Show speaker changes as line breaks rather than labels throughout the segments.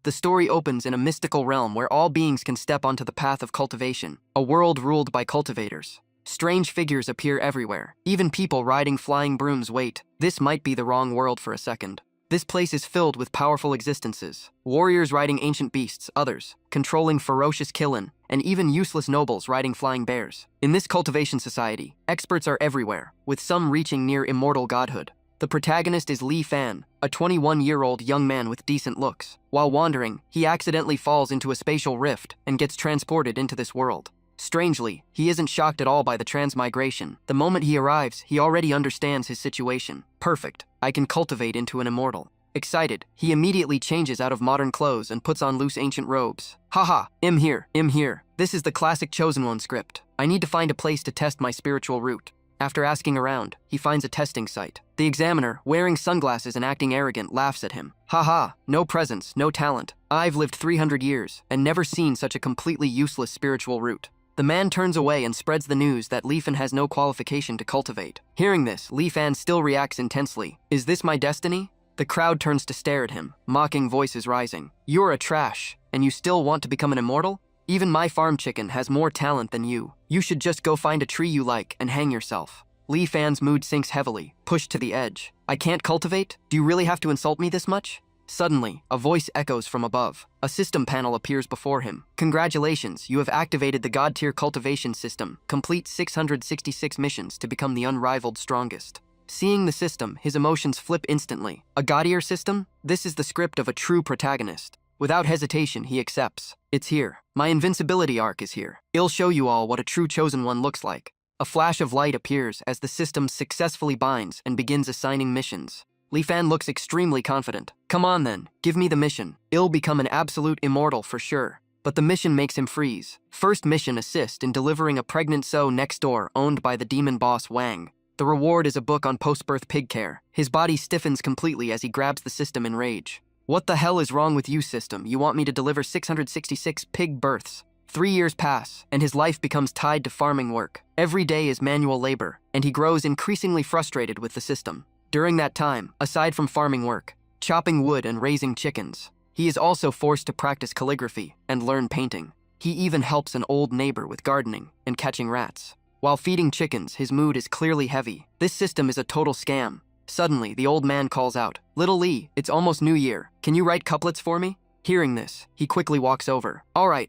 The story opens in a mystical realm where all beings can step onto the path of cultivation, a world ruled by cultivators. Strange figures appear everywhere. Even people riding flying brooms wait. This might be the wrong world for a second. This place is filled with powerful existences. Warriors riding ancient beasts, others controlling ferocious killin, and even useless nobles riding flying bears. In this cultivation society, experts are everywhere, with some reaching near immortal godhood. The protagonist is Li Fan, a 21-year-old young man with decent looks. While wandering, he accidentally falls into a spatial rift and gets transported into this world. Strangely, he isn't shocked at all by the transmigration. The moment he arrives, he already understands his situation. Perfect, I can cultivate into an immortal. Excited, he immediately changes out of modern clothes and puts on loose ancient robes. Haha, I'm here. This is the classic Chosen One script. I need to find a place to test my spiritual root. After asking around, he finds a testing site. The examiner, wearing sunglasses and acting arrogant, laughs at him. Haha, no presence, no talent. I've lived 300 years and never seen such a completely useless spiritual root. The man turns away and spreads the news that Li Fan has no qualification to cultivate. Hearing this, Li Fan still reacts intensely. Is this my destiny? The crowd turns to stare at him, mocking voices rising. You're a trash, and you still want to become an immortal? Even my farm chicken has more talent than you. You should just go find a tree you like and hang yourself. Li Fan's mood sinks heavily, pushed to the edge. I can't cultivate? Do you really have to insult me this much? Suddenly, a voice echoes from above. A system panel appears before him. Congratulations, you have activated the God-tier cultivation system. Complete 666 missions to become the unrivaled strongest. Seeing the system, his emotions flip instantly. A God-tier system? This is the script of a true protagonist. Without hesitation, he accepts. It's here. My invincibility arc is here. I'll show you all what a true Chosen One looks like. A flash of light appears as the system successfully binds and begins assigning missions. Li Fan looks extremely confident. Come on then, give me the mission. I'll become an absolute immortal for sure. But the mission makes him freeze. First mission, assist in delivering a pregnant sow next door owned by the demon boss Wang. The reward is a book on post-birth pig care. His body stiffens completely as he grabs the system in rage. What the hell is wrong with you, system? You want me to deliver 666 pig births? 3 years pass, and his life becomes tied to farming work. Every day is manual labor, and he grows increasingly frustrated with the system. During that time, aside from farming work, chopping wood and raising chickens, he is also forced to practice calligraphy and learn painting. He even helps an old neighbor with gardening and catching rats. While feeding chickens, his mood is clearly heavy. This system is a total scam. Suddenly, the old man calls out, Little Lee, it's almost New Year. Can you write couplets for me? Hearing this, he quickly walks over. All right,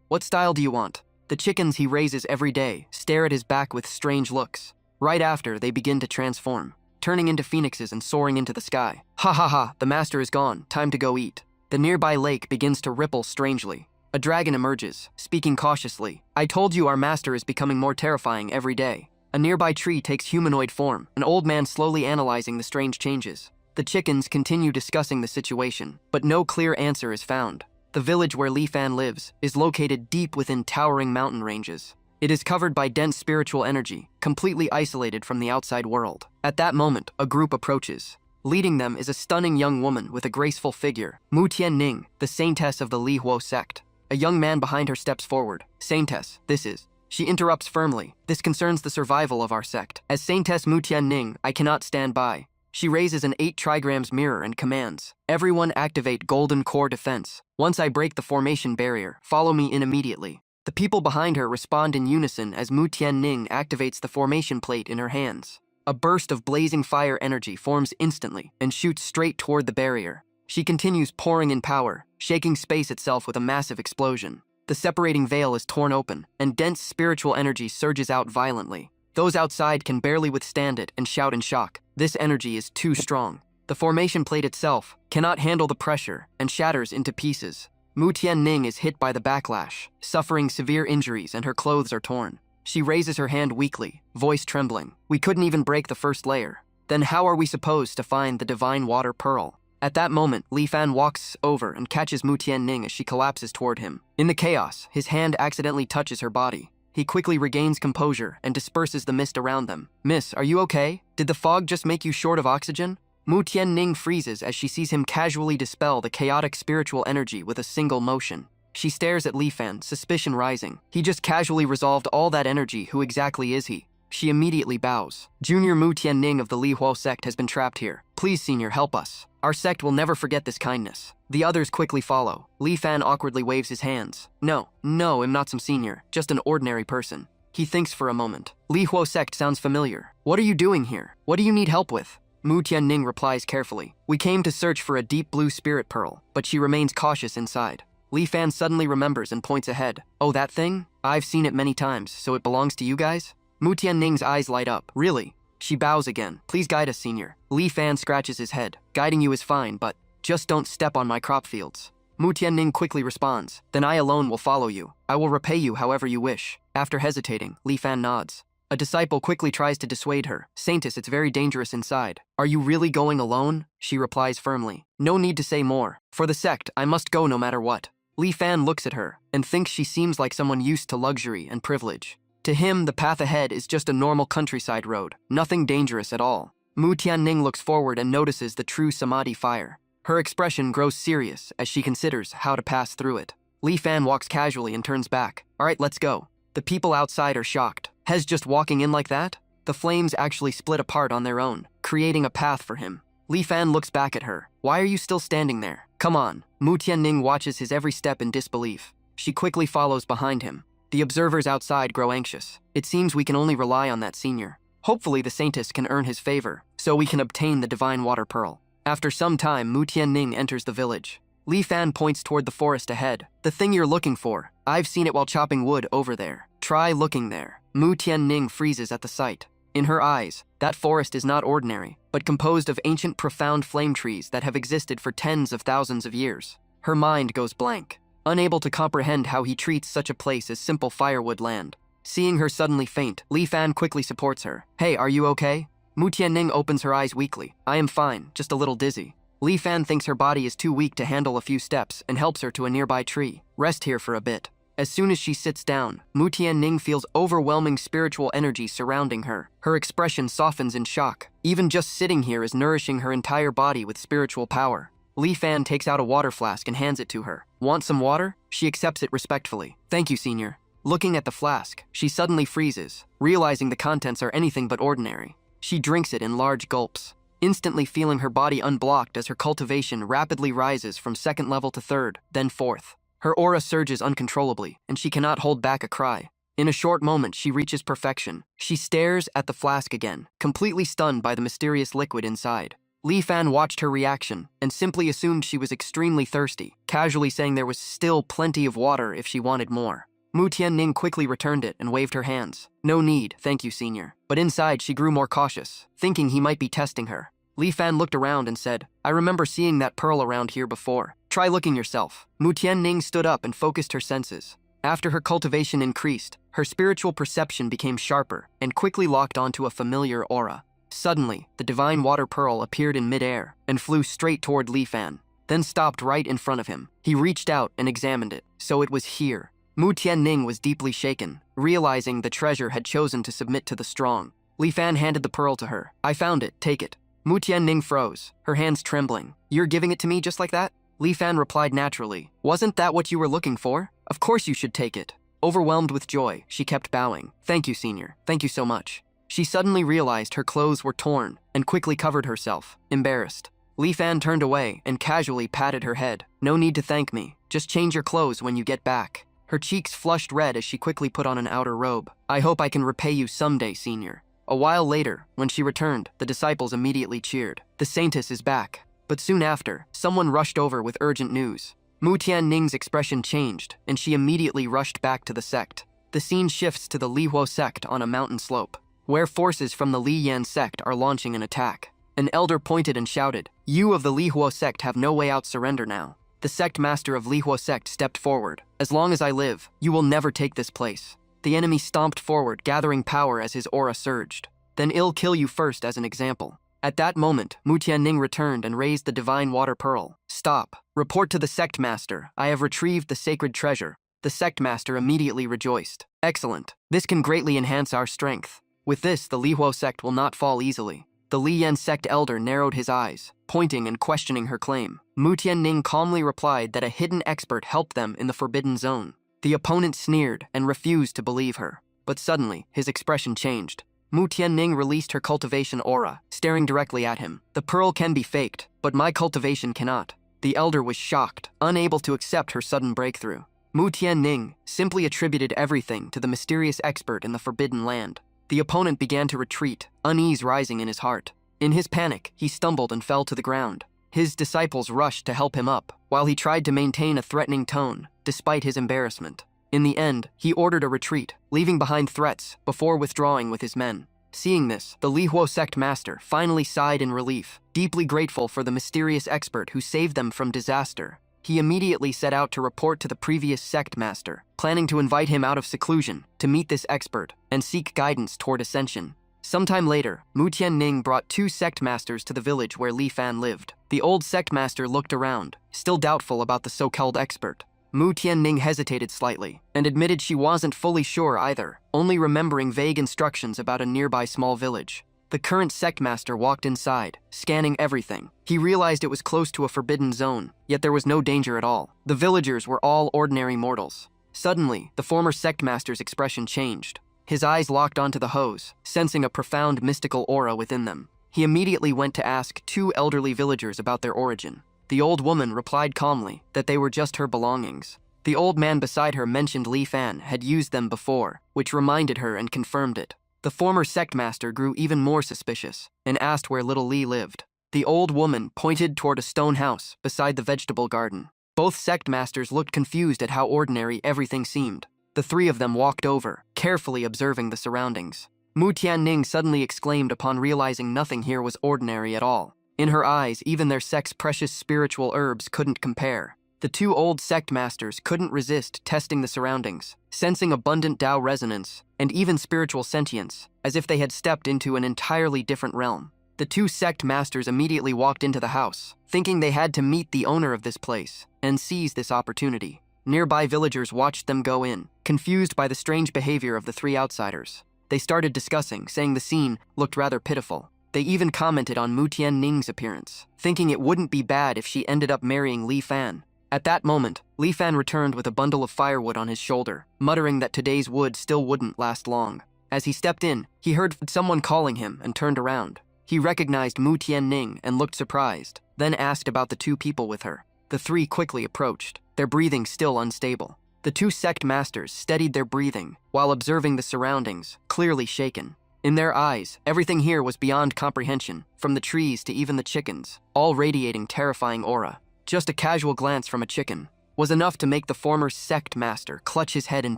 what style do you want? The chickens he raises every day stare at his back with strange looks. Right after, they begin to transform, turning into phoenixes and soaring into the sky. Ha ha ha, the master is gone, time to go eat. The nearby lake begins to ripple strangely. A dragon emerges, speaking cautiously. I told you our master is becoming more terrifying every day. A nearby tree takes humanoid form, an old man slowly analyzing the strange changes. The chickens continue discussing the situation, but no clear answer is found. The village where Li Fan lives is located deep within towering mountain ranges. It is covered by dense spiritual energy, completely isolated from the outside world. At that moment, a group approaches. Leading them is a stunning young woman with a graceful figure, Mu Tianning, the saintess of the Li Huo sect. A young man behind her steps forward. Saintess, this is. She interrupts firmly. This concerns the survival of our sect. As Saintess Mu Tianning, I cannot stand by. She raises an 8 trigrams mirror and commands, everyone activate Golden Core Defense. Once I break the formation barrier, follow me in immediately. The people behind her respond in unison as Mu Tianning activates the formation plate in her hands. A burst of blazing fire energy forms instantly and shoots straight toward the barrier. She continues pouring in power, shaking space itself with a massive explosion. The separating veil is torn open, and dense spiritual energy surges out violently. Those outside can barely withstand it and shout in shock. This energy is too strong. The formation plate itself cannot handle the pressure and shatters into pieces. Mu Tianning is hit by the backlash, suffering severe injuries, and her clothes are torn. She raises her hand weakly, voice trembling. We couldn't even break the first layer. Then how are we supposed to find the divine water pearl? At that moment, Li Fan walks over and catches Mu Tianning as she collapses toward him. In the chaos, his hand accidentally touches her body. He quickly regains composure and disperses the mist around them. Miss, are you okay? Did the fog just make you short of oxygen? Mu Tianning freezes as she sees him casually dispel the chaotic spiritual energy with a single motion. She stares at Li Fan, suspicion rising. He just casually resolved all that energy. Who exactly is he? She immediately bows. Junior Mu Tianning of the Li Huo sect has been trapped here. Please, senior, help us. Our sect will never forget this kindness. The others quickly follow. Li Fan awkwardly waves his hands. No, I'm not some senior, just an ordinary person. He thinks for a moment. Li Huo sect sounds familiar. What are you doing here? What do you need help with? Mu Tianning replies carefully. We came to search for a deep blue spirit pearl, but she remains cautious inside. Li Fan suddenly remembers and points ahead. Oh, that thing? I've seen it many times, so it belongs to you guys? Mu Tianning's eyes light up. Really? She bows again. Please guide us, senior. Li Fan scratches his head. Guiding you is fine, but just don't step on my crop fields. Mu Tianning quickly responds. Then I alone will follow you. I will repay you however you wish. After hesitating, Li Fan nods. A disciple quickly tries to dissuade her. Saintess, it's very dangerous inside. Are you really going alone? She replies firmly. No need to say more. For the sect, I must go no matter what. Li Fan looks at her and thinks she seems like someone used to luxury and privilege. To him, the path ahead is just a normal countryside road, nothing dangerous at all. Mu Tianning looks forward and notices the true samadhi fire. Her expression grows serious as she considers how to pass through it. Li Fan walks casually and turns back. All right, let's go. The people outside are shocked. Hez just walking in like that? The flames actually split apart on their own, creating a path for him. Li Fan looks back at her. Why are you still standing there? Come on. Mu Tianning watches his every step in disbelief. She quickly follows behind him. The observers outside grow anxious. It seems we can only rely on that senior. Hopefully the saintess can earn his favor, so we can obtain the divine water pearl. After some time, Mu Tianning enters the village. Li Fan points toward the forest ahead. The thing you're looking for. I've seen it while chopping wood over there. Try looking there. Mu Tianning freezes at the sight. In her eyes, that forest is not ordinary, but composed of ancient profound flame trees that have existed for tens of thousands of years. Her mind goes blank, unable to comprehend how he treats such a place as simple firewood land. Seeing her suddenly faint, Li Fan quickly supports her. Hey, are you okay? Mu Tianning opens her eyes weakly. I am fine, just a little dizzy. Li Fan thinks her body is too weak to handle a few steps and helps her to a nearby tree. Rest here for a bit. As soon as she sits down, Mu Tianning feels overwhelming spiritual energy surrounding her. Her expression softens in shock. Even just sitting here is nourishing her entire body with spiritual power. Li Fan takes out a water flask and hands it to her. Want some water? She accepts it respectfully. Thank you, senior. Looking at the flask, she suddenly freezes, realizing the contents are anything but ordinary. She drinks it in large gulps, instantly feeling her body unblocked as her cultivation rapidly rises from second level to third, then fourth. Her aura surges uncontrollably, and she cannot hold back a cry. In a short moment, she reaches perfection. She stares at the flask again, completely stunned by the mysterious liquid inside. Li Fan watched her reaction and simply assumed she was extremely thirsty, casually saying there was still plenty of water if she wanted more. Mu Tianning quickly returned it and waved her hands. No need, thank you, senior. But inside, she grew more cautious, thinking he might be testing her. Li Fan looked around and said, I remember seeing that pearl around here before. Try looking yourself. Mu Tianning stood up and focused her senses. After her cultivation increased, her spiritual perception became sharper and quickly locked onto a familiar aura. Suddenly, the divine water pearl appeared in midair and flew straight toward Li Fan, then stopped right in front of him. He reached out and examined it, so it was here. Mu Tianning was deeply shaken, realizing the treasure had chosen to submit to the strong. Li Fan handed the pearl to her. I found it, take it. Mu Tianning froze, her hands trembling. You're giving it to me just like that? Li Fan replied naturally. Wasn't that what you were looking for? Of course you should take it. Overwhelmed with joy, she kept bowing. Thank you, senior. Thank you so much. She suddenly realized her clothes were torn and quickly covered herself, embarrassed. Li Fan turned away and casually patted her head. No need to thank me. Just change your clothes when you get back. Her cheeks flushed red as she quickly put on an outer robe. I hope I can repay you someday, senior. A while later, when she returned, the disciples immediately cheered. The saintess is back. But soon after, someone rushed over with urgent news. Mu Tianning's expression changed, and she immediately rushed back to the sect. The scene shifts to the Li Huo sect on a mountain slope, where forces from the Li Yan sect are launching an attack. An elder pointed and shouted, You of the Li Huo sect have no way out, surrender now. The sect master of Li Huo sect stepped forward. As long as I live, you will never take this place. The enemy stomped forward, gathering power as his aura surged. Then I'll kill you first as an example. At that moment, Mu Tianning returned and raised the divine water pearl. Stop. Report to the sect master. I have retrieved the sacred treasure. The sect master immediately rejoiced. Excellent. This can greatly enhance our strength. With this, the Li Huo sect will not fall easily. The Li Yan sect elder narrowed his eyes, pointing and questioning her claim. Mu Tianning calmly replied that a hidden expert helped them in the forbidden zone. The opponent sneered and refused to believe her. But suddenly, his expression changed. Mu Tianning released her cultivation aura, staring directly at him. The pearl can be faked, but my cultivation cannot. The elder was shocked, unable to accept her sudden breakthrough. Mu Tianning simply attributed everything to the mysterious expert in the Forbidden Land. The opponent began to retreat, unease rising in his heart. In his panic, he stumbled and fell to the ground. His disciples rushed to help him up, while he tried to maintain a threatening tone, despite his embarrassment. In the end, he ordered a retreat, leaving behind threats before withdrawing with his men. Seeing this, the Lihuo sect master finally sighed in relief, deeply grateful for the mysterious expert who saved them from disaster. He immediately set out to report to the previous sect master, planning to invite him out of seclusion to meet this expert and seek guidance toward ascension. Sometime later, Mu Tianning brought 2 sect masters to the village where Li Fan lived. The old sect master looked around, still doubtful about the so-called expert. Mu Tianning hesitated slightly and admitted she wasn't fully sure either, only remembering vague instructions about a nearby small village. The current sect master walked inside, scanning everything. He realized it was close to a forbidden zone, yet there was no danger at all. The villagers were all ordinary mortals. Suddenly, the former sect master's expression changed. His eyes locked onto the hose, sensing a profound mystical aura within them. He immediately went to ask 2 elderly villagers about their origin. The old woman replied calmly that they were just her belongings. The old man beside her mentioned Li Fan had used them before, which reminded her and confirmed it. The former sect master grew even more suspicious and asked where little Li lived. The old woman pointed toward a stone house beside the vegetable garden. Both sect masters looked confused at how ordinary everything seemed. The 3 of them walked over, carefully observing the surroundings. Mu Tianning suddenly exclaimed upon realizing nothing here was ordinary at all. In her eyes, even their sect's precious spiritual herbs couldn't compare. The 2 old sect masters couldn't resist testing the surroundings, sensing abundant Tao resonance and even spiritual sentience, as if they had stepped into an entirely different realm. The 2 sect masters immediately walked into the house, thinking they had to meet the owner of this place and seize this opportunity. Nearby villagers watched them go in, confused by the strange behavior of the 3 outsiders. They started discussing, saying the scene looked rather pitiful. They even commented on Mu Tianning's appearance, thinking it wouldn't be bad if she ended up marrying Li Fan. At that moment, Li Fan returned with a bundle of firewood on his shoulder, muttering that today's wood still wouldn't last long. As he stepped in, he heard someone calling him and turned around. He recognized Mu Tianning and looked surprised, then asked about the 2 people with her. The 3 quickly approached, their breathing still unstable. The 2 sect masters steadied their breathing while observing the surroundings, clearly shaken. In their eyes, everything here was beyond comprehension, from the trees to even the chickens, all radiating terrifying aura. Just a casual glance from a chicken was enough to make the former sect master clutch his head in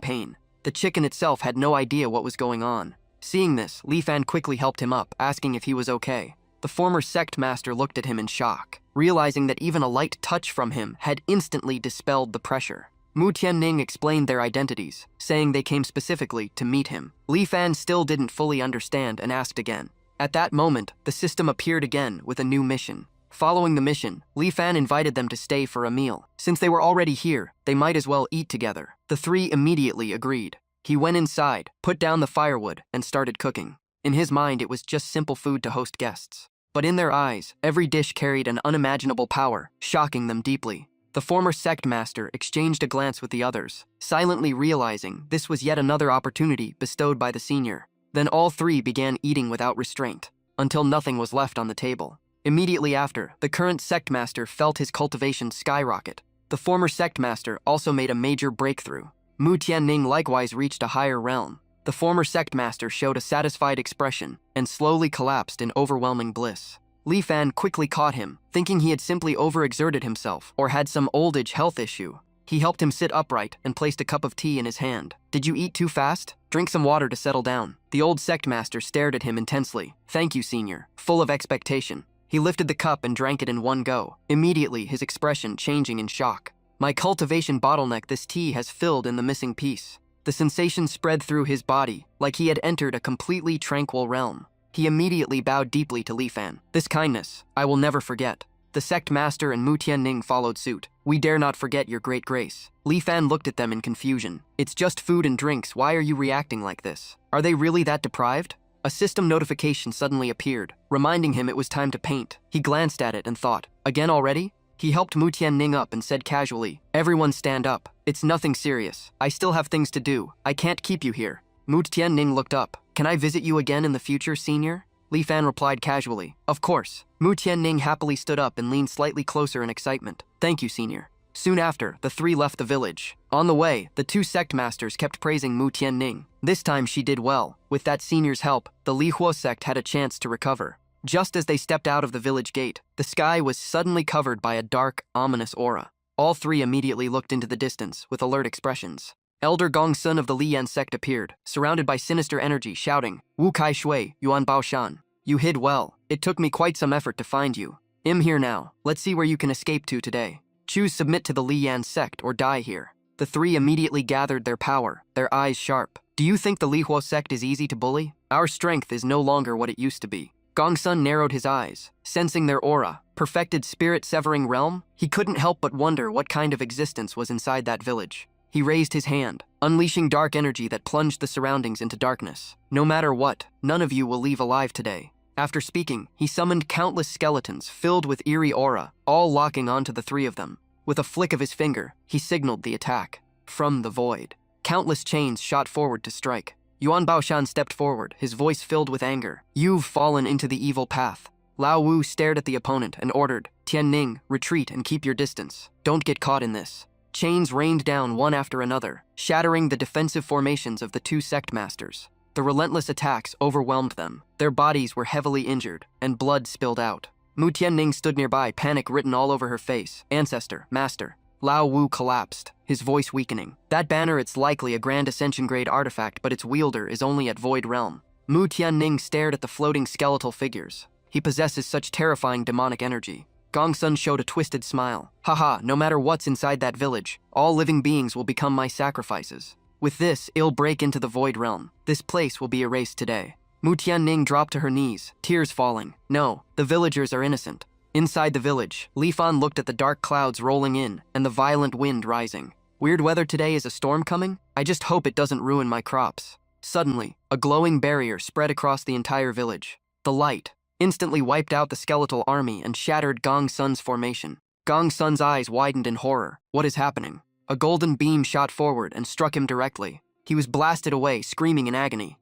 pain. The chicken itself had no idea what was going on. Seeing this, Li Fan quickly helped him up, asking if he was okay. The former sect master looked at him in shock, realizing that even a light touch from him had instantly dispelled the pressure. Mu Tianning explained their identities, saying they came specifically to meet him. Li Fan still didn't fully understand and asked again. At that moment, the system appeared again with a new mission. Following the mission, Li Fan invited them to stay for a meal. Since they were already here, they might as well eat together. The 3 immediately agreed. He went inside, put down the firewood, and started cooking. In his mind, it was just simple food to host guests. But in their eyes, every dish carried an unimaginable power, shocking them deeply. The former sect master exchanged a glance with the others, silently realizing this was yet another opportunity bestowed by the senior. Then all 3 began eating without restraint, until nothing was left on the table. Immediately after, the current sect master felt his cultivation skyrocket. The former sect master also made a major breakthrough. Mu Tianning likewise reached a higher realm. The former sect master showed a satisfied expression and slowly collapsed in overwhelming bliss. Li Fan quickly caught him, thinking he had simply overexerted himself or had some old age health issue. He helped him sit upright and placed a cup of tea in his hand. "Did you eat too fast? Drink some water to settle down." The old sect master stared at him intensely. "Thank you, senior," full of expectation. He lifted the cup and drank it in one go, immediately his expression changing in shock. "My cultivation bottleneck this tea has filled in the missing piece." The sensation spread through his body, like he had entered a completely tranquil realm. He immediately bowed deeply to Li Fan. "This kindness, I will never forget." The sect master and Mu Tianning followed suit. "We dare not forget your great grace." Li Fan looked at them in confusion. "It's just food and drinks, why are you reacting like this? Are they really that deprived?" A system notification suddenly appeared, reminding him it was time to paint. He glanced at it and thought, "Again already?" He helped Mu Tianning up and said casually, "Everyone stand up. It's nothing serious. I still have things to do. I can't keep you here." Mu Tianning looked up, Can I visit you again in the future, senior? Li Fan replied casually. Of course. Mu Tianning happily stood up and leaned slightly closer in excitement. Thank you, senior. Soon after, the three left the village. On the way, the two sect masters kept praising Mu Tianning. This time she did well. With that senior's help, the Li Huo sect had a chance to recover. Just as they stepped out of the village gate, the sky was suddenly covered by a dark, ominous aura. All three immediately looked into the distance with alert expressions. Elder Gongsun of the Liyan sect appeared, surrounded by sinister energy, shouting, Wu Kai Shui, Yuan Baoshan. You hid well. It took me quite some effort to find you. I'm here now. Let's see where you can escape to today. Choose submit to the Liyan sect or die here. The three immediately gathered their power, their eyes sharp. Do you think the Li Huo sect is easy to bully? Our strength is no longer what it used to be. Gongsun narrowed his eyes, sensing their aura, perfected spirit-severing realm. He couldn't help but wonder what kind of existence was inside that village. He raised his hand, unleashing dark energy that plunged the surroundings into darkness. No matter what, none of you will leave alive today. After speaking, he summoned countless skeletons filled with eerie aura, all locking onto the three of them. With a flick of his finger, he signaled the attack. From the void, countless chains shot forward to strike. Yuan Baoshan stepped forward, his voice filled with anger. You've fallen into the evil path. Lao Wu stared at the opponent and ordered, Tianning, retreat and keep your distance. Don't get caught in this. Chains rained down one after another, shattering the defensive formations of the two sect masters. The relentless attacks overwhelmed them. Their bodies were heavily injured, and blood spilled out. Mu Tianning stood nearby, panic written all over her face. Ancestor, master. Lao Wu collapsed, his voice weakening. That banner, it's likely a Grand Ascension grade artifact, but its wielder is only at Void Realm. Mu Tianning stared at the floating skeletal figures. He possesses such terrifying demonic energy. Gongsun showed a twisted smile. Haha, no matter what's inside that village, all living beings will become my sacrifices. With this, it'll break into the Void Realm. This place will be erased today. Mu Tianning dropped to her knees, tears falling. No, the villagers are innocent. Inside the village, Li Fan looked at the dark clouds rolling in and the violent wind rising. Weird weather today, is a storm coming? I just hope it doesn't ruin my crops. Suddenly, a glowing barrier spread across the entire village. The light instantly wiped out the skeletal army and shattered Gongsun's formation. Gongsun's eyes widened in horror. What is happening? A golden beam shot forward and struck him directly. He was blasted away, screaming in agony.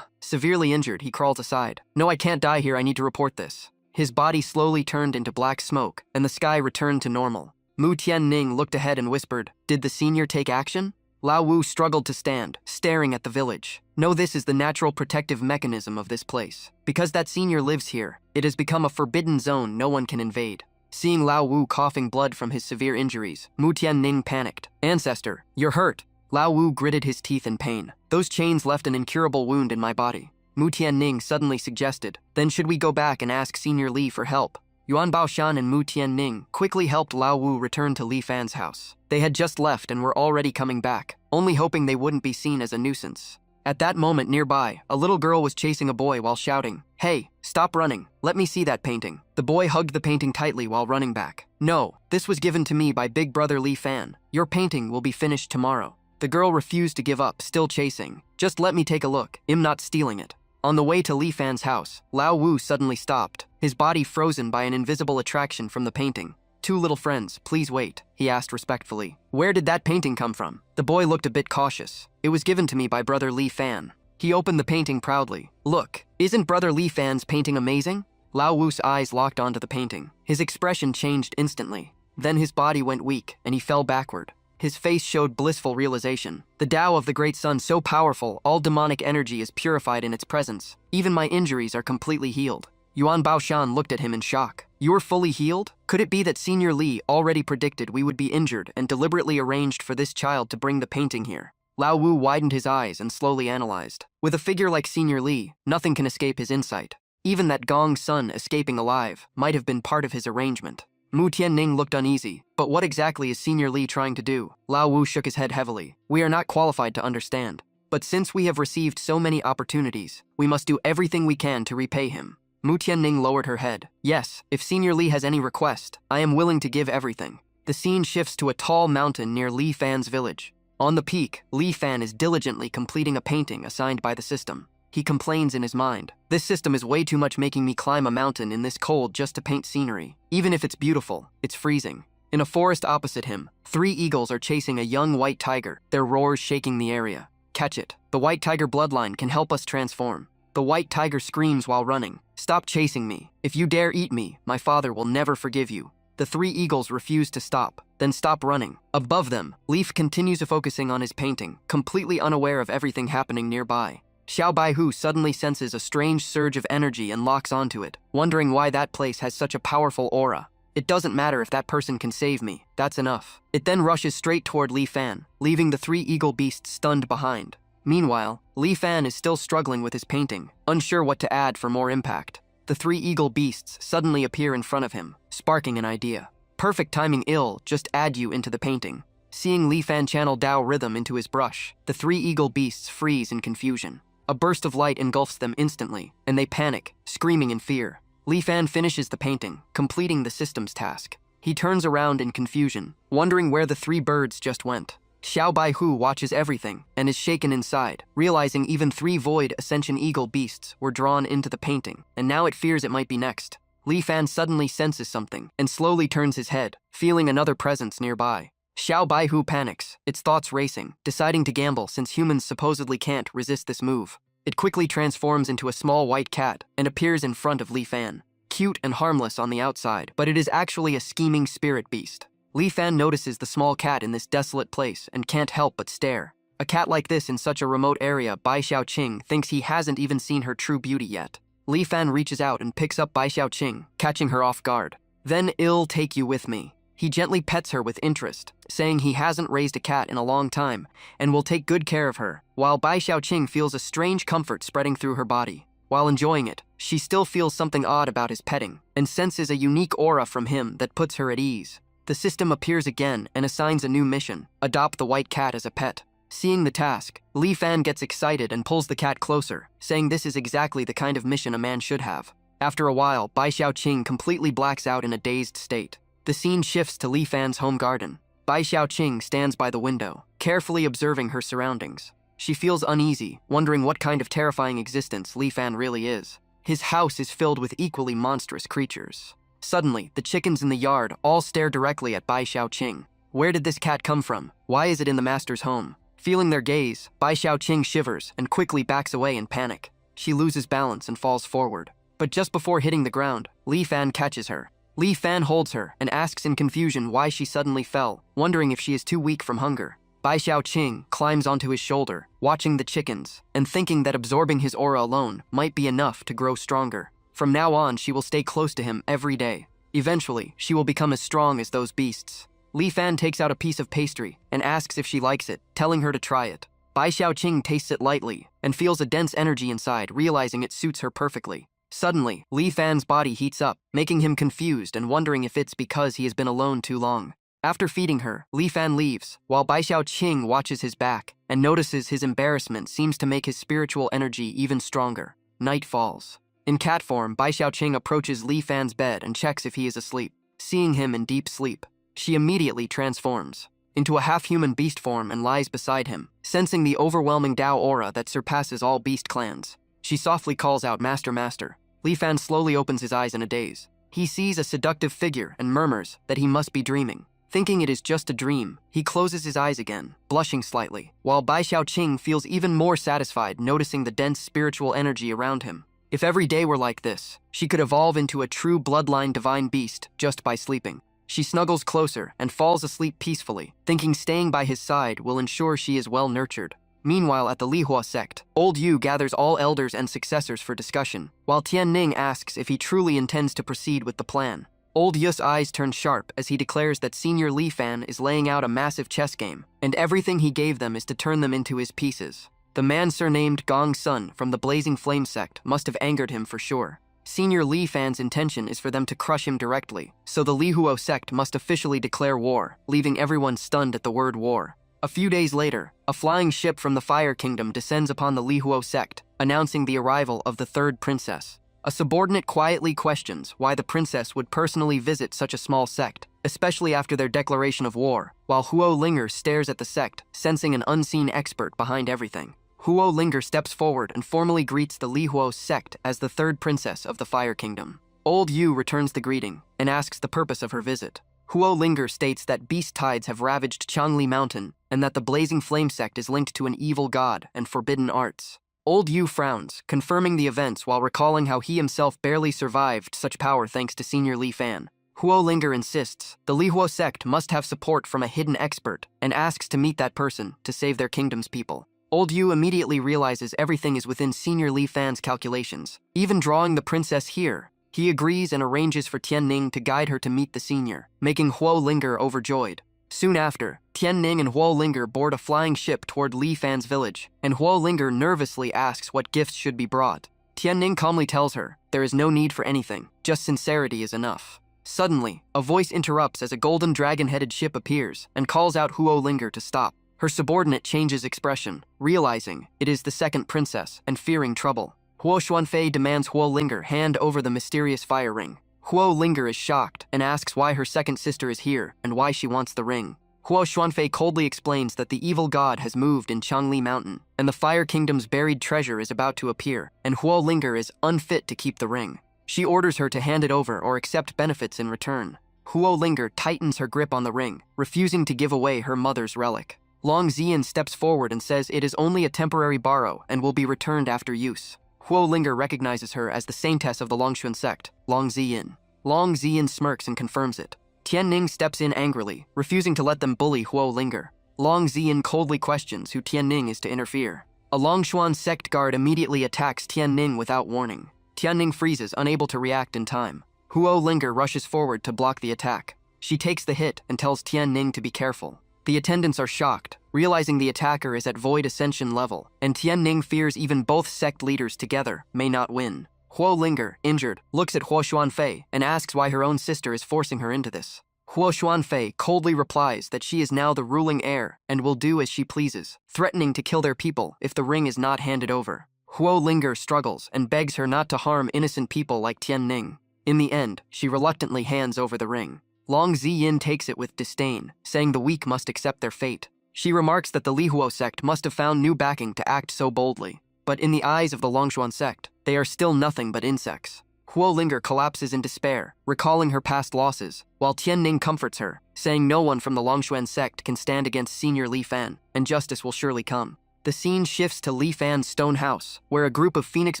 Severely injured, he crawled aside. No, I can't die here, I need to report this. His body slowly turned into black smoke, and the sky returned to normal. Mu Tianning looked ahead and whispered, Did the senior take action? Lao Wu struggled to stand, staring at the village. No, this is the natural protective mechanism of this place. Because that senior lives here, it has become a forbidden zone no one can invade. Seeing Lao Wu coughing blood from his severe injuries, Mu Tianning panicked. Ancestor, you're hurt. Lao Wu gritted his teeth in pain. Those chains left an incurable wound in my body. Mu Tianning suddenly suggested, then should we go back and ask Senior Li for help? Yuan Baoshan and Mu Tianning quickly helped Lao Wu return to Li Fan's house. They had just left and were already coming back, only hoping they wouldn't be seen as a nuisance. At that moment nearby, a little girl was chasing a boy while shouting, Hey, stop running, let me see that painting. The boy hugged the painting tightly while running back. No, this was given to me by Big Brother Li Fan. Your painting will be finished tomorrow. The girl refused to give up, still chasing. Just let me take a look, I'm not stealing it. On the way to Li Fan's house, Lao Wu suddenly stopped, his body frozen by an invisible attraction from the painting. Two little friends, please wait, he asked respectfully. Where did that painting come from? The boy looked a bit cautious. It was given to me by Brother Li Fan. He opened the painting proudly. Look, isn't Brother Li Fan's painting amazing? Lao Wu's eyes locked onto the painting. His expression changed instantly. Then his body went weak, and he fell backward. His face showed blissful realization. The Tao of the Great Sun so powerful, all demonic energy is purified in its presence. Even my injuries are completely healed. Yuan Baoshan looked at him in shock. You're fully healed? Could it be that Senior Li already predicted we would be injured and deliberately arranged for this child to bring the painting here? Lao Wu widened his eyes and slowly analyzed. With a figure like Senior Li, nothing can escape his insight. Even that Gongsun escaping alive might have been part of his arrangement. Mu Tianning looked uneasy. But what exactly is Senior Li trying to do? Lao Wu shook his head heavily. We are not qualified to understand. But since we have received so many opportunities, we must do everything we can to repay him. Mu Tianning lowered her head. Yes, if Senior Li has any request, I am willing to give everything. The scene shifts to a tall mountain near Li Fan's village. On the peak, Li Fan is diligently completing a painting assigned by the system. He complains in his mind. This system is way too much, making me climb a mountain in this cold just to paint scenery. Even if it's beautiful, it's freezing. In a forest opposite him, 3 eagles are chasing a young white tiger, their roars shaking the area. Catch it. The white tiger bloodline can help us transform. The white tiger screams while running. Stop chasing me. If you dare eat me, my father will never forgive you. The three eagles refuse to stop, then stop running. Above them, Leaf continues focusing on his painting, completely unaware of everything happening nearby. Xiao Baihu suddenly senses a strange surge of energy and locks onto it, wondering why that place has such a powerful aura. It doesn't matter if that person can save me, that's enough. It then rushes straight toward Li Fan, leaving the three eagle beasts stunned behind. Meanwhile, Li Fan is still struggling with his painting, unsure what to add for more impact. The three eagle beasts suddenly appear in front of him, sparking an idea. Perfect timing, just add you into the painting. Seeing Li Fan channel Dao rhythm into his brush, the three eagle beasts freeze in confusion. A burst of light engulfs them instantly, and they panic, screaming in fear. Li Fan finishes the painting, completing the system's task. He turns around in confusion, wondering where the three birds just went. Xiao Baihu watches everything and is shaken inside, realizing even three Void Ascension Eagle beasts were drawn into the painting, and now it fears it might be next. Li Fan suddenly senses something and slowly turns his head, feeling another presence nearby. Xiao Baihu panics, its thoughts racing, deciding to gamble since humans supposedly can't resist this move. It quickly transforms into a small white cat and appears in front of Li Fan. Cute and harmless on the outside, but it is actually a scheming spirit beast. Li Fan notices the small cat in this desolate place and can't help but stare. A cat like this in such a remote area, Bai Xiaoqing thinks he hasn't even seen her true beauty yet. Li Fan reaches out and picks up Bai Xiaoqing, catching her off guard. Then I'll take you with me. He gently pets her with interest, saying he hasn't raised a cat in a long time and will take good care of her, while Bai Xiaoqing feels a strange comfort spreading through her body. While enjoying it, she still feels something odd about his petting and senses a unique aura from him that puts her at ease. The system appears again and assigns a new mission: adopt the white cat as a pet. Seeing the task, Li Fan gets excited and pulls the cat closer, saying this is exactly the kind of mission a man should have. After a while, Bai Xiaoqing completely blacks out in a dazed state. The scene shifts to Li Fan's home garden. Bai Xiaoqing stands by the window, carefully observing her surroundings. She feels uneasy, wondering what kind of terrifying existence Li Fan really is. His house is filled with equally monstrous creatures. Suddenly, the chickens in the yard all stare directly at Bai Xiaoqing. Where did this cat come from? Why is it in the master's home? Feeling their gaze, Bai Xiaoqing shivers and quickly backs away in panic. She loses balance and falls forward. But just before hitting the ground, Li Fan catches her. Li Fan holds her and asks in confusion why she suddenly fell, wondering if she is too weak from hunger. Bai Xiaoqing climbs onto his shoulder, watching the chickens, and thinking that absorbing his aura alone might be enough to grow stronger. From now on, she will stay close to him every day. Eventually, she will become as strong as those beasts. Li Fan takes out a piece of pastry and asks if she likes it, telling her to try it. Bai Xiaoqing tastes it lightly and feels a dense energy inside, realizing it suits her perfectly. Suddenly, Li Fan's body heats up, making him confused and wondering if it's because he has been alone too long. After feeding her, Li Fan leaves, while Bai Xiaoqing watches his back and notices his embarrassment seems to make his spiritual energy even stronger. Night falls. In cat form, Bai Xiaoqing approaches Li Fan's bed and checks if he is asleep. Seeing him in deep sleep, she immediately transforms into a half-human beast form and lies beside him, sensing the overwhelming Dao aura that surpasses all beast clans. She softly calls out, "Master, Master." Li Fan slowly opens his eyes in a daze. He sees a seductive figure and murmurs that he must be dreaming. Thinking it is just a dream, he closes his eyes again, blushing slightly, while Bai Xiaoqing feels even more satisfied noticing the dense spiritual energy around him. If every day were like this, she could evolve into a true bloodline divine beast just by sleeping. She snuggles closer and falls asleep peacefully, thinking staying by his side will ensure she is well nurtured. Meanwhile, at the Lihua sect, Old Yu gathers all elders and successors for discussion, while Tian Ning asks if he truly intends to proceed with the plan. Old Yu's eyes turn sharp as he declares that Senior Li Fan is laying out a massive chess game, and everything he gave them is to turn them into his pieces. The man surnamed Gong Sun from the Blazing Flame sect must have angered him for sure. Senior Li Fan's intention is for them to crush him directly, so the Lihuo sect must officially declare war, leaving everyone stunned at the word war. A few days later, a flying ship from the Fire Kingdom descends upon the Lihuo sect, announcing the arrival of the third princess. A subordinate quietly questions why the princess would personally visit such a small sect, especially after their declaration of war, while Huo Linger stares at the sect, sensing an unseen expert behind everything. Huo Linger steps forward and formally greets the Lihuo sect as the third princess of the Fire Kingdom. Old Yu returns the greeting and asks the purpose of her visit. Huo Linger states that beast tides have ravaged Changli Mountain and that the Blazing Flame sect is linked to an evil god and forbidden arts. Old Yu frowns, confirming the events while recalling how he himself barely survived such power thanks to Senior Li Fan. Huo Linger insists the Li Huo sect must have support from a hidden expert and asks to meet that person to save their kingdom's people. Old Yu immediately realizes everything is within Senior Li Fan's calculations, even drawing the princess here. He agrees and arranges for Tianning to guide her to meet the senior, making Huo Linger overjoyed. Soon after, Tianning and Huo Linger board a flying ship toward Li Fan's village, and Huo Linger nervously asks what gifts should be brought. Tianning calmly tells her, there is no need for anything, just sincerity is enough. Suddenly, a voice interrupts as a golden dragon-headed ship appears and calls out Huo Linger to stop. Her subordinate changes expression, realizing it is the second princess and fearing trouble. Huo Xuanfei demands Huo Linger hand over the mysterious fire ring. Huo Linger is shocked and asks why her second sister is here and why she wants the ring. Huo Xuanfei coldly explains that the evil god has moved in Changli Mountain, and the Fire Kingdom's buried treasure is about to appear, and Huo Linger is unfit to keep the ring. She orders her to hand it over or accept benefits in return. Huo Linger tightens her grip on the ring, refusing to give away her mother's relic. Long Ziyan steps forward and says it is only a temporary borrow and will be returned after use. Huo Linger recognizes her as the saintess of the Longxuan sect, Long Ziyan. Long Ziyan smirks and confirms it. Tianning steps in angrily, refusing to let them bully Huo Linger. Long Ziyan coldly questions who Tianning is to interfere. A Longxuan sect guard immediately attacks Tianning without warning. Tianning freezes, unable to react in time. Huo Linger rushes forward to block the attack. She takes the hit and tells Tianning to be careful. The attendants are shocked, realizing the attacker is at Void Ascension level, and Tianning fears even both sect leaders together may not win. Huo Linger, injured, looks at Huo Xuanfei and asks why her own sister is forcing her into this. Huo Xuanfei coldly replies that she is now the ruling heir and will do as she pleases, threatening to kill their people if the ring is not handed over. Huo Linger struggles and begs her not to harm innocent people like Tianning. In the end, she reluctantly hands over the ring. Long Ziyin takes it with disdain, saying the weak must accept their fate. She remarks that the Li Huo sect must have found new backing to act so boldly. But in the eyes of the Longxuan sect, they are still nothing but insects. Huo Linger collapses in despair, recalling her past losses, while Tianning comforts her, saying no one from the Longxuan sect can stand against Senior Li Fan, and justice will surely come. The scene shifts to Li Fan's stone house, where a group of phoenix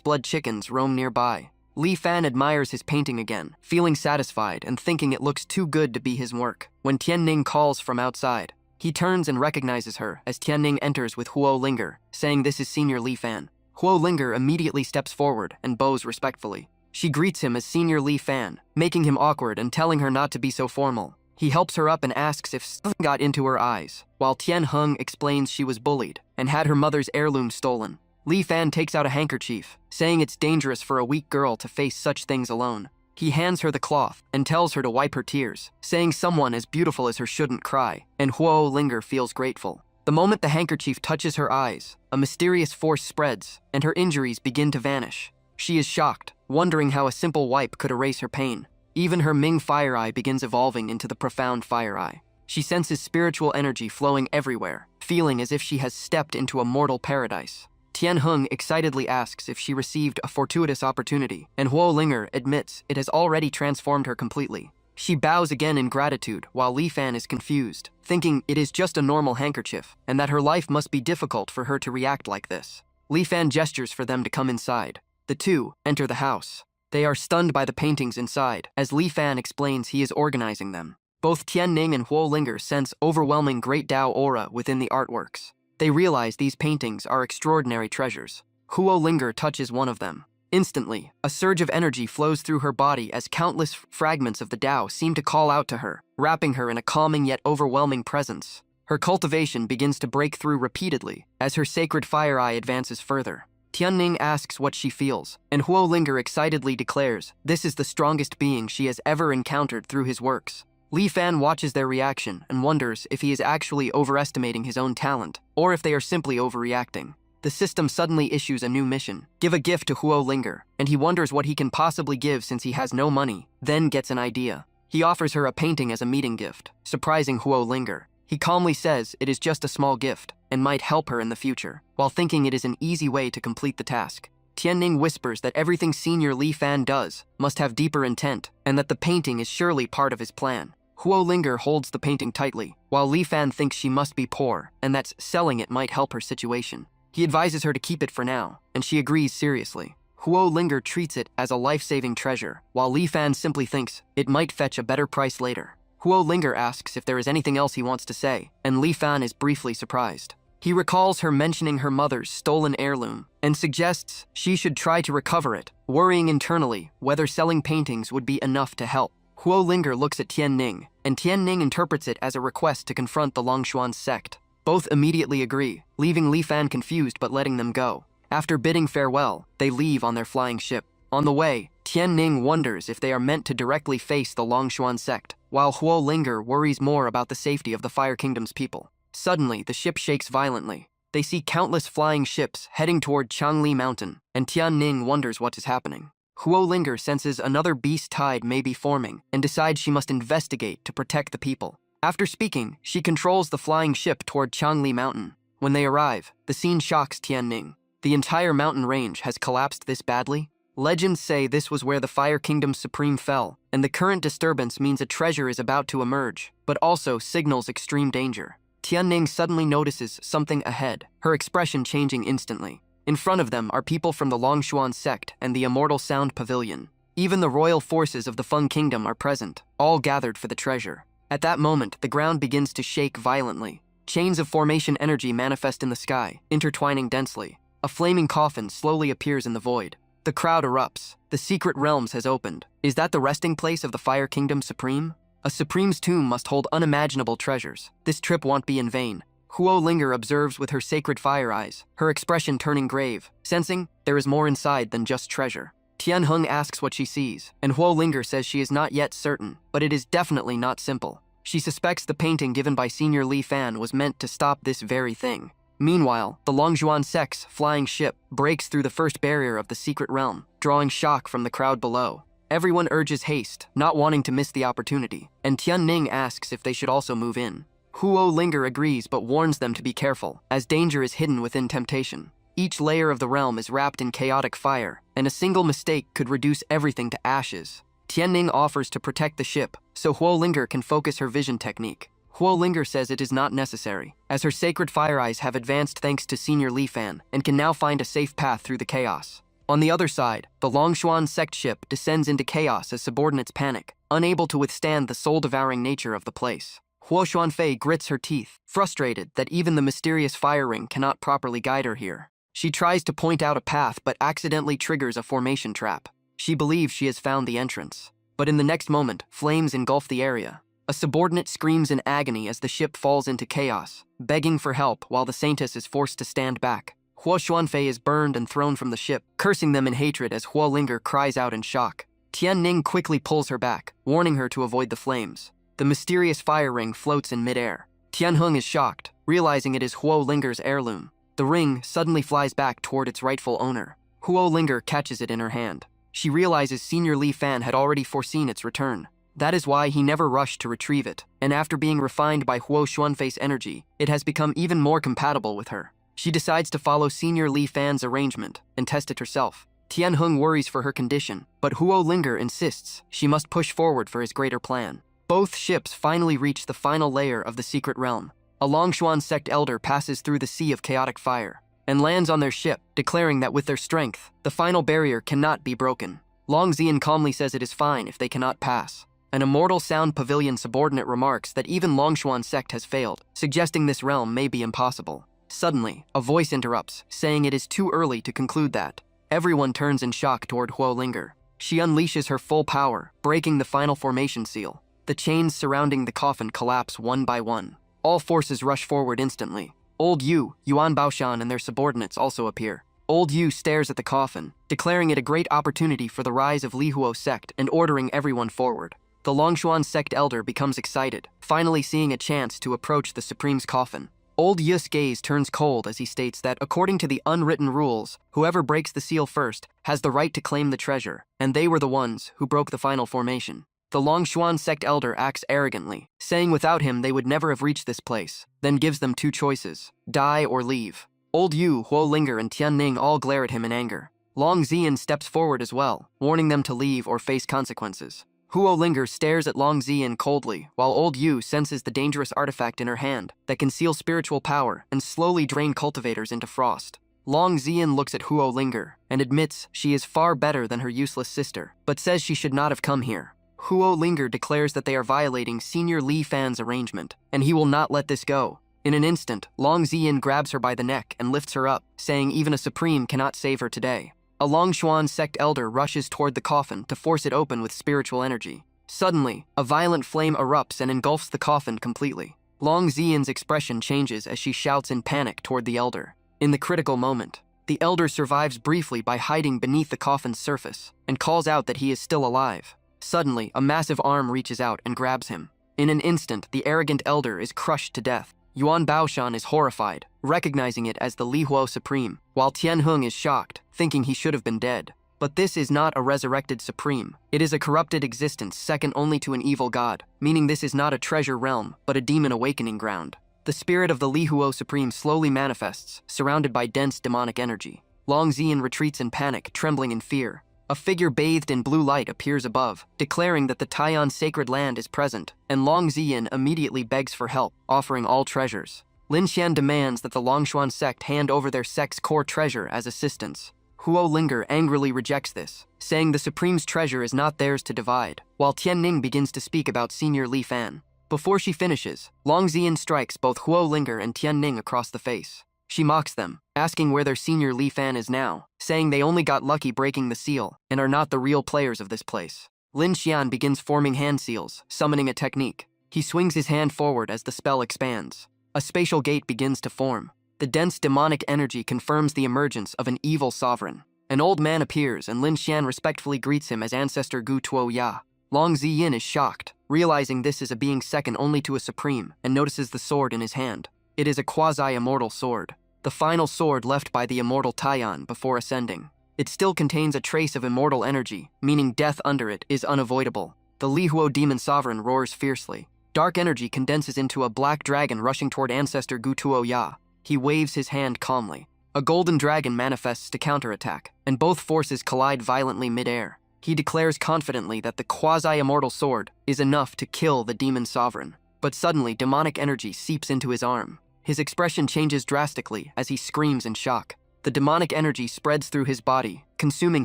blood chickens roam nearby. Li Fan admires his painting again, feeling satisfied and thinking it looks too good to be his work, when Tianning calls from outside. He turns and recognizes her as Tianning enters with Huo Linger, saying this is Senior Li Fan. Huo Linger immediately steps forward and bows respectfully. She greets him as Senior Li Fan, making him awkward and telling her not to be so formal. He helps her up and asks if something got into her eyes, while Tian Heng explains she was bullied and had her mother's heirloom stolen. Li Fan takes out a handkerchief, saying it's dangerous for a weak girl to face such things alone. He hands her the cloth and tells her to wipe her tears, saying someone as beautiful as her shouldn't cry, and Huo Linger feels grateful. The moment the handkerchief touches her eyes, a mysterious force spreads, and her injuries begin to vanish. She is shocked, wondering how a simple wipe could erase her pain. Even her Ming Fire Eye begins evolving into the Profound Fire Eye. She senses spiritual energy flowing everywhere, feeling as if she has stepped into a mortal paradise. Tian Heng excitedly asks if she received a fortuitous opportunity, and Huo Linger admits it has already transformed her completely. She bows again in gratitude while Li Fan is confused, thinking it is just a normal handkerchief, and that her life must be difficult for her to react like this. Li Fan gestures for them to come inside. The two enter the house. They are stunned by the paintings inside, as Li Fan explains he is organizing them. Both Tianning and Huo Linger sense overwhelming Great Tao aura within the artworks. They realize these paintings are extraordinary treasures. Huo Linger touches one of them. Instantly, a surge of energy flows through her body as countless fragments of the Tao seem to call out to her, wrapping her in a calming yet overwhelming presence. Her cultivation begins to break through repeatedly as her sacred fire eye advances further. Tianning asks what she feels, and Huo Linger excitedly declares this is the strongest being she has ever encountered through his works. Li Fan watches their reaction and wonders if he is actually overestimating his own talent, or if they are simply overreacting. The system suddenly issues a new mission: give a gift to Huo Linger, and he wonders what he can possibly give since he has no money, then gets an idea. He offers her a painting as a meeting gift, surprising Huo Linger. He calmly says it is just a small gift, and might help her in the future, while thinking it is an easy way to complete the task. Tianning whispers that everything Senior Li Fan does must have deeper intent, and that the painting is surely part of his plan. Huo Linger holds the painting tightly, while Li Fan thinks she must be poor and that selling it might help her situation. He advises her to keep it for now, and she agrees seriously. Huo Linger treats it as a life-saving treasure, while Li Fan simply thinks it might fetch a better price later. Huo Linger asks if there is anything else he wants to say, and Li Fan is briefly surprised. He recalls her mentioning her mother's stolen heirloom and suggests she should try to recover it, worrying internally whether selling paintings would be enough to help. Huo Linger looks at Tian Ning, and Tian Ning interprets it as a request to confront the Longshuan sect. Both immediately agree, leaving Li Fan confused but letting them go. After bidding farewell, they leave on their flying ship. On the way, Tian Ning wonders if they are meant to directly face the Longshuan sect, while Huo Linger worries more about the safety of the Fire Kingdom's people. Suddenly, the ship shakes violently. They see countless flying ships heading toward Changli Mountain, and Tian Ning wonders what is happening. Huo Linger senses another beast tide may be forming and decides she must investigate to protect the people. After speaking, she controls the flying ship toward Changli Mountain. When they arrive, the scene shocks Tian Ning. The entire mountain range has collapsed this badly? Legends say this was where the Fire Kingdom's supreme fell, and the current disturbance means a treasure is about to emerge, but also signals extreme danger. Tian Ning suddenly notices something ahead, her expression changing instantly. In front of them are people from the Longshuan sect and the Immortal Sound Pavilion. Even the royal forces of the Feng Kingdom are present, all gathered for the treasure. At that moment, the ground begins to shake violently. Chains of formation energy manifest in the sky, intertwining densely. A flaming coffin slowly appears in the void. The crowd erupts. The Secret Realms has opened. Is that the resting place of the Fire Kingdom Supreme? A Supreme's tomb must hold unimaginable treasures. This trip won't be in vain. Huo Linger observes with her sacred fire eyes, her expression turning grave, sensing there is more inside than just treasure. Tian Heng asks what she sees, and Huo Linger says she is not yet certain, but it is definitely not simple. She suspects the painting given by Senior Li Fan was meant to stop this very thing. Meanwhile, the Longshuan sect's flying ship breaks through the first barrier of the secret realm, drawing shock from the crowd below. Everyone urges haste, not wanting to miss the opportunity, and Tian Ning asks if they should also move in. Huo Linger agrees but warns them to be careful, as danger is hidden within temptation. Each layer of the realm is wrapped in chaotic fire, and a single mistake could reduce everything to ashes. Tian Ning offers to protect the ship, so Huo Linger can focus her vision technique. Huo Linger says it is not necessary, as her sacred fire eyes have advanced thanks to Senior Li Fan, and can now find a safe path through the chaos. On the other side, the Longshuan sect ship descends into chaos as subordinates panic, unable to withstand the soul-devouring nature of the place. Huo Xuanfei grits her teeth, frustrated that even the mysterious fire ring cannot properly guide her here. She tries to point out a path but accidentally triggers a formation trap. She believes she has found the entrance. But in the next moment, flames engulf the area. A subordinate screams in agony as the ship falls into chaos, begging for help while the Saintess is forced to stand back. Huo Xuanfei is burned and thrown from the ship, cursing them in hatred as Huo Linger cries out in shock. Tian Ning quickly pulls her back, warning her to avoid the flames. The mysterious fire ring floats in midair. Tian Heng is shocked, realizing it is Huo Linger's heirloom. The ring suddenly flies back toward its rightful owner. Huo Linger catches it in her hand. She realizes Senior Li Fan had already foreseen its return. That is why he never rushed to retrieve it, and after being refined by Huo Xuanfei's energy, it has become even more compatible with her. She decides to follow Senior Li Fan's arrangement and test it herself. Tian Heng worries for her condition, but Huo Linger insists she must push forward for his greater plan. Both ships finally reach the final layer of the secret realm. A Longshuan sect elder passes through the sea of chaotic fire and lands on their ship, declaring that with their strength, the final barrier cannot be broken. Long Zian calmly says it is fine if they cannot pass. An Immortal Sound Pavilion subordinate remarks that even Longshuan sect has failed, suggesting this realm may be impossible. Suddenly, a voice interrupts, saying it is too early to conclude that. Everyone turns in shock toward Huo Linger. She unleashes her full power, breaking the final formation seal. The chains surrounding the coffin collapse one by one. All forces rush forward instantly. Old Yu, Yuan Baoshan, and their subordinates also appear. Old Yu stares at the coffin, declaring it a great opportunity for the rise of Li Huo sect and ordering everyone forward. The Longshuan sect elder becomes excited, finally seeing a chance to approach the Supreme's coffin. Old Yu's gaze turns cold as he states that according to the unwritten rules, whoever breaks the seal first has the right to claim the treasure, and they were the ones who broke the final formation. The Longshuan sect elder acts arrogantly, saying without him they would never have reached this place, then gives them two choices: die or leave. Old Yu, Huo Linger, and Tian Ning all glare at him in anger. Long Zian steps forward as well, warning them to leave or face consequences. Huo Linger stares at Long Ziyin coldly, while old Yu senses the dangerous artifact in her hand that can seal spiritual power and slowly drain cultivators into frost. Long Ziyin looks at Huo Linger and admits she is far better than her useless sister, but says she should not have come here. Huo Linger declares that they are violating Senior Li Fan's arrangement, and he will not let this go. In an instant, Long Ziyin grabs her by the neck and lifts her up, saying even a supreme cannot save her today. A Longshuan sect elder rushes toward the coffin to force it open with spiritual energy. Suddenly, a violent flame erupts and engulfs the coffin completely. Long Ziyin's expression changes as she shouts in panic toward the elder. In the critical moment, the elder survives briefly by hiding beneath the coffin's surface and calls out that he is still alive. Suddenly, a massive arm reaches out and grabs him. In an instant, the arrogant elder is crushed to death. Yuan Baoshan is horrified, recognizing it as the Li Huo Supreme, while Tian Heng is shocked, thinking he should have been dead. But this is not a resurrected Supreme. It is a corrupted existence second only to an evil god, meaning this is not a treasure realm, but a demon awakening ground. The spirit of the Li Huo Supreme slowly manifests, surrounded by dense demonic energy. Long Ziyin retreats in panic, trembling in fear. A figure bathed in blue light appears above, declaring that the Taiyan sacred land is present, and Long Ziyin immediately begs for help, offering all treasures. Lin Xian demands that the Longshuan sect hand over their sect's core treasure as assistance. Huo Linger angrily rejects this, saying the Supreme's treasure is not theirs to divide, while Tianning begins to speak about Senior Li Fan. Before she finishes, Long Ziyin strikes both Huo Linger and Tianning across the face. She mocks them, asking where their Senior Li Fan is now, saying they only got lucky breaking the seal and are not the real players of this place. Lin Xian begins forming hand seals, summoning a technique. He swings his hand forward as the spell expands. A spatial gate begins to form. The dense demonic energy confirms the emergence of an evil sovereign. An old man appears and Lin Xian respectfully greets him as Ancestor Gu Tuo Ya. Long Ziyin is shocked, realizing this is a being second only to a supreme, and notices the sword in his hand. It is a quasi-immortal sword, the final sword left by the immortal Taiyan before ascending. It still contains a trace of immortal energy, meaning death under it is unavoidable. The Li Huo demon sovereign roars fiercely. Dark energy condenses into a black dragon rushing toward Ancestor Gu Tuo Ya. He waves his hand calmly. A golden dragon manifests to counterattack, and both forces collide violently mid-air. He declares confidently that the quasi-immortal sword is enough to kill the demon sovereign. But suddenly, demonic energy seeps into his arm. His expression changes drastically as he screams in shock. The demonic energy spreads through his body, consuming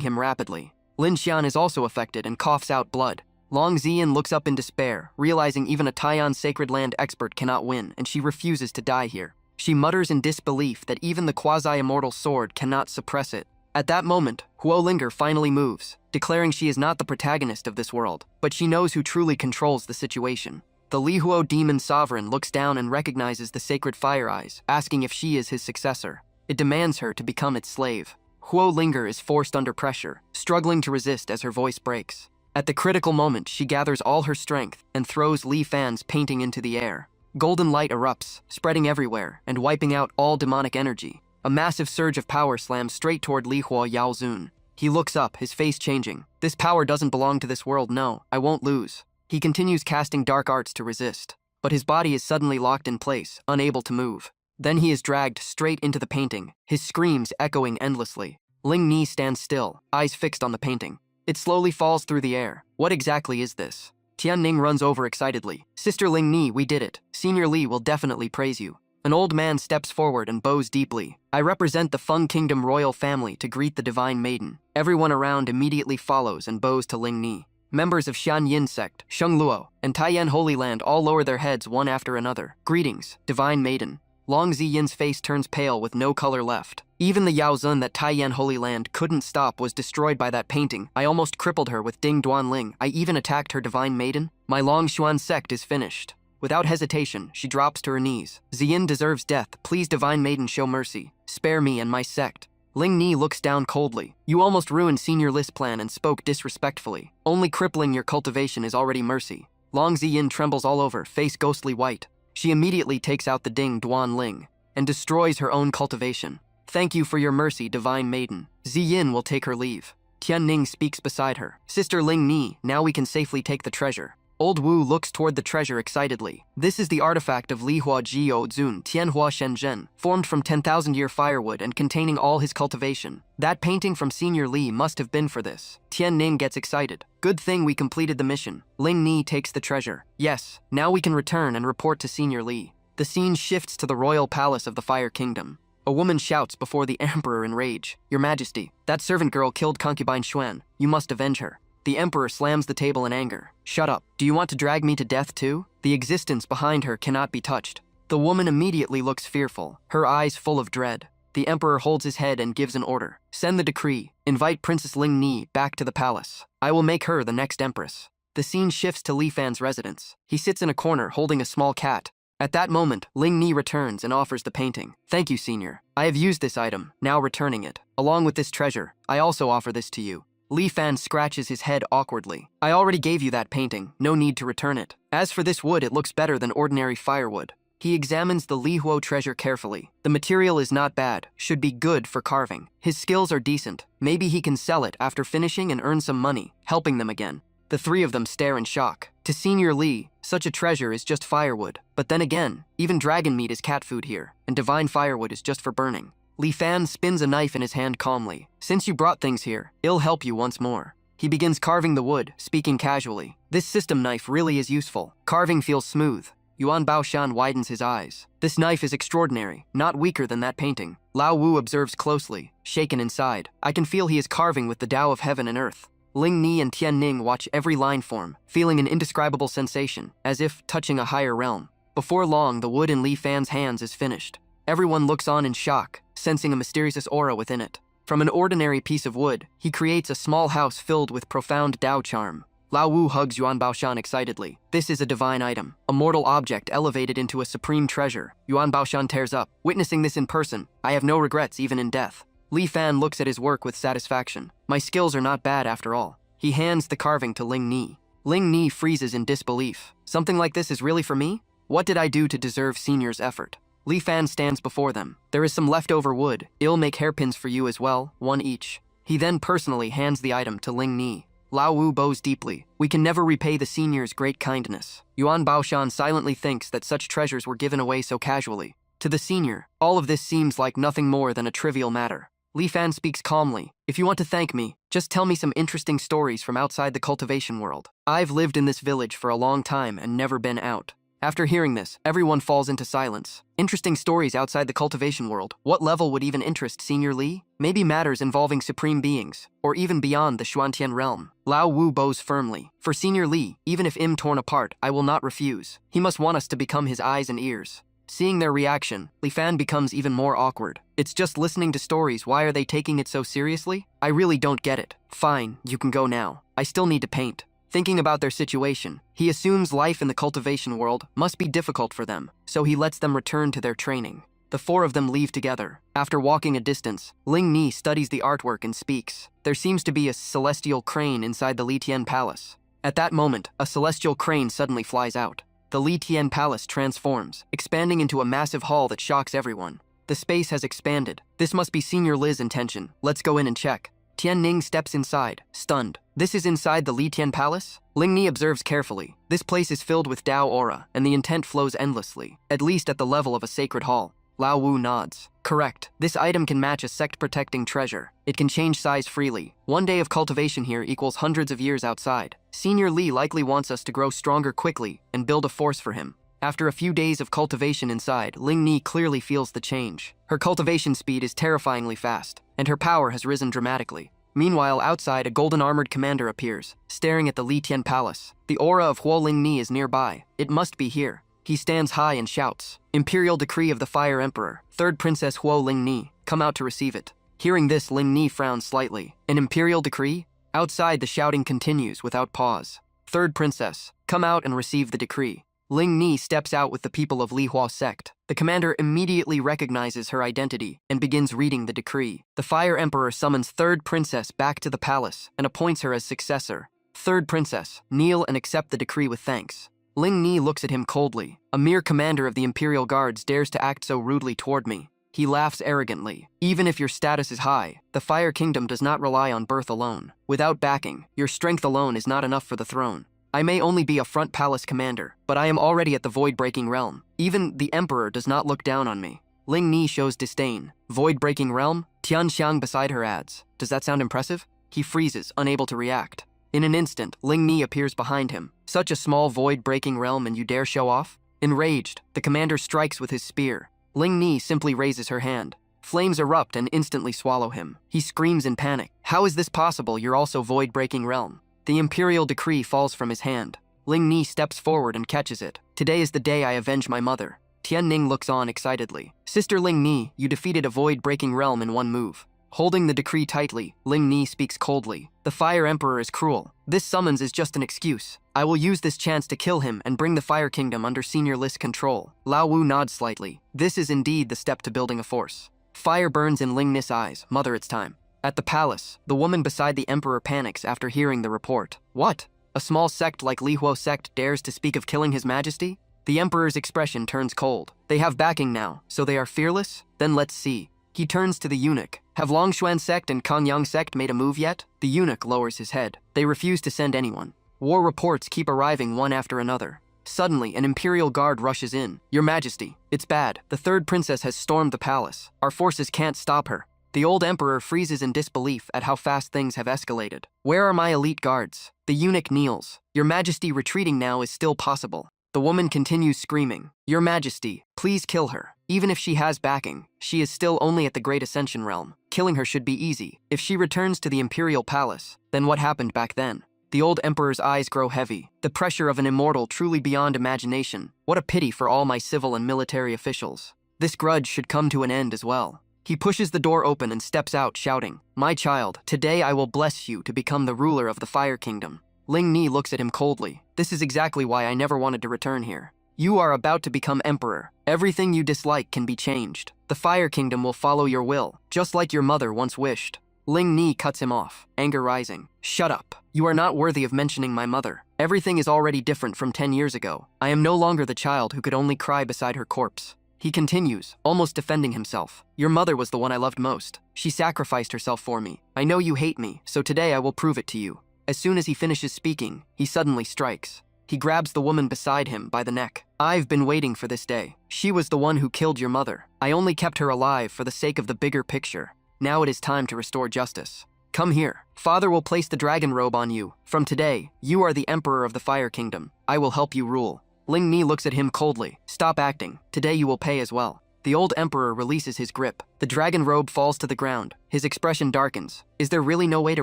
him rapidly. Lin Xian is also affected and coughs out blood. Long Ziyin looks up in despair, realizing even a Taiyan sacred land expert cannot win, and she refuses to die here. She mutters in disbelief that even the quasi-immortal sword cannot suppress it. At that moment, Huo Linger finally moves, declaring she is not the protagonist of this world, but she knows who truly controls the situation. The Li Huo demon sovereign looks down and recognizes the sacred fire eyes, asking if she is his successor. It demands her to become its slave. Huo Linger is forced under pressure, struggling to resist as her voice breaks. At the critical moment, she gathers all her strength and throws Li Fan's painting into the air. Golden light erupts, spreading everywhere and wiping out all demonic energy. A massive surge of power slams straight toward Li Huo Yaozun. He looks up, his face changing. This power doesn't belong to this world, no, I won't lose. He continues casting dark arts to resist, but his body is suddenly locked in place, unable to move. Then he is dragged straight into the painting, his screams echoing endlessly. Ling Ni stands still, eyes fixed on the painting. It slowly falls through the air. What exactly is this? Tianning runs over excitedly. Sister Ling Ni, we did it. Senior Li will definitely praise you. An old man steps forward and bows deeply. I represent the Feng Kingdom royal family to greet the divine maiden. Everyone around immediately follows and bows to Ling Ni. Members of Shan Yin sect, Sheng Luo, and Taiyan Holy Land all lower their heads one after another. Greetings, divine maiden. Long Ziyin's face turns pale with no color left. Even the Yaozun that Taiyan Holy Land couldn't stop was destroyed by that painting. I almost crippled her with Ding Duan Ling. I even attacked her divine maiden. My Longshuan sect is finished. Without hesitation, she drops to her knees. Ziyin deserves death. Please, divine maiden, show mercy. Spare me and my sect. Ling Ni looks down coldly. You almost ruined Senior Li's plan and spoke disrespectfully. Only crippling your cultivation is already mercy. Long Ziyin trembles all over, face ghostly white. She immediately takes out the Ding Duan Ling and destroys her own cultivation. Thank you for your mercy, divine maiden. Ziyin will take her leave. Tianning speaks beside her. Sister Ling Ni, now we can safely take the treasure. Old Wu looks toward the treasure excitedly. This is the artifact of Li Hua Jiao Zun Tianhua Shenzhen, formed from 10,000-year firewood and containing all his cultivation. That painting from Senior Li must have been for this. Tian Ning gets excited. Good thing we completed the mission. Ling Ni takes the treasure. Yes, now we can return and report to Senior Li. The scene shifts to the royal palace of the Fire Kingdom. A woman shouts before the emperor in rage. Your Majesty, that servant girl killed concubine Xuan. You must avenge her. The emperor slams the table in anger. Shut up. Do you want to drag me to death too? The existence behind her cannot be touched. The woman immediately looks fearful, her eyes full of dread. The emperor holds his head and gives an order. Send the decree. Invite Princess Ling Ni back to the palace. I will make her the next empress. The scene shifts to Li Fan's residence. He sits in a corner holding a small cat. At that moment, Ling Ni returns and offers the painting. Thank you, Senior. I have used this item, now returning it. Along with this treasure, I also offer this to you. Li Fan scratches his head awkwardly. I already gave you that painting, no need to return it. As for this wood, it looks better than ordinary firewood. He examines the Li Huo treasure carefully. The material is not bad, should be good for carving. His skills are decent. Maybe he can sell it after finishing and earn some money, helping them again. The three of them stare in shock. To Senior Li, such a treasure is just firewood. But then again, even dragon meat is cat food here, and divine firewood is just for burning. Li Fan spins a knife in his hand calmly. Since you brought things here, it'll help you once more. He begins carving the wood, speaking casually. This system knife really is useful. Carving feels smooth. Yuan Baoshan widens his eyes. This knife is extraordinary, not weaker than that painting. Lao Wu observes closely, shaken inside. I can feel he is carving with the Tao of heaven and earth. Ling Ni and Tian Ning watch every line form, feeling an indescribable sensation, as if touching a higher realm. Before long, the wood in Li Fan's hands is finished. Everyone looks on in shock, sensing a mysterious aura within it. From an ordinary piece of wood, he creates a small house filled with profound Tao charm. Lao Wu hugs Yuan Baoshan excitedly. This is a divine item, a mortal object elevated into a supreme treasure. Yuan Baoshan tears up. Witnessing this in person, I have no regrets even in death. Li Fan looks at his work with satisfaction. My skills are not bad after all. He hands the carving to Ling Ni. Ling Ni freezes in disbelief. Something like this is really for me? What did I do to deserve Senior's effort? Li Fan stands before them. There is some leftover wood. I'll make hairpins for you as well, one each. He then personally hands the item to Ling Ni. Lao Wu bows deeply. We can never repay the Senior's great kindness. Yuan Baoshan silently thinks that such treasures were given away so casually. To the Senior, all of this seems like nothing more than a trivial matter. Li Fan speaks calmly. If you want to thank me, just tell me some interesting stories from outside the cultivation world. I've lived in this village for a long time and never been out. After hearing this, everyone falls into silence. Interesting stories outside the cultivation world. What level would even interest Senior Li? Maybe matters involving supreme beings, or even beyond the Xuantian realm. Lao Wu bows firmly. For Senior Li, even if torn apart, I will not refuse. He must want us to become his eyes and ears. Seeing their reaction, Li Fan becomes even more awkward. It's just listening to stories, why are they taking it so seriously? I really don't get it. Fine, you can go now. I still need to paint. Thinking about their situation, he assumes life in the cultivation world must be difficult for them, so he lets them return to their training. The four of them leave together. After walking a distance, Ling Ni studies the artwork and speaks. There seems to be a celestial crane inside the Li Tian Palace. At that moment, a celestial crane suddenly flies out. The Li Tian Palace transforms, expanding into a massive hall that shocks everyone. The space has expanded. This must be Senior Li's intention. Let's go in and check. Tian Ning steps inside, stunned. This is inside the Li Tian Palace? Ling Ni observes carefully. This place is filled with Tao aura, and the intent flows endlessly, at least at the level of a sacred hall. Lao Wu nods. Correct. This item can match a sect-protecting treasure. It can change size freely. One day of cultivation here equals hundreds of years outside. Senior Li likely wants us to grow stronger quickly and build a force for him. After a few days of cultivation inside, Ling Ni clearly feels the change. Her cultivation speed is terrifyingly fast, and her power has risen dramatically. Meanwhile, outside, a golden-armored commander appears, staring at the Li Tian Palace. The aura of Huo Ling Ni is nearby. It must be here. He stands high and shouts, Imperial Decree of the Fire Emperor, 3rd Princess Huo Ling Ni, come out to receive it. Hearing this, Ling Ni frowns slightly. An Imperial Decree? Outside, the shouting continues without pause. 3rd Princess, come out and receive the decree. Ling Ni steps out with the people of Li Hua sect. The commander immediately recognizes her identity and begins reading the decree. The Fire Emperor summons 3rd Princess back to the palace and appoints her as successor. 3rd Princess, kneel and accept the decree with thanks. Ling Ni looks at him coldly. A mere commander of the Imperial Guards dares to act so rudely toward me. He laughs arrogantly. Even if your status is high, the Fire Kingdom does not rely on birth alone. Without backing, your strength alone is not enough for the throne. I may only be a front palace commander, but I am already at the void-breaking realm. Even the emperor does not look down on me. Ling Ni shows disdain. Void-breaking realm? Tian Xiang beside her adds. Does that sound impressive? He freezes, unable to react. In an instant, Ling Ni appears behind him. Such a small void-breaking realm and you dare show off? Enraged, the commander strikes with his spear. Ling Ni simply raises her hand. Flames erupt and instantly swallow him. He screams in panic. How is this possible? You're also void-breaking realm. The imperial decree falls from his hand. Ling Ni steps forward and catches it. Today is the day I avenge my mother. Tian Ning looks on excitedly. Sister Ling Ni, you defeated a void-breaking realm in one move. Holding the decree tightly, Ling Ni speaks coldly. The Fire Emperor is cruel. This summons is just an excuse. I will use this chance to kill him and bring the Fire Kingdom under Senior List control. Lao Wu nods slightly. This is indeed the step to building a force. Fire burns in Ling Ni's eyes. Mother, it's time. At the palace, the woman beside the emperor panics after hearing the report. What? A small sect like Li Huo sect dares to speak of killing his majesty? The emperor's expression turns cold. They have backing now, so they are fearless? Then let's see. He turns to the eunuch. Have Longshuan sect and Kongyang sect made a move yet? The eunuch lowers his head. They refuse to send anyone. War reports keep arriving one after another. Suddenly, an imperial guard rushes in. Your Majesty, it's bad. The third princess has stormed the palace. Our forces can't stop her. The old emperor freezes in disbelief at how fast things have escalated. Where are my elite guards? The eunuch kneels. Your Majesty, retreating now is still possible. The woman continues screaming. Your Majesty, please kill her. Even if she has backing, she is still only at the Great Ascension realm. Killing her should be easy. If she returns to the imperial palace, then what happened back then? The old emperor's eyes grow heavy. The pressure of an immortal truly beyond imagination. What a pity for all my civil and military officials. This grudge should come to an end as well. He pushes the door open and steps out, shouting, My child, today I will bless you to become the ruler of the Fire Kingdom. Ling Ni looks at him coldly. This is exactly why I never wanted to return here. You are about to become emperor. Everything you dislike can be changed. The Fire Kingdom will follow your will, just like your mother once wished. Ling Ni cuts him off, anger rising. Shut up. You are not worthy of mentioning my mother. Everything is already different from 10 years ago. I am no longer the child who could only cry beside her corpse. He continues, almost defending himself. Your mother was the one I loved most. She sacrificed herself for me. I know you hate me, so today I will prove it to you. As soon as he finishes speaking, he suddenly strikes. He grabs the woman beside him by the neck. I've been waiting for this day. She was the one who killed your mother. I only kept her alive for the sake of the bigger picture. Now it is time to restore justice. Come here. Father will place the dragon robe on you. From today, you are the emperor of the Fire Kingdom. I will help you rule. Ling Ni looks at him coldly. Stop acting. Today you will pay as well. The old emperor releases his grip. The dragon robe falls to the ground. His expression darkens. Is there really no way to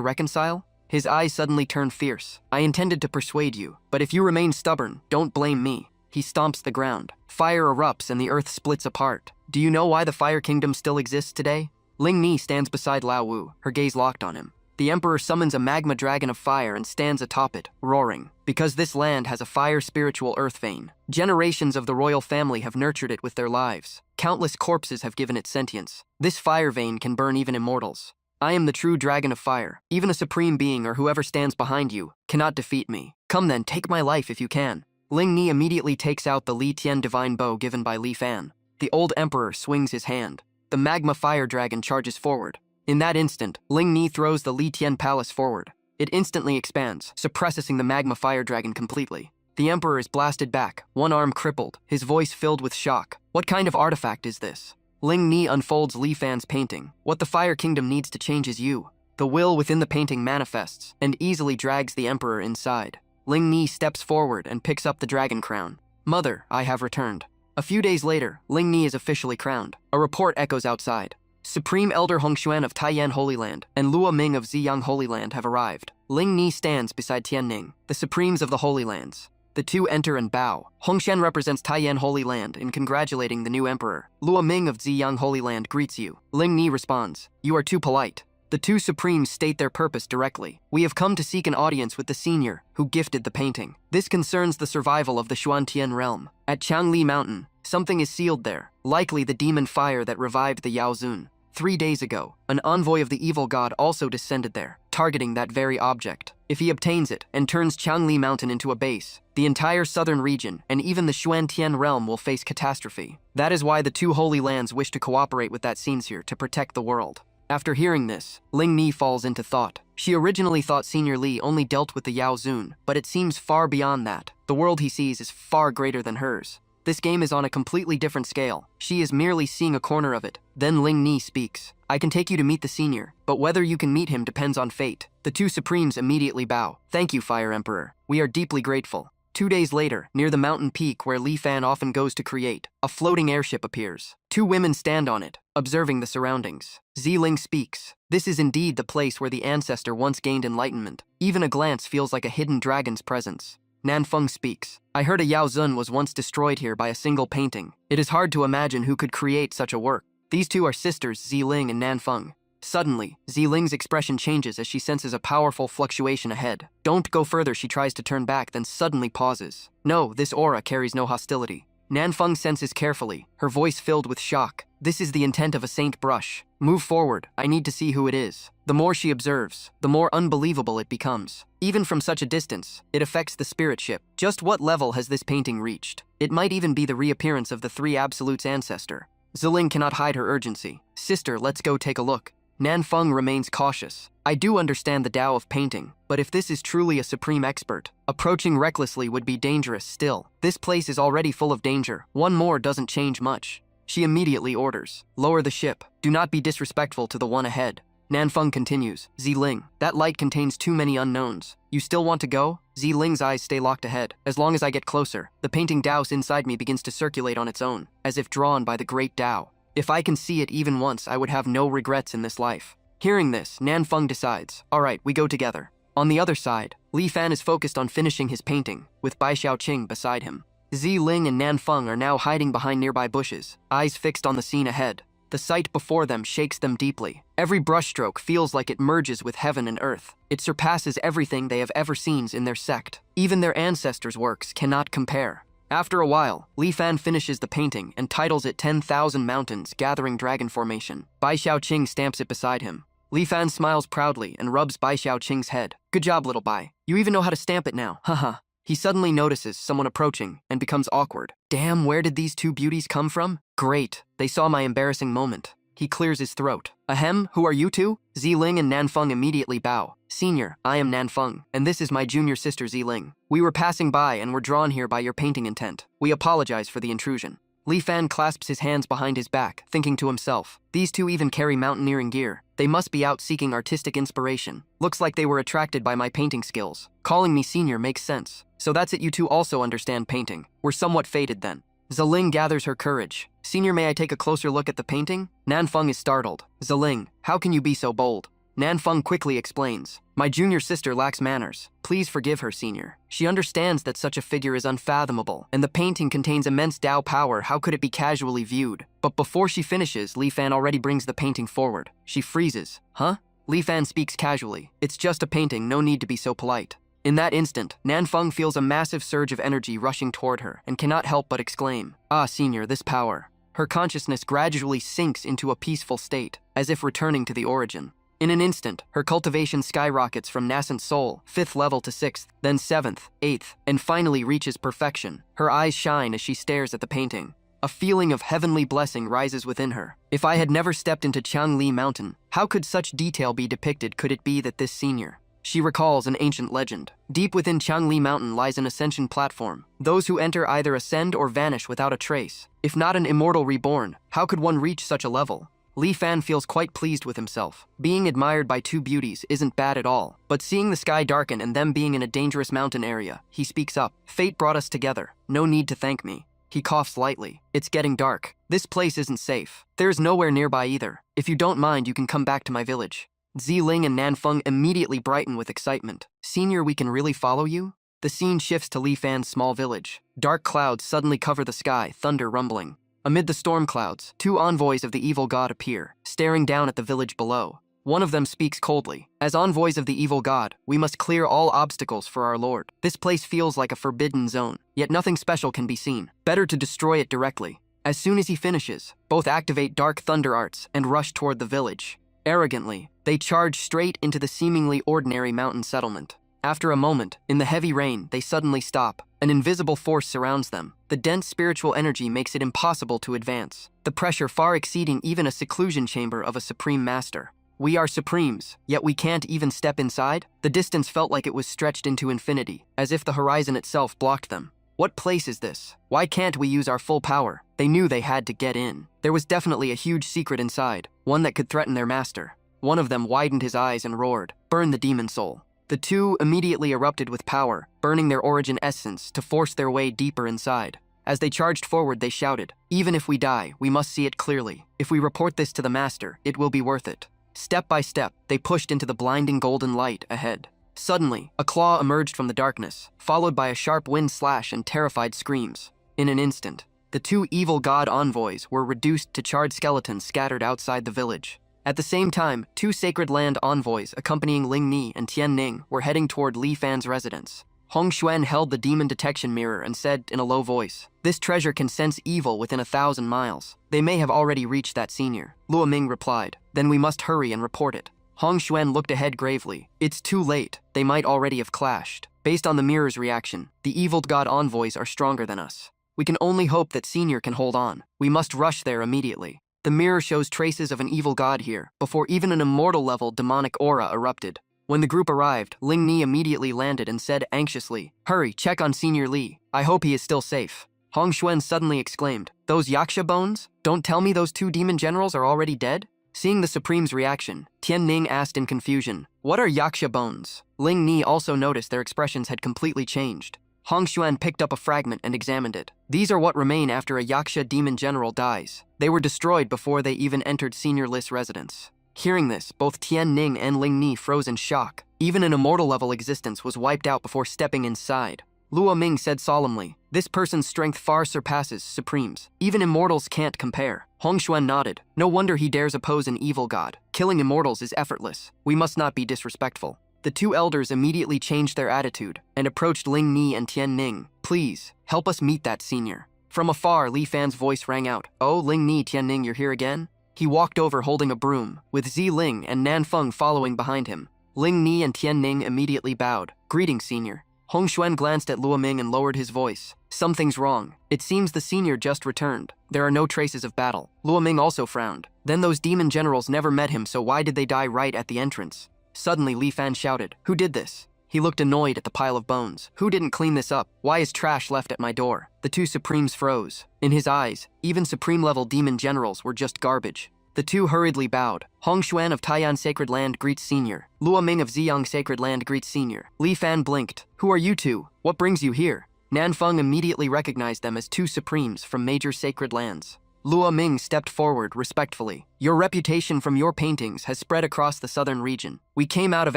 reconcile? His eyes suddenly turn fierce. I intended to persuade you, but if you remain stubborn, don't blame me. He stomps the ground. Fire erupts and the earth splits apart. Do you know why the Fire Kingdom still exists today? Ling Ni stands beside Lao Wu, her gaze locked on him. The emperor summons a magma dragon of fire and stands atop it, roaring. Because this land has a fire spiritual earth vein. Generations of the royal family have nurtured it with their lives. Countless corpses have given it sentience. This fire vein can burn even immortals. I am the true dragon of fire. Even a supreme being or whoever stands behind you cannot defeat me. Come then, take my life if you can. Ling Ni immediately takes out the Li Tian divine bow given by Li Fan. The old emperor swings his hand. The magma fire dragon charges forward. In that instant, Ling Ni throws the Li Tian palace forward. It instantly expands, suppressing the magma fire dragon completely. The emperor is blasted back, one arm crippled, his voice filled with shock. What kind of artifact is this? Ling Ni unfolds Li Fan's painting. What the Fire Kingdom needs to change is you. The will within the painting manifests and easily drags the emperor inside. Ling Ni steps forward and picks up the dragon crown. Mother, I have returned. A few days later, Ling Ni is officially crowned. A report echoes outside. Supreme Elder Hongshuan of Taiyan Holy Land and Luo Ming of Ziyang Holy Land have arrived. Ling Ni stands beside Tianning, the supremes of the Holy Lands. The two enter and bow. Hongshan represents Taiyan Holy Land in congratulating the new emperor. Luo Ming of Ziyang Holy Land greets you. Ling Ni responds, You are too polite. The two supremes state their purpose directly. We have come to seek an audience with the senior who gifted the painting. This concerns the survival of the Xuantian realm. At Changli Mountain, something is sealed there, likely the demon fire that revived the Yao Zun. 3 days ago, an envoy of the evil god also descended there, targeting that very object. If he obtains it and turns Changli Mountain into a base, the entire southern region and even the Xuantian realm will face catastrophe. That is why the two holy lands wish to cooperate with that Sinsir to protect the world. After hearing this, Ling Ni falls into thought. She originally thought Senior Li only dealt with the Yao Zun, but it seems far beyond that. The world he sees is far greater than hers. This game is on a completely different scale. She is merely seeing a corner of it. Then Ling Ni speaks. I can take you to meet the senior, but whether you can meet him depends on fate. The two supremes immediately bow. Thank you, Fire Emperor. We are deeply grateful. 2 days later, near the mountain peak where Li Fan often goes to create, a floating airship appears. 2 women stand on it, observing the surroundings. Ziling speaks. This is indeed the place where the ancestor once gained enlightenment. Even a glance feels like a hidden dragon's presence. Nanfeng speaks. I heard a Yao Zun was once destroyed here by a single painting. It is hard to imagine who could create such a work. These two are sisters, Ziling and Nanfeng. Suddenly, Ziling's expression changes as she senses a powerful fluctuation ahead. Don't go further, she tries to turn back, then suddenly pauses. No, this aura carries no hostility. Nanfeng senses carefully, her voice filled with shock. This is the intent of a saint brush. Move forward, I need to see who it is. The more she observes, the more unbelievable it becomes. Even from such a distance, it affects the spirit ship. Just what level has this painting reached? It might even be the reappearance of the 3 Absolutes' ancestor. Ziling cannot hide her urgency. Sister, let's go take a look. Nanfeng remains cautious. I do understand the Tao of painting, but if this is truly a supreme expert, approaching recklessly would be dangerous still. This place is already full of danger. One more doesn't change much. She immediately orders, lower the ship. Do not be disrespectful to the one ahead. Nanfeng continues, Ziling, that light contains too many unknowns. You still want to go? Ziling's eyes stay locked ahead. As long as I get closer, the painting Tao's inside me begins to circulate on its own, as if drawn by the great Tao. If I can see it even once, I would have no regrets in this life. Hearing this, Nanfeng decides, alright, we go together. On the other side, Li Fan is focused on finishing his painting, with Bai Xiaoqing beside him. Ziling and Nanfeng are now hiding behind nearby bushes, eyes fixed on the scene ahead. The sight before them shakes them deeply. Every brushstroke feels like it merges with heaven and earth. It surpasses everything they have ever seen in their sect. Even their ancestors' works cannot compare. After a while, Li Fan finishes the painting and titles it 10,000 Mountains Gathering Dragon Formation. Bai Xiaoqing stamps it beside him. Li Fan smiles proudly and rubs Bai Xiaoqing's head. Good job, little Bai. You even know how to stamp it now, haha. He suddenly notices someone approaching and becomes awkward. Damn, where did these 2 beauties come from? Great, they saw my embarrassing moment. He clears his throat. Ahem, who are you 2? Ziling and Nanfeng immediately bow. Senior, I am Nanfeng, and this is my junior sister Ziling. We were passing by and were drawn here by your painting intent. We apologize for the intrusion. Li Fan clasps his hands behind his back, thinking to himself, these 2 even carry mountaineering gear. They must be out seeking artistic inspiration. Looks like they were attracted by my painting skills. Calling me senior makes sense. So that's it, you 2 also understand painting. We're somewhat fated then. Ziling gathers her courage. Senior, may I take a closer look at the painting? Nanfeng is startled. Ziling, how can you be so bold? Nanfeng quickly explains. My junior sister lacks manners. Please forgive her, senior. She understands that such a figure is unfathomable, and the painting contains immense Tao power. How could it be casually viewed? But before she finishes, Li Fan already brings the painting forward. She freezes. Huh? Li Fan speaks casually. It's just a painting, no need to be so polite. In that instant, Nanfeng feels a massive surge of energy rushing toward her and cannot help but exclaim, Ah, senior, this power. Her consciousness gradually sinks into a peaceful state, as if returning to the origin. In an instant, her cultivation skyrockets from nascent soul, 5th level to 6th, then 7th, 8th, and finally reaches perfection. Her eyes shine as she stares at the painting. A feeling of heavenly blessing rises within her. If I had never stepped into Changli Mountain, how could such detail be depicted? Could it be that this senior? She recalls an ancient legend. Deep within Changli Mountain lies an ascension platform. Those who enter either ascend or vanish without a trace. If not an immortal reborn, how could one reach such a level? Li Fan feels quite pleased with himself. Being admired by 2 beauties isn't bad at all, but seeing the sky darken and them being in a dangerous mountain area, he speaks up. Fate brought us together. No need to thank me. He coughs lightly. It's getting dark. This place isn't safe. There's nowhere nearby either. If you don't mind, you can come back to my village. Ziling and Nanfeng immediately brighten with excitement. Senior, we can really follow you? The scene shifts to Li Fan's small village. Dark clouds suddenly cover the sky, thunder rumbling. Amid the storm clouds, 2 envoys of the evil god appear, staring down at the village below. One of them speaks coldly. As envoys of the evil god, we must clear all obstacles for our lord. This place feels like a forbidden zone, yet nothing special can be seen. Better to destroy it directly. As soon as he finishes, both activate dark thunder arts and rush toward the village. Arrogantly, they charge straight into the seemingly ordinary mountain settlement. After a moment, in the heavy rain, they suddenly stop. An invisible force surrounds them. The dense spiritual energy makes it impossible to advance, the pressure far exceeding even a seclusion chamber of a supreme master. We are supremes, yet we can't even step inside? The distance felt like it was stretched into infinity, as if the horizon itself blocked them. What place is this? Why can't we use our full power? They knew they had to get in. There was definitely a huge secret inside, one that could threaten their master. One of them widened his eyes and roared, "Burn the demon soul." The two immediately erupted with power, burning their origin essence to force their way deeper inside. As they charged forward, they shouted, "Even if we die, we must see it clearly. If we report this to the master, it will be worth it." Step by step, they pushed into the blinding golden light ahead. Suddenly, a claw emerged from the darkness, followed by a sharp wind slash and terrified screams. In an instant, the two evil god envoys were reduced to charred skeletons scattered outside the village. At the same time, two Sacred Land envoys accompanying Ling Ni and Tian Ning were heading toward Li Fan's residence. Hong Xuan held the demon detection mirror and said in a low voice, "This treasure can sense evil within 1,000 miles. They may have already reached that senior." Luo Ming replied, "Then we must hurry and report it." Hong Xuan looked ahead gravely. "It's too late. They might already have clashed. Based on the mirror's reaction, the evil god envoys are stronger than us. We can only hope that senior can hold on. We must rush there immediately. The mirror shows traces of an evil god here, before even an immortal-level demonic aura erupted." When the group arrived, Ling Ni immediately landed and said anxiously, "Hurry, check on Senior Li. I hope he is still safe." Hong Xuan suddenly exclaimed, "Those Yaksha bones? Don't tell me those two demon generals are already dead?" Seeing the Supreme's reaction, Tian Ning asked in confusion, "What are Yaksha bones?" Ling Ni also noticed their expressions had completely changed. Hong Xuan picked up a fragment and examined it. "These are what remain after a Yaksha demon general dies. They were destroyed before they even entered Senior Li's residence." Hearing this, both Tian Ning and Ling Ni froze in shock. Even an immortal-level existence was wiped out before stepping inside. Luo Ming said solemnly, "This person's strength far surpasses Supremes. Even immortals can't compare." Hong Xuan nodded. "No wonder he dares oppose an evil god. Killing immortals is effortless. We must not be disrespectful." The two elders immediately changed their attitude and approached Ling Ni and Tian Ning. "Please, help us meet that senior." From afar, Li Fan's voice rang out, "Oh, Ling Ni, Tian Ning, you're here again?" He walked over holding a broom, with Zi Ling and Nan Feng following behind him. Ling Ni and Tian Ning immediately bowed. "Greetings, senior." Hong Xuan glanced at Luo Ming and lowered his voice. "Something's wrong. It seems the senior just returned. There are no traces of battle." Luo Ming also frowned. "Then those demon generals never met him, so why did they die right at the entrance?" Suddenly, Li Fan shouted, "Who did this?" He looked annoyed at the pile of bones. "Who didn't clean this up? Why is trash left at my door?" The two Supremes froze. In his eyes, even Supreme-level demon generals were just garbage. The two hurriedly bowed. Hong Xuan of Taiyan Sacred Land greets Senior. Luo Ming of Ziyang Sacred Land greets Senior. Li Fan blinked. "Who are you two? What brings you here?" Nan Feng immediately recognized them as two Supremes from major sacred lands. Luo Ming stepped forward respectfully. "Your reputation from your paintings has spread across the southern region. We came out of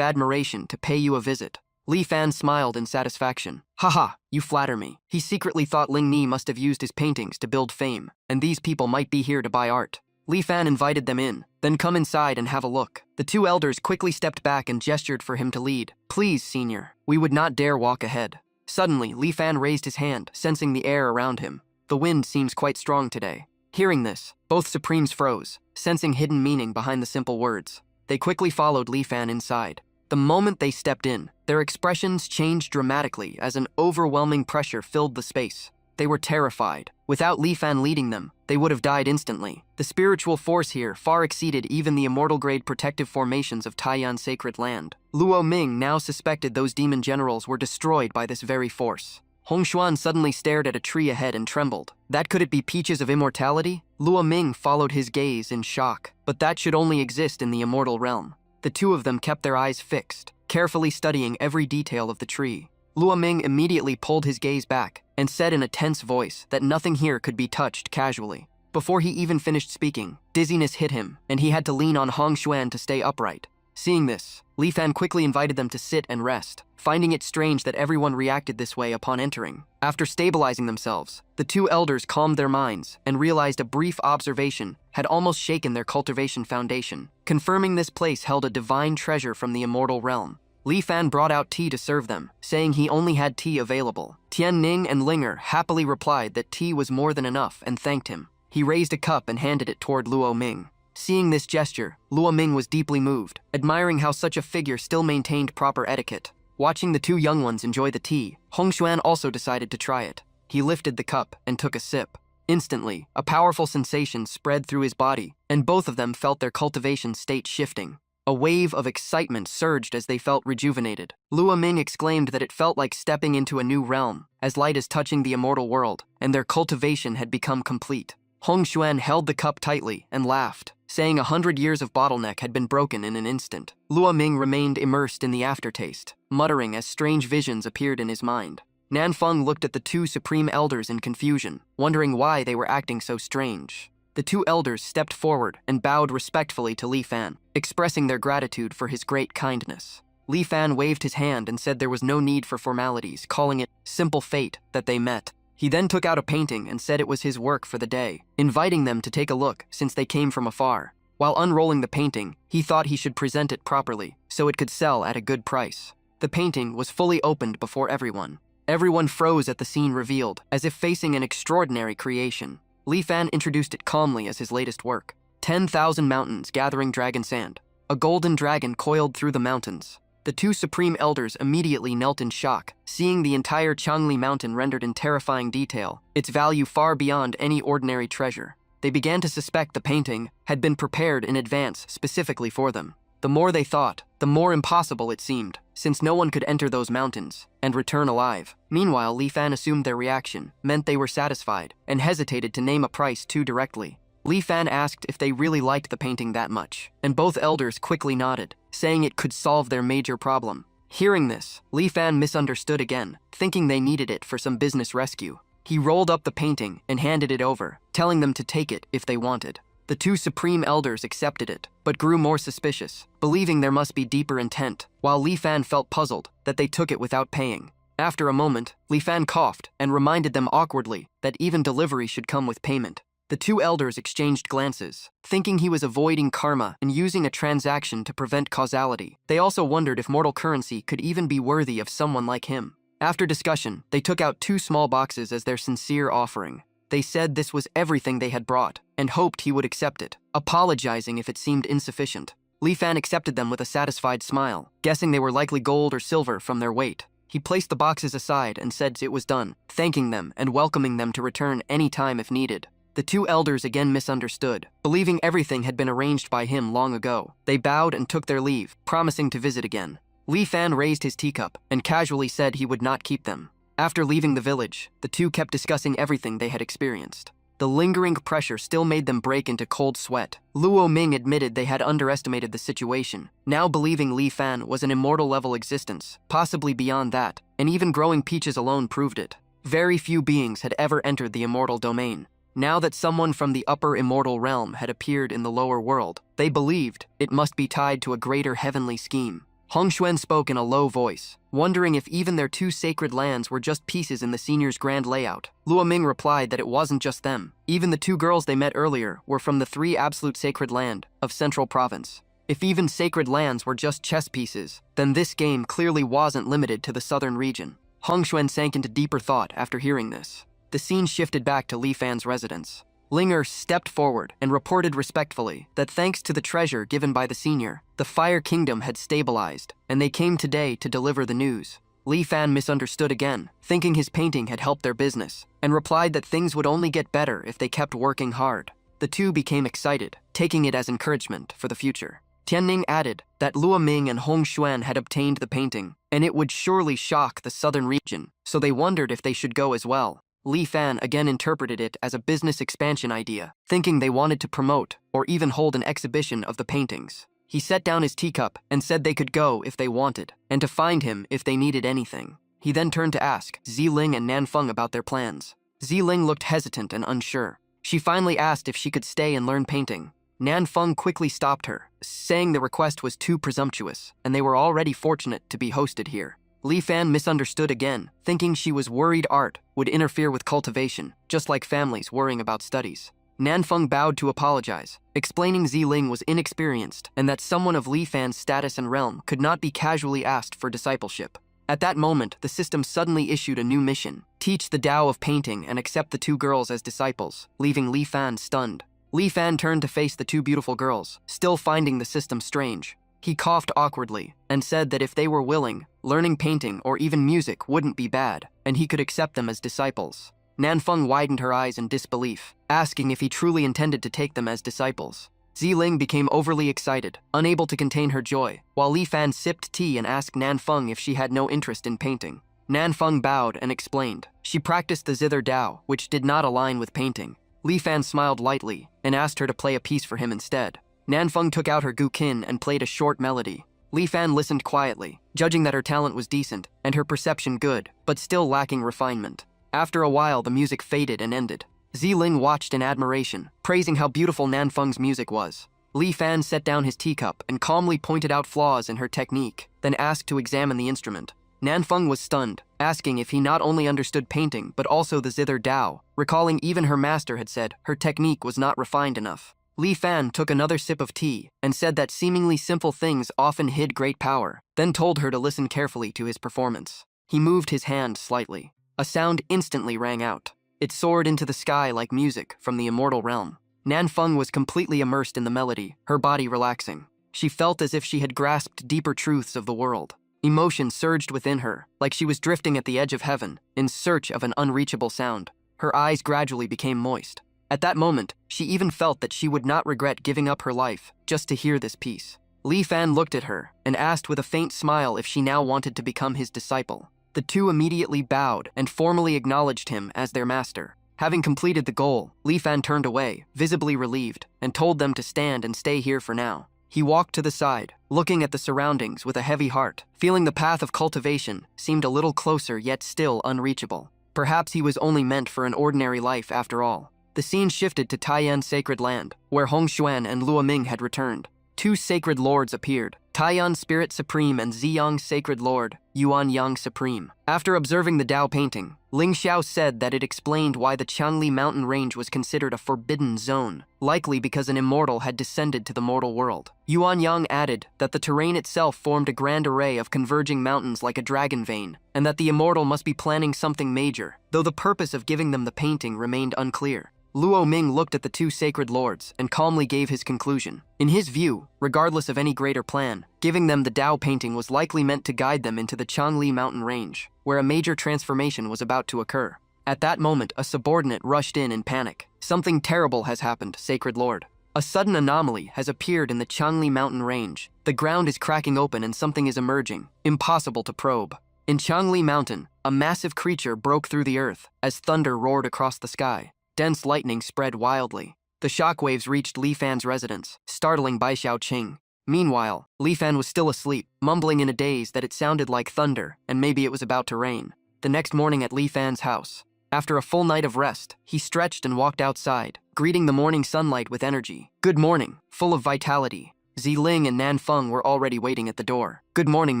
admiration to pay you a visit." Li Fan smiled in satisfaction. "Haha, you flatter me." He secretly thought Ling Ni must have used his paintings to build fame, and these people might be here to buy art. Li Fan invited them in, "Then come inside and have a look." The two elders quickly stepped back and gestured for him to lead. "Please, senior, we would not dare walk ahead." Suddenly, Li Fan raised his hand, sensing the air around him. "The wind seems quite strong today." Hearing this, both Supremes froze, sensing hidden meaning behind the simple words. They quickly followed Li Fan inside. The moment they stepped in, their expressions changed dramatically as an overwhelming pressure filled the space. They were terrified. Without Li Fan leading them, they would have died instantly. The spiritual force here far exceeded even the immortal-grade protective formations of Taiyan Sacred Land. Luo Ming now suspected those demon generals were destroyed by this very force. Hong Xuan suddenly stared at a tree ahead and trembled. That could it be peaches of immortality? Luo Ming followed his gaze in shock. But that should only exist in the immortal realm. The two of them kept their eyes fixed, carefully studying every detail of the tree. Luo Ming immediately pulled his gaze back and said in a tense voice that nothing here could be touched casually. Before he even finished speaking, dizziness hit him, and he had to lean on Hong Xuan to stay upright. Seeing this, Li Fan quickly invited them to sit and rest, finding it strange that everyone reacted this way upon entering. After stabilizing themselves, the two elders calmed their minds and realized a brief observation had almost shaken their cultivation foundation, confirming this place held a divine treasure from the immortal realm. Li Fan brought out tea to serve them, saying he only had tea available. Tian Ning and Linger happily replied that tea was more than enough and thanked him. He raised a cup and handed it toward Luo Ming. Seeing this gesture, Luo Ming was deeply moved, admiring how such a figure still maintained proper etiquette. Watching the two young ones enjoy the tea, Hong Xuan also decided to try it. He lifted the cup and took a sip. Instantly, a powerful sensation spread through his body, and both of them felt their cultivation state shifting. A wave of excitement surged as they felt rejuvenated. Luo Ming exclaimed that it felt like stepping into a new realm, as light as touching the immortal world, and their cultivation had become complete. Hong Xuan held the cup tightly and laughed, saying 100 years of bottleneck had been broken in an instant. Luo Ming remained immersed in the aftertaste, muttering as strange visions appeared in his mind. Nanfeng looked at the two supreme elders in confusion, wondering why they were acting so strange. The two elders stepped forward and bowed respectfully to Li Fan, expressing their gratitude for his great kindness. Li Fan waved his hand and said there was no need for formalities, calling it simple fate that they met. He then took out a painting and said it was his work for the day, inviting them to take a look since they came from afar. While unrolling the painting, he thought he should present it properly so it could sell at a good price. The painting was fully opened before everyone. Everyone froze at the scene revealed, as if facing an extraordinary creation. Li Fan introduced it calmly as his latest work. 10,000 mountains gathering dragon sand. A golden dragon coiled through the mountains. The two supreme elders immediately knelt in shock, seeing the entire Changli mountain rendered in terrifying detail, its value far beyond any ordinary treasure. They began to suspect the painting had been prepared in advance specifically for them. The more they thought, the more impossible it seemed, since no one could enter those mountains and return alive. Meanwhile, Li Fan assumed their reaction meant they were satisfied and hesitated to name a price too directly. Li Fan asked if they really liked the painting that much, and both elders quickly nodded, saying it could solve their major problem. Hearing this, Li Fan misunderstood again, thinking they needed it for some business rescue. He rolled up the painting and handed it over, telling them to take it if they wanted. The two supreme elders accepted it, but grew more suspicious, believing there must be deeper intent, while Li Fan felt puzzled that they took it without paying. After a moment, Li Fan coughed and reminded them awkwardly that even delivery should come with payment. The two elders exchanged glances, thinking he was avoiding karma and using a transaction to prevent causality. They also wondered if mortal currency could even be worthy of someone like him. After discussion, they took out 2 small boxes as their sincere offering. They said this was everything they had brought, and hoped he would accept it, apologizing if it seemed insufficient. Li Fan accepted them with a satisfied smile, guessing they were likely gold or silver from their weight. He placed the boxes aside and said it was done, thanking them and welcoming them to return any time if needed. The two elders again misunderstood, believing everything had been arranged by him long ago. They bowed and took their leave, promising to visit again. Li Fan raised his teacup and casually said he would not keep them. After leaving the village, the two kept discussing everything they had experienced. The lingering pressure still made them break into cold sweat. Luo Ming admitted they had underestimated the situation, now believing Li Fan was an immortal-level existence, possibly beyond that, and even growing peaches alone proved it. Very few beings had ever entered the immortal domain. Now that someone from the upper immortal realm had appeared in the lower world, they believed it must be tied to a greater heavenly scheme. Hong Xuan spoke in a low voice, wondering if even their 2 sacred lands were just pieces in the senior's grand layout. Luo Ming replied that it wasn't just them. Even the 2 girls they met earlier were from the 3 absolute sacred land of Central Province. If even sacred lands were just chess pieces, then this game clearly wasn't limited to the southern region. Hong Xuan sank into deeper thought after hearing this. The scene shifted back to Li Fan's residence. Linger stepped forward and reported respectfully that thanks to the treasure given by the senior, the Fire Kingdom had stabilized, and they came today to deliver the news. Li Fan misunderstood again, thinking his painting had helped their business, and replied that things would only get better if they kept working hard. The two became excited, taking it as encouragement for the future. Tianning added that Luo Ming and Hong Xuan had obtained the painting, and it would surely shock the southern region, so they wondered if they should go as well. Li Fan again interpreted it as a business expansion idea, thinking they wanted to promote or even hold an exhibition of the paintings. He set down his teacup and said they could go if they wanted, and to find him if they needed anything. He then turned to ask Ziling and Nanfeng about their plans. Ziling looked hesitant and unsure. She finally asked if she could stay and learn painting. Nanfeng quickly stopped her, saying the request was too presumptuous, and they were already fortunate to be hosted here. Li Fan misunderstood again, thinking she was worried art would interfere with cultivation, just like families worrying about studies. Nanfeng bowed to apologize, explaining Ziling was inexperienced and that someone of Li Fan's status and realm could not be casually asked for discipleship. At that moment, the system suddenly issued a new mission: teach the Tao of painting and accept the 2 girls as disciples, leaving Li Fan stunned. Li Fan turned to face the 2 beautiful girls, still finding the system strange. He coughed awkwardly and said that if they were willing, learning painting or even music wouldn't be bad, and he could accept them as disciples. Nanfeng widened her eyes in disbelief, asking if he truly intended to take them as disciples. Ziling became overly excited, unable to contain her joy, while Li Fan sipped tea and asked Nanfeng if she had no interest in painting. Nanfeng bowed and explained. She practiced the zither Dao, which did not align with painting. Li Fan smiled lightly and asked her to play a piece for him instead. Nanfeng took out her guqin and played a short melody. Li Fan listened quietly, judging that her talent was decent and her perception good, but still lacking refinement. After a while, the music faded and ended. Ziling watched in admiration, praising how beautiful Nanfeng's music was. Li Fan set down his teacup and calmly pointed out flaws in her technique, then asked to examine the instrument. Nanfeng was stunned, asking if he not only understood painting but also the zither Dao, recalling even her master had said her technique was not refined enough. Li Fan took another sip of tea and said that seemingly simple things often hid great power, then told her to listen carefully to his performance. He moved his hand slightly. A sound instantly rang out. It soared into the sky like music from the immortal realm. Nanfeng was completely immersed in the melody, her body relaxing. She felt as if she had grasped deeper truths of the world. Emotion surged within her, like she was drifting at the edge of heaven, in search of an unreachable sound. Her eyes gradually became moist. At that moment, she even felt that she would not regret giving up her life just to hear this piece. Li Fan looked at her and asked with a faint smile if she now wanted to become his disciple. The two immediately bowed and formally acknowledged him as their master. Having completed the goal, Li Fan turned away, visibly relieved, and told them to stand and stay here for now. He walked to the side, looking at the surroundings with a heavy heart, feeling the path of cultivation seemed a little closer yet still unreachable. Perhaps he was only meant for an ordinary life after all. The scene shifted to Taiyan Sacred Land, where Hong Xuan and Luo Ming had returned. Two sacred lords appeared, Taiyan Spirit Supreme and Ziyang Sacred Lord, Yuan Yang Supreme. After observing the Dao painting, Ling Xiao said that it explained why the Qiangli mountain range was considered a forbidden zone, likely because an immortal had descended to the mortal world. Yuan Yang added that the terrain itself formed a grand array of converging mountains like a dragon vein, and that the immortal must be planning something major, though the purpose of giving them the painting remained unclear. Luo Ming looked at the two sacred lords and calmly gave his conclusion. In his view, regardless of any greater plan, giving them the Dao painting was likely meant to guide them into the Qiangli mountain range, where a major transformation was about to occur. At that moment, a subordinate rushed in panic. "Something terrible has happened, Sacred Lord. A sudden anomaly has appeared in the Qiangli mountain range. The ground is cracking open and something is emerging, impossible to probe." In Qiangli mountain, a massive creature broke through the earth as thunder roared across the sky. Dense lightning spread wildly. The shockwaves reached Li Fan's residence, startling Bai Xiaoqing. Meanwhile, Li Fan was still asleep, mumbling in a daze that it sounded like thunder and maybe it was about to rain. The next morning at Li Fan's house, after a full night of rest, he stretched and walked outside, greeting the morning sunlight with energy. "Good morning," full of vitality. Ziling and Nanfeng were already waiting at the door. "Good morning,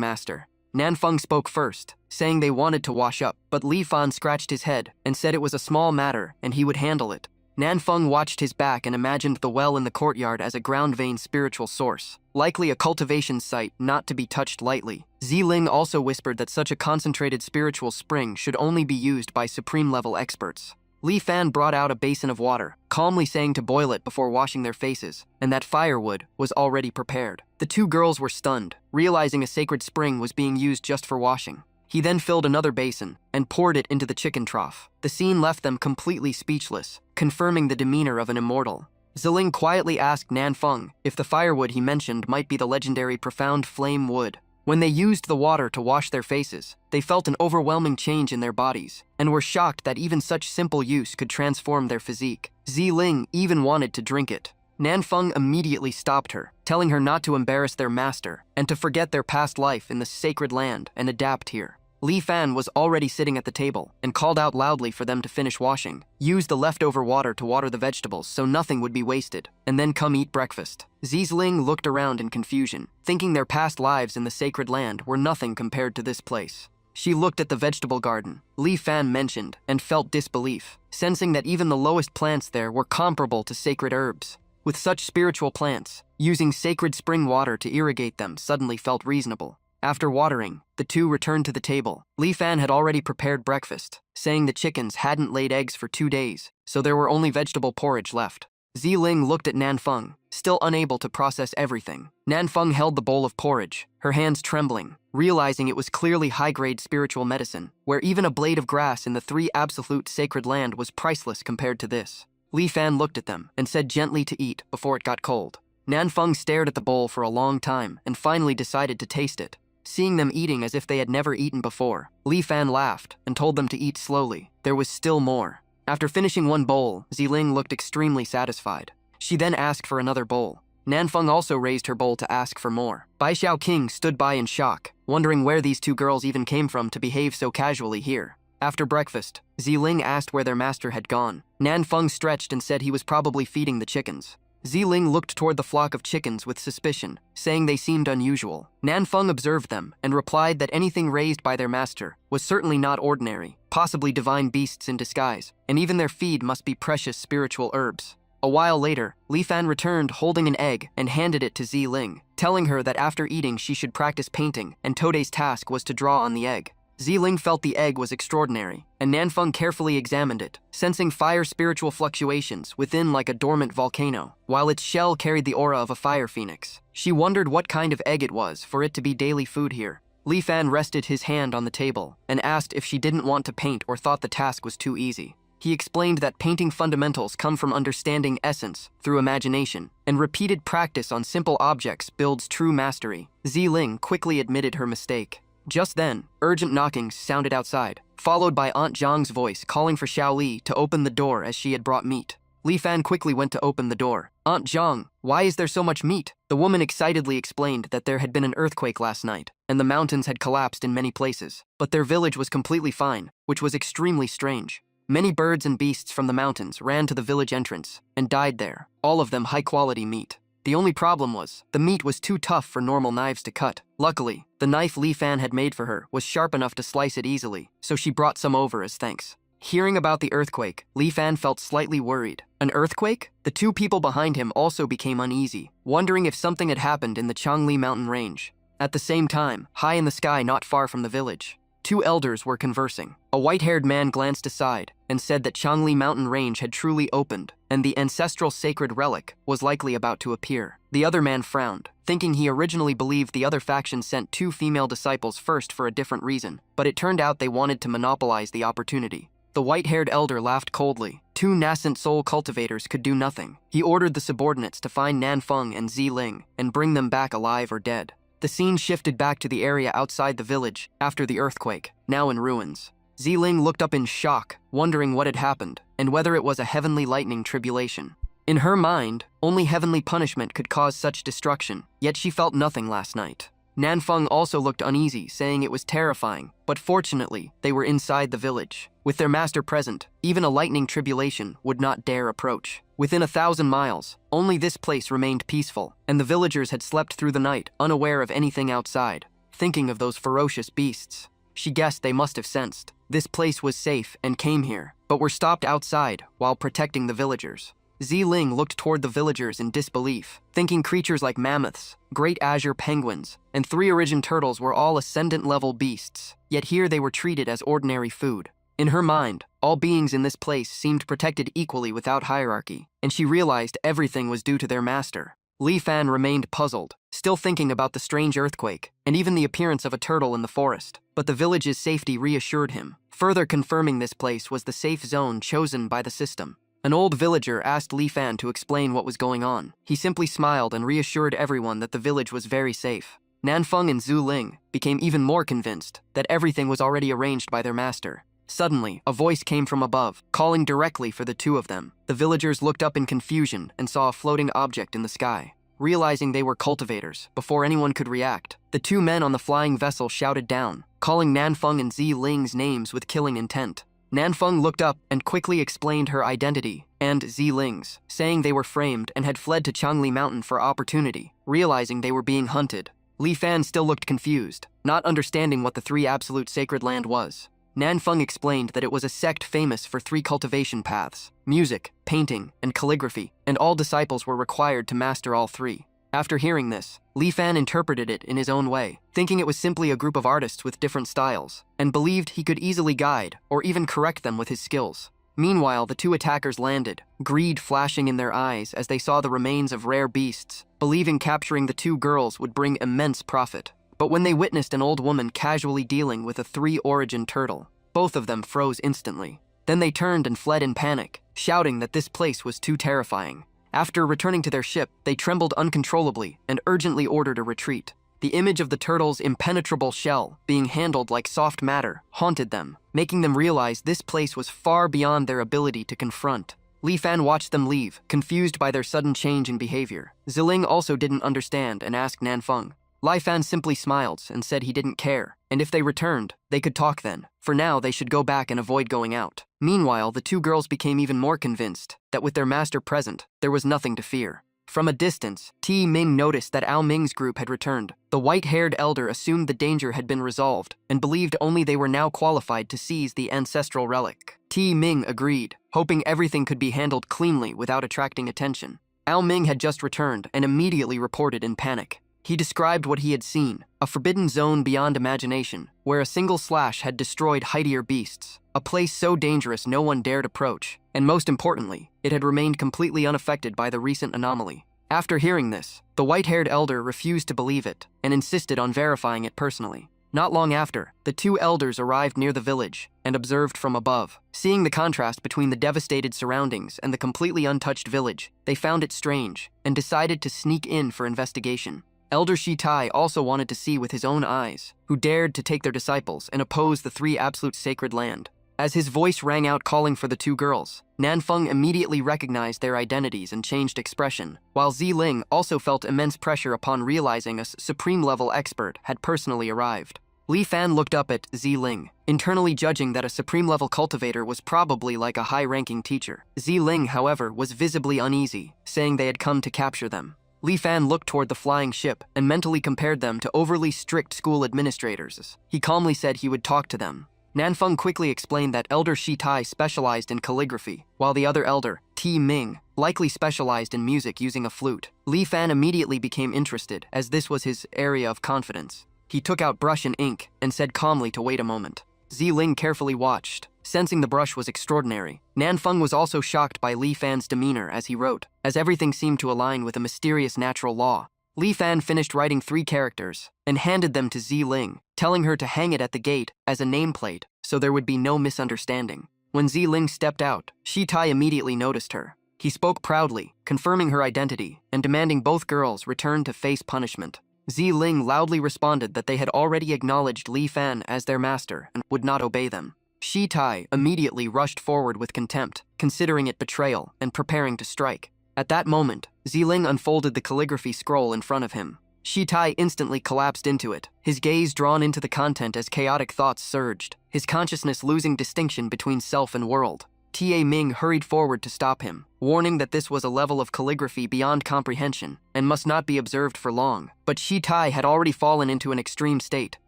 master." Nanfeng spoke first, saying they wanted to wash up, but Li Fan scratched his head and said it was a small matter and he would handle it. Nanfeng watched his back and imagined the well in the courtyard as a ground vein spiritual source, likely a cultivation site not to be touched lightly. Ziling also whispered that such a concentrated spiritual spring should only be used by supreme-level experts. Li Fan brought out a basin of water, calmly saying to boil it before washing their faces, and that firewood was already prepared. The two girls were stunned, realizing a sacred spring was being used just for washing. He then filled another basin and poured it into the chicken trough. The scene left them completely speechless, confirming the demeanor of an immortal. Ziling quietly asked Nanfeng if the firewood he mentioned might be the legendary profound flame wood. When they used the water to wash their faces, they felt an overwhelming change in their bodies, and were shocked that even such simple use could transform their physique. Ziling even wanted to drink it. Nanfeng immediately stopped her, telling her not to embarrass their master, and to forget their past life in the sacred land and adapt here. Li Fan was already sitting at the table, and called out loudly for them to finish washing, use the leftover water to water the vegetables so nothing would be wasted, and then come eat breakfast. Ziling looked around in confusion, thinking their past lives in the sacred land were nothing compared to this place. She looked at the vegetable garden Li Fan mentioned and felt disbelief, sensing that even the lowest plants there were comparable to sacred herbs. With such spiritual plants, using sacred spring water to irrigate them suddenly felt reasonable. After watering, the two returned to the table. Li Fan had already prepared breakfast, saying the chickens hadn't laid eggs for 2 days, so there were only vegetable porridge left. Ziling looked at Nanfeng, still unable to process everything. Nanfeng held the bowl of porridge, her hands trembling, realizing it was clearly high-grade spiritual medicine, where even a blade of grass in the 3 absolute sacred land was priceless compared to this. Li Fan looked at them and said gently to eat before it got cold. Nanfeng stared at the bowl for a long time and finally decided to taste it. Seeing them eating as if they had never eaten before, Li Fan laughed and told them to eat slowly. There was still more. After finishing one bowl, Ziling looked extremely satisfied. She then asked for another bowl. Nanfeng also raised her bowl to ask for more. Bai Xiaoqing stood by in shock, wondering where these two girls even came from to behave so casually here. After breakfast, Ziling asked where their master had gone. Nanfeng stretched and said he was probably feeding the chickens. Ziling looked toward the flock of chickens with suspicion, saying they seemed unusual. Nanfeng observed them and replied that anything raised by their master was certainly not ordinary, possibly divine beasts in disguise, and even their feed must be precious spiritual herbs. A while later, Li Fan returned holding an egg and handed it to Ziling, telling her that after eating she should practice painting and Today's task was to draw on the egg. Ziling felt the egg was extraordinary, and Nanfeng carefully examined it, sensing fire spiritual fluctuations within like a dormant volcano, while its shell carried the aura of a fire phoenix. She wondered what kind of egg it was for it to be daily food here. Li Fan rested his hand on the table and asked if she didn't want to paint or thought the task was too easy. He explained that painting fundamentals come from understanding essence through imagination, and repeated practice on simple objects builds true mastery. Ziling quickly admitted her mistake. Just then, urgent knockings sounded outside, followed by Aunt Zhang's voice calling for Xiao Li to open the door as she had brought meat. Li Fan quickly went to open the door. "Aunt Zhang, why is there so much meat?" The woman excitedly explained that there had been an earthquake last night, and the mountains had collapsed in many places, but their village was completely fine, which was extremely strange. Many birds and beasts from the mountains ran to the village entrance and died there, all of them high-quality meat. The only problem was, the meat was too tough for normal knives to cut. Luckily, the knife Li Fan had made for her was sharp enough to slice it easily, so she brought some over as thanks. Hearing about the earthquake, Li Fan felt slightly worried. An earthquake? The two people behind him also became uneasy, wondering if something had happened in the Changli mountain range. At the same time, high in the sky not far from the village, two elders were conversing. A white-haired man glanced aside and said that Changli mountain range had truly opened, and the ancestral sacred relic was likely about to appear. The other man frowned, thinking he originally believed the other faction sent two female disciples first for a different reason, but it turned out they wanted to monopolize the opportunity. The white-haired elder laughed coldly. Two nascent soul cultivators could do nothing. He ordered the subordinates to find Nanfeng and Ziling and bring them back alive or dead. The scene shifted back to the area outside the village after the earthquake, now in ruins. Ziling looked up in shock, wondering what had happened, and whether it was a heavenly lightning tribulation. In her mind, only heavenly punishment could cause such destruction, yet she felt nothing last night. Nanfeng also looked uneasy, saying it was terrifying, but fortunately, they were inside the village. With their master present, even a lightning tribulation would not dare approach. Within 1,000 miles, only this place remained peaceful, and the villagers had slept through the night, unaware of anything outside. Thinking of those ferocious beasts, she guessed they must have sensed this place was safe and came here, but were stopped outside while protecting the villagers. Ziling looked toward the villagers in disbelief, thinking creatures like mammoths, great azure penguins, and 3 origin turtles were all ascendant-level beasts, yet here they were treated as ordinary food. In her mind, all beings in this place seemed protected equally without hierarchy, and she realized everything was due to their master. Li Fan remained puzzled, still thinking about the strange earthquake, and even the appearance of a turtle in the forest, but the village's safety reassured him, further confirming this place was the safe zone chosen by the system. An old villager asked Li Fan to explain what was going on. He simply smiled and reassured everyone that the village was very safe. Nanfeng and Zhu Ling became even more convinced that everything was already arranged by their master. Suddenly, a voice came from above, calling directly for the two of them. The villagers looked up in confusion and saw a floating object in the sky. Realizing they were cultivators, before anyone could react, the 2 men on the flying vessel shouted down, calling Nanfeng and Ziling's names with killing intent. Nanfeng looked up and quickly explained her identity and Ziling's, saying they were framed and had fled to Changli Mountain for opportunity, realizing they were being hunted. Li Fan still looked confused, not understanding what the 3 absolute sacred land was. Nanfeng explained that it was a sect famous for 3 cultivation paths: music, painting, and calligraphy, and all disciples were required to master all 3. After hearing this, Li Fan interpreted it in his own way, thinking it was simply a group of artists with different styles, and believed he could easily guide or even correct them with his skills. Meanwhile, the 2 attackers landed, greed flashing in their eyes as they saw the remains of rare beasts, believing capturing the 2 girls would bring immense profit. But when they witnessed an old woman casually dealing with a 3 origin turtle, both of them froze instantly. Then they turned and fled in panic, shouting that this place was too terrifying. After returning to their ship, they trembled uncontrollably and urgently ordered a retreat. The image of the turtle's impenetrable shell, being handled like soft matter, haunted them, making them realize this place was far beyond their ability to confront. Li Fan watched them leave, confused by their sudden change in behavior. Ziling also didn't understand and asked Nanfeng. Li Fan simply smiled and said he didn't care, and if they returned, they could talk then. For now, they should go back and avoid going out. Meanwhile, the two girls became even more convinced that with their master present, there was nothing to fear. From a distance, Ti Ming noticed that Ao Ming's group had returned. The white-haired elder assumed the danger had been resolved and believed only they were now qualified to seize the ancestral relic. Ti Ming agreed, hoping everything could be handled cleanly without attracting attention. Ao Ming had just returned and immediately reported in panic. He described what he had seen, a forbidden zone beyond imagination, where a single slash had destroyed mightier beasts, a place so dangerous no one dared approach, and most importantly, it had remained completely unaffected by the recent anomaly. After hearing this, the white-haired elder refused to believe it and insisted on verifying it personally. Not long after, the two elders arrived near the village and observed from above. Seeing the contrast between the devastated surroundings and the completely untouched village, they found it strange and decided to sneak in for investigation. Elder Shi Tai also wanted to see with his own eyes, who dared to take their disciples and oppose the three absolute sacred land. As his voice rang out calling for the two girls, Nanfeng immediately recognized their identities and changed expression, while Ziling also felt immense pressure upon realizing a supreme-level expert had personally arrived. Li Fan looked up at Ziling, internally judging that a supreme-level cultivator was probably like a high-ranking teacher. Ziling, however, was visibly uneasy, saying they had come to capture them. Li Fan looked toward the flying ship and mentally compared them to overly strict school administrators. He calmly said he would talk to them. Nanfeng quickly explained that Elder Shi Tai specialized in calligraphy, while the other elder, Ti Ming, likely specialized in music using a flute. Li Fan immediately became interested, as this was his area of confidence. He took out brush and ink and said calmly to wait a moment. Ziling carefully watched, sensing the brush was extraordinary. Nanfeng was also shocked by Li Fan's demeanor as he wrote, as everything seemed to align with a mysterious natural law. Li Fan finished writing 3 characters and handed them to Ziling, telling her to hang it at the gate as a nameplate so there would be no misunderstanding. When Ziling stepped out, Shi Tai immediately noticed her. He spoke proudly, confirming her identity and demanding both girls return to face punishment. Ziling loudly responded that they had already acknowledged Li Fan as their master and would not obey them. Shi Tai immediately rushed forward with contempt, considering it betrayal and preparing to strike. At that moment, Ziling unfolded the calligraphy scroll in front of him. Shi Tai instantly collapsed into it, his gaze drawn into the content as chaotic thoughts surged, his consciousness losing distinction between self and world. Ta Ming hurried forward to stop him, warning that this was a level of calligraphy beyond comprehension and must not be observed for long. But Shi Tai had already fallen into an extreme state,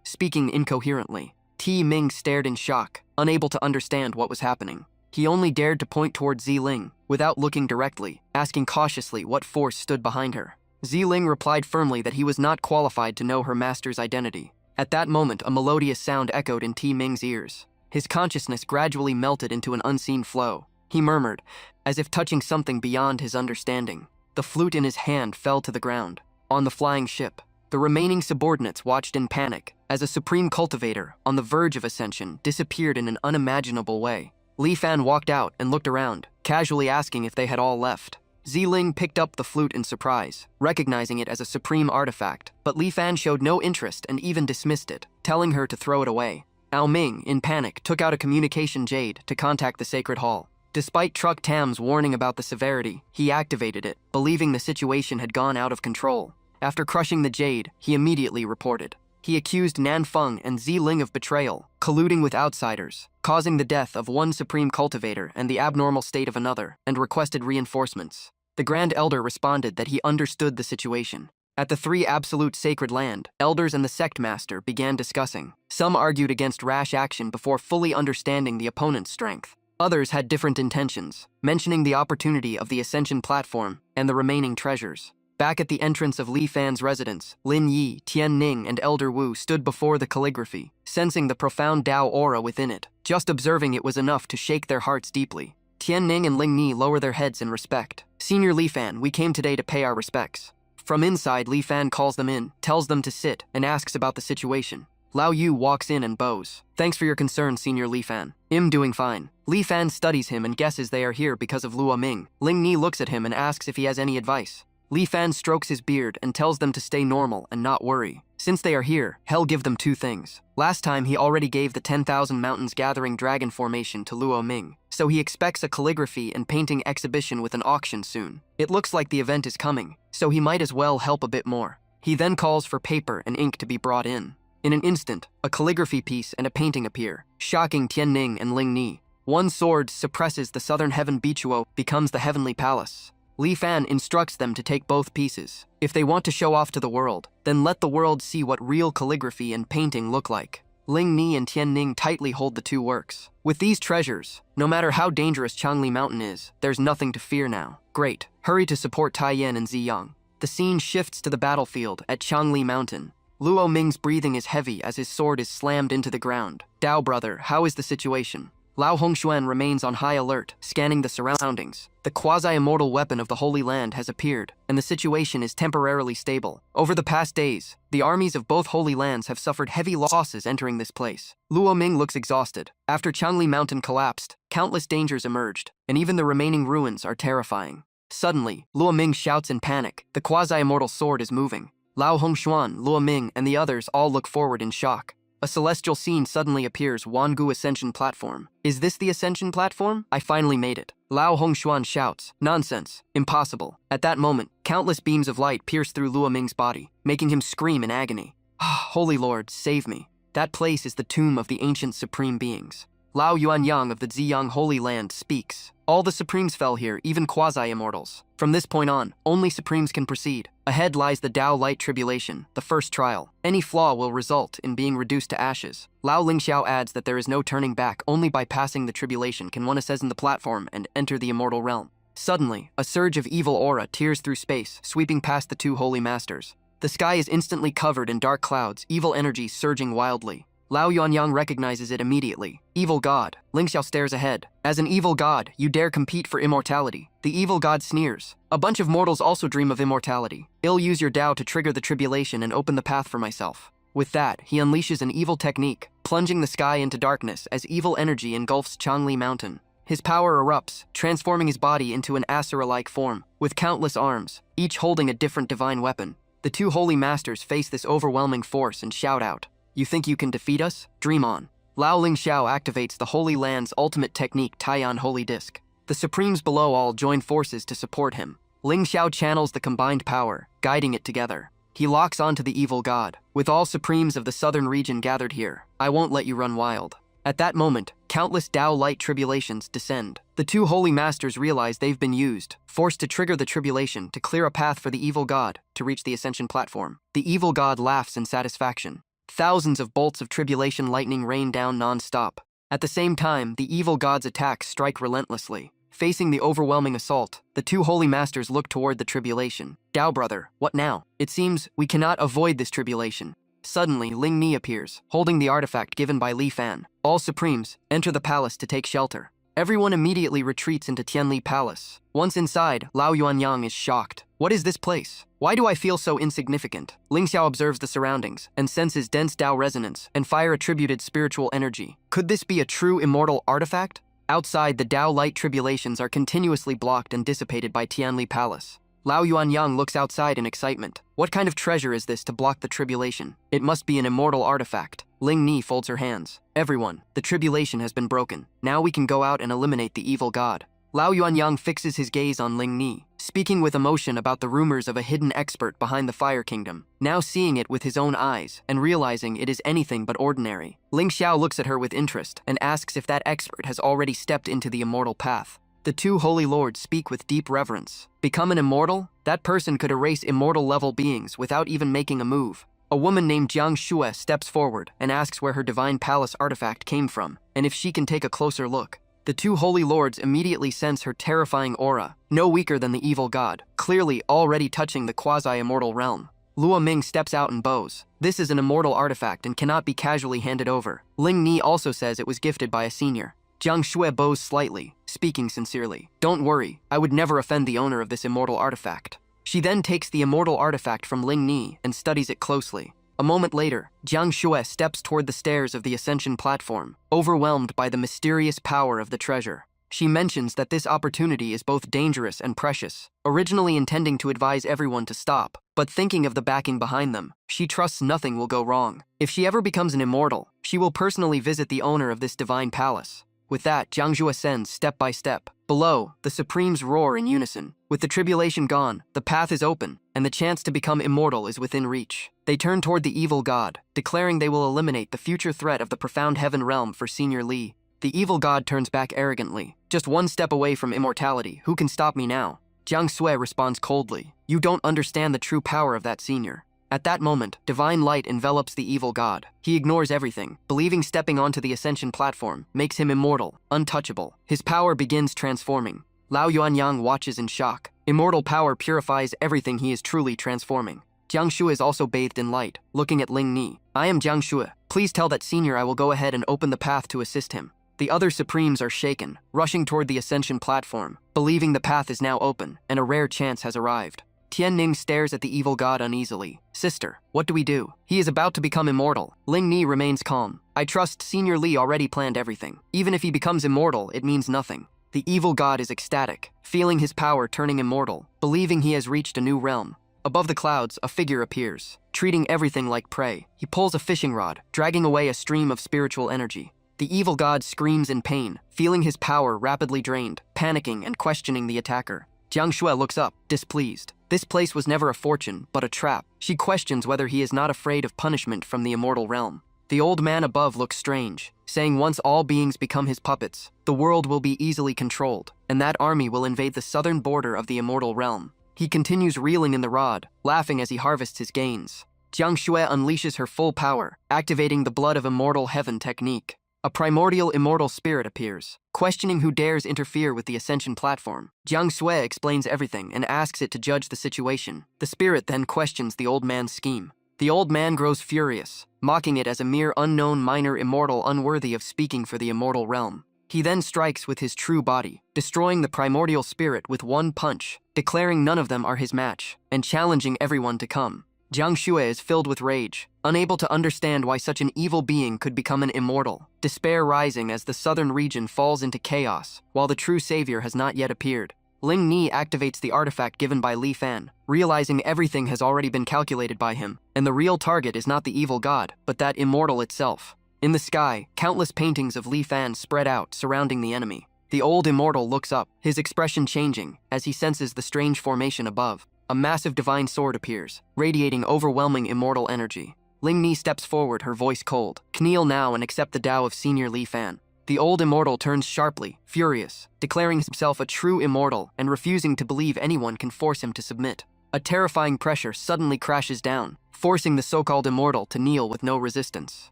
speaking incoherently. Ti Ming stared in shock, unable to understand what was happening. He only dared to point toward Ziling, without looking directly, asking cautiously what force stood behind her. Ziling replied firmly that he was not qualified to know her master's identity. At that moment, a melodious sound echoed in Ti Ming's ears. His consciousness gradually melted into an unseen flow. He murmured, as if touching something beyond his understanding. The flute in his hand fell to the ground. On the flying ship, the remaining subordinates watched in panic, as a supreme cultivator, on the verge of ascension, disappeared in an unimaginable way. Li Fan walked out and looked around, casually asking if they had all left. Ziling picked up the flute in surprise, recognizing it as a supreme artifact, but Li Fan showed no interest and even dismissed it, telling her to throw it away. Ao Ming, in panic, took out a communication jade to contact the Sacred Hall. Despite Truck Tam's warning about the severity, he activated it, believing the situation had gone out of control. After crushing the jade, he immediately reported. He accused Nanfeng and Ziling of betrayal, colluding with outsiders, causing the death of one supreme cultivator and the abnormal state of another, and requested reinforcements. The Grand Elder responded that he understood the situation. At the 3 absolute sacred land, elders and the sect master began discussing. Some argued against rash action before fully understanding the opponent's strength. Others had different intentions, mentioning the opportunity of the Ascension platform and the remaining treasures. Back at the entrance of Li Fan's residence, Lin Yi, Tian Ning, and Elder Wu stood before the calligraphy, sensing the profound Tao aura within it. Just observing it was enough to shake their hearts deeply. Tian Ning and Ling Yi lower their heads in respect. Senior Li Fan, we came today to pay our respects. From inside, Li Fan calls them in, tells them to sit, and asks about the situation. Lao Yu walks in and bows. Thanks for your concern, Senior Li Fan. I'm doing fine. Li Fan studies him and guesses they are here because of Luo Ming. Ling Ni looks at him and asks if he has any advice. Li Fan strokes his beard and tells them to stay normal and not worry. Since they are here, he'll give them 2 things. Last time he already gave the 10,000 Mountains Gathering Dragon formation to Luo Ming, so he expects a calligraphy and painting exhibition with an auction soon. It looks like the event is coming, so he might as well help a bit more. He then calls for paper and ink to be brought in. In an instant, a calligraphy piece and a painting appear, shocking Tian Ning and Ling Ni. One sword suppresses the southern heaven Bichuo, becomes the heavenly palace. Li Fan instructs them to take both pieces. If they want to show off to the world, then let the world see what real calligraphy and painting look like. Ling Ni and Tian Ning tightly hold the 2 works. With these treasures, no matter how dangerous Changli Mountain is, there's nothing to fear now. Great, hurry to support Taiyan and Ziyang. The scene shifts to the battlefield at Changli Mountain. Luo Ming's breathing is heavy as his sword is slammed into the ground. Dao brother, how is the situation? Lao Hongshuan remains on high alert, scanning the surroundings. The quasi-immortal weapon of the Holy Land has appeared, and the situation is temporarily stable. Over the past days, the armies of both Holy Lands have suffered heavy losses entering this place. Luo Ming looks exhausted. After Changli Mountain collapsed, countless dangers emerged, and even the remaining ruins are terrifying. Suddenly, Luo Ming shouts in panic. The quasi-immortal sword is moving. Lao Hongshuan, Luo Ming, and the others all look forward in shock. A celestial scene suddenly appears, Wangu Ascension Platform. Is this the Ascension Platform? I finally made it. Lao Hongshuan shouts, nonsense, impossible. At that moment, countless beams of light pierce through Luo Ming's body, making him scream in agony. Holy Lord, save me. That place is the tomb of the ancient supreme beings. Lao Yuanyang of the Ziyang Holy Land speaks. All the Supremes fell here, even quasi-immortals. From this point on, only Supremes can proceed. Ahead lies the Tao Light Tribulation, the first trial. Any flaw will result in being reduced to ashes. Lao Lingxiao adds that there is no turning back. Only by passing the tribulation can one ascend the platform and enter the immortal realm. Suddenly, a surge of evil aura tears through space, sweeping past the 2 holy masters. The sky is instantly covered in dark clouds, evil energy surging wildly. Lao Yuanyang recognizes it immediately. Evil god. Lingxiao stares ahead. As an evil god, you dare compete for immortality. The evil god sneers. A bunch of mortals also dream of immortality. I'll use your Tao to trigger the tribulation and open the path for myself. With that, he unleashes an evil technique, plunging the sky into darkness as evil energy engulfs Changli Mountain. His power erupts, transforming his body into an Asura-like form, with countless arms, each holding a different divine weapon. The 2 holy masters face this overwhelming force and shout out, "You think you can defeat us? Dream on." Lao Lingxiao activates the Holy Land's ultimate technique, Taiyan Holy Disc. The Supremes below all join forces to support him. Lingxiao channels the combined power, guiding it together. He locks onto the evil god. With all Supremes of the southern region gathered here, I won't let you run wild. At that moment, countless Tao Light Tribulations descend. The 2 holy masters realize they've been used, forced to trigger the tribulation to clear a path for the evil god to reach the ascension platform. The evil god laughs in satisfaction. Thousands of bolts of tribulation lightning rain down non-stop. At the same time, the evil god's attacks strike relentlessly. Facing the overwhelming assault, the 2 holy masters look toward the tribulation. Dao brother, what now? It seems we cannot avoid this tribulation. Suddenly, Ling Ni appears, holding the artifact given by Li Fan. All Supremes enter the palace to take shelter. Everyone immediately retreats into Tianli Palace. Once inside, Lao Yuanyang is shocked. What is this place? Why do I feel so insignificant? Lingxiao observes the surroundings and senses dense Tao resonance and fire-attributed spiritual energy. Could this be a true immortal artifact? Outside, the Tao Light Tribulations are continuously blocked and dissipated by Tianli Palace. Lao Yuanyang looks outside in excitement. What kind of treasure is this to block the tribulation? It must be an immortal artifact. Ling Ni folds her hands. Everyone, the tribulation has been broken. Now we can go out and eliminate the evil god. Lao Yuanyang fixes his gaze on Ling Ni, speaking with emotion about the rumors of a hidden expert behind the Fire Kingdom. Now seeing it with his own eyes and realizing it is anything but ordinary, Ling Xiao looks at her with interest and asks if that expert has already stepped into the immortal path. The 2 holy lords speak with deep reverence. Become an immortal? That person could erase immortal-level beings without even making a move. A woman named Jiang Shue steps forward and asks where her divine palace artifact came from, and if she can take a closer look. The 2 holy lords immediately sense her terrifying aura, no weaker than the evil god, clearly already touching the quasi-immortal realm. Luo Ming steps out and bows. This is an immortal artifact and cannot be casually handed over. Ling Ni also says it was gifted by a senior. Jiang Shue bows slightly, speaking sincerely. Don't worry, I would never offend the owner of this immortal artifact. She then takes the immortal artifact from Ling Ni and studies it closely. A moment later, Jiang Shui steps toward the stairs of the ascension platform, overwhelmed by the mysterious power of the treasure. She mentions that this opportunity is both dangerous and precious, originally intending to advise everyone to stop, but thinking of the backing behind them, she trusts nothing will go wrong. If she ever becomes an immortal, she will personally visit the owner of this divine palace. With that, Jiang Zhu ascends step by step. Below, the Supremes roar in unison. With the tribulation gone, the path is open, and the chance to become immortal is within reach. They turn toward the evil god, declaring they will eliminate the future threat of the profound heaven realm for Senior Li. The evil god turns back arrogantly. Just one step away from immortality, who can stop me now? Jiang Sui responds coldly. You don't understand the true power of that senior. At that moment, divine light envelops the evil god. He ignores everything, believing stepping onto the ascension platform makes him immortal, untouchable. His power begins transforming. Lao Yuanyang watches in shock. Immortal power purifies everything he is truly transforming. Jiang Shui is also bathed in light, looking at Ling Ni. I am Jiang Shui. Please tell that senior I will go ahead and open the path to assist him. The other Supremes are shaken, rushing toward the ascension platform, believing the path is now open, and a rare chance has arrived. Tian Ning stares at the evil god uneasily. Sister, what do we do? He is about to become immortal. Ling Ni remains calm. I trust Senior Li already planned everything. Even if he becomes immortal, it means nothing. The evil god is ecstatic, feeling his power turning immortal, believing he has reached a new realm. Above the clouds, a figure appears, treating everything like prey. He pulls a fishing rod, dragging away a stream of spiritual energy. The evil god screams in pain, feeling his power rapidly drained, panicking and questioning the attacker. Jiang Shui looks up, displeased. This place was never a fortune, but a trap. She questions whether he is not afraid of punishment from the immortal realm. The old man above looks strange, saying once all beings become his puppets, the world will be easily controlled, and that army will invade the southern border of the immortal realm. He continues reeling in the rod, laughing as he harvests his gains. Jiang Shui unleashes her full power, activating the blood of immortal heaven technique. A primordial immortal spirit appears, questioning who dares interfere with the ascension platform. Jiang Sui explains everything and asks it to judge the situation. The spirit then questions the old man's scheme. The old man grows furious, mocking it as a mere unknown minor immortal unworthy of speaking for the immortal realm. He then strikes with his true body, destroying the primordial spirit with one punch, declaring none of them are his match, and challenging everyone to come. Jiang Shui is filled with rage, unable to understand why such an evil being could become an immortal, despair rising as the southern region falls into chaos, while the true savior has not yet appeared. Ling Ni activates the artifact given by Li Fan, realizing everything has already been calculated by him, and the real target is not the evil god, but that immortal itself. In the sky, countless paintings of Li Fan spread out, surrounding the enemy. The old immortal looks up, his expression changing, as he senses the strange formation above. A massive divine sword appears, radiating overwhelming immortal energy. Ling Ni steps forward, her voice cold. Kneel now and accept the Tao of Senior Li Fan. The old immortal turns sharply, furious, declaring himself a true immortal and refusing to believe anyone can force him to submit. A terrifying pressure suddenly crashes down, forcing the so-called immortal to kneel with no resistance.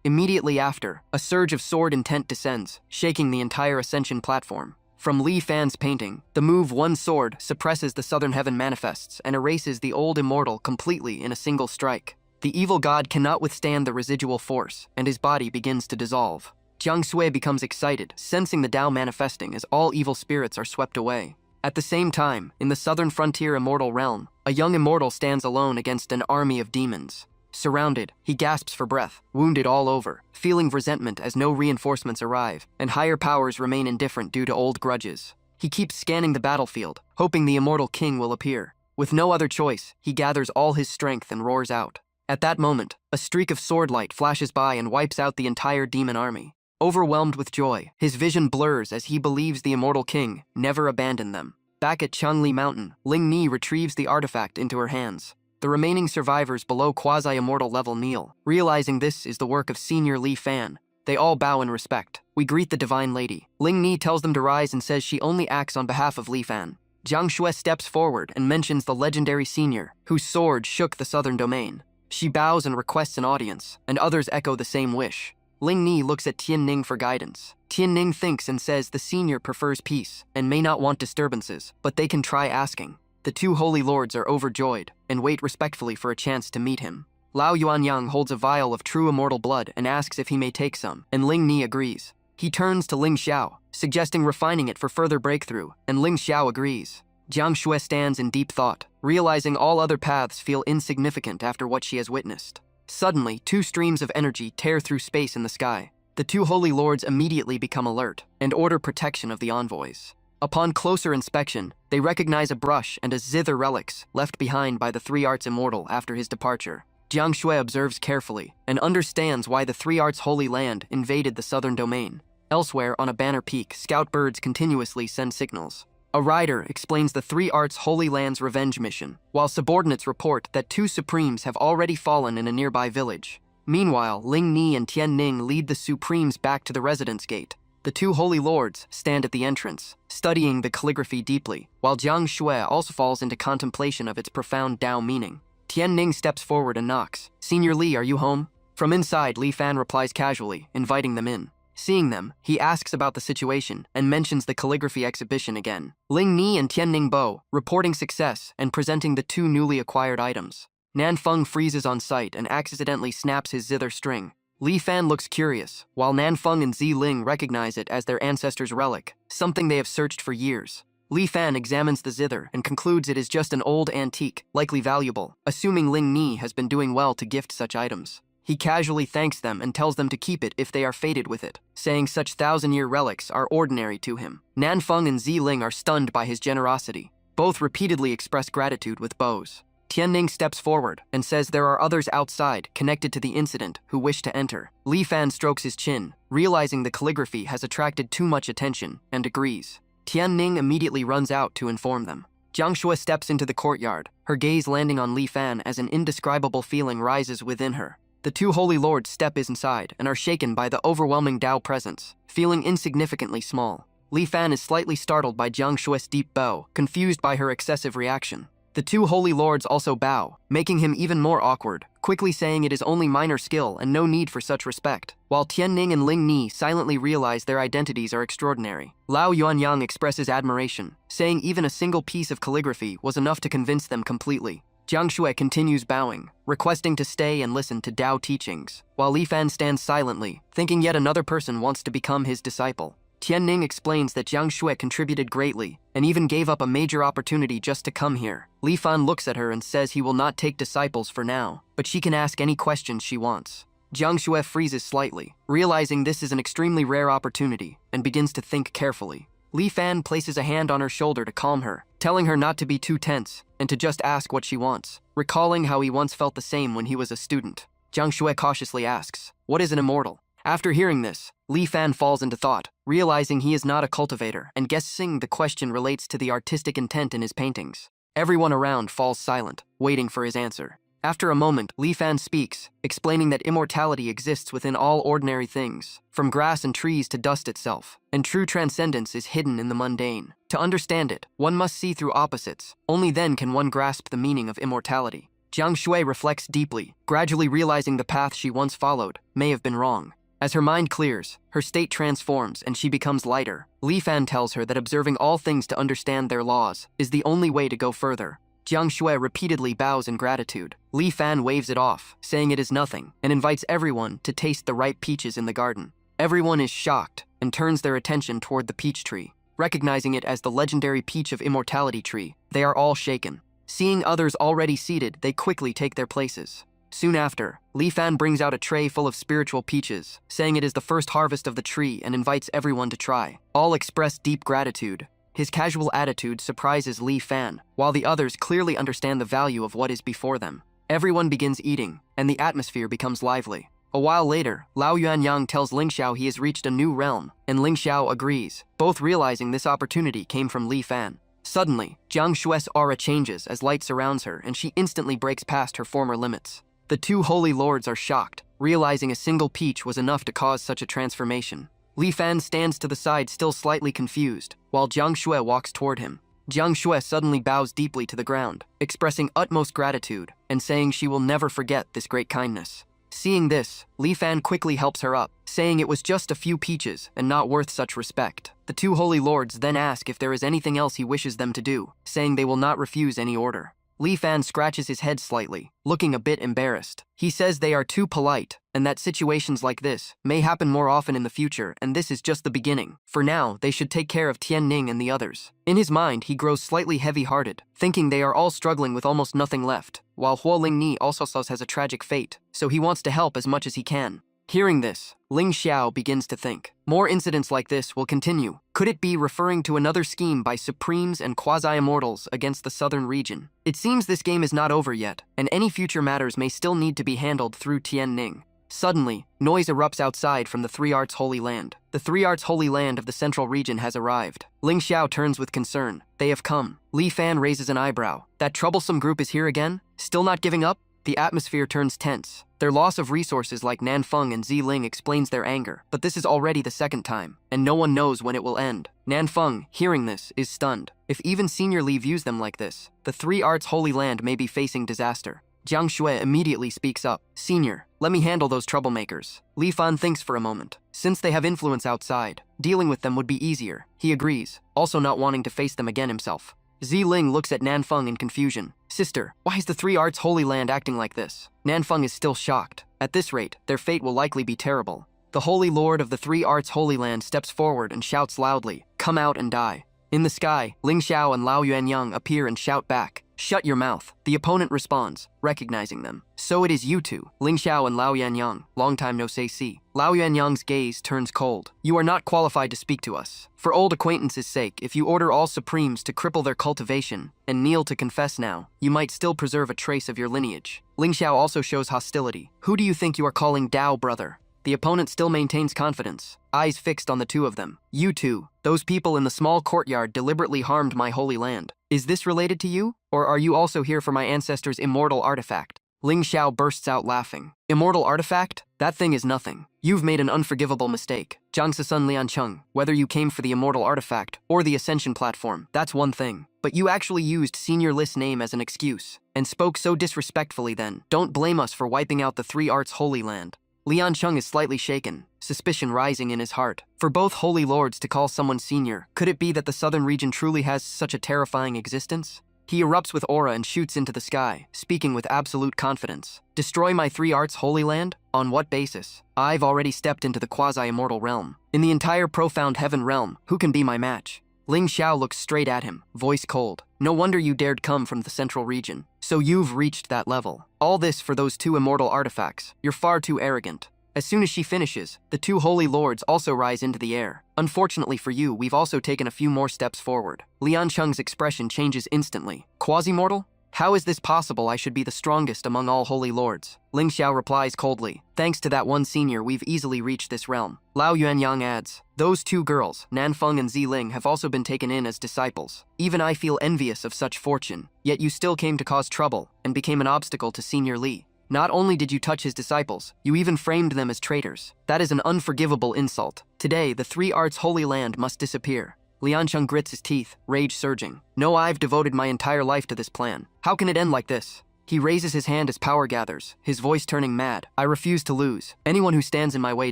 Immediately after, a surge of sword intent descends, shaking the entire ascension platform. From Li Fan's painting, the move One Sword suppresses the southern heaven manifests and erases the old immortal completely in a single strike. The evil god cannot withstand the residual force, and his body begins to dissolve. Jiang Sui becomes excited, sensing the Tao manifesting as all evil spirits are swept away. At the same time, in the southern frontier immortal realm, a young immortal stands alone against an army of demons. Surrounded, he gasps for breath, wounded all over, feeling resentment as no reinforcements arrive, and higher powers remain indifferent due to old grudges. He keeps scanning the battlefield, hoping the immortal king will appear. With no other choice, he gathers all his strength and roars out. At that moment, a streak of sword light flashes by and wipes out the entire demon army. Overwhelmed with joy, his vision blurs as he believes the immortal king never abandoned them. Back at Changli Mountain, Ling Ni retrieves the artifact into her hands. The remaining survivors below quasi-immortal level kneel, realizing this is the work of Senior Li Fan. They all bow in respect. We greet the Divine Lady. Ling Ni tells them to rise and says she only acts on behalf of Li Fan. Jiang Shui steps forward and mentions the legendary senior, whose sword shook the southern domain. She bows and requests an audience, and others echo the same wish. Ling Ni looks at Tian Ning for guidance. Tian Ning thinks and says the senior prefers peace and may not want disturbances, but they can try asking. The two holy lords are overjoyed and wait respectfully for a chance to meet him. Lao Yuanyang holds a vial of true immortal blood and asks if he may take some, and Ling Ni agrees. He turns to Ling Xiao, suggesting refining it for further breakthrough, and Ling Xiao agrees. Jiang Shui stands in deep thought, realizing all other paths feel insignificant after what she has witnessed. Suddenly, two streams of energy tear through space in the sky. The two holy lords immediately become alert and order protection of the envoys. Upon closer inspection, they recognize a brush and a zither relics left behind by the Three Arts Immortal after his departure. Jiang Shui observes carefully and understands why the Three Arts Holy Land invaded the southern domain. Elsewhere, on a banner peak, scout birds continuously send signals. A rider explains the Three Arts Holy Land's revenge mission, while subordinates report that two supremes have already fallen in a nearby village. Meanwhile, Ling Ni and Tian Ning lead the supremes back to the residence gate. The two holy lords stand at the entrance, studying the calligraphy deeply, while Jiang Shui also falls into contemplation of its profound Tao meaning. Tian Ning steps forward and knocks. "Senior Li, are you home?" From inside, Li Fan replies casually, inviting them in. Seeing them, he asks about the situation and mentions the calligraphy exhibition again. Ling Ni and Tian Ning bow, reporting success and presenting the two newly acquired items. Nan Feng freezes on sight and accidentally snaps his zither string. Li Fan looks curious, while Nan Feng and Zi Ling recognize it as their ancestor's relic, something they have searched for years. Li Fan examines the zither and concludes it is just an old antique, likely valuable, assuming Ling Ni has been doing well to gift such items. He casually thanks them and tells them to keep it if they are fated with it, saying such thousand-year relics are ordinary to him. Nan Feng and Zi Ling are stunned by his generosity. Both repeatedly express gratitude with bows. Tianning steps forward and says there are others outside connected to the incident who wish to enter. Li Fan strokes his chin, realizing the calligraphy has attracted too much attention, and agrees. Tianning immediately runs out to inform them. Jiang Shui steps into the courtyard, her gaze landing on Li Fan as an indescribable feeling rises within her. The two holy lords step inside and are shaken by the overwhelming Tao presence, feeling insignificantly small. Li Fan is slightly startled by Jiang Shui's deep bow, confused by her excessive reaction. The two holy lords also bow, making him even more awkward, quickly saying it is only minor skill and no need for such respect, while Tianning and Ling Ni silently realize their identities are extraordinary. Lao Yuanyang expresses admiration, saying even a single piece of calligraphy was enough to convince them completely. Jiang Shui continues bowing, requesting to stay and listen to Tao teachings, while Li Fan stands silently, thinking yet another person wants to become his disciple. Tianning explains that Jiang Shui contributed greatly and even gave up a major opportunity just to come here. Li Fan looks at her and says he will not take disciples for now, but she can ask any questions she wants. Jiang Shui freezes slightly, realizing this is an extremely rare opportunity, and begins to think carefully. Li Fan places a hand on her shoulder to calm her, telling her not to be too tense and to just ask what she wants, recalling how he once felt the same when he was a student. Jiang Shui cautiously asks, "What is an immortal?" After hearing this, Li Fan falls into thought, realizing he is not a cultivator and guessing the question relates to the artistic intent in his paintings. Everyone around falls silent, waiting for his answer. After a moment, Li Fan speaks, explaining that immortality exists within all ordinary things, from grass and trees to dust itself, and true transcendence is hidden in the mundane. To understand it, one must see through opposites. Only then can one grasp the meaning of immortality. Jiang Shui reflects deeply, gradually realizing the path she once followed may have been wrong. As her mind clears, her state transforms and she becomes lighter. Li Fan tells her that observing all things to understand their laws is the only way to go further. Jiang Shui repeatedly bows in gratitude. Li Fan waves it off, saying it is nothing, and invites everyone to taste the ripe peaches in the garden. Everyone is shocked and turns their attention toward the peach tree. Recognizing it as the legendary peach of immortality tree, they are all shaken. Seeing others already seated, they quickly take their places. Soon after, Li Fan brings out a tray full of spiritual peaches, saying it is the first harvest of the tree and invites everyone to try. All express deep gratitude. His casual attitude surprises Li Fan, while the others clearly understand the value of what is before them. Everyone begins eating, and the atmosphere becomes lively. A while later, Lao Yuanyang tells Ling Xiao he has reached a new realm, and Ling Xiao agrees, both realizing this opportunity came from Li Fan. Suddenly, Jiang Shui's aura changes as light surrounds her and she instantly breaks past her former limits. The two holy lords are shocked, realizing a single peach was enough to cause such a transformation. Li Fan stands to the side still slightly confused, while Jiang Shui walks toward him. Jiang Shui suddenly bows deeply to the ground, expressing utmost gratitude and saying she will never forget this great kindness. Seeing this, Li Fan quickly helps her up, saying it was just a few peaches and not worth such respect. The two holy lords then ask if there is anything else he wishes them to do, saying they will not refuse any order. Li Fan scratches his head slightly, looking a bit embarrassed. He says they are too polite and that situations like this may happen more often in the future, and this is just the beginning. For now, they should take care of Tian Ning and the others. In his mind, he grows slightly heavy-hearted, thinking they are all struggling with almost nothing left, while Huo Lingni also has a tragic fate, so he wants to help as much as he can. Hearing this, Ling Xiao begins to think. More incidents like this will continue. Could it be referring to another scheme by Supremes and Quasi-Immortals against the southern region? It seems this game is not over yet, and any future matters may still need to be handled through Tian Ning. Suddenly, noise erupts outside from the Three Arts Holy Land. The Three Arts Holy Land of the central region has arrived. Ling Xiao turns with concern. They have come. Li Fan raises an eyebrow. That troublesome group is here again? Still not giving up? The atmosphere turns tense. Their loss of resources like Nanfeng and Ziling explains their anger, but this is already the second time, and no one knows when it will end. Nanfeng, hearing this, is stunned. If even Senior Li views them like this, the Three Arts Holy Land may be facing disaster. Jiang Shui immediately speaks up. Senior, let me handle those troublemakers. Li Fan thinks for a moment. Since they have influence outside, dealing with them would be easier. He agrees, also not wanting to face them again himself. Ziling looks at Nanfeng in confusion. Sister, why is the Three Arts Holy Land acting like this? Nanfeng is still shocked. At this rate, their fate will likely be terrible. The Holy Lord of the Three Arts Holy Land steps forward and shouts loudly, "Come out and die." In the sky, Ling Xiao and Lao Yuanyang appear and shout back, "Shut your mouth." The opponent responds, recognizing them. So it is you two, Ling Xiao and Lao Yuanyang. Long time no see. Lao Yuanyang's gaze turns cold. You are not qualified to speak to us. For old acquaintance's sake, if you order all Supremes to cripple their cultivation and kneel to confess now, you might still preserve a trace of your lineage. Ling Xiao also shows hostility. Who do you think you are calling Dao, brother? The opponent still maintains confidence, eyes fixed on the two of them. You two, those people in the small courtyard deliberately harmed my holy land. Is this related to you? Or are you also here for my ancestors' immortal artifact? Ling Xiao bursts out laughing. Immortal artifact? That thing is nothing. You've made an unforgivable mistake. Jiang Sisun Liancheng, whether you came for the immortal artifact or the ascension platform, that's one thing. But you actually used Senior List's name as an excuse, and spoke so disrespectfully then. Don't blame us for wiping out the Three Arts Holy Land. Liancheng is slightly shaken, suspicion rising in his heart. For both holy lords to call someone senior, could it be that the southern region truly has such a terrifying existence? He erupts with aura and shoots into the sky, speaking with absolute confidence. Destroy my Three Arts Holy Land? On what basis? I've already stepped into the quasi-immortal realm. In the entire profound heaven realm, who can be my match? Ling Xiao looks straight at him, voice cold. No wonder you dared come from the central region. So you've reached that level. All this for those two immortal artifacts. You're far too arrogant. As soon as she finishes, the two holy lords also rise into the air. Unfortunately for you, we've also taken a few more steps forward. Liancheng's expression changes instantly. Quasi-mortal? How is this possible? I should be the strongest among all holy lords. Ling Xiao replies coldly. Thanks to that one senior, we've easily reached this realm. Lao Yuanyang adds, those two girls, Nanfeng and Ziling, have also been taken in as disciples. Even I feel envious of such fortune. Yet you still came to cause trouble, and became an obstacle to Senior Li. Not only did you touch his disciples, you even framed them as traitors. That is an unforgivable insult. Today, the Three Arts Holy Land must disappear. Liancheng grits his teeth, rage surging. No, I've devoted my entire life to this plan. How can it end like this? He raises his hand as power gathers, his voice turning mad. I refuse to lose. Anyone who stands in my way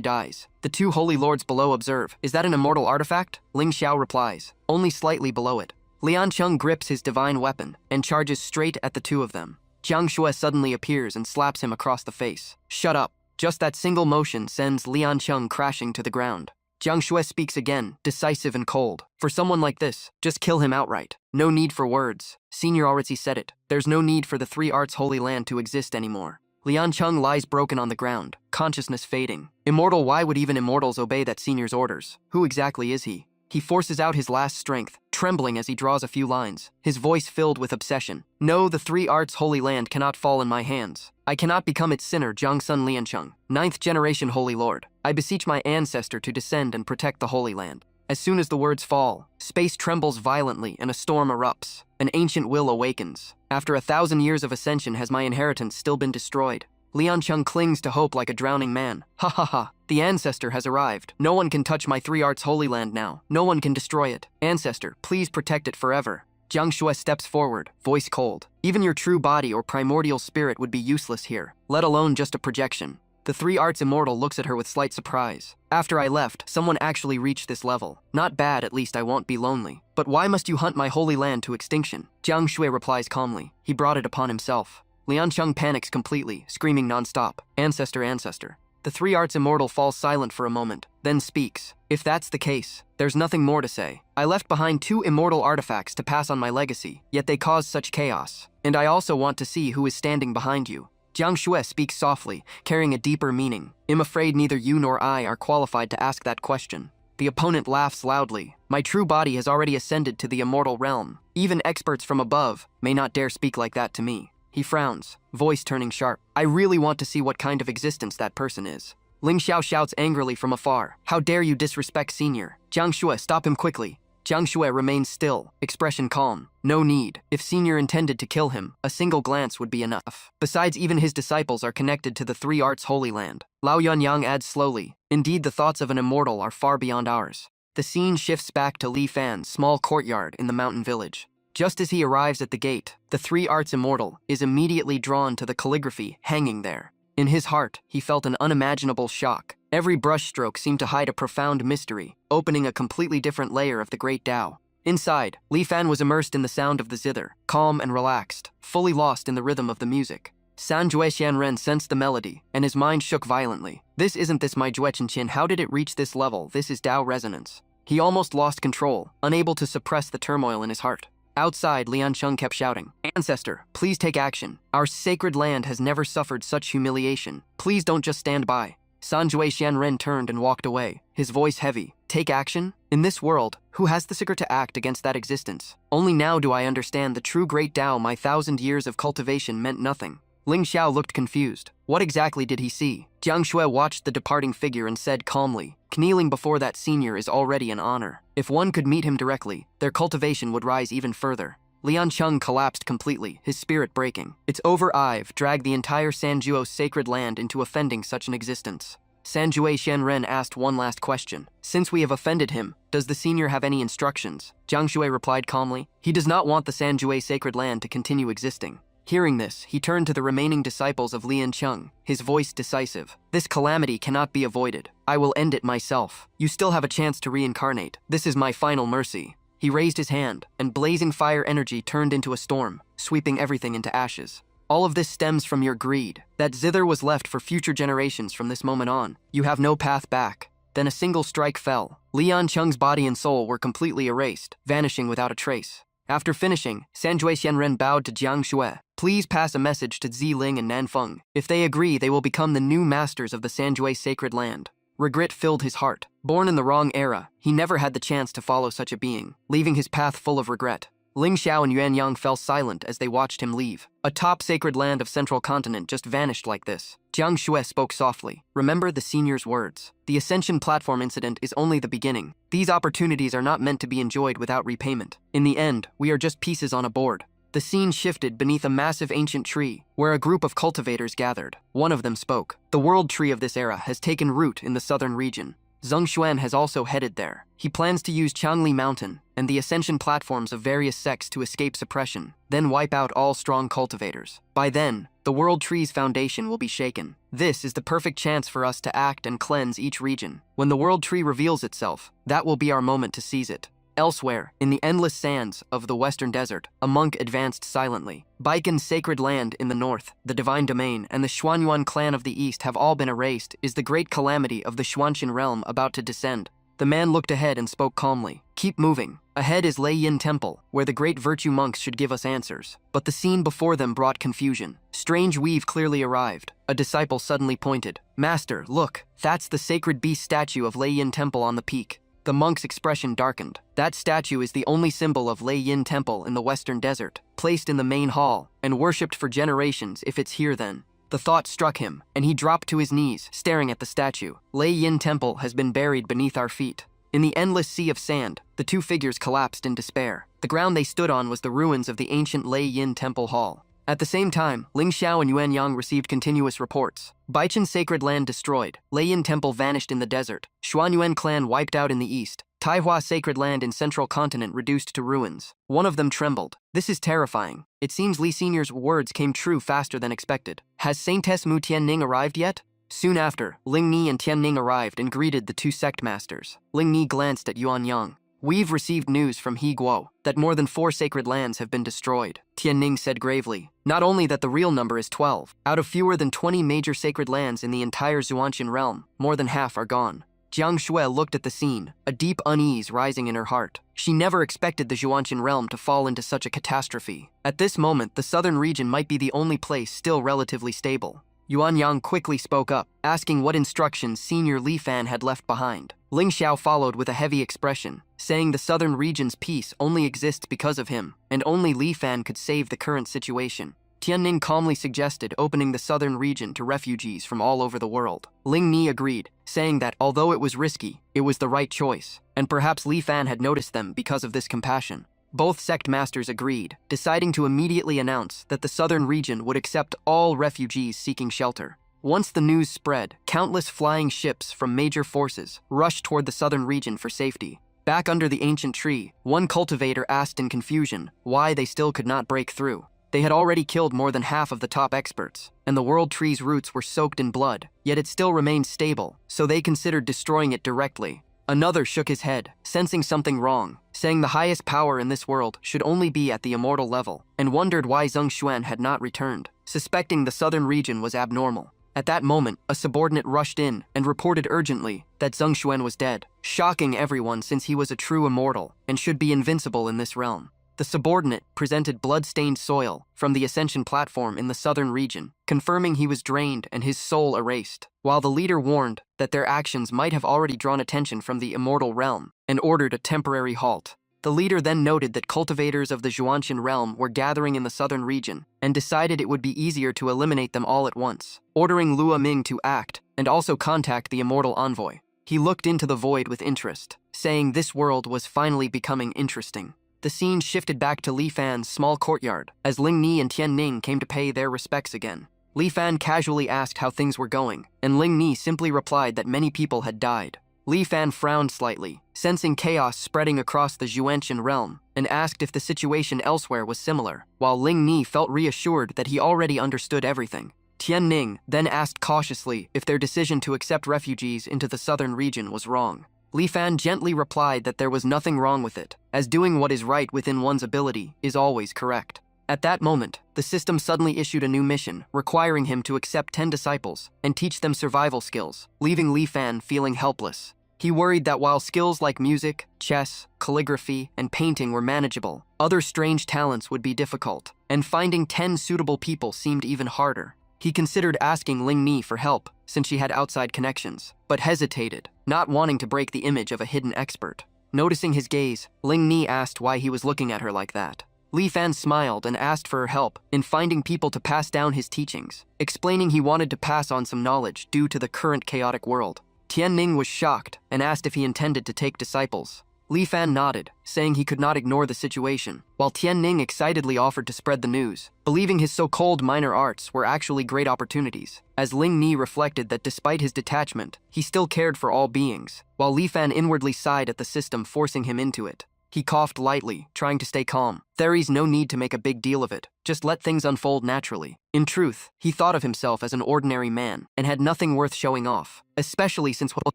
dies. The two holy lords below observe. Is that an immortal artifact? Ling Xiao replies. Only slightly below it. Liancheng grips his divine weapon and charges straight at the two of them. Jiang Shui suddenly appears and slaps him across the face. Shut up. Just that single motion sends Liancheng crashing to the ground. Jiang Shui speaks again, decisive and cold. For someone like this, just kill him outright. No need for words. Senior already said it. There's no need for the Three Arts Holy Land to exist anymore. Liancheng lies broken on the ground, consciousness fading. Immortal, why would even immortals obey that senior's orders? Who exactly is he? He forces out his last strength, trembling as he draws a few lines, his voice filled with obsession. No, the Three Arts Holy Land cannot fall in my hands. I cannot become its sinner, Jiangsun Liancheng, 9th generation Holy Lord. I beseech my ancestor to descend and protect the Holy Land. As soon as the words fall, space trembles violently and a storm erupts. An ancient will awakens. After 1,000 years of ascension, has my inheritance still been destroyed? Liancheng clings to hope like a drowning man. Ha ha ha. The ancestor has arrived. No one can touch my Three Arts Holy Land now. No one can destroy it. Ancestor, please protect it forever. Jiang Shui steps forward, voice cold. Even your true body or primordial spirit would be useless here, let alone just a projection. The Three Arts Immortal looks at her with slight surprise. After I left, someone actually reached this level. Not bad, at least I won't be lonely. But why must you hunt my holy land to extinction? Jiang Shui replies calmly. He brought it upon himself. Liancheng panics completely, screaming non-stop. Ancestor, ancestor. The three arts immortal falls silent for a moment, then speaks. If that's the case, there's nothing more to say. I left behind 2 immortal artifacts to pass on my legacy, yet they cause such chaos. And I also want to see who is standing behind you. Jiang Shui speaks softly, carrying a deeper meaning. I'm afraid neither you nor I are qualified to ask that question. The opponent laughs loudly. My true body has already ascended to the immortal realm. Even experts from above may not dare speak like that to me. He frowns, voice turning sharp. I really want to see what kind of existence that person is. Ling Xiao shouts angrily from afar. How dare you disrespect Senior? Jiang Shui, stop him quickly. Jiang Shui remains still, expression calm. No need. If Senior intended to kill him, a single glance would be enough. Besides, even his disciples are connected to the three arts holy land. Lao Yuanyang adds slowly, indeed the thoughts of an immortal are far beyond ours. The scene shifts back to Li Fan's small courtyard in the mountain village. Just as he arrives at the gate, the three arts immortal is immediately drawn to the calligraphy hanging there. In his heart, he felt an unimaginable shock. Every brushstroke seemed to hide a profound mystery, opening a completely different layer of the great Tao. Inside, Li Fan was immersed in the sound of the zither, calm and relaxed, fully lost in the rhythm of the music. San Jue Xianren sensed the melody, and his mind shook violently. This isn't this my Juechen-chin, how did it reach this level? This is Tao resonance. He almost lost control, unable to suppress the turmoil in his heart. Outside, Lian Cheng kept shouting, Ancestor, please take action. Our sacred land has never suffered such humiliation. Please don't just stand by. San Jue Xianren turned and walked away, his voice heavy. Take action? In this world, who has the secret to act against that existence? Only now do I understand the true great Tao. My 1,000 years of cultivation meant nothing. Ling Xiao looked confused. What exactly did he see? Jiang Shui watched the departing figure and said calmly, kneeling before that senior is already an honor. If one could meet him directly, their cultivation would rise even further. Lian Cheng collapsed completely, his spirit breaking. It's over. I've dragged the entire Sanjuo's sacred land into offending such an existence. San Jue Xianren asked one last question. Since we have offended him, does the senior have any instructions? Jiang Shui replied calmly. He does not want the San Jue sacred land to continue existing. Hearing this, he turned to the remaining disciples of Lian Cheng, his voice decisive. This calamity cannot be avoided. I will end it myself. You still have a chance to reincarnate. This is my final mercy. He raised his hand, and blazing fire energy turned into a storm, sweeping everything into ashes. All of this stems from your greed. That zither was left for future generations from this moment on. You have no path back. Then a single strike fell. Lian Cheng's body and soul were completely erased, vanishing without a trace. After finishing, San Jue Xianren bowed to Jiang Shui. Please pass a message to Ziling and Nanfeng. If they agree, they will become the new masters of the Sanjue sacred land. Regret filled his heart. Born in the wrong era, he never had the chance to follow such a being, leaving his path full of regret. Ling Xiao and Yuan Yang fell silent as they watched him leave. A top sacred land of Central Continent just vanished like this. Jiang Shui spoke softly. Remember the senior's words. The Ascension platform incident is only the beginning. These opportunities are not meant to be enjoyed without repayment. In the end, we are just pieces on a board. The scene shifted beneath a massive ancient tree, where a group of cultivators gathered. One of them spoke. The world tree of this era has taken root in the southern region. Zheng Xuan has also headed there. He plans to use Changli Mountain and the ascension platforms of various sects to escape suppression, then wipe out all strong cultivators. By then, the world tree's foundation will be shaken. This is the perfect chance for us to act and cleanse each region. When the world tree reveals itself, that will be our moment to seize it. Elsewhere, in the endless sands of the western desert, a monk advanced silently. Baikon's sacred land in the north, the divine domain, and the Xuanyuan clan of the east have all been erased. Is the great calamity of the Xuanxin realm about to descend? The man looked ahead and spoke calmly. Keep moving. Ahead is Lei Yin Temple, where the great virtue monks should give us answers. But the scene before them brought confusion. Strange weave clearly arrived. A disciple suddenly pointed. Master, look, that's the sacred beast statue of Lei Yin Temple on the peak. The monk's expression darkened. That statue is the only symbol of Lei Yin Temple in the western desert, placed in the main hall, and worshipped for generations. If it's here then. The thought struck him, and he dropped to his knees, staring at the statue. Lei Yin Temple has been buried beneath our feet. In the endless sea of sand, the two figures collapsed in despair. The ground they stood on was the ruins of the ancient Lei Yin Temple Hall. At the same time, Ling Xiao and Yuan Yang received continuous reports. Baichen's sacred land destroyed. Lei Yin Temple vanished in the desert. Xuanyuan clan wiped out in the east. Taihua sacred land in central continent reduced to ruins. One of them trembled. This is terrifying. It seems Li Senior's words came true faster than expected. Has Saintess Mu Tianning arrived yet? Soon after, Ling Ni and Tianning arrived and greeted the two sect masters. Ling Ni glanced at Yuan Yang. "We've received news from He Guo that more than 4 sacred lands have been destroyed," Tianning said gravely. "Not only that the real number is 12. Out of fewer than 20 major sacred lands in the entire Xuanqian realm, more than half are gone." Jiang Shui looked at the scene, a deep unease rising in her heart. She never expected the Xuanqian realm to fall into such a catastrophe. At this moment, the southern region might be the only place still relatively stable. Yuan Yang quickly spoke up, asking what instructions Senior Li Fan had left behind. Ling Xiao followed with a heavy expression, saying the southern region's peace only exists because of him, and only Li Fan could save the current situation. Tianning calmly suggested opening the southern region to refugees from all over the world. Ling Ni agreed, saying that although it was risky, it was the right choice, and perhaps Li Fan had noticed them because of this compassion. Both sect masters agreed, deciding to immediately announce that the southern region would accept all refugees seeking shelter. Once the news spread, countless flying ships from major forces rushed toward the southern region for safety. Back under the ancient tree, one cultivator asked in confusion why they still could not break through. They had already killed more than half of the top experts, and the world tree's roots were soaked in blood, yet it still remained stable, so they considered destroying it directly. Another shook his head, sensing something wrong, saying the highest power in this world should only be at the immortal level, and wondered why Zheng Xuan had not returned, suspecting the southern region was abnormal. At that moment, a subordinate rushed in and reported urgently that Zheng Xuan was dead, shocking everyone since he was a true immortal and should be invincible in this realm. The subordinate presented blood-stained soil from the ascension platform in the southern region, confirming he was drained and his soul erased, while the leader warned that their actions might have already drawn attention from the immortal realm and ordered a temporary halt. The leader then noted that cultivators of the Xuanqian realm were gathering in the southern region and decided it would be easier to eliminate them all at once, ordering Lua Ming to act and also contact the immortal envoy. He looked into the void with interest, saying this world was finally becoming interesting. The scene shifted back to Li Fan's small courtyard as Ling Ni and Tian Ning came to pay their respects again. Li Fan casually asked how things were going, and Ling Ni simply replied that many people had died. Li Fan frowned slightly, sensing chaos spreading across the Xuanqian realm, and asked if the situation elsewhere was similar, while Ling Ni felt reassured that he already understood everything. Tian Ning then asked cautiously if their decision to accept refugees into the southern region was wrong. Li Fan gently replied that there was nothing wrong with it, as doing what is right within one's ability is always correct. At that moment, the system suddenly issued a new mission, requiring him to accept 10 disciples and teach them survival skills, leaving Li Fan feeling helpless. He worried that while skills like music, chess, calligraphy, and painting were manageable, other strange talents would be difficult, and finding 10 suitable people seemed even harder. He considered asking Ling Ni for help, since she had outside connections, but hesitated, not wanting to break the image of a hidden expert. Noticing his gaze, Ling Ni asked why he was looking at her like that. Li Fan smiled and asked for her help in finding people to pass down his teachings, explaining he wanted to pass on some knowledge due to the current chaotic world. Tian Ning was shocked and asked if he intended to take disciples. Li Fan nodded, saying he could not ignore the situation, while Tian Ning excitedly offered to spread the news, believing his so-called minor arts were actually great opportunities, as Ling Ni reflected that despite his detachment, he still cared for all beings, while Li Fan inwardly sighed at the system forcing him into it. He coughed lightly, trying to stay calm. There's no need to make a big deal of it, just let things unfold naturally. In truth, he thought of himself as an ordinary man, and had nothing worth showing off, especially since what he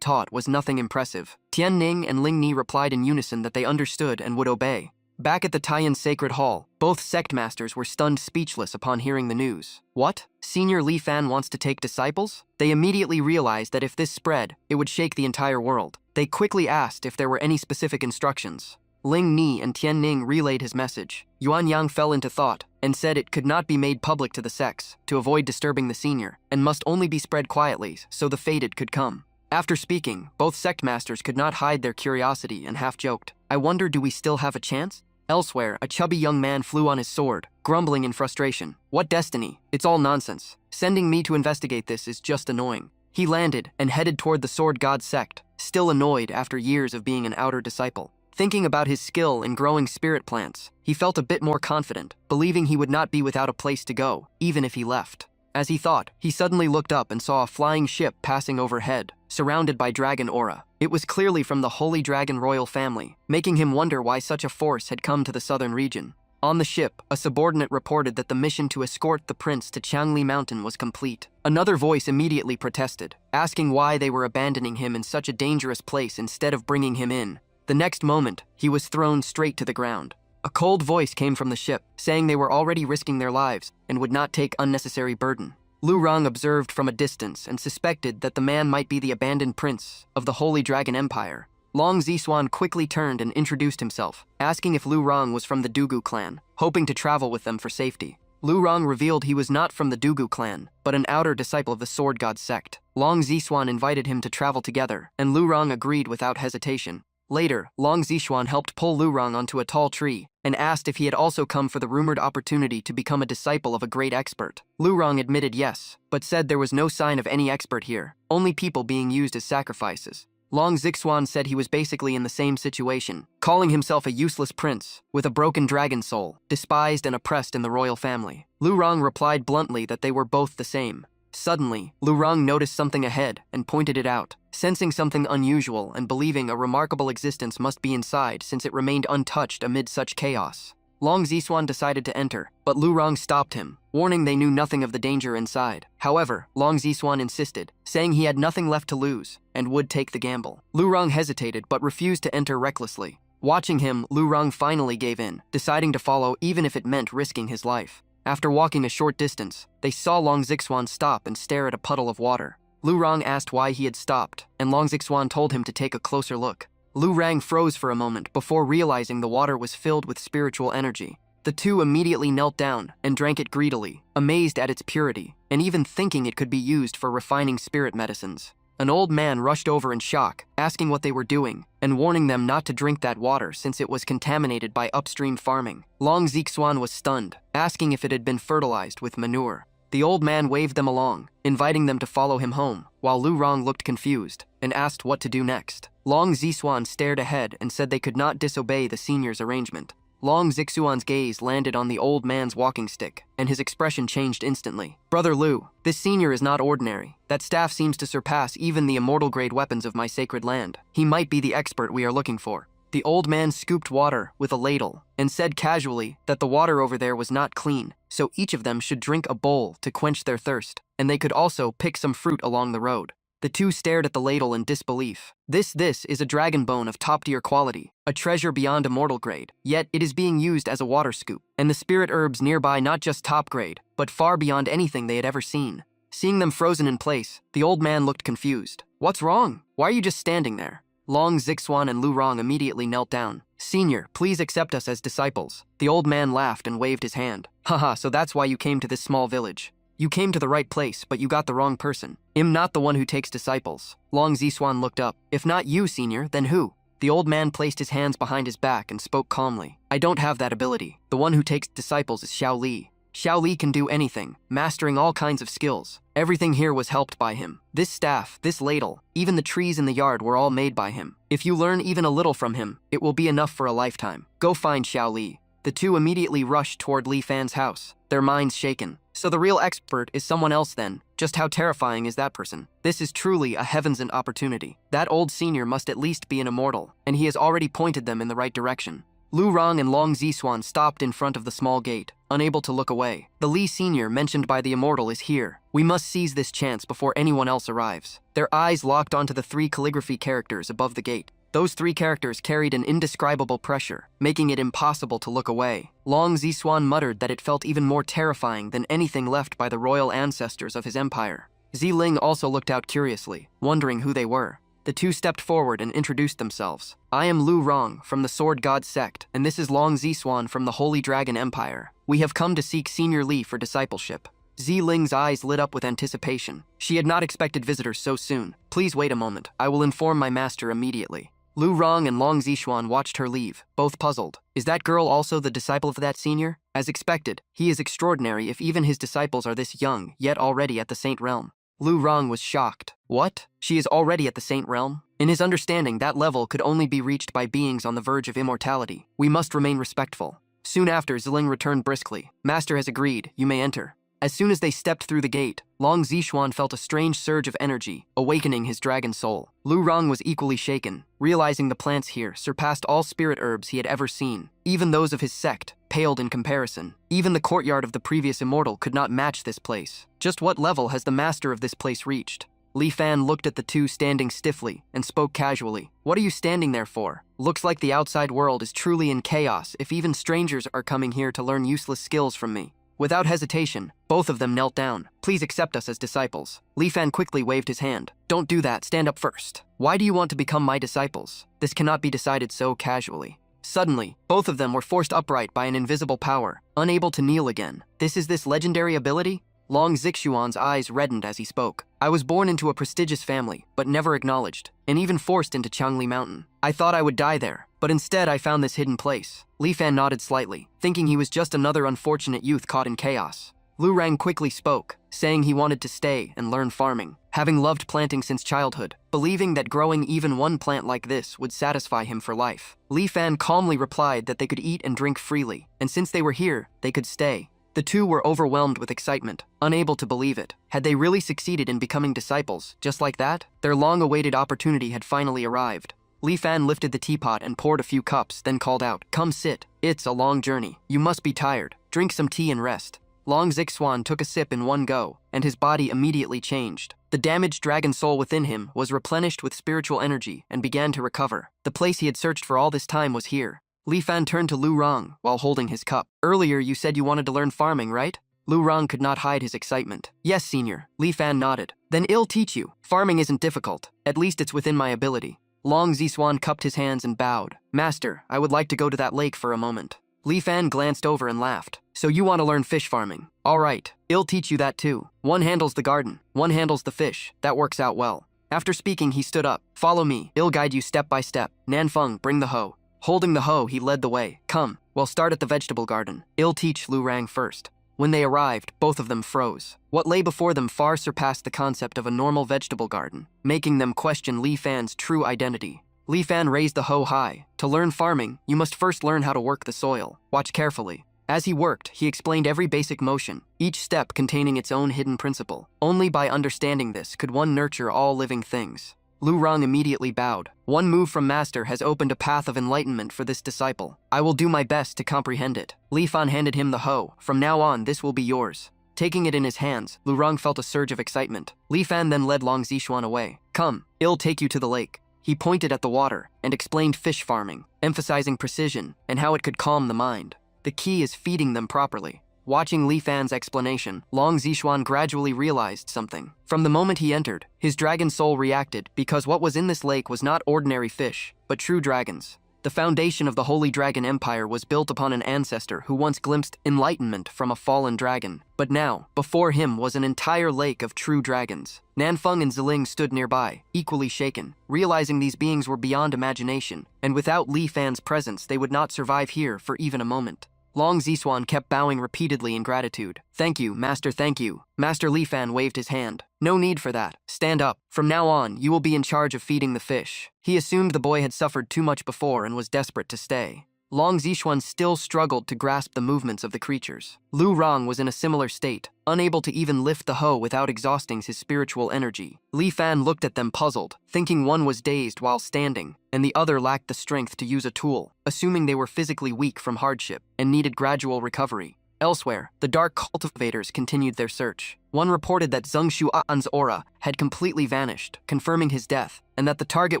taught was nothing impressive. Tian Ning and Ling Ni replied in unison that they understood and would obey. Back at the Taiyan Sacred Hall, both sect masters were stunned speechless upon hearing the news. What? Senior Li Fan wants to take disciples? They immediately realized that if this spread, it would shake the entire world. They quickly asked if there were any specific instructions. Ling Ni and Tian Ning relayed his message. Yuan Yang fell into thought and said it could not be made public to the sects to avoid disturbing the senior, and must only be spread quietly so the fated could come. After speaking, both sect masters could not hide their curiosity and half-joked. I wonder, do we still have a chance? Elsewhere, a chubby young man flew on his sword, grumbling in frustration. What destiny? It's all nonsense. Sending me to investigate this is just annoying. He landed and headed toward the Sword God sect, still annoyed after years of being an outer disciple. Thinking about his skill in growing spirit plants, he felt a bit more confident, believing he would not be without a place to go, even if he left. As he thought, he suddenly looked up and saw a flying ship passing overhead, surrounded by dragon aura. It was clearly from the Holy Dragon royal family, making him wonder why such a force had come to the southern region. On the ship, a subordinate reported that the mission to escort the prince to Changli Mountain was complete. Another voice immediately protested, asking why they were abandoning him in such a dangerous place instead of bringing him in. The next moment, he was thrown straight to the ground. A cold voice came from the ship, saying they were already risking their lives and would not take unnecessary burden. Lu Rong observed from a distance and suspected that the man might be the abandoned prince of the Holy Dragon Empire. Long Ziswan quickly turned and introduced himself, asking if Lu Rong was from the Dugu clan, hoping to travel with them for safety. Lu Rong revealed he was not from the Dugu clan, but an outer disciple of the Sword God sect. Long Ziswan invited him to travel together, and Lu Rong agreed without hesitation. Later, Long Zishuan helped pull Lu Rong onto a tall tree and asked if he had also come for the rumored opportunity to become a disciple of a great expert. Lu Rong admitted yes, but said there was no sign of any expert here, only people being used as sacrifices. Long Zixuan said he was basically in the same situation, calling himself a useless prince with a broken dragon soul, despised and oppressed in the royal family. Lu Rong replied bluntly that they were both the same. Suddenly, Lu Rong noticed something ahead and pointed it out, sensing something unusual and believing a remarkable existence must be inside since it remained untouched amid such chaos. Long Ziswan decided to enter, but Lu Rong stopped him, warning they knew nothing of the danger inside. However, Long Ziswan insisted, saying he had nothing left to lose and would take the gamble. Lu Rong hesitated but refused to enter recklessly. Watching him, Lu Rong finally gave in, deciding to follow even if it meant risking his life. After walking a short distance, they saw Long Zixuan stop and stare at a puddle of water. Lu Rong asked why he had stopped, and Long Zixuan told him to take a closer look. Lu Rang froze for a moment before realizing the water was filled with spiritual energy. The two immediately knelt down and drank it greedily, amazed at its purity, and even thinking it could be used for refining spirit medicines. An old man rushed over in shock, asking what they were doing, and warning them not to drink that water since it was contaminated by upstream farming. Long Zixuan was stunned, asking if it had been fertilized with manure. The old man waved them along, inviting them to follow him home, while Lu Rong looked confused and asked what to do next. Long Zixuan stared ahead and said they could not disobey the senior's arrangement. Long Zixuan's gaze landed on the old man's walking stick, and his expression changed instantly. "Brother Lu, this senior is not ordinary. That staff seems to surpass even the immortal-grade weapons of my sacred land. He might be the expert we are looking for." The old man scooped water with a ladle and said casually that the water over there was not clean, so each of them should drink a bowl to quench their thirst, and they could also pick some fruit along the road. The two stared at the ladle in disbelief. This is a dragon bone of top-tier quality, a treasure beyond immortal grade, yet it is being used as a water scoop, and the spirit herbs nearby not just top grade, but far beyond anything they had ever seen. Seeing them frozen in place, the old man looked confused. "What's wrong? Why are you just standing there?" Long Zixuan and Lu Rong immediately knelt down. "Senior, please accept us as disciples." The old man laughed and waved his hand. "Haha, so that's why you came to this small village. You came to the right place, but you got the wrong person. I'm not the one who takes disciples." Long Zixuan looked up. "If not you, senior, then who?" The old man placed his hands behind his back and spoke calmly. "I don't have that ability. The one who takes disciples is Xiao Li. Xiao Li can do anything, mastering all kinds of skills. Everything here was helped by him. This staff, this ladle, even the trees in the yard were all made by him. If you learn even a little from him, it will be enough for a lifetime. Go find Xiao Li." The two immediately rushed toward Li Fan's house, their minds shaken. So the real expert is someone else then. Just how terrifying is that person? This is truly a heavens and opportunity. That old senior must at least be an immortal, and he has already pointed them in the right direction. Lu Rong and Long Zixuan stopped in front of the small gate, unable to look away. "The Li senior mentioned by the immortal is here. We must seize this chance before anyone else arrives." Their eyes locked onto the 3 calligraphy characters above the gate. Those 3 characters carried an indescribable pressure, making it impossible to look away. Long Zixuan muttered that it felt even more terrifying than anything left by the royal ancestors of his empire. Ziling also looked out curiously, wondering who they were. The two stepped forward and introduced themselves. "I am Lu Rong from the Sword God sect, and this is Long Zixuan from the Holy Dragon Empire. We have come to seek Senior Li for discipleship." Ziling's eyes lit up with anticipation. She had not expected visitors so soon. "Please wait a moment. I will inform my master immediately." Lu Rong and Long Zixuan watched her leave, both puzzled. Is that girl also the disciple of that senior? As expected, he is extraordinary if even his disciples are this young, yet already at the Saint Realm. Lu Rong was shocked. What? She is already at the Saint Realm? In his understanding, that level could only be reached by beings on the verge of immortality. We must remain respectful. Soon after, Ziling returned briskly. "Master has agreed. You may enter." As soon as they stepped through the gate, Long Zixuan felt a strange surge of energy, awakening his dragon soul. Lu Rong was equally shaken, realizing the plants here surpassed all spirit herbs he had ever seen. Even those of his sect paled in comparison. Even the courtyard of the previous immortal could not match this place. Just what level has the master of this place reached? Li Fan looked at the two standing stiffly and spoke casually. What are you standing there for? Looks like the outside world is truly in chaos if even strangers are coming here to learn useless skills from me. Without hesitation, both of them knelt down. Please accept us as disciples. Li Fan quickly waved his hand. Don't do that, stand up first. Why do you want to become my disciples? This cannot be decided so casually. Suddenly, both of them were forced upright by an invisible power, unable to kneel again. This legendary ability? Long Zixuan's eyes reddened as he spoke. I was born into a prestigious family, but never acknowledged, and even forced into Changli Mountain. I thought I would die there, but instead I found this hidden place. Li Fan nodded slightly, thinking he was just another unfortunate youth caught in chaos. Lu Rang quickly spoke, saying he wanted to stay and learn farming, having loved planting since childhood, believing that growing even one plant like this would satisfy him for life. Li Fan calmly replied that they could eat and drink freely, and since they were here, they could stay. The two were overwhelmed with excitement, unable to believe it. Had they really succeeded in becoming disciples, just like that? Their long-awaited opportunity had finally arrived. Li Fan lifted the teapot and poured a few cups, then called out, "Come sit. It's a long journey. You must be tired. Drink some tea and rest." Long Zixuan took a sip in one go, and his body immediately changed. The damaged dragon soul within him was replenished with spiritual energy and began to recover. The place he had searched for all this time was here. Li Fan turned to Lu Rang while holding his cup. Earlier you said you wanted to learn farming, right? Lu Rang could not hide his excitement. Yes, senior. Li Fan nodded. Then I'll teach you. Farming isn't difficult. At least it's within my ability. Long Zixuan cupped his hands and bowed. Master, I would like to go to that lake for a moment. Li Fan glanced over and laughed. So you want to learn fish farming? All right, I'll teach you that too. One handles the garden, one handles the fish. That works out well. After speaking, he stood up. Follow me. I'll guide you step by step. Nanfeng, bring the hoe. Holding the hoe, he led the way. Come, we'll start at the vegetable garden. I'll teach Lu Rang first. When they arrived, both of them froze. What lay before them far surpassed the concept of a normal vegetable garden, making them question Li Fan's true identity. Li Fan raised the hoe high. To learn farming, you must first learn how to work the soil. Watch carefully. As he worked, he explained every basic motion, each step containing its own hidden principle. Only by understanding this could one nurture all living things. Lu Rang immediately bowed. One move from Master has opened a path of enlightenment for this disciple. I will do my best to comprehend it. Li Fan handed him the hoe. From now on, this will be yours. Taking it in his hands, Lu Rang felt a surge of excitement. Li Fan then led Long Zixuan away. Come, I'll take you to the lake. He pointed at the water and explained fish farming, emphasizing precision and how it could calm the mind. The key is feeding them properly. Watching Li Fan's explanation, Long Zixuan gradually realized something. From the moment he entered, his dragon soul reacted because what was in this lake was not ordinary fish, but true dragons. The foundation of the Holy Dragon Empire was built upon an ancestor who once glimpsed enlightenment from a fallen dragon. But now, before him was an entire lake of true dragons. Nanfeng and Ziling stood nearby, equally shaken, realizing these beings were beyond imagination, and without Li Fan's presence they would not survive here for even a moment. Long Zixuan kept bowing repeatedly in gratitude. Thank you, Master, thank you. Master Li Fan waved his hand. No need for that. Stand up. From now on, you will be in charge of feeding the fish. He assumed the boy had suffered too much before and was desperate to stay. Long Zixuan still struggled to grasp the movements of the creatures. Lu Rang was in a similar state, unable to even lift the hoe without exhausting his spiritual energy. Li Fan looked at them puzzled, thinking one was dazed while standing, and the other lacked the strength to use a tool, assuming they were physically weak from hardship and needed gradual recovery. Elsewhere, the dark cultivators continued their search. One reported that Zheng Shuan's aura had completely vanished, confirming his death, and that the target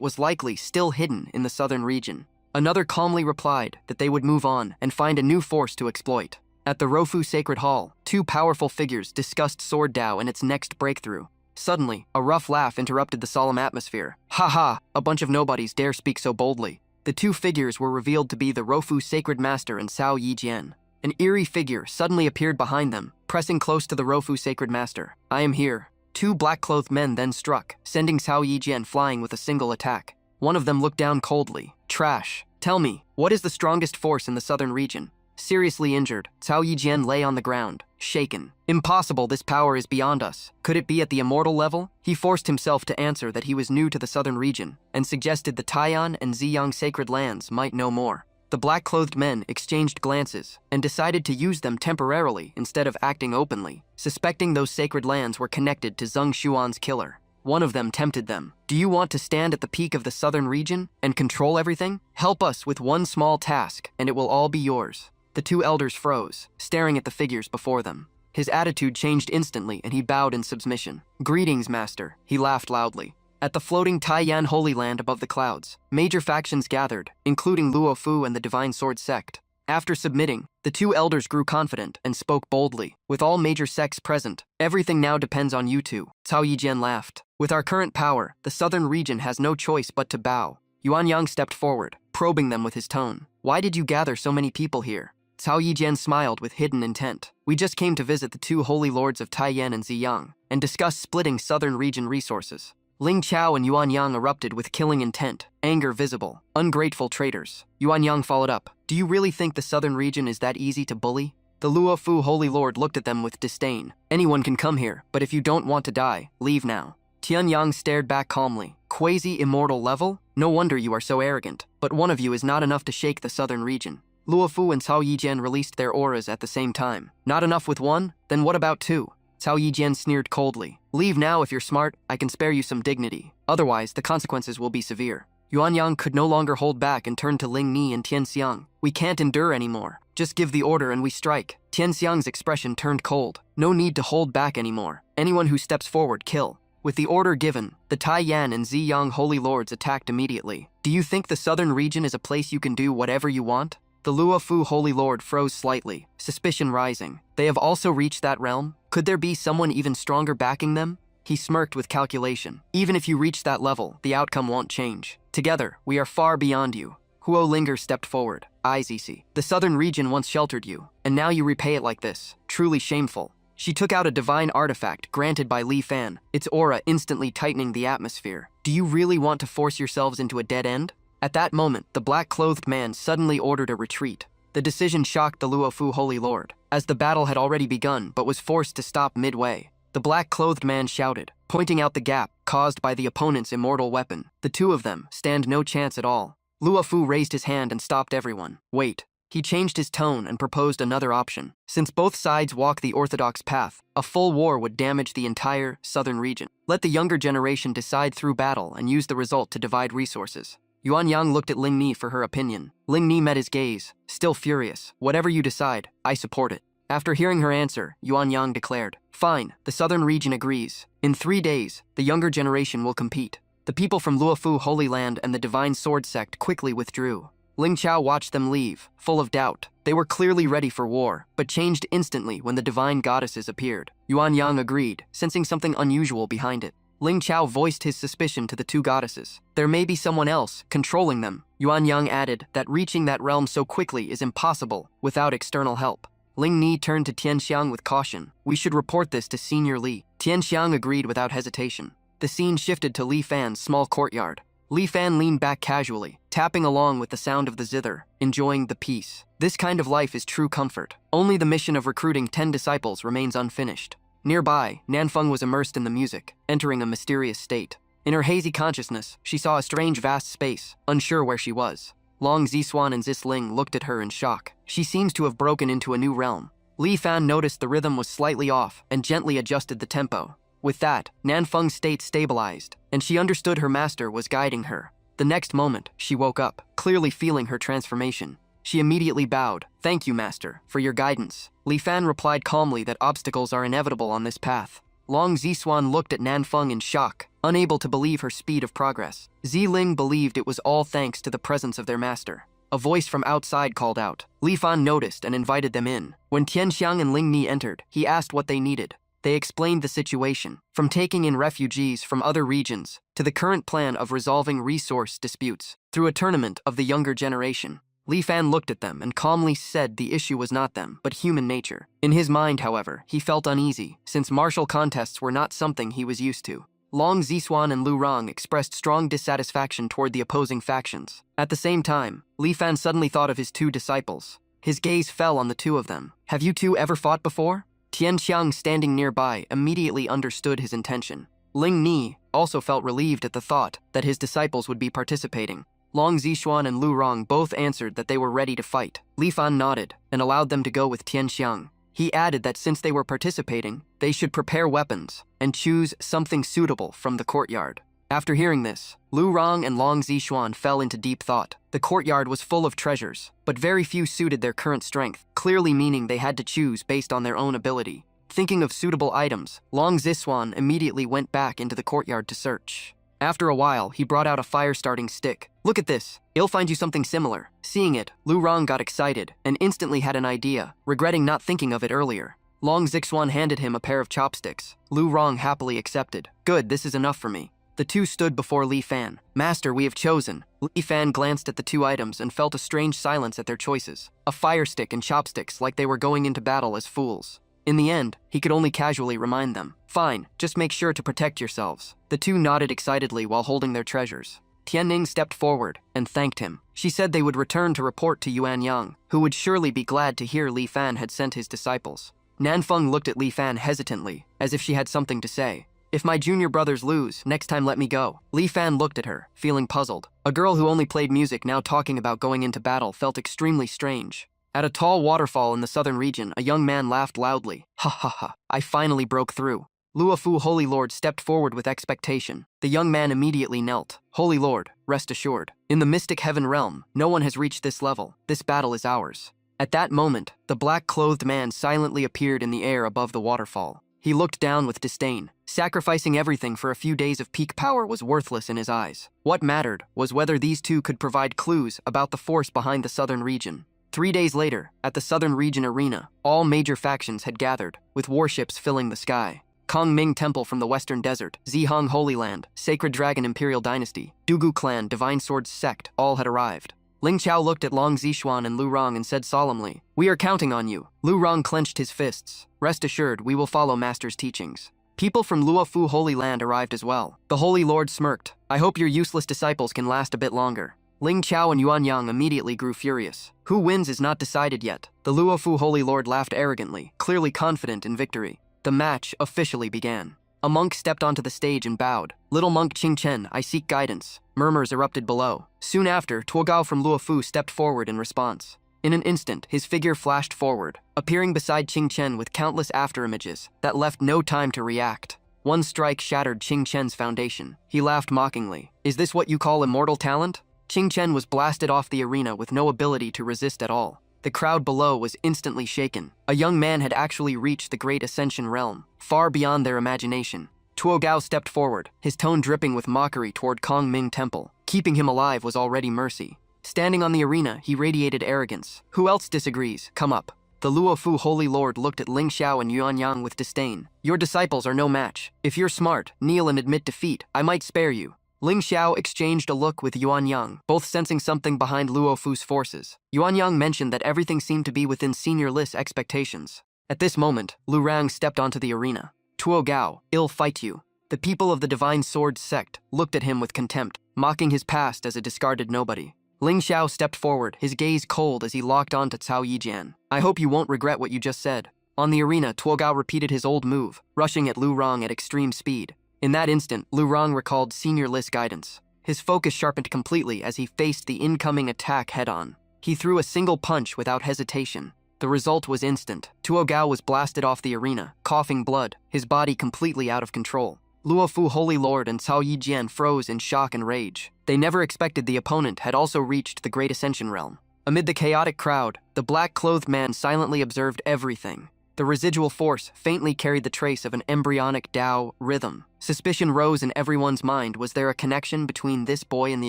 was likely still hidden in the southern region. Another calmly replied that they would move on and find a new force to exploit. At the Rofu Sacred Hall, two powerful figures discussed Sword Dao and its next breakthrough. Suddenly, a rough laugh interrupted the solemn atmosphere. Ha ha, a bunch of nobodies dare speak so boldly. The two figures were revealed to be the Rofu Sacred Master and Cao Yijian. An eerie figure suddenly appeared behind them, pressing close to the Rofu Sacred Master. I am here. Two black-clothed men then struck, sending Cao Yijian flying with a single attack. One of them looked down coldly. Trash. Tell me, what is the strongest force in the southern region? Seriously injured, Cao Yijian lay on the ground, shaken. Impossible, this power is beyond us. Could it be at the immortal level? He forced himself to answer that he was new to the southern region, and suggested the Taiyan and Ziyang sacred lands might know more. The black-clothed men exchanged glances, and decided to use them temporarily instead of acting openly, suspecting those sacred lands were connected to Zheng Shuan's killer. One of them tempted them. Do you want to stand at the peak of the southern region and control everything? Help us with one small task, and it will all be yours. The two elders froze, staring at the figures before them. His attitude changed instantly and he bowed in submission. "Greetings, master," he laughed loudly. At the floating Taiyan Holy Land above the clouds, major factions gathered, including Luo Fu and the Divine Sword Sect. After submitting, the two elders grew confident and spoke boldly. "With all major sects present, everything now depends on you two." Cao Yijian laughed. "With our current power, the southern region has no choice but to bow." Yuan Yang stepped forward, probing them with his tone. "Why did you gather so many people here?" Cao Yijian smiled with hidden intent. "We just came to visit the two holy lords of Taiyan and Ziyang, and discuss splitting southern region resources." Ling Chao and Yuan Yang erupted with killing intent, anger visible. "Ungrateful traitors." Yuan Yang followed up. "Do you really think the southern region is that easy to bully?" The Luo Fu Holy Lord looked at them with disdain. "Anyone can come here, but if you don't want to die, leave now." Tian Yang stared back calmly. "Quasi-immortal level? No wonder you are so arrogant. But one of you is not enough to shake the southern region." Luo Fu and Cao Yijian released their auras at the same time. "Not enough with one? Then what about two?" Cao Yijian sneered coldly. "Leave now if you're smart, I can spare you some dignity. Otherwise, the consequences will be severe." Yuan Yang could no longer hold back and turned to Ling Ni and Tian Xiang. "We can't endure anymore. Just give the order and we strike." Tian Xiang's expression turned cold. "No need to hold back anymore. Anyone who steps forward, kill." With the order given, the Taiyan and Ziyang Holy Lords attacked immediately. "Do you think the southern region is a place you can do whatever you want?" The Luo Fu Holy Lord froze slightly, suspicion rising. "They have also reached that realm? Could there be someone even stronger backing them?" He smirked with calculation. "Even if you reach that level, the outcome won't change. Together, we are far beyond you." Huo Linger stepped forward. "Eyes easy. The southern region once sheltered you, and now you repay it like this. Truly shameful." She took out a divine artifact granted by Li Fan, its aura instantly tightening the atmosphere. "Do you really want to force yourselves into a dead end?" At that moment, the black-clothed man suddenly ordered a retreat. The decision shocked the Luo Fu Holy Lord, as the battle had already begun but was forced to stop midway. The black-clothed man shouted, pointing out the gap caused by the opponent's immortal weapon. "The two of them stand no chance at all." Luo Fu raised his hand and stopped everyone. "Wait." He changed his tone and proposed another option. Since both sides walk the orthodox path, a full war would damage the entire southern region. Let the younger generation decide through battle and use the result to divide resources. Yuan Yang looked at Ling Ni for her opinion. Ling Ni met his gaze, still furious. "Whatever you decide, I support it." After hearing her answer, Yuan Yang declared, "Fine, the southern region agrees. In 3 days, the younger generation will compete." The people from Luo Fu Holy Land and the Divine Sword Sect quickly withdrew. Ling Chao watched them leave, full of doubt. They were clearly ready for war, but changed instantly when the divine goddesses appeared. Yuan Yang agreed, sensing something unusual behind it. Ling Chao voiced his suspicion to the two goddesses. "There may be someone else controlling them." Yuan Yang added that reaching that realm so quickly is impossible without external help. Ling Ni turned to Tian Xiang with caution. "We should report this to Senior Li." Tian Xiang agreed without hesitation. The scene shifted to Li Fan's small courtyard. Li Fan leaned back casually, tapping along with the sound of the zither, enjoying the peace. This kind of life is true comfort. Only the mission of recruiting 10 disciples remains unfinished. Nearby, Nanfeng was immersed in the music, entering a mysterious state. In her hazy consciousness, she saw a strange vast space, unsure where she was. Long Ziswan and Zisling looked at her in shock. She seems to have broken into a new realm. Li Fan noticed the rhythm was slightly off and gently adjusted the tempo. With that, Nanfeng's state stabilized, and she understood her master was guiding her. The next moment, she woke up, clearly feeling her transformation. She immediately bowed. "Thank you, master, for your guidance." Li Fan replied calmly that obstacles are inevitable on this path. Long Ziswan looked at Nanfeng in shock, unable to believe her speed of progress. Ziling believed it was all thanks to the presence of their master. A voice from outside called out. Li Fan noticed and invited them in. When Tianxiang and Ling Ni entered, he asked what they needed. They explained the situation, from taking in refugees from other regions to the current plan of resolving resource disputes through a tournament of the younger generation. Li Fan looked at them and calmly said the issue was not them, but human nature. In his mind, however, he felt uneasy, since martial contests were not something he was used to. Long Ziswan and Lu Rong expressed strong dissatisfaction toward the opposing factions. At the same time, Li Fan suddenly thought of his two disciples. His gaze fell on the two of them. "Have you two ever fought before?" Tian Xiang, standing nearby, immediately understood his intention. Ling Ni also felt relieved at the thought that his disciples would be participating. Long Zishuan and Lu Rong both answered that they were ready to fight. Li Fan nodded and allowed them to go with Tian Xiang. He added that since they were participating, they should prepare weapons and choose something suitable from the courtyard. After hearing this, Lu Rong and Long Zishuan fell into deep thought. The courtyard was full of treasures, but very few suited their current strength, clearly meaning they had to choose based on their own ability. Thinking of suitable items, Long Ziswan immediately went back into the courtyard to search. After a while, he brought out a fire-starting stick. "Look at this. I'll find you something similar." Seeing it, Lu Rong got excited and instantly had an idea, regretting not thinking of it earlier. Long Zixuan handed him a pair of chopsticks. Lu Rong happily accepted. "Good, this is enough for me." The two stood before Li Fan. "Master, we have chosen." Li Fan glanced at the two items and felt a strange silence at their choices. A fire stick and chopsticks, like they were going into battle as fools. In the end, he could only casually remind them. "Fine, just make sure to protect yourselves." The two nodded excitedly while holding their treasures. Tianning stepped forward and thanked him. She said they would return to report to Yuan Yang, who would surely be glad to hear Li Fan had sent his disciples. Nanfeng looked at Li Fan hesitantly, as if she had something to say. "If my junior brothers lose, next time let me go." Li Fan looked at her, feeling puzzled. A girl who only played music now talking about going into battle felt extremely strange. At a tall waterfall in the southern region, a young man laughed loudly. "Ha ha ha, I finally broke through." Luofu Holy Lord stepped forward with expectation. The young man immediately knelt. "Holy Lord, rest assured. In the mystic heaven realm, no one has reached this level. This battle is ours." At that moment, the black-clothed man silently appeared in the air above the waterfall. He looked down with disdain. Sacrificing everything for a few days of peak power was worthless in his eyes. What mattered was whether these two could provide clues about the force behind the southern region. 3 days later, at the southern region arena, all major factions had gathered, with warships filling the sky. Kongming Temple from the Western Desert, Zihong Holy Land, Sacred Dragon Imperial Dynasty, Dugu Clan Divine Swords Sect, all had arrived. Ling Chao looked at Long Zishuan and Lu Rong and said solemnly, "We are counting on you." Lu Rong clenched his fists. "Rest assured, we will follow Master's teachings." People from Luofu Holy Land arrived as well. The Holy Lord smirked. "I hope your useless disciples can last a bit longer." Ling Chao and Yuan Yang immediately grew furious. Who wins is not decided yet. The Luofu Holy Lord laughed arrogantly, clearly confident in victory. The match officially began. A monk stepped onto the stage and bowed. "Little monk Qing Chen, I seek guidance." Murmurs erupted below. Soon after, Tuogao from Luofu stepped forward in response. In an instant, his figure flashed forward, appearing beside Qing Chen with countless afterimages that left no time to react. One strike shattered Qing Chen's foundation. He laughed mockingly. "Is this what you call immortal talent?" Qing Chen was blasted off the arena with no ability to resist at all. The crowd below was instantly shaken. A young man had actually reached the Great Ascension realm, far beyond their imagination. Tuogao stepped forward, his tone dripping with mockery toward Kongming Temple. Keeping him alive was already mercy. Standing on the arena, he radiated arrogance. "Who else disagrees? Come up." The Luofu Holy Lord looked at Ling Xiao and Yuan Yang with disdain. "Your disciples are no match. If you're smart, kneel and admit defeat. I might spare you." Ling Xiao exchanged a look with Yuan Yang, both sensing something behind Luofu's forces. Yuan Yang mentioned that everything seemed to be within Senior List's expectations. At this moment, Lu Rang stepped onto the arena. "Tuo Gao, I'll fight you." The people of the Divine Swords sect looked at him with contempt, mocking his past as a discarded nobody. Ling Xiao stepped forward, his gaze cold as he locked onto Cao Yijian. "I hope you won't regret what you just said." On the arena, Tuo Gao repeated his old move, rushing at Lu Rang at extreme speed. In that instant, Lu Rang recalled Senior List guidance. His focus sharpened completely as he faced the incoming attack head-on. He threw a single punch without hesitation. The result was instant. Tuo Gao was blasted off the arena, coughing blood, his body completely out of control. Luofu Holy Lord and Cao Yijian froze in shock and rage. They never expected the opponent had also reached the Great Ascension realm. Amid the chaotic crowd, the black-clothed man silently observed everything. The residual force faintly carried the trace of an embryonic Tao rhythm. Suspicion rose in everyone's mind. Was there a connection between this boy and the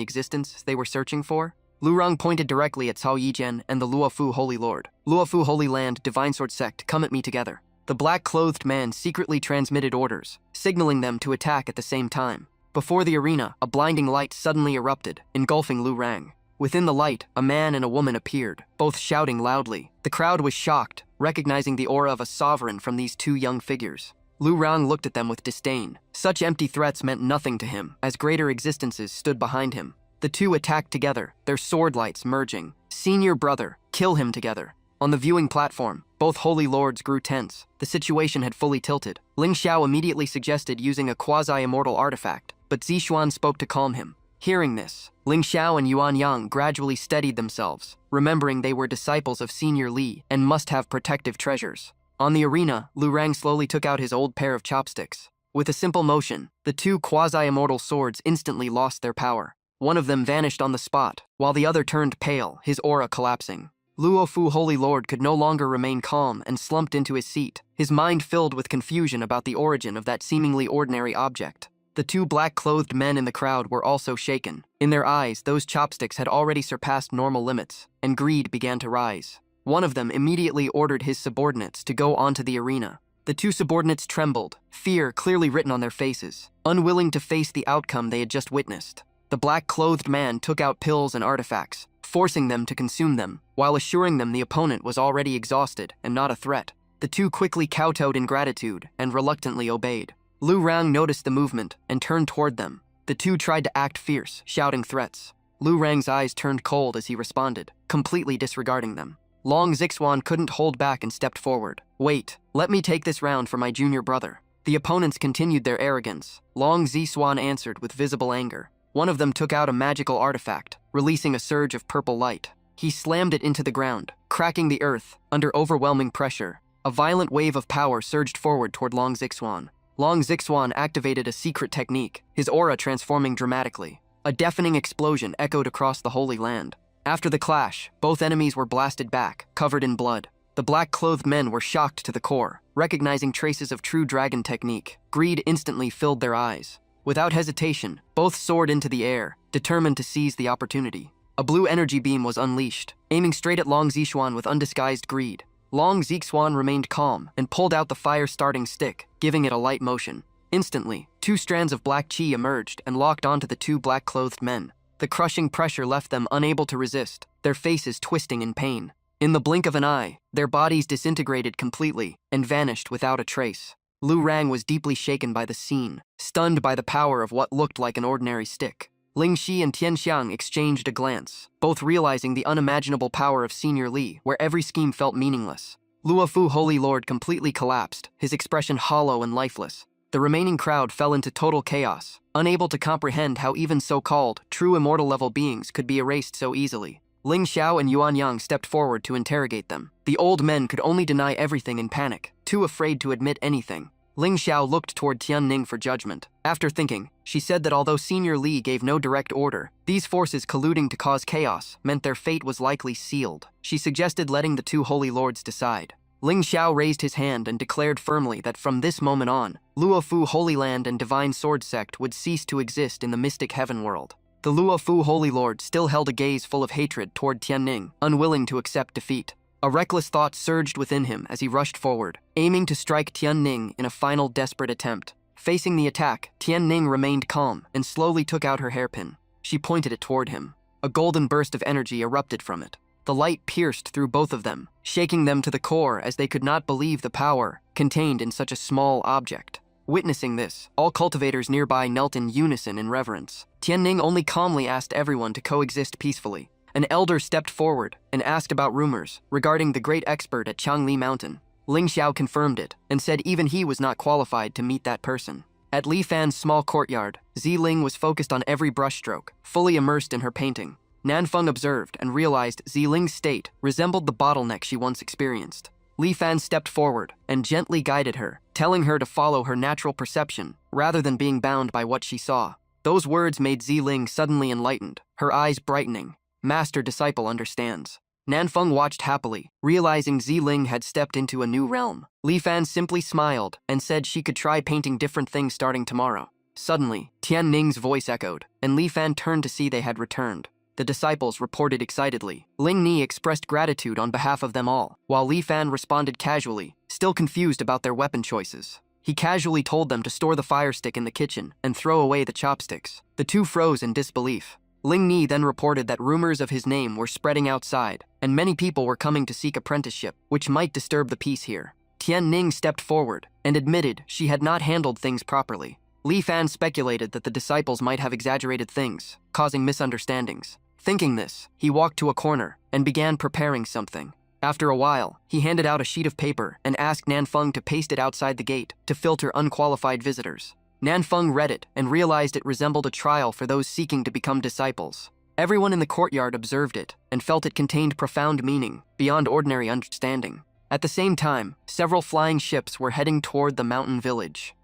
existence they were searching for? Lu Rang pointed directly at Cao Yijian and the Luofu Holy Lord. "Luofu Holy Land, Divine Sword Sect, come at me together." The black-clothed man secretly transmitted orders, signaling them to attack at the same time. Before the arena, a blinding light suddenly erupted, engulfing Lu Rang. Within the light, a man and a woman appeared, both shouting loudly. The crowd was shocked, recognizing the aura of a sovereign from these two young figures. Lu Rang looked at them with disdain. Such empty threats meant nothing to him, as greater existences stood behind him. The two attacked together, their sword lights merging. "Senior brother, kill him together." On the viewing platform, both holy lords grew tense. The situation had fully tilted. Ling Xiao immediately suggested using a quasi-immortal artifact, but Zishuan spoke to calm him. Hearing this, Ling Xiao and Yuan Yang gradually steadied themselves, remembering they were disciples of Senior Li and must have protective treasures. On the arena, Lu Rang slowly took out his old pair of chopsticks. With a simple motion, the two quasi-immortal swords instantly lost their power. One of them vanished on the spot, while the other turned pale, his aura collapsing. Luofu Holy Lord could no longer remain calm and slumped into his seat, his mind filled with confusion about the origin of that seemingly ordinary object. The two black-clothed men in the crowd were also shaken. In their eyes, those chopsticks had already surpassed normal limits, and greed began to rise. One of them immediately ordered his subordinates to go onto the arena. The two subordinates trembled, fear clearly written on their faces, unwilling to face the outcome they had just witnessed. The black-clothed man took out pills and artifacts, forcing them to consume them, while assuring them the opponent was already exhausted and not a threat. The two quickly kowtowed in gratitude and reluctantly obeyed. Lu Rang noticed the movement and turned toward them. The two tried to act fierce, shouting threats. Lu Rang's eyes turned cold as he responded, completely disregarding them. Long Zixuan couldn't hold back and stepped forward. "Wait, let me take this round for my junior brother." The opponents continued their arrogance. Long Zixuan answered with visible anger. One of them took out a magical artifact, releasing a surge of purple light. He slammed it into the ground, cracking the earth under overwhelming pressure. A violent wave of power surged forward toward Long Zixuan. Long Zixuan activated a secret technique, his aura transforming dramatically. A deafening explosion echoed across the Holy Land. After the clash, both enemies were blasted back, covered in blood. The black-clothed men were shocked to the core, recognizing traces of true dragon technique. Greed instantly filled their eyes. Without hesitation, both soared into the air, determined to seize the opportunity. A blue energy beam was unleashed, aiming straight at Long Zixuan with undisguised greed. Long Zixuan remained calm and pulled out the fire-starting stick, giving it a light motion. Instantly, two strands of black chi emerged and locked onto the two black-clothed men. The crushing pressure left them unable to resist, their faces twisting in pain. In the blink of an eye, their bodies disintegrated completely and vanished without a trace. Lu Rang was deeply shaken by the scene, stunned by the power of what looked like an ordinary stick. Ling Shi and Tian Xiang exchanged a glance, both realizing the unimaginable power of Senior Li, where every scheme felt meaningless. Luofu Holy Lord completely collapsed, his expression hollow and lifeless. The remaining crowd fell into total chaos, unable to comprehend how even so-called true immortal-level beings could be erased so easily. Ling Xiao and Yuan Yang stepped forward to interrogate them. The old men could only deny everything in panic, too afraid to admit anything. Ling Xiao looked toward Tian Ning for judgment. After thinking, she said that although Senior Li gave no direct order, these forces colluding to cause chaos meant their fate was likely sealed. She suggested letting the two holy lords decide. Ling Xiao raised his hand and declared firmly that from this moment on, Luofu Holy Land and Divine Sword Sect would cease to exist in the mystic heaven world. The Luofu Holy Lord still held a gaze full of hatred toward Tian Ning, unwilling to accept defeat. A reckless thought surged within him as he rushed forward, aiming to strike Tian Ning in a final desperate attempt. Facing the attack, Tian Ning remained calm and slowly took out her hairpin. She pointed it toward him. A golden burst of energy erupted from it. The light pierced through both of them, shaking them to the core as they could not believe the power contained in such a small object. Witnessing this, all cultivators nearby knelt in unison in reverence. Tian Ning only calmly asked everyone to coexist peacefully. An elder stepped forward and asked about rumors regarding the great expert at Changli Mountain. Ling Xiao confirmed it and said even he was not qualified to meet that person. At Li Fan's small courtyard, Zi Ling was focused on every brushstroke, fully immersed in her painting. Nanfeng observed and realized Zi Ling's state resembled the bottleneck she once experienced. Li Fan stepped forward and gently guided her, telling her to follow her natural perception rather than being bound by what she saw. Those words made Zi Ling suddenly enlightened, her eyes brightening. Master-disciple understands. Nanfeng watched happily, realizing Zi Ling had stepped into a new realm. Li Fan simply smiled and said she could try painting different things starting tomorrow. Suddenly, Tian Ning's voice echoed, and Li Fan turned to see they had returned. The disciples reported excitedly. Ling Ni expressed gratitude on behalf of them all, while Li Fan responded casually, still confused about their weapon choices. He casually told them to store the fire stick in the kitchen and throw away the chopsticks. The two froze in disbelief. Ling Ni then reported that rumors of his name were spreading outside, and many people were coming to seek apprenticeship, which might disturb the peace here. Tian Ning stepped forward and admitted she had not handled things properly. Li Fan speculated that the disciples might have exaggerated things, causing misunderstandings. Thinking this, he walked to a corner and began preparing something. After a while, he handed out a sheet of paper and asked Nanfeng to paste it outside the gate to filter unqualified visitors. Nanfeng read it and realized it resembled a trial for those seeking to become disciples. Everyone in the courtyard observed it and felt it contained profound meaning, beyond ordinary understanding. At the same time, several flying ships were heading toward the mountain village.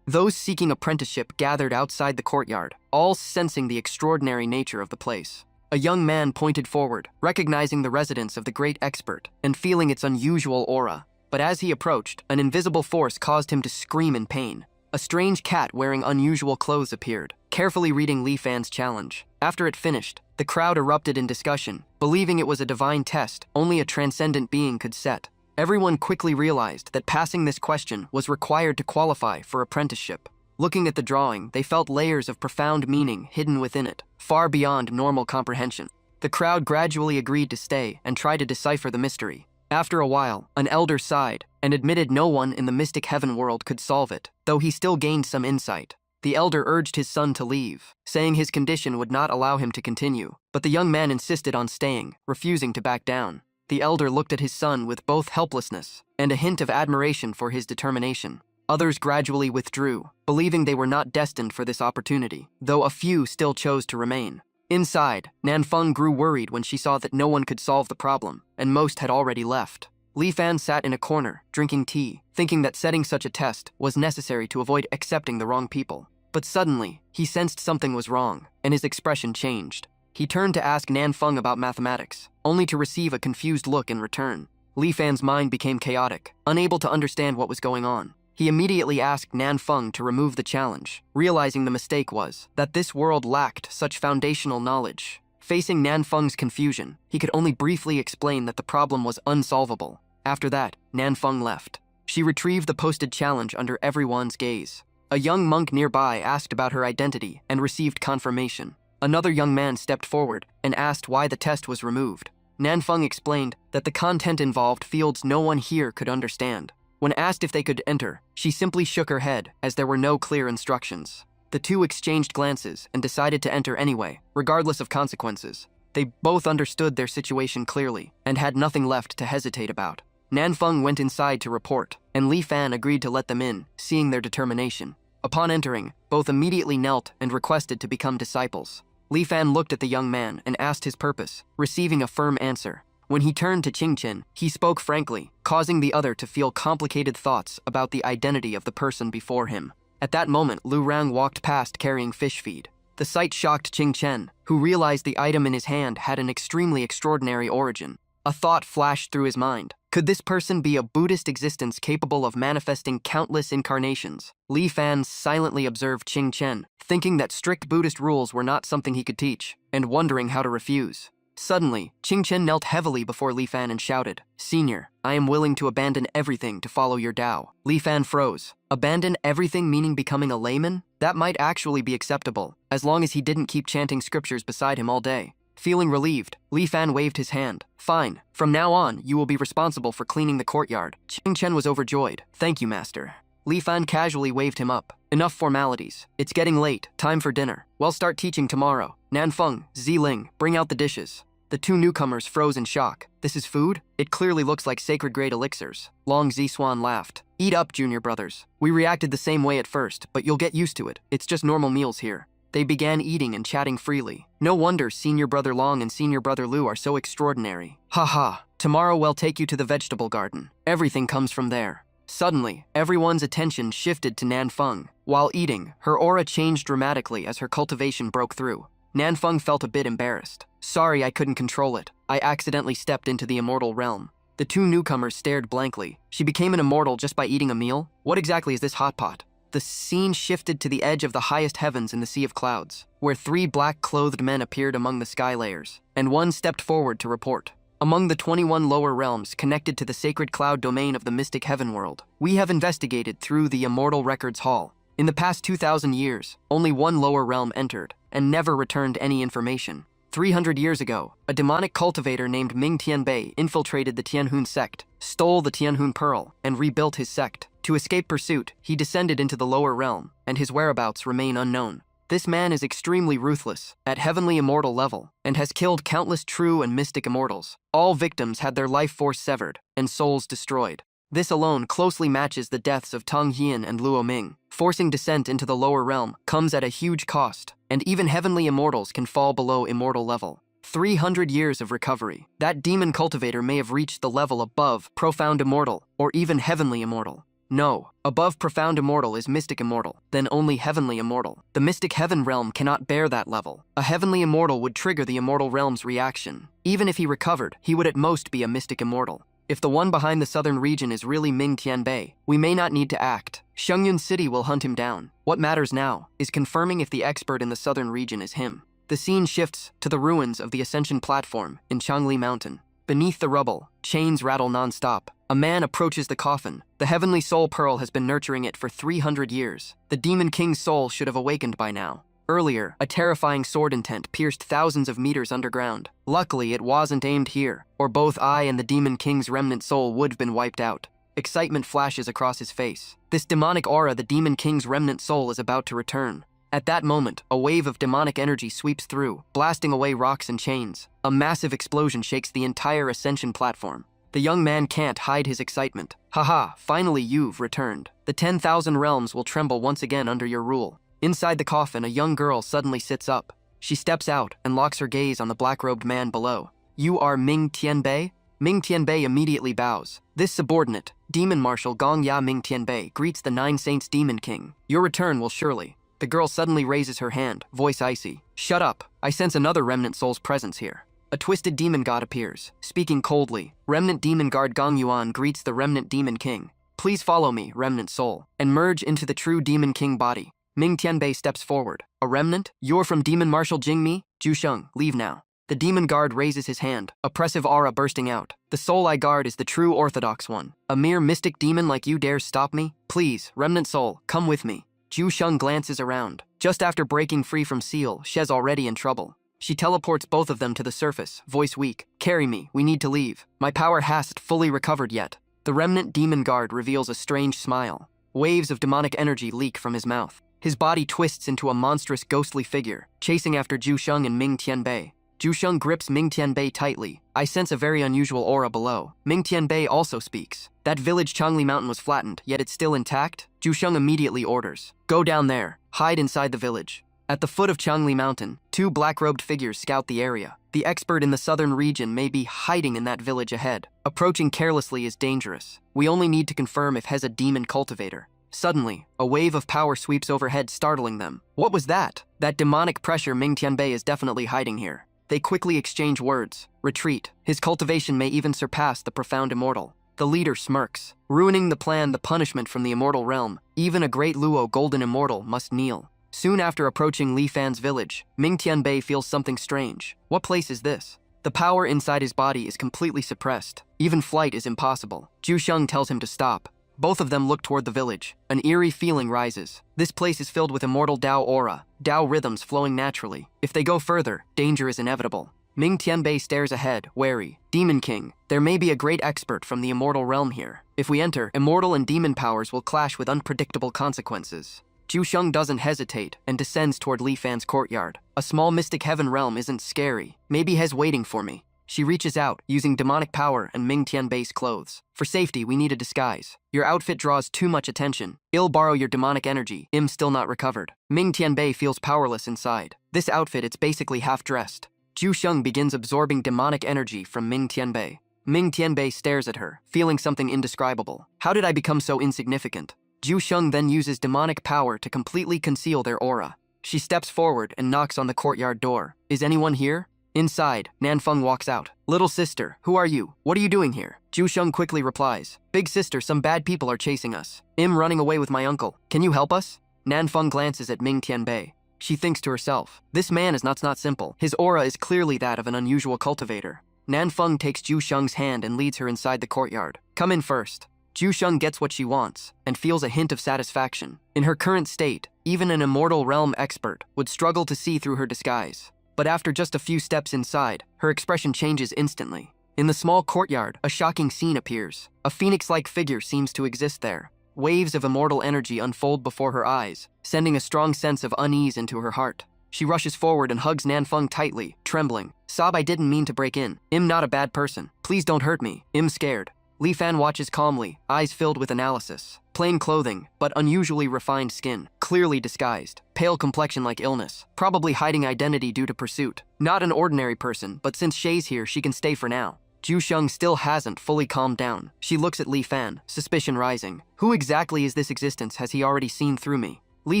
Those seeking apprenticeship gathered outside the courtyard, all sensing the extraordinary nature of the place. A young man pointed forward, recognizing the residence of the great expert and feeling its unusual aura. But as he approached, an invisible force caused him to scream in pain. A strange cat wearing unusual clothes appeared, carefully reading Li Fan's challenge. After it finished, the crowd erupted in discussion, believing it was a divine test only a transcendent being could set. Everyone quickly realized that passing this question was required to qualify for apprenticeship. Looking at the drawing, they felt layers of profound meaning hidden within it, far beyond normal comprehension. The crowd gradually agreed to stay and try to decipher the mystery. After a while, an elder sighed and admitted no one in the mystic heaven world could solve it, though he still gained some insight. The elder urged his son to leave, saying his condition would not allow him to continue, but the young man insisted on staying, refusing to back down. The elder looked at his son with both helplessness and a hint of admiration for his determination. Others gradually withdrew, believing they were not destined for this opportunity, though a few still chose to remain. Inside, Nanfeng grew worried when she saw that no one could solve the problem, and most had already left. Li Fan sat in a corner, drinking tea, thinking that setting such a test was necessary to avoid accepting the wrong people. But suddenly, he sensed something was wrong, and his expression changed. He turned to ask Nanfeng about mathematics, only to receive a confused look in return. Li Fan's mind became chaotic, unable to understand what was going on. He immediately asked Nanfeng to remove the challenge, realizing the mistake was that this world lacked such foundational knowledge. Facing Nanfeng's confusion, he could only briefly explain that the problem was unsolvable. After that, Nanfeng left. She retrieved the posted challenge under everyone's gaze. A young monk nearby asked about her identity and received confirmation. Another young man stepped forward and asked why the test was removed. Nanfeng explained that the content involved fields no one here could understand. When asked if they could enter, she simply shook her head as there were no clear instructions. The two exchanged glances and decided to enter anyway, regardless of consequences. They both understood their situation clearly and had nothing left to hesitate about. Nanfeng went inside to report, and Li Fan agreed to let them in, seeing their determination. Upon entering, both immediately knelt and requested to become disciples. Li Fan looked at the young man and asked his purpose, receiving a firm answer. When he turned to Qingchen, he spoke frankly, causing the other to feel complicated thoughts about the identity of the person before him. At that moment, Lu Rang walked past carrying fish feed. The sight shocked Qingchen, who realized the item in his hand had an extremely extraordinary origin. A thought flashed through his mind. Could this person be a Buddhist existence capable of manifesting countless incarnations? Li Fan silently observed Qingchen, thinking that strict Buddhist rules were not something he could teach, and wondering how to refuse. Suddenly, Qingchen knelt heavily before Li Fan and shouted, "Senior, I am willing to abandon everything to follow your Tao." Li Fan froze. Abandon everything meaning becoming a layman? That might actually be acceptable, as long as he didn't keep chanting scriptures beside him all day. Feeling relieved, Li Fan waved his hand. "Fine. From now on, you will be responsible for cleaning the courtyard." Qingchen was overjoyed. "Thank you, master." Li Fan casually waved him up. "Enough formalities. It's getting late. Time for dinner. We'll start teaching tomorrow. Nanfeng, Ziling, bring out the dishes." The two newcomers froze in shock. "This is food? It clearly looks like sacred-grade elixirs." Long Ziswan laughed. "Eat up, junior brothers. We reacted the same way at first, but you'll get used to it. It's just normal meals here." They began eating and chatting freely. No wonder senior brother Long and senior brother Lu are so extraordinary. "Ha ha. Tomorrow we'll take you to the vegetable garden. Everything comes from there." Suddenly, everyone's attention shifted to Nanfeng. While eating, her aura changed dramatically as her cultivation broke through. Nanfeng felt a bit embarrassed. "Sorry, I couldn't control it. I accidentally stepped into the immortal realm." The two newcomers stared blankly. She became an immortal just by eating a meal? What exactly is this hot pot? The scene shifted to the edge of the highest heavens in the sea of clouds, where three black-clothed men appeared among the sky layers, and one stepped forward to report. "Among the 21 lower realms connected to the sacred cloud domain of the mystic heaven world, we have investigated through the Immortal Records Hall. In the past 2,000 years, only one lower realm entered, and never returned any information. 300 years ago, a demonic cultivator named Ming Tianbei infiltrated the Tianhun sect, stole the Tianhun pearl, and rebuilt his sect. To escape pursuit, he descended into the lower realm, and his whereabouts remain unknown. This man is extremely ruthless, at heavenly immortal level, and has killed countless true and mystic immortals. All victims had their life force severed, and souls destroyed. This alone closely matches the deaths of Tang Hian and Luo Ming. Forcing descent into the lower realm comes at a huge cost, and even heavenly immortals can fall below immortal level. 300 years of recovery. That demon cultivator may have reached the level above profound immortal, or even heavenly immortal. No. Above profound immortal is mystic immortal, then only heavenly immortal. The mystic heaven realm cannot bear that level. A heavenly immortal would trigger the immortal realm's reaction. Even if he recovered, he would at most be a mystic immortal. If the one behind the southern region is really Ming Tianbei, we may not need to act. Shengyun City will hunt him down. What matters now is confirming if the expert in the southern region is him. The scene shifts to the ruins of the Ascension platform in Changli Mountain. Beneath the rubble, chains rattle non-stop. A man approaches the coffin. The heavenly soul pearl has been nurturing it for 300 years. The Demon King's soul should have awakened by now. Earlier, a terrifying sword intent pierced thousands of meters underground. Luckily, it wasn't aimed here, or both I and the Demon King's remnant soul would have been wiped out. Excitement flashes across his face. This demonic aura, the Demon King's remnant soul, is about to return. At that moment, a wave of demonic energy sweeps through, blasting away rocks and chains. A massive explosion shakes the entire Ascension platform. The young man can't hide his excitement. Haha, finally you've returned. The 10,000 realms will tremble once again under your rule. Inside the coffin, a young girl suddenly sits up. She steps out and locks her gaze on the black-robed man below. You are Ming Tianbei? Ming Tianbei immediately bows. This subordinate, Demon Marshal Gong Ya Ming Tianbei, greets the Nine Saints Demon King. Your return will surely. The girl suddenly raises her hand, voice icy. Shut up. I sense another remnant soul's presence here. A twisted demon god appears, speaking coldly. Remnant demon guard Gong Yuan greets the remnant demon king. Please follow me, remnant soul, and merge into the true demon king body. Ming Tianbei steps forward. A remnant? You're from Demon Marshal Jingmi? Zhusheng, leave now. The demon guard raises his hand, oppressive aura bursting out. The soul I guard is the true orthodox one. A mere mystic demon like you dares stop me? Please, remnant soul, come with me. Zhusheng glances around. Just after breaking free from Seal, She's already in trouble. She teleports both of them to the surface, voice weak. Carry me, we need to leave. My power hasn't fully recovered yet. The remnant demon guard reveals a strange smile. Waves of demonic energy leak from his mouth. His body twists into a monstrous ghostly figure, chasing after Zhusheng and Ming Tianbei. Zhusheng grips Ming Tianbei tightly. I sense a very unusual aura below. Ming Tianbei also speaks. That village Changli Mountain was flattened, yet it's still intact? Zhusheng immediately orders. Go down there. Hide inside the village. At the foot of Changli Mountain, two black-robed figures scout the area. The expert in the southern region may be hiding in that village ahead. Approaching carelessly is dangerous. We only need to confirm if He's a demon cultivator. Suddenly, a wave of power sweeps overhead, startling them. What was that? That demonic pressure. Ming Tianbei is definitely hiding here. They quickly exchange words. Retreat. His cultivation may even surpass the profound immortal. The leader smirks. Ruining the plan, the punishment from the immortal realm. Even a great Luo golden immortal must kneel. Soon after approaching Li Fan's village, Ming Tianbei feels something strange. What place is this? The power inside his body is completely suppressed. Even flight is impossible. Zhusheng tells him to stop. Both of them look toward the village. An eerie feeling rises. This place is filled with immortal Dao aura, Dao rhythms flowing naturally. If they go further, danger is inevitable. Ming Tianbei stares ahead, wary. Demon King, there may be a great expert from the immortal realm here. If we enter, immortal and demon powers will clash with unpredictable consequences. Zhusheng doesn't hesitate and descends toward Li Fan's courtyard. A small mystic heaven realm isn't scary. Maybe He's waiting for me. She reaches out, using demonic power and Ming Tianbei's clothes. For safety, we need a disguise. Your outfit draws too much attention. I'll borrow your demonic energy. I'm still not recovered. Ming Tianbei feels powerless inside. This outfit, it's basically half-dressed. Zhusheng begins absorbing demonic energy from Ming Tianbei. Ming Tianbei stares at her, feeling something indescribable. How did I become so insignificant? Zhusheng then uses demonic power to completely conceal their aura. She steps forward and knocks on the courtyard door. Is anyone here? Inside, Nanfeng walks out. Little sister, who are you? What are you doing here? Zhusheng quickly replies. Big sister, some bad people are chasing us. I'm running away with my uncle. Can you help us? Nanfeng glances at Ming Tianbei. She thinks to herself, this man is not simple. His aura is clearly that of an unusual cultivator. Nanfeng takes Zhusheng's hand and leads her inside the courtyard. Come in first. Zhusheng gets what she wants and feels a hint of satisfaction. In her current state, even an immortal realm expert would struggle to see through her disguise. But after just a few steps inside, her expression changes instantly. In the small courtyard, a shocking scene appears. A phoenix-like figure seems to exist there. Waves of immortal energy unfold before her eyes, sending a strong sense of unease into her heart. She rushes forward and hugs Nanfeng tightly, trembling. Sob, I didn't mean to break in. I'm not a bad person. Please don't hurt me. I'm scared. Li Fan watches calmly, eyes filled with analysis. Plain clothing, but unusually refined skin, clearly disguised. Pale complexion like illness, probably hiding identity due to pursuit. Not an ordinary person, but since Shay's here, she can stay for now. Sheng still hasn't fully calmed down. She looks at Li Fan, suspicion rising. Who exactly is this existence has he already seen through me? Li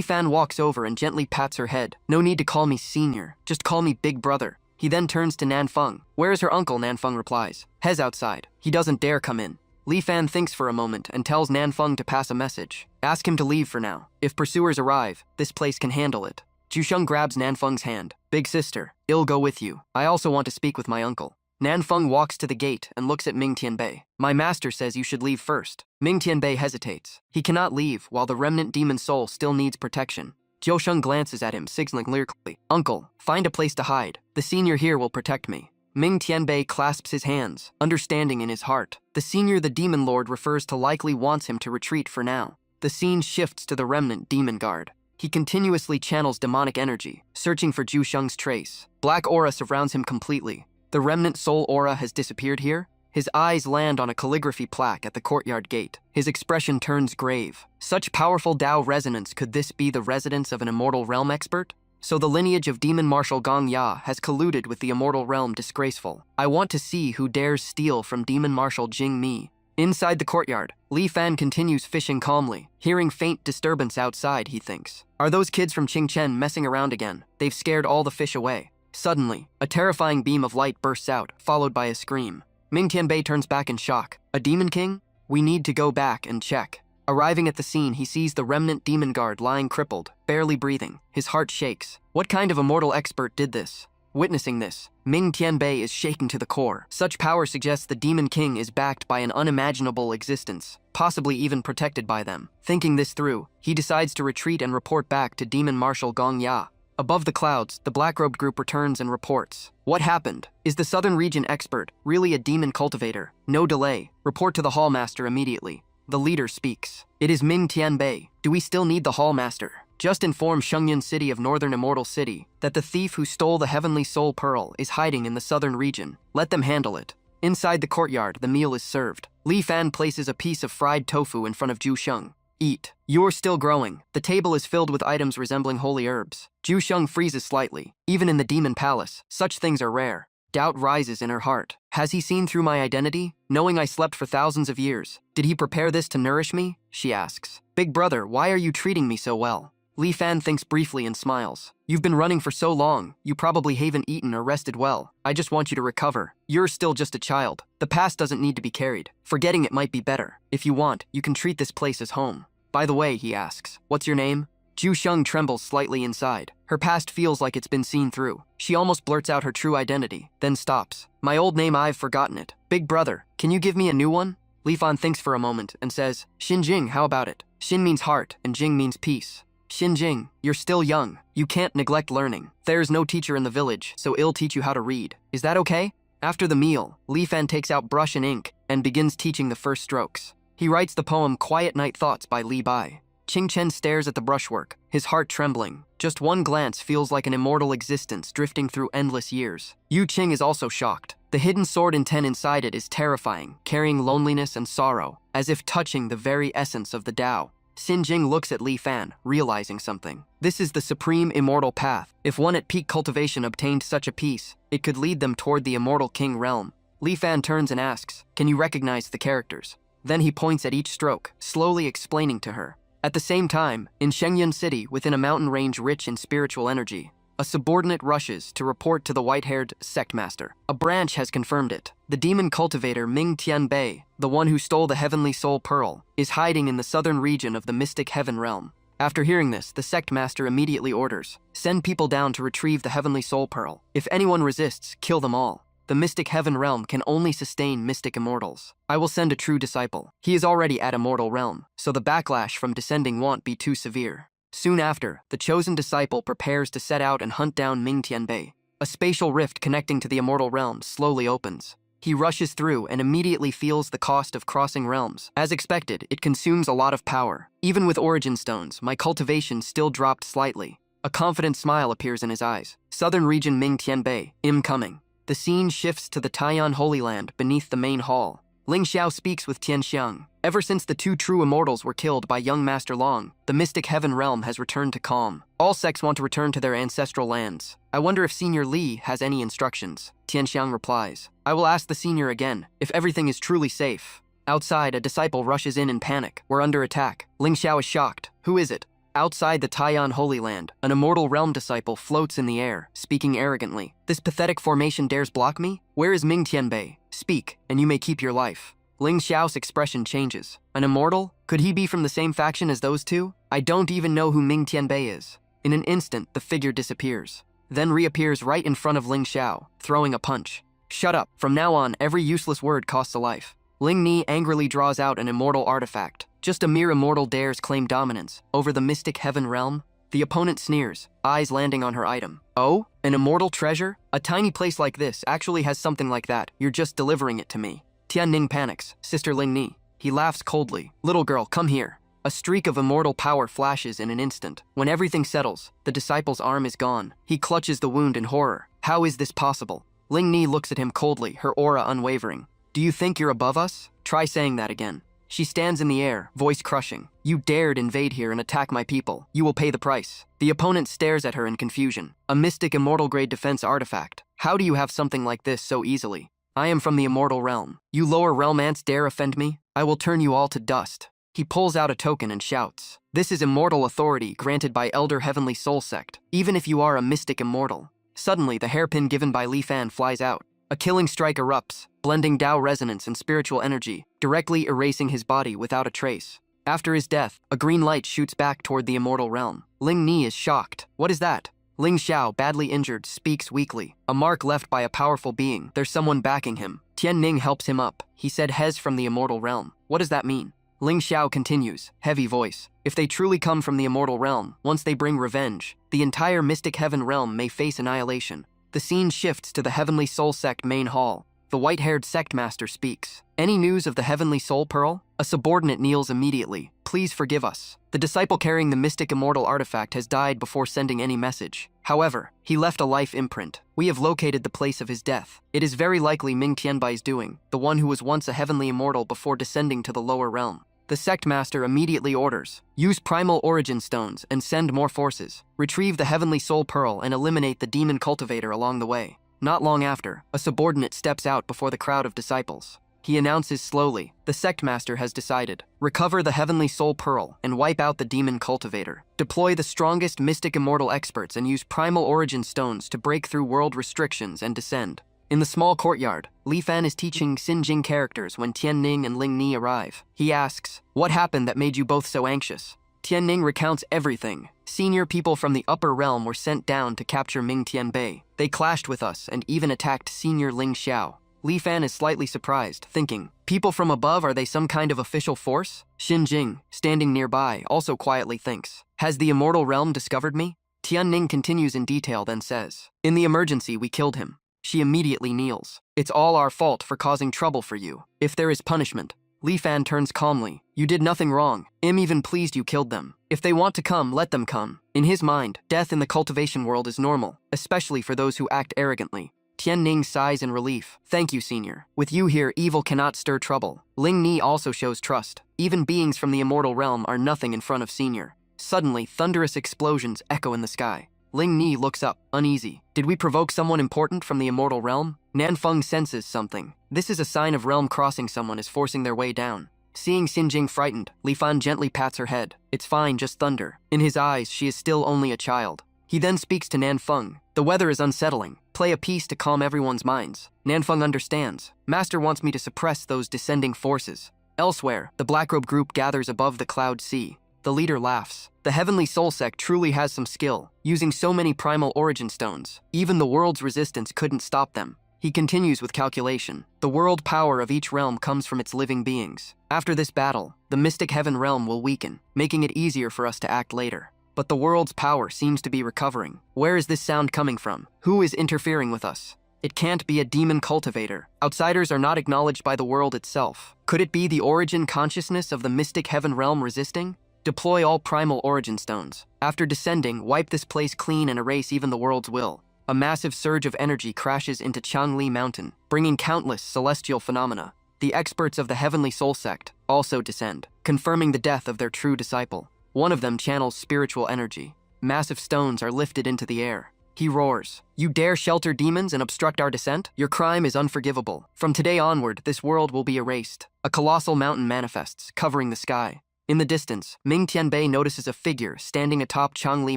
Fan walks over and gently pats her head. No need to call me senior, just call me big brother. He then turns to Nanfeng. Where is her uncle? Nanfeng replies. Hez outside. He doesn't dare come in. Li Fan thinks for a moment and tells Nanfeng to pass a message. Ask him to leave for now. If pursuers arrive, this place can handle it. Sheng grabs Nanfeng's hand. Big sister, I'll go with you. I also want to speak with my uncle. Nanfeng walks to the gate and looks at Ming Tianbei. My master says you should leave first. Ming Tianbei hesitates. He cannot leave while the remnant demon soul still needs protection. Sheng glances at him, signaling lyrically. Uncle, find a place to hide. The senior here will protect me. Ming Tianbei clasps his hands, understanding in his heart. The senior the demon lord refers to likely wants him to retreat for now. The scene shifts to the remnant demon guard. He continuously channels demonic energy, searching for Sheng's trace. Black aura surrounds him completely. The remnant soul aura has disappeared here. His eyes land on a calligraphy plaque at the courtyard gate. His expression turns grave. Such powerful Dao resonance, could this be the residence of an immortal realm expert? So the lineage of Demon Marshal Gong Ya has colluded with the immortal realm. Disgraceful. I want to see who dares steal from Demon Marshal Jing Mi. Inside the courtyard, Li Fan continues fishing calmly. Hearing faint disturbance outside, he thinks. Are those kids from Qingchen messing around again? They've scared all the fish away. Suddenly, a terrifying beam of light bursts out, followed by a scream. Ming Tianbei turns back in shock. A demon king? We need to go back and check. Arriving at the scene, he sees the remnant demon guard lying crippled, barely breathing. His heart shakes. What kind of immortal expert did this? Witnessing this, Ming Tianbei is shaken to the core. Such power suggests the demon king is backed by an unimaginable existence, possibly even protected by them. Thinking this through, he decides to retreat and report back to Demon Marshal Gong Ya. Above the clouds, the black-robed group returns and reports. What happened? Is the Southern Region expert really a demon cultivator? No delay. Report to the Hallmaster immediately. The leader speaks. It is Ming Tianbei. Do we still need the Hallmaster? Just inform Shengyun City of Northern Immortal City that the thief who stole the Heavenly Soul Pearl is hiding in the Southern Region. Let them handle it. Inside the courtyard, the meal is served. Li Fan places a piece of fried tofu in front of Sheng. Eat. You're still growing. The table is filled with items resembling holy herbs. Sheng freezes slightly. Even in the demon palace, such things are rare. Doubt rises in her heart. Has he seen through my identity? Knowing I slept for thousands of years, did he prepare this to nourish me? She asks. Big brother, why are you treating me so well? Li Fan thinks briefly and smiles. You've been running for so long, you probably haven't eaten or rested well. I just want you to recover. You're still just a child. The past doesn't need to be carried. Forgetting it might be better. If you want, you can treat this place as home. By the way, he asks, what's your name? Sheng trembles slightly inside. Her past feels like it's been seen through. She almost blurts out her true identity, then stops. My old name, I've forgotten it. Big brother, can you give me a new one? Li Fan thinks for a moment and says, Xin Jing, how about it? Xin means heart and Jing means peace. Xin Jing, you're still young. You can't neglect learning. There's no teacher in the village, so I'll teach you how to read. Is that okay? After the meal, Li Fan takes out brush and ink and begins teaching the first strokes. He writes the poem Quiet Night Thoughts by Li Bai. Qing Chen stares at the brushwork, his heart trembling. Just one glance feels like an immortal existence drifting through endless years. Yu Qing is also shocked. The hidden sword intent inside it is terrifying, carrying loneliness and sorrow, as if touching the very essence of the Tao. Xin Jing looks at Li Fan, realizing something. This is the supreme immortal path. If one at peak cultivation obtained such a piece, it could lead them toward the immortal king realm. Li Fan turns and asks, can you recognize the characters? Then he points at each stroke, slowly explaining to her. At the same time, in Shengyun City, within a mountain range rich in spiritual energy, a subordinate rushes to report to the white-haired sect master. A branch has confirmed it. The demon cultivator Ming Tianbei, the one who stole the Heavenly Soul Pearl, is hiding in the southern region of the mystic heaven realm. After hearing this, the sect master immediately orders, send people down to retrieve the Heavenly Soul Pearl. If anyone resists, kill them all. The mystic heaven realm can only sustain mystic immortals. I will send a true disciple. He is already at immortal realm, so the backlash from descending won't be too severe. Soon after, the chosen disciple prepares to set out and hunt down Ming Tianbei. A spatial rift connecting to the immortal realm slowly opens. He rushes through and immediately feels the cost of crossing realms. As expected, it consumes a lot of power. Even with origin stones, my cultivation still dropped slightly. A confident smile appears in his eyes. Southern region Ming Tianbei, coming. The scene shifts to the Taiyan Holy Land beneath the main hall. Ling Xiao speaks with Tian Xiang. Ever since the two true immortals were killed by young Master Long, the mystic heaven realm has returned to calm. All sects want to return to their ancestral lands. I wonder if Senior Li has any instructions. Tian Xiang replies, I will ask the senior again, if everything is truly safe. Outside, a disciple rushes in panic. We're under attack. Ling Xiao is shocked. Who is it? Outside the Taiyan Holy Land, an immortal realm disciple floats in the air, speaking arrogantly. This pathetic formation dares block me? Where is Ming Tianbei? Speak, and you may keep your life. Ling Xiao's expression changes. An immortal? Could he be from the same faction as those two? I don't even know who Ming Tianbei is. In an instant, the figure disappears, then reappears right in front of Ling Xiao, throwing a punch. Shut up. From now on, every useless word costs a life. Ling Ni angrily draws out an immortal artifact. Just a mere immortal dares claim dominance over the mystic heaven realm? The opponent sneers, eyes landing on her item. Oh, an immortal treasure? A tiny place like this actually has something like that. You're just delivering it to me. Tian Ning panics. Sister Ling Ni. He laughs coldly. Little girl, come here. A streak of immortal power flashes in an instant. When everything settles, the disciple's arm is gone. He clutches the wound in horror. How is this possible? Ling Ni looks at him coldly, her aura unwavering. Do you think you're above us? Try saying that again. She stands in the air, voice crushing. You dared invade here and attack my people. You will pay the price. The opponent stares at her in confusion. A mystic immortal grade defense artifact. How do you have something like this so easily? I am from the immortal realm. You lower realm ants dare offend me? I will turn you all to dust. He pulls out a token and shouts. This is immortal authority granted by Elder Heavenly Soul Sect, even if you are a mystic immortal. Suddenly, the hairpin given by Li Fan flies out. A killing strike erupts, blending Tao resonance and spiritual energy, directly erasing his body without a trace. After his death, a green light shoots back toward the immortal realm. Ling Ni is shocked. What is that? Ling Xiao, badly injured, speaks weakly. A mark left by a powerful being. There's someone backing him. Tian Ning helps him up. He said Hez from the immortal realm. What does that mean? Ling Xiao continues, heavy voice. If they truly come from the immortal realm, once they bring revenge, the entire mystic heaven realm may face annihilation. The scene shifts to the Heavenly Soul Sect main hall. The white-haired sect master speaks. Any news of the Heavenly Soul Pearl? A subordinate kneels immediately. Please forgive us. The disciple carrying the mystic immortal artifact has died before sending any message. However, he left a life imprint. We have located the place of his death. It is very likely Ming Tianbai's doing, the one who was once a heavenly immortal before descending to the lower realm. The sect master immediately orders, use primal origin stones and send more forces. Retrieve the Heavenly Soul Pearl and eliminate the demon cultivator along the way. Not long after, a subordinate steps out before the crowd of disciples. He announces slowly, the sect master has decided. Recover the Heavenly Soul Pearl and wipe out the demon cultivator. Deploy the strongest mystic immortal experts and use primal origin stones to break through world restrictions and descend. In the small courtyard, Li Fan is teaching Xin Jing characters when Tian Ning and Ling Ni arrive. He asks, what happened that made you both so anxious? Tian Ning recounts everything. Senior people from the upper realm were sent down to capture Ming Tianbei. They clashed with us and even attacked Senior Ling Xiao. Li Fan is slightly surprised, thinking, people from above, are they some kind of official force? Xin Jing, standing nearby, also quietly thinks, has the immortal realm discovered me? Tian Ning continues in detail, then says, in the emergency, we killed him. She immediately kneels. It's all our fault for causing trouble for you. If there is punishment. Li Fan turns calmly. You did nothing wrong. I'm even pleased you killed them. If they want to come, let them come. In his mind, death in the cultivation world is normal, especially for those who act arrogantly. Tian Ning sighs in relief. Thank you, senior. With you here, evil cannot stir trouble. Ling Ni also shows trust. Even beings from the immortal realm are nothing in front of senior. Suddenly, thunderous explosions echo in the sky. Ling Ni looks up, uneasy. Did we provoke someone important from the immortal realm? Nanfeng senses something. This is a sign of realm crossing. Someone is forcing their way down. Seeing Xin Jing frightened, Li Fan gently pats her head. It's fine, just thunder. In his eyes, she is still only a child. He then speaks to Nanfeng. The weather is unsettling. Play a piece to calm everyone's minds. Nanfeng understands. Master wants me to suppress those descending forces. Elsewhere, the Blackrobe group gathers above the cloud sea. The leader laughs. The Heavenly Soul Sect truly has some skill, using so many primal origin stones. Even the world's resistance couldn't stop them. He continues with calculation. The world power of each realm comes from its living beings. After this battle, the mystic heaven realm will weaken, making it easier for us to act later. But the world's power seems to be recovering. Where is this sound coming from? Who is interfering with us? It can't be a demon cultivator. Outsiders are not acknowledged by the world itself. Could it be the origin consciousness of the mystic heaven realm resisting? Deploy all primal origin stones. After descending, wipe this place clean and erase even the world's will. A massive surge of energy crashes into Changli Mountain, bringing countless celestial phenomena. the experts of the Heavenly Soul Sect also descend, confirming the death of their true disciple. One of them channels spiritual energy. Massive stones are lifted into the air. He roars, "You dare shelter demons and obstruct our descent? Your crime is unforgivable. From today onward, this world will be erased." A colossal mountain manifests, covering the sky. In the distance, Ming Tianbei notices a figure standing atop Changli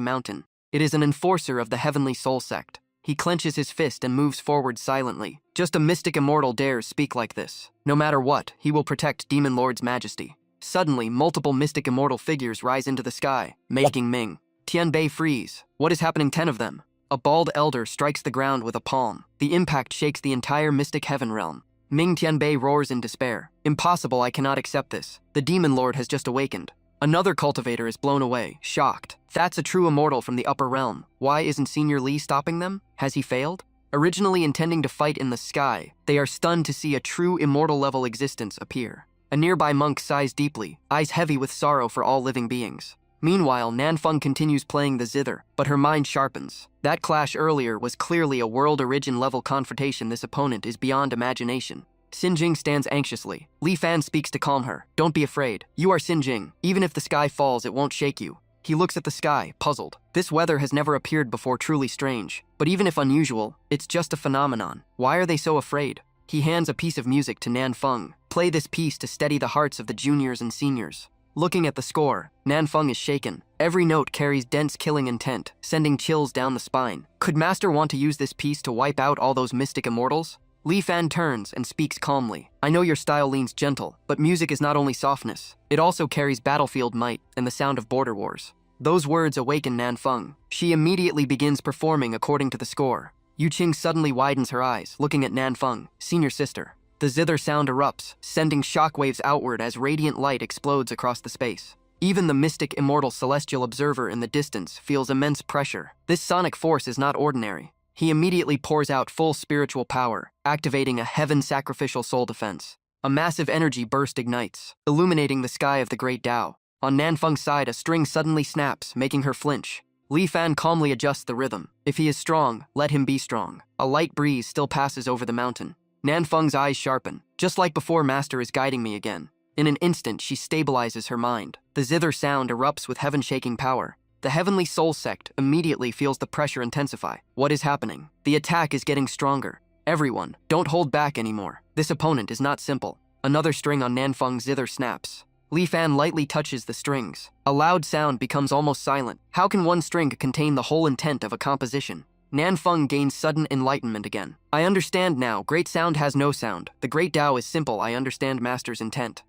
Mountain. It is an enforcer of the Heavenly Soul Sect. He clenches his fist and moves forward silently. Just a mystic immortal dares speak like this. No matter what, he will protect Demon Lord's majesty. Suddenly, multiple mystic immortal figures rise into the sky, making Ming Tianbei freeze. What is happening? 10 of them. A bald elder strikes the ground with a palm. The impact shakes the entire mystic heaven realm. Ming Tianbei roars in despair. "Impossible, I cannot accept this. The Demon Lord has just awakened." Another cultivator is blown away, shocked. "That's a true immortal from the upper realm. Why isn't Senior Li stopping them? Has he failed?" Originally intending to fight in the sky, they are stunned to see a true immortal-level existence appear. A nearby monk sighs deeply, eyes heavy with sorrow for all living beings. Meanwhile, Nanfeng continues playing the zither, but her mind sharpens. That clash earlier was clearly a world origin level confrontation. This opponent is beyond imagination. Xinjing stands anxiously. Li Fan speaks to calm her. "Don't be afraid. You are Xinjing. Even if the sky falls, it won't shake you." He looks at the sky, puzzled. This weather has never appeared before, truly strange. But even if unusual, it's just a phenomenon. Why are they so afraid? He hands a piece of music to Nanfeng. "Play this piece to steady the hearts of the juniors and seniors." Looking at the score, Nanfeng is shaken. Every note carries dense killing intent, sending chills down the spine. Could Master want to use this piece to wipe out all those mystic immortals? Li Fan turns and speaks calmly. "I know your style leans gentle, but music is not only softness. It also carries battlefield might and the sound of border wars." Those words awaken Nanfeng. She immediately begins performing according to the score. Yu Qing suddenly widens her eyes, looking at Nanfeng, "Senior sister." The zither sound erupts, sending shockwaves outward as radiant light explodes across the space. Even the mystic immortal celestial observer in the distance feels immense pressure. This sonic force is not ordinary. He immediately pours out full spiritual power, activating a heaven sacrificial soul defense. A massive energy burst ignites, illuminating the sky of the great Tao. On Nanfeng's side, a string suddenly snaps, making her flinch. Li Fan calmly adjusts the rhythm. If he is strong, let him be strong. A light breeze still passes over the mountain. Nanfeng's eyes sharpen. "Just like before, Master is guiding me again." In an instant, she stabilizes her mind. The zither sound erupts with heaven-shaking power. The Heavenly Soul Sect immediately feels the pressure intensify. What is happening? The attack is getting stronger. Everyone, don't hold back anymore. This opponent is not simple. Another string on Nanfeng's zither snaps. Li Fan lightly touches the strings. A loud sound becomes almost silent. How can one string contain the whole intent of a composition? Nanfeng gains sudden enlightenment again. "I understand now. Great sound has no sound. The great Tao is simple. I understand Master's intent."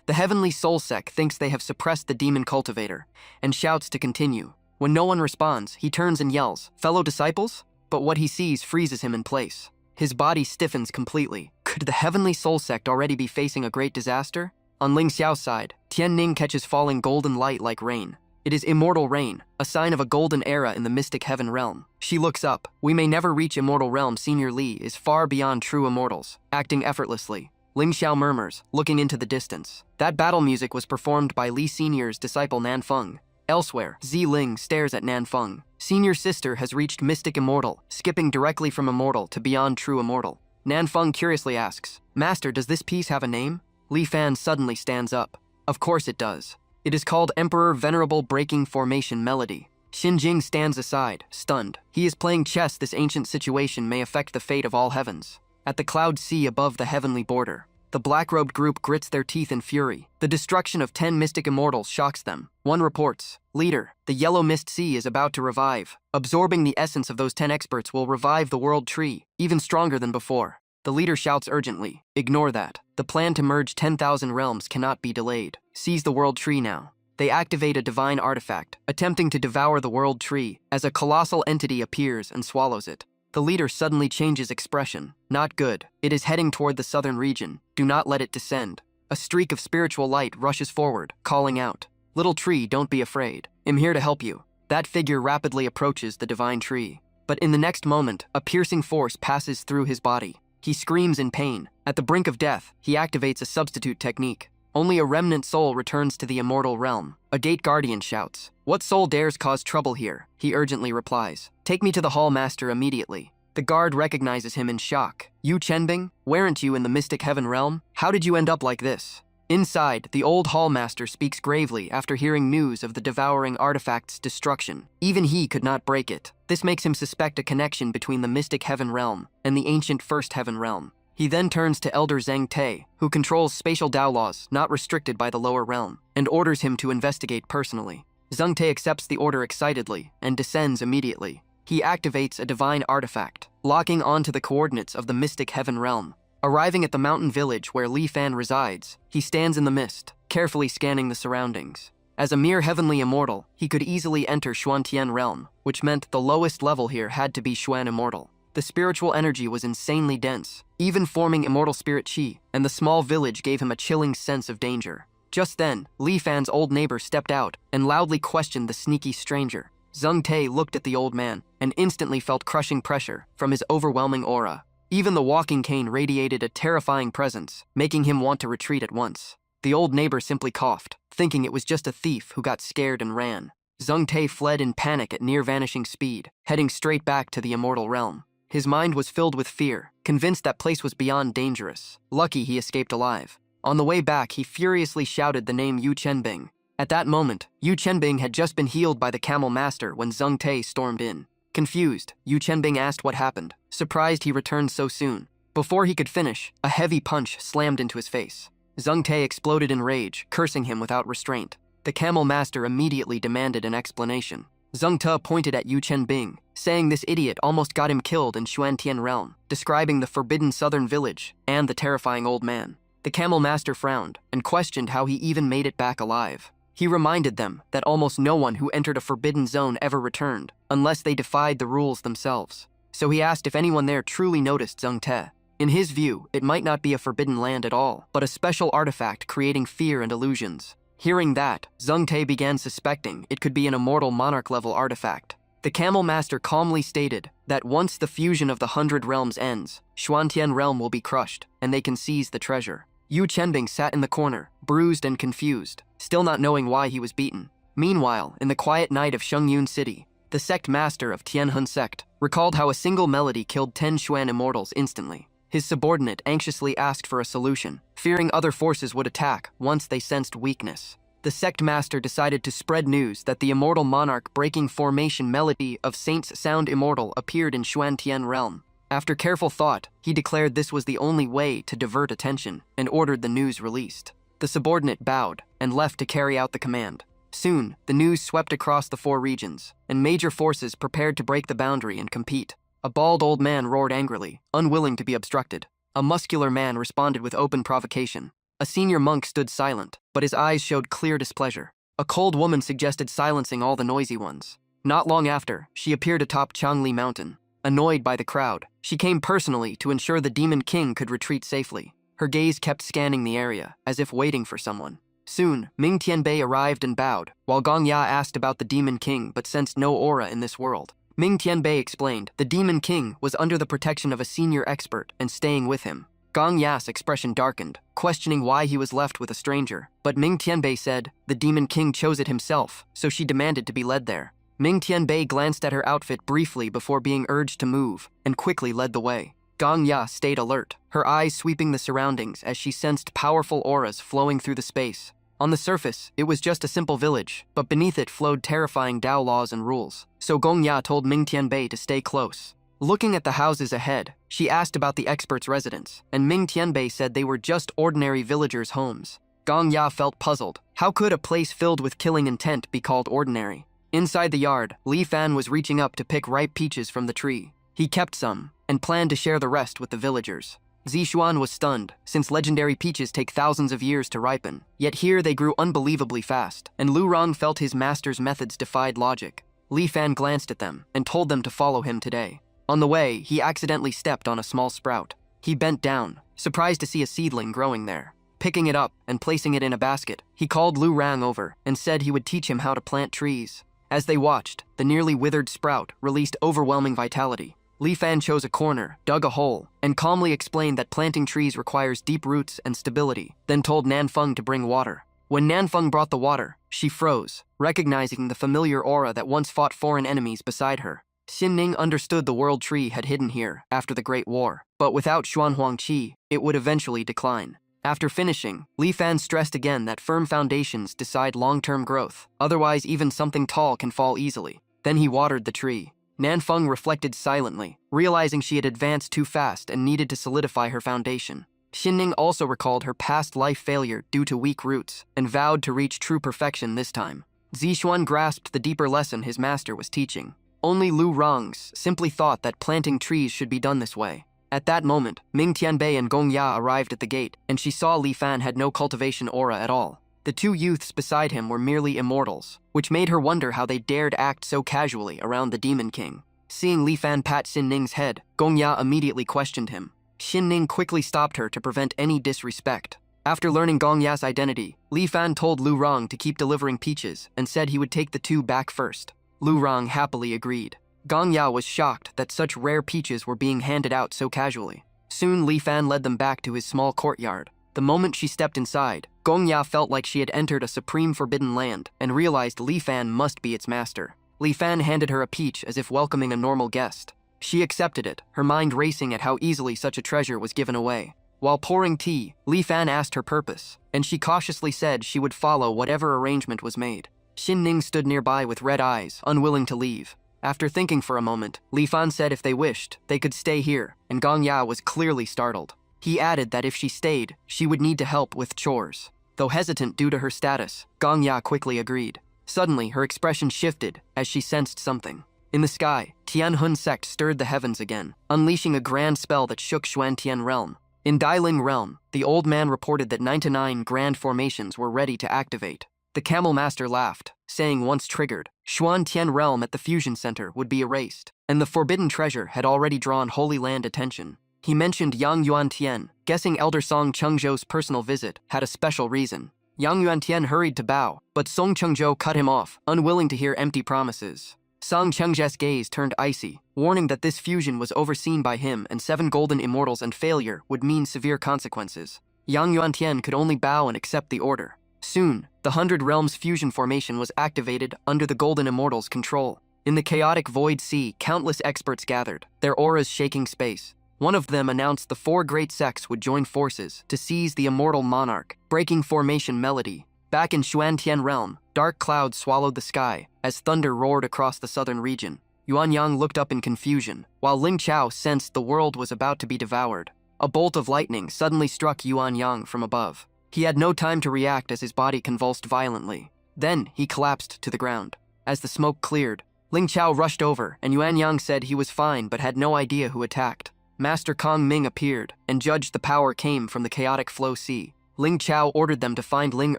The Heavenly Soul Sect thinks they have suppressed the demon cultivator, and shouts to continue. When no one responds, he turns and yells, "Fellow disciples?" But what he sees freezes him in place. His body stiffens completely. Could the Heavenly Soul Sect already be facing a great disaster? On Ling Xiao's side, Tianning catches falling golden light like rain. It is immortal rain, a sign of a golden era in the mystic heaven realm. She looks up. "We may never reach immortal realm. Senior Li is far beyond true immortals." Acting effortlessly, Ling Xiao murmurs, looking into the distance. That battle music was performed by Li Senior's disciple Nanfeng. Elsewhere, Zi Ling stares at Nanfeng. Senior sister has reached mystic immortal, skipping directly from immortal to beyond true immortal. Nanfeng curiously asks, "Master, does this piece have a name?" Li Fan suddenly stands up. Of course it does. It is called Emperor Venerable Breaking Formation Melody. Xinjing stands aside, stunned. He is playing chess. This ancient situation may affect the fate of all heavens. At the cloud sea above the heavenly border, the black-robed group grits their teeth in fury. The destruction of 10 mystic immortals shocks them. One reports, "Leader, the yellow mist sea is about to revive. Absorbing the essence of those 10 experts will revive the world tree, even stronger than before." The leader shouts urgently, "Ignore that. The plan to merge 10,000 realms cannot be delayed. Seize the world tree now." They activate a divine artifact, attempting to devour the world tree, as a colossal entity appears and swallows it. The leader suddenly changes expression. "Not good. It is heading toward the southern region. Do not let it descend." A streak of spiritual light rushes forward, calling out, "Little tree, don't be afraid. I'm here to help you." That figure rapidly approaches the divine tree. But in the next moment, a piercing force passes through his body. He screams in pain. At the brink of death, he activates a substitute technique. Only a remnant soul returns to the immortal realm. A gate guardian shouts, "What soul dares cause trouble here?" He urgently replies, "Take me to the hall master immediately." The guard recognizes him in shock. "You Chenbing? Weren't you in the Mystic Heaven realm? How did you end up like this?" Inside, the old hallmaster speaks gravely after hearing news of the devouring artifact's destruction. Even he could not break it. This makes him suspect a connection between the Mystic Heaven realm and the ancient First Heaven realm. He then turns to Elder Zhang Te, who controls spatial Dao laws not restricted by the lower realm, and orders him to investigate personally. Zhang Te accepts the order excitedly and descends immediately. He activates a divine artifact, locking onto the coordinates of the Mystic Heaven realm. Arriving at the mountain village where Li Fan resides, he stands in the mist, carefully scanning the surroundings. As a mere heavenly immortal, he could easily enter Xuantian realm, which meant the lowest level here had to be Xuan immortal. The spiritual energy was insanely dense, even forming immortal spirit qi, and the small village gave him a chilling sense of danger. Just then, Li Fan's old neighbor stepped out and loudly questioned the sneaky stranger. Zhang Te looked at the old man and instantly felt crushing pressure from his overwhelming aura. Even the walking cane radiated a terrifying presence, making him want to retreat at once. The old neighbor simply coughed, thinking it was just a thief who got scared and ran. Zhang Te fled in panic at near-vanishing speed, heading straight back to the immortal realm. His mind was filled with fear, convinced that place was beyond dangerous. Lucky he escaped alive. On the way back, he furiously shouted the name Yu Chenbing. At that moment, Yu Chenbing had just been healed by the camel master when Zhang Te stormed in. Confused, Yu Chenbing asked what happened, surprised he returned so soon. Before he could finish, a heavy punch slammed into his face. Zhang Te exploded in rage, cursing him without restraint. The camel master immediately demanded an explanation. Zhang Te pointed at Yu Chenbing, saying this idiot almost got him killed in Xuantian realm, describing the forbidden southern village and the terrifying old man. The camel master frowned and questioned how he even made it back alive. He reminded them that almost no one who entered a forbidden zone ever returned, unless they defied the rules themselves. So he asked if anyone there truly noticed Zhang Te. In his view, it might not be a forbidden land at all, but a special artifact creating fear and illusions. Hearing that, Zhang Te began suspecting it could be an immortal monarch-level artifact. The camel master calmly stated that once the fusion of the 100 realms ends, Xuantian realm will be crushed, and they can seize the treasure. Yu Chenbing sat in the corner, bruised and confused, still not knowing why he was beaten. Meanwhile, in the quiet night of Shengyun City, the sect master of Tianhun sect recalled how a single melody killed 10 Xuan immortals instantly. His subordinate anxiously asked for a solution, fearing other forces would attack once they sensed weakness. The sect master decided to spread news that the immortal monarch breaking formation melody of Saints Sound Immortal appeared in Xuantian realm. After careful thought, he declared this was the only way to divert attention and ordered the news released. The subordinate bowed and left to carry out the command. Soon, the news swept across the 4 regions, and major forces prepared to break the boundary and compete. A bald old man roared angrily, unwilling to be obstructed. A muscular man responded with open provocation. A senior monk stood silent, but his eyes showed clear displeasure. A cold woman suggested silencing all the noisy ones. Not long after, she appeared atop Changli Mountain. Annoyed by the crowd, she came personally to ensure the Demon King could retreat safely. Her gaze kept scanning the area, as if waiting for someone. Soon, Ming Tianbei arrived and bowed, while Gong Ya asked about the Demon King but sensed no aura in this world. Ming Tianbei explained the Demon King was under the protection of a senior expert and staying with him. Gong Ya's expression darkened, questioning why he was left with a stranger, but Ming Tianbei said the Demon King chose it himself, so she demanded to be led there. Ming Tianbei glanced at her outfit briefly before being urged to move, and quickly led the way. Gong Ya stayed alert, her eyes sweeping the surroundings as she sensed powerful auras flowing through the space. On the surface, it was just a simple village, but beneath it flowed terrifying Dao laws and rules, so Gong Ya told Ming Tianbei to stay close. Looking at the houses ahead, she asked about the expert's residence, and Ming Tianbei said they were just ordinary villagers' homes. Gong Ya felt puzzled. How could a place filled with killing intent be called ordinary? Inside the yard, Li Fan was reaching up to pick ripe peaches from the tree. He kept some, and planned to share the rest with the villagers. Zixuan was stunned, since legendary peaches take thousands of years to ripen. Yet here they grew unbelievably fast, and Lu Rong felt his master's methods defied logic. Li Fan glanced at them, and told them to follow him today. On the way, he accidentally stepped on a small sprout. He bent down, surprised to see a seedling growing there. Picking it up and placing it in a basket, he called Lu Rang over and said he would teach him how to plant trees. As they watched, the nearly withered sprout released overwhelming vitality. Li Fan chose a corner, dug a hole, and calmly explained that planting trees requires deep roots and stability, then told Nanfeng to bring water. When Nanfeng brought the water, she froze, recognizing the familiar aura that once fought foreign enemies beside her. Xin Ning understood the world tree had hidden here after the Great War, but without Xuanhuang Qi, it would eventually decline. After finishing, Li Fan stressed again that firm foundations decide long-term growth, otherwise even something tall can fall easily. Then he watered the tree. Nanfeng reflected silently, realizing she had advanced too fast and needed to solidify her foundation. Xinning also recalled her past life failure due to weak roots, and vowed to reach true perfection this time. Zixuan grasped the deeper lesson his master was teaching. Only Lu Rongs simply thought that planting trees should be done this way. At that moment, Ming Tianbei and Gong Ya arrived at the gate, and she saw Li Fan had no cultivation aura at all. The two youths beside him were merely immortals, which made her wonder how they dared act so casually around the Demon King. Seeing Li Fan pat Xin Ning's head, Gong Ya immediately questioned him. Xin Ning quickly stopped her to prevent any disrespect. After learning Gong Ya's identity, Li Fan told Lu Rong to keep delivering peaches and said he would take the two back first. Lu Rong happily agreed. Gong Ya was shocked that such rare peaches were being handed out so casually. Soon Li Fan led them back to his small courtyard. The moment she stepped inside, Gong Ya felt like she had entered a supreme forbidden land and realized Li Fan must be its master. Li Fan handed her a peach as if welcoming a normal guest. She accepted it, her mind racing at how easily such a treasure was given away. While pouring tea, Li Fan asked her purpose, and she cautiously said she would follow whatever arrangement was made. Xin Ning stood nearby with red eyes, unwilling to leave. After thinking for a moment, Li Fan said if they wished, they could stay here, and Gong Ya was clearly startled. He added that if she stayed, she would need to help with chores. Though hesitant due to her status, Gong Ya quickly agreed. Suddenly, her expression shifted as she sensed something. In the sky, Tianhun sect stirred the heavens again, unleashing a grand spell that shook Xuantian realm. In Dailing realm, the old man reported that 99 grand formations were ready to activate. The Camel Master laughed, saying once triggered, Xuantian realm at the fusion center would be erased, and the forbidden treasure had already drawn Holy Land attention. He mentioned Yang Yuantian, guessing Elder Song Chengzhou's personal visit had a special reason. Yang Yuantian hurried to bow, but Song Chengzhou cut him off, unwilling to hear empty promises. Song Chengzhou's gaze turned icy, warning that this fusion was overseen by him and 7 golden immortals and failure would mean severe consequences. Yang Yuantian could only bow and accept the order. Soon, the 100 Realms fusion formation was activated under the golden immortals' control. In the chaotic void sea, countless experts gathered, their auras shaking space. One of them announced the 4 great sects would join forces to seize the immortal monarch, breaking formation melody. Back in Xuantian realm, dark clouds swallowed the sky as thunder roared across the southern region. Yuan Yang looked up in confusion, while Ling Chao sensed the world was about to be devoured. A bolt of lightning suddenly struck Yuan Yang from above. He had no time to react as his body convulsed violently. Then he collapsed to the ground. As the smoke cleared, Ling Chao rushed over, and Yuan Yang said he was fine but had no idea who attacked. Master Kong Ming appeared and judged the power came from the chaotic flow sea. Ling Chao ordered them to find Ling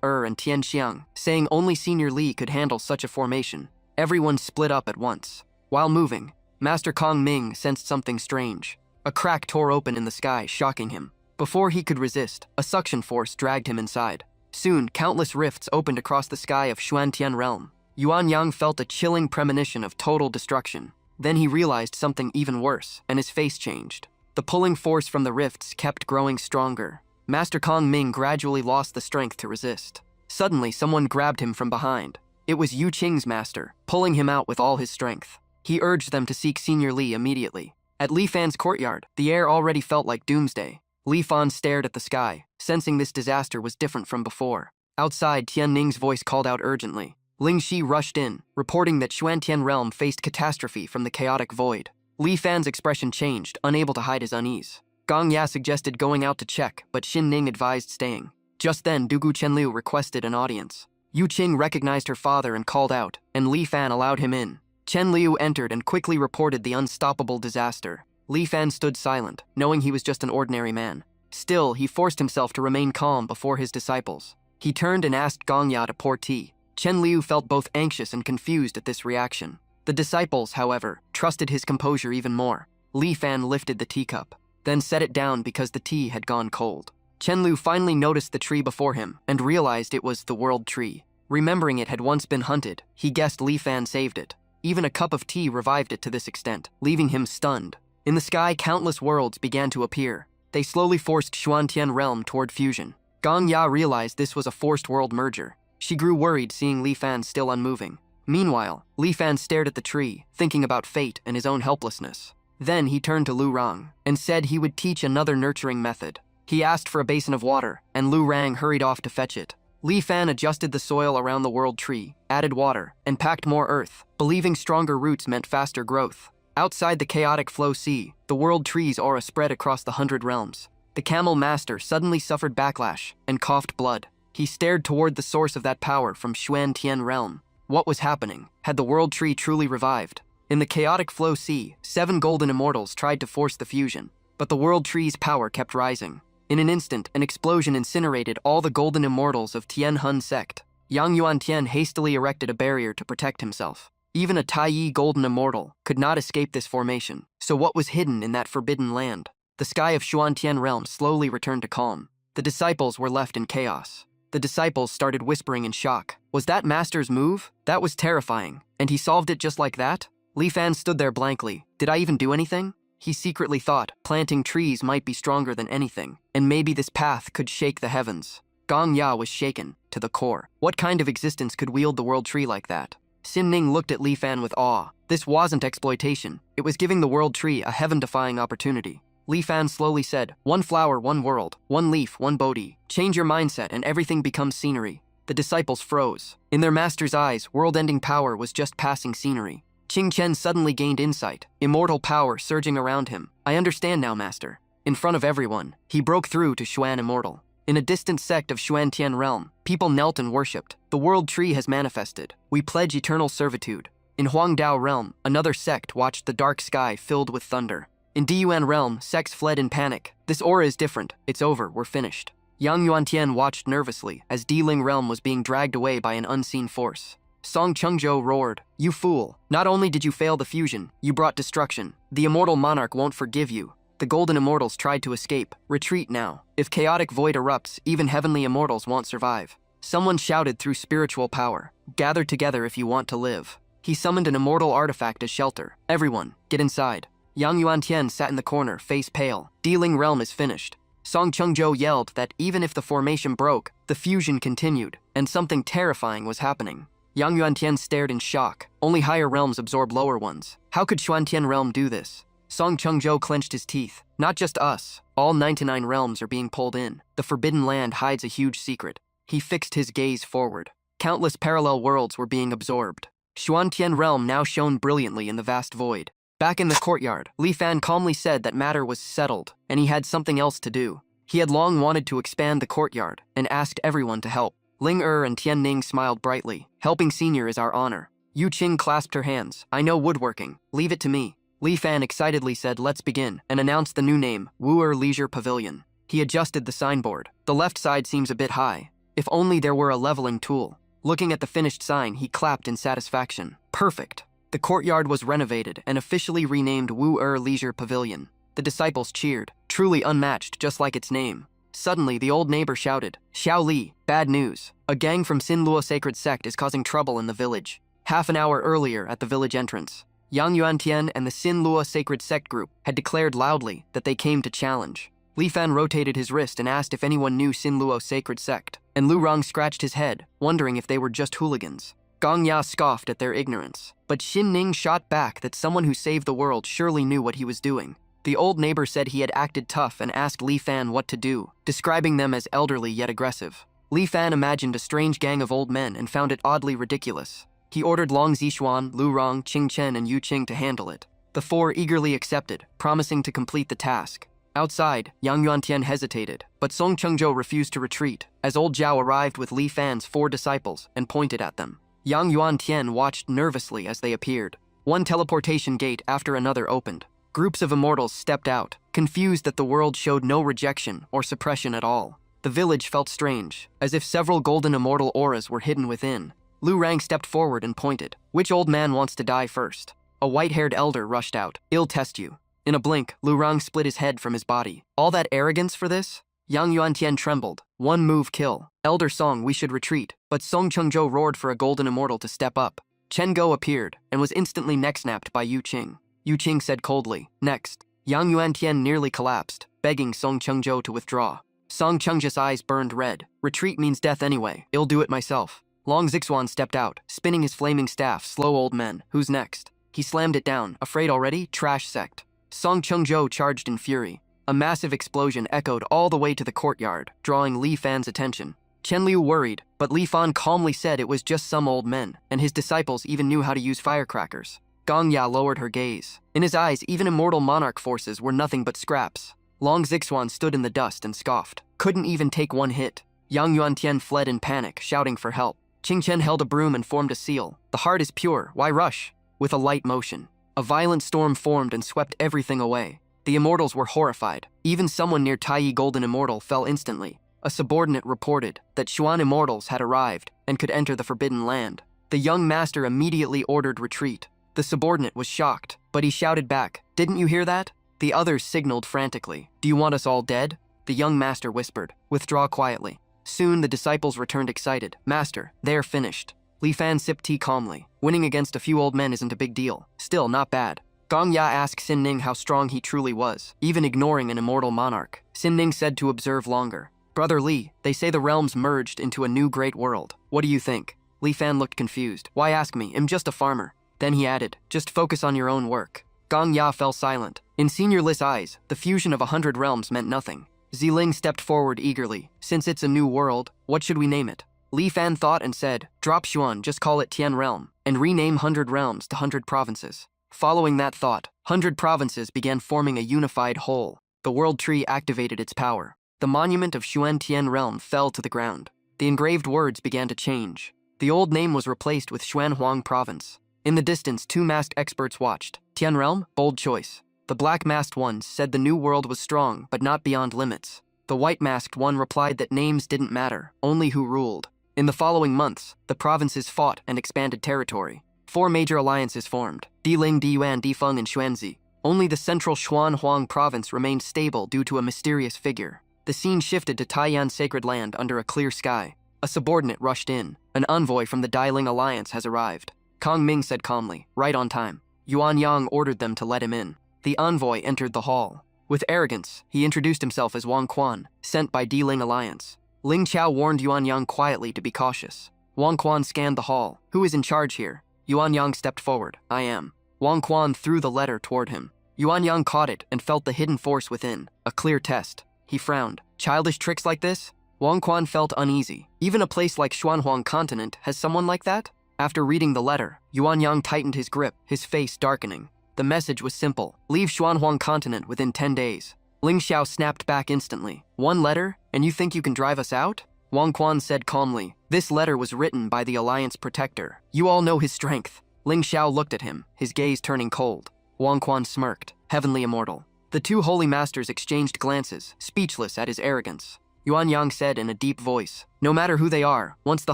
and Tian Xiang, saying only Senior Li could handle such a formation. Everyone split up at once. While moving, Master Kong Ming sensed something strange. A crack tore open in the sky, shocking him. Before he could resist, a suction force dragged him inside. Soon, countless rifts opened across the sky of Xuantian realm. Yuan Yang felt a chilling premonition of total destruction. Then he realized something even worse, and his face changed. The pulling force from the rifts kept growing stronger. Master Kong Ming gradually lost the strength to resist. Suddenly, someone grabbed him from behind. It was Yu Qing's master, pulling him out with all his strength. He urged them to seek Senior Li immediately. At Li Fan's courtyard, the air already felt like doomsday. Li Fan stared at the sky, sensing this disaster was different from before. Outside, Tian Ning's voice called out urgently. Ling Shi rushed in, reporting that Xuantian realm faced catastrophe from the chaotic void. Li Fan's expression changed, unable to hide his unease. Gong Ya suggested going out to check, but Xin Ning advised staying. Just then, Dugu Chenliu requested an audience. Yu Qing recognized her father and called out, and Li Fan allowed him in. Chen Liu entered and quickly reported the unstoppable disaster. Li Fan stood silent, knowing he was just an ordinary man. Still, he forced himself to remain calm before his disciples. He turned and asked Gong Ya to pour tea. Chen Liu felt both anxious and confused at this reaction. The disciples, however, trusted his composure even more. Li Fan lifted the teacup, then set it down because the tea had gone cold. Chen Liu finally noticed the tree before him and realized it was the world tree. Remembering it had once been hunted, he guessed Li Fan saved it. Even a cup of tea revived it to this extent, leaving him stunned. In the sky, countless worlds began to appear. They slowly forced Xuantian realm toward fusion. Gong Ya realized this was a forced world merger. She grew worried seeing Li Fan still unmoving. Meanwhile, Li Fan stared at the tree, thinking about fate and his own helplessness. Then he turned to Lu Rang and said he would teach another nurturing method. He asked for a basin of water, and Lu Rang hurried off to fetch it. Li Fan adjusted the soil around the world tree, added water, and packed more earth, believing stronger roots meant faster growth. Outside the chaotic flow sea, the world tree's aura spread across the 100 realms. The camel master suddenly suffered backlash and coughed blood. He stared toward the source of that power from Xuan Tian realm. What was happening? Had the world tree truly revived? In the chaotic flow sea, 7 golden immortals tried to force the fusion, but the world tree's power kept rising. In an instant, an explosion incinerated all the golden immortals of Tian Hun sect. Yang Yuantian hastily erected a barrier to protect himself. Even a Taiyi golden immortal could not escape this formation. So what was hidden in that forbidden land? The sky of Xuantian realm slowly returned to calm. The disciples were left in chaos. The disciples started whispering in shock. Was that master's move? That was terrifying. And he solved it just like that? Li Fan stood there blankly. Did I even do anything? He secretly thought planting trees might be stronger than anything, and maybe this path could shake the heavens. Gong Ya was shaken to the core. What kind of existence could wield the world tree like that? Xin Ning looked at Li Fan with awe. This wasn't exploitation. It was giving the world tree a heaven-defying opportunity. Li Fan slowly said, "One flower, one world, one leaf, one Bodhi. Change your mindset and everything becomes scenery." The disciples froze. In their master's eyes, world-ending power was just passing scenery. Qing Chen suddenly gained insight, immortal power surging around him. "I understand now, master." In front of everyone, he broke through to Xuan Immortal. In a distant sect of Xuantian realm, people knelt and worshipped. "The world tree has manifested. We pledge eternal servitude." In Huangdao realm, another sect watched the dark sky filled with thunder. In Diyuan realm, sects fled in panic. "This aura is different. It's over. We're finished." Yang Yuantian watched nervously as Diling realm was being dragged away by an unseen force. Song Chengzhou roared, "You fool! Not only did you fail the fusion, you brought destruction. The immortal monarch won't forgive you." The golden immortals tried to escape. "Retreat now. If chaotic void erupts, even heavenly immortals won't survive." Someone shouted through spiritual power, "Gather together if you want to live." He summoned an immortal artifact as shelter. "Everyone, get inside." Yang Yuantian sat in the corner, face pale. Diling realm is finished. Song Chengzhou yelled that even if the formation broke, the fusion continued, and something terrifying was happening. Yang Yuantian stared in shock. Only higher realms absorb lower ones. How could Xuantian realm do this? Song Chengzhou clenched his teeth. Not just us. All 99 realms are being pulled in. The forbidden land hides a huge secret. He fixed his gaze forward. Countless parallel worlds were being absorbed. Xuantian realm now shone brilliantly in the vast void. Back in the courtyard, Li Fan calmly said that matter was settled, and he had something else to do. He had long wanted to expand the courtyard and asked everyone to help. Ling and Tian Ning smiled brightly. "Helping senior is our honor." Yu Qing clasped her hands. "I know woodworking. Leave it to me." Li Fan excitedly said, "Let's begin," and announced the new name, Wu'er Leisure Pavilion. He adjusted the signboard. "The left side seems a bit high. If only there were a leveling tool." Looking at the finished sign, he clapped in satisfaction. "Perfect." The courtyard was renovated and officially renamed Wu'er Leisure Pavilion. The disciples cheered. Truly unmatched, just like its name. Suddenly, the old neighbor shouted, "Xiao Li, bad news. A gang from Xinluo Sacred Sect is causing trouble in the village." Half an hour earlier at the village entrance, Yang Yuantian and the Xinluo Sacred Sect group had declared loudly that they came to challenge. Li Fan rotated his wrist and asked if anyone knew Xinluo Sacred Sect, and Lu Rang scratched his head, wondering if they were just hooligans. Gong Ya scoffed at their ignorance, but Xin Ning shot back that someone who saved the world surely knew what he was doing. The old neighbor said he had acted tough and asked Li Fan what to do, describing them as elderly yet aggressive. Li Fan imagined a strange gang of old men and found it oddly ridiculous. He ordered Long Zixuan, Lu Rang, Qing Chen, and Yu Qing to handle it. The four eagerly accepted, promising to complete the task. Outside, Yang Yuantian hesitated, but Song Chengzhou refused to retreat, as old Zhao arrived with Li Fan's 4 disciples and pointed at them. Yang Yuantian watched nervously as they appeared. One teleportation gate after another opened. Groups of immortals stepped out, confused that the world showed no rejection or suppression at all. The village felt strange, as if several golden immortal auras were hidden within. Lu Rang stepped forward and pointed. "Which old man wants to die first?" A white-haired elder rushed out. "I'll test you." In a blink, Lu Rang split his head from his body. "All that arrogance for this?" Yang Yuantian trembled. "One move kill." Elder Song, "We should retreat." But Song Chengzhou roared for a golden immortal to step up. Chen Go appeared and was instantly neck-snapped by Yu Qing. Yu Qing said coldly, "Next." Yang Yuantian nearly collapsed, begging Song Chengzhou to withdraw. Song Chengzhou's eyes burned red. "Retreat means death anyway. I'll do it myself." Long Zixuan stepped out, spinning his flaming staff. Slow old men, who's next? He slammed it down. Afraid already? Trash sect. Song Chungzhou charged in fury. A massive explosion echoed all the way to the courtyard, drawing Li Fan's attention. Chen Liu worried, but Li Fan calmly said it was just some old men, and his disciples even knew how to use firecrackers. Gong Ya lowered her gaze. In his eyes, even immortal monarch forces were nothing but scraps. Long Zixuan stood in the dust and scoffed. Couldn't even take one hit. Yang Yuantian fled in panic, shouting for help. Qing Chen held a broom and formed a seal. The heart is pure, why rush? With a light motion, a violent storm formed and swept everything away. The immortals were horrified. Even someone near Taiyi Golden Immortal fell instantly. A subordinate reported that Xuan immortals had arrived and could enter the Forbidden Land. The young master immediately ordered retreat. The subordinate was shocked, but he shouted back, "Didn't you hear that?" The others signaled frantically. "Do you want us all dead?" The young master whispered, "Withdraw quietly." Soon the disciples returned excited. "Master, they're finished." Li Fan sipped tea calmly. Winning against a few old men isn't a big deal. Still, not bad. Gong Ya asked Xin Ning how strong he truly was, even ignoring an immortal monarch. Xin Ning said to observe longer. "Brother Li, they say the realms merged into a new great world. What do you think?" Li Fan looked confused. "Why ask me? I'm just a farmer." Then he added, "Just focus on your own work." Gong Ya fell silent. In Senior Li's eyes, the fusion of 100 realms meant nothing. Ziling stepped forward eagerly. "Since it's a new world, what should we name it?" Li Fan thought and said, "Drop Xuan, just call it Tian Realm, and rename 100 realms to 100 provinces." Following that thought, 100 provinces began forming a unified whole. The world tree activated its power. The monument of Xuan Tian Realm fell to the ground. The engraved words began to change. The old name was replaced with Xuan Huang Province. In the distance, two masked experts watched. Tian Realm? Bold choice. The black-masked ones said the new world was strong, but not beyond limits. The white-masked one replied that names didn't matter, only who ruled. In the following months, the provinces fought and expanded territory. 4 major alliances formed: Diling, Diyuan, Difeng, and Xuanzi. Only the central Xuan Huang province remained stable due to a mysterious figure. The scene shifted to Taiyan Sacred Land under a clear sky. A subordinate rushed in. "An envoy from the Diling Alliance has arrived." Kong Ming said calmly, "Right on time." Yuan Yang ordered them to let him in. The envoy entered the hall. With arrogance, he introduced himself as Wang Quan, sent by Diling Alliance. Ling Chao warned Yuan Yang quietly to be cautious. Wang Quan scanned the hall. "Who is in charge here?" Yuan Yang stepped forward. "I am." Wang Quan threw the letter toward him. Yuan Yang caught it and felt the hidden force within. A clear test. He frowned. "Childish tricks like this?" Wang Quan felt uneasy. Even a place like Xuanhuang Continent has someone like that? After reading the letter, Yuan Yang tightened his grip, his face darkening. The message was simple: leave Xuanhuang Continent within 10 days. Ling Xiao snapped back instantly. "One letter, and you think you can drive us out?" Wang Quan said calmly, "This letter was written by the Alliance Protector. You all know his strength." Ling Xiao looked at him, his gaze turning cold. Wang Quan smirked. "Heavenly Immortal." The two holy masters exchanged glances, speechless at his arrogance. Yuan Yang said in a deep voice, "No matter who they are, once the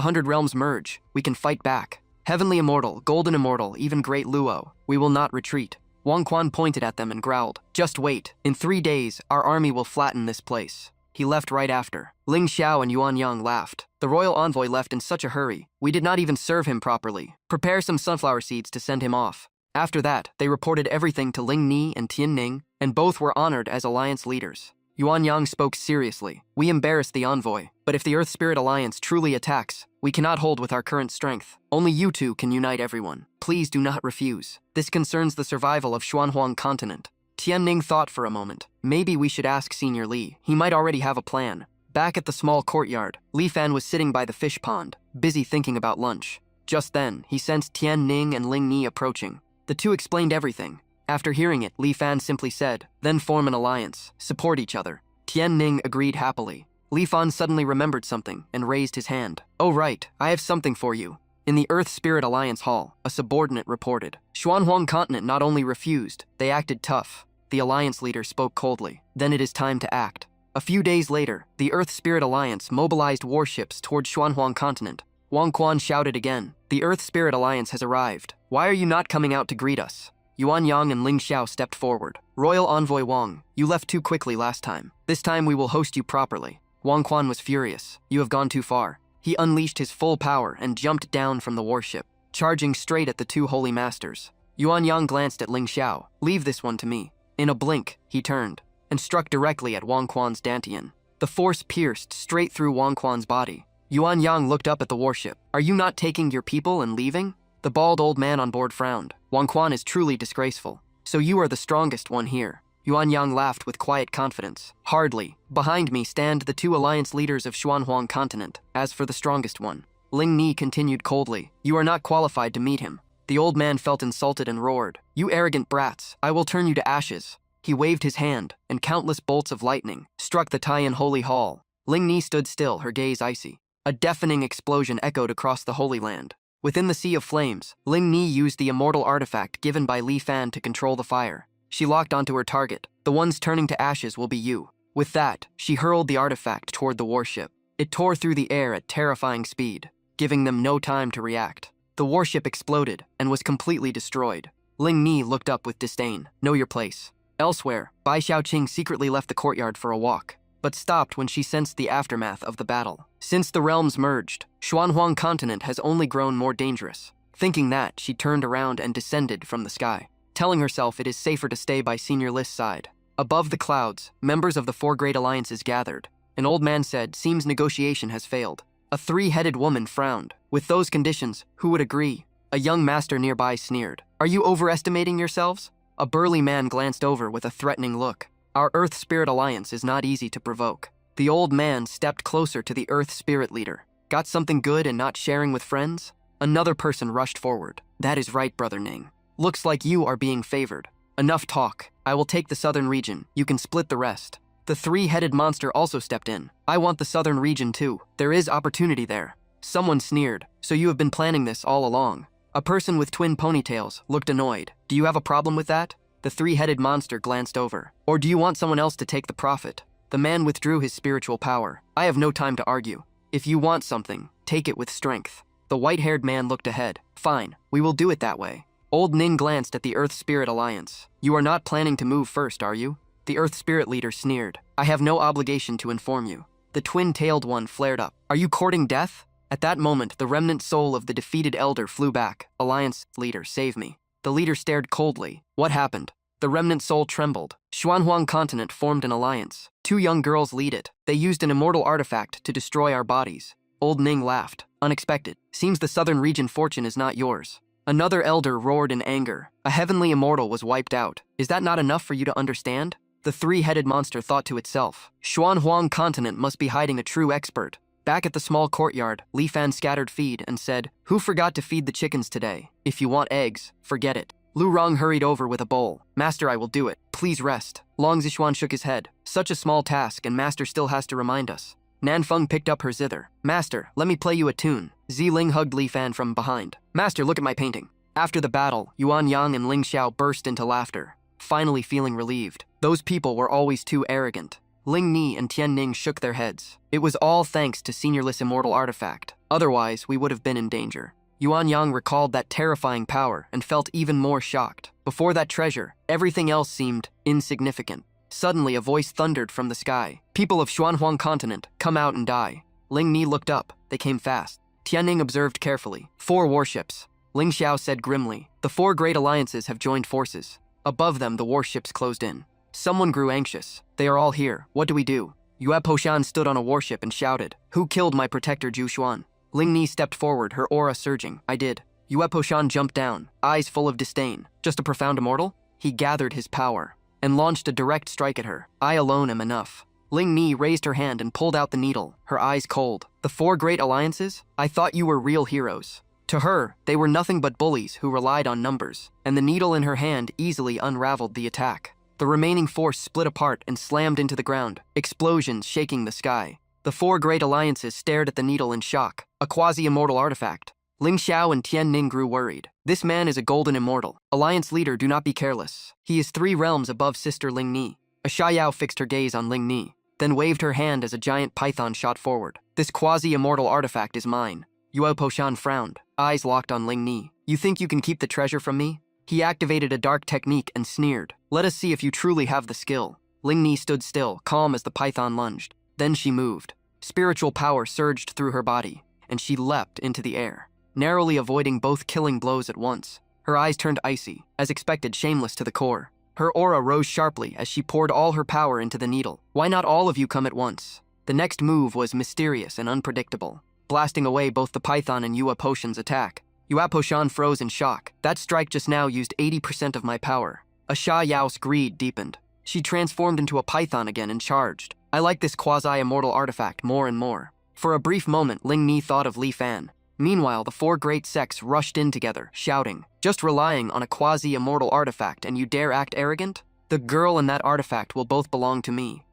100 realms merge, we can fight back. Heavenly Immortal, Golden Immortal, even Great Luo, we will not retreat." Wang Quan pointed at them and growled, "Just wait. In 3 days, our army will flatten this place." He left right after. Ling Xiao and Yuan Yang laughed. The royal envoy left in such a hurry. We did not even serve him properly. Prepare some sunflower seeds to send him off. After that, they reported everything to Ling Ni and Tian Ning, and both were honored as alliance leaders. Yuan Yang spoke seriously. "We embarrassed the envoy, but if the Earth Spirit Alliance truly attacks, we cannot hold with our current strength. Only you two can unite everyone. Please do not refuse. This concerns the survival of Xuanhuang Continent." Tian Ning thought for a moment. Maybe we should ask Senior Li. He might already have a plan. Back at the small courtyard, Li Fan was sitting by the fish pond, busy thinking about lunch. Just then, he sensed Tian Ning and Ling Ni approaching. The two explained everything. After hearing it, Li Fan simply said, "Then form an alliance. Support each other." Tian Ning agreed happily. Li Fan suddenly remembered something and raised his hand. "Oh right, I have something for you." In the Earth Spirit Alliance Hall, a subordinate reported. Xuanhuang Continent not only refused, they acted tough. The alliance leader spoke coldly. "Then it is time to act." A few days later, the Earth Spirit Alliance mobilized warships toward Xuanhuang Continent. Wang Quan shouted again, "The Earth Spirit Alliance has arrived. Why are you not coming out to greet us?" Yuan Yang and Ling Xiao stepped forward. "Royal Envoy Wang, you left too quickly last time. This time we will host you properly." Wang Quan was furious. "You have gone too far." He unleashed his full power and jumped down from the warship, charging straight at the two holy masters. Yuan Yang glanced at Ling Xiao. "Leave this one to me." In a blink, he turned and struck directly at Wang Quan's dantian. The force pierced straight through Wang Quan's body. Yuan Yang looked up at the warship. Are you not taking your people and leaving? The bald old man on board frowned. Wang Quan is truly disgraceful. So you are the strongest one here. Yuan Yang laughed with quiet confidence. Hardly. Behind me stand the 2 alliance leaders of Xuanhuang continent. As for the strongest one, Ling Ni continued coldly. You are not qualified to meet him. The old man felt insulted and roared. You arrogant brats, I will turn you to ashes. He waved his hand, and countless bolts of lightning struck the Taiyan Holy Hall. Ling Ni stood still, her gaze icy. A deafening explosion echoed across the Holy Land. Within the sea of flames, Ling Ni used the immortal artifact given by Li Fan to control the fire. She locked onto her target. The ones turning to ashes will be you. With that, she hurled the artifact toward the warship. It tore through the air at terrifying speed, giving them no time to react. The warship exploded and was completely destroyed. Ling Ni looked up with disdain. Know your place. Elsewhere, Bai Xiaoqing secretly left the courtyard for a walk, but stopped when she sensed the aftermath of the battle. Since the realms merged, Xuanhuang continent has only grown more dangerous. Thinking that, she turned around and descended from the sky, telling herself it is safer to stay by Senior List's side. Above the clouds, members of the 4 great alliances gathered. An old man said, seems negotiation has failed. A 3-headed woman frowned. With those conditions, who would agree? A young master nearby sneered. Are you overestimating yourselves? A burly man glanced over with a threatening look. Our Earth Spirit Alliance is not easy to provoke. The old man stepped closer to the Earth Spirit leader. Got something good and not sharing with friends? Another person rushed forward. That is right, Brother Ning. Looks like you are being favored. Enough talk. I will take the southern region. You can split the rest. The 3-headed monster also stepped in. I want the southern region too. There is opportunity there. Someone sneered. So you have been planning this all along. A person with twin ponytails looked annoyed. Do you have a problem with that? The 3-headed monster glanced over. Or do you want someone else to take the profit? The man withdrew his spiritual power. I have no time to argue. If you want something, take it with strength. The white-haired man looked ahead. Fine, we will do it that way. Old Ning glanced at the Earth Spirit Alliance. You are not planning to move first, are you? The Earth Spirit leader sneered. I have no obligation to inform you. The twin-tailed one flared up. Are you courting death? At that moment, the remnant soul of the defeated elder flew back. Alliance leader, save me. The leader stared coldly. What happened? The remnant soul trembled. Xuanhuang continent formed an alliance. 2 young girls lead it. They used an immortal artifact to destroy our bodies. Old Ning laughed. Unexpected. Seems the southern region fortune is not yours. Another elder roared in anger. A heavenly immortal was wiped out. Is that not enough for you to understand? The 3-headed monster thought to itself. Xuanhuang continent must be hiding a true expert. Back at the small courtyard, Li Fan scattered feed and said, Who forgot to feed the chickens today? If you want eggs, forget it. Lu Rong hurried over with a bowl. Master, I will do it. Please rest. Long Zixuan shook his head. Such a small task, and Master still has to remind us. Nanfeng picked up her zither. Master, let me play you a tune. Ziling hugged Li Fan from behind. Master, look at my painting. After the battle, Yuan Yang and Ling Xiao burst into laughter, finally feeling relieved. Those people were always too arrogant. Ling Ni and Tian Ning shook their heads. It was all thanks to Seniorless Immortal Artifact. Otherwise, we would have been in danger. Yuan Yang recalled that terrifying power and felt even more shocked. Before that treasure, everything else seemed insignificant. Suddenly, a voice thundered from the sky. People of Xuanhuang continent, come out and die. Ling Ni looked up. They came fast. Tianning observed carefully. 4 warships. Ling Xiao said grimly. The 4 great alliances have joined forces. Above them, the warships closed in. Someone grew anxious. They are all here. What do we do? Yue Poshan stood on a warship and shouted. Who killed my protector Zhu Xuan? Ling Ni stepped forward, her aura surging. I did. Yue Poshan jumped down, eyes full of disdain. Just a profound immortal? He gathered his power and launched a direct strike at her. I alone am enough. Ling Ni raised her hand and pulled out the needle, her eyes cold. The 4 great alliances? I thought you were real heroes. To her, they were nothing but bullies who relied on numbers, and the needle in her hand easily unraveled the attack. The remaining force split apart and slammed into the ground, explosions shaking the sky. The 4 great alliances stared at the needle in shock, a quasi-immortal artifact. Ling Xiao and Tian Ning grew worried. This man is a golden immortal. Alliance leader, do not be careless. He is 3 realms above sister Ling Ni. A Sha Yao fixed her gaze on Ling Ni, then waved her hand as a giant python shot forward. This quasi-immortal artifact is mine. Yue Poshan frowned, eyes locked on Ling Ni. You think you can keep the treasure from me? He activated a dark technique and sneered. Let us see if you truly have the skill. Ling Ni stood still, calm as the python lunged. Then she moved. Spiritual power surged through her body, and she leapt into the air, narrowly avoiding both killing blows at once. Her eyes turned icy, as expected, shameless to the core. Her aura rose sharply as she poured all her power into the needle. Why not all of you come at once? The next move was mysterious and unpredictable. blasting away both the Python and Yua Potion's attack. Yua Potion froze in shock. That strike just now used 80% of my power. Asha Yao's greed deepened. She transformed into a python again and charged. I like this quasi-immortal artifact more and more. For a brief moment, Ling Ni thought of Li Fan. Meanwhile, the four great sects rushed in together, shouting, "Just relying on a quasi-immortal artifact and you dare act arrogant? The girl and that artifact will both belong to me."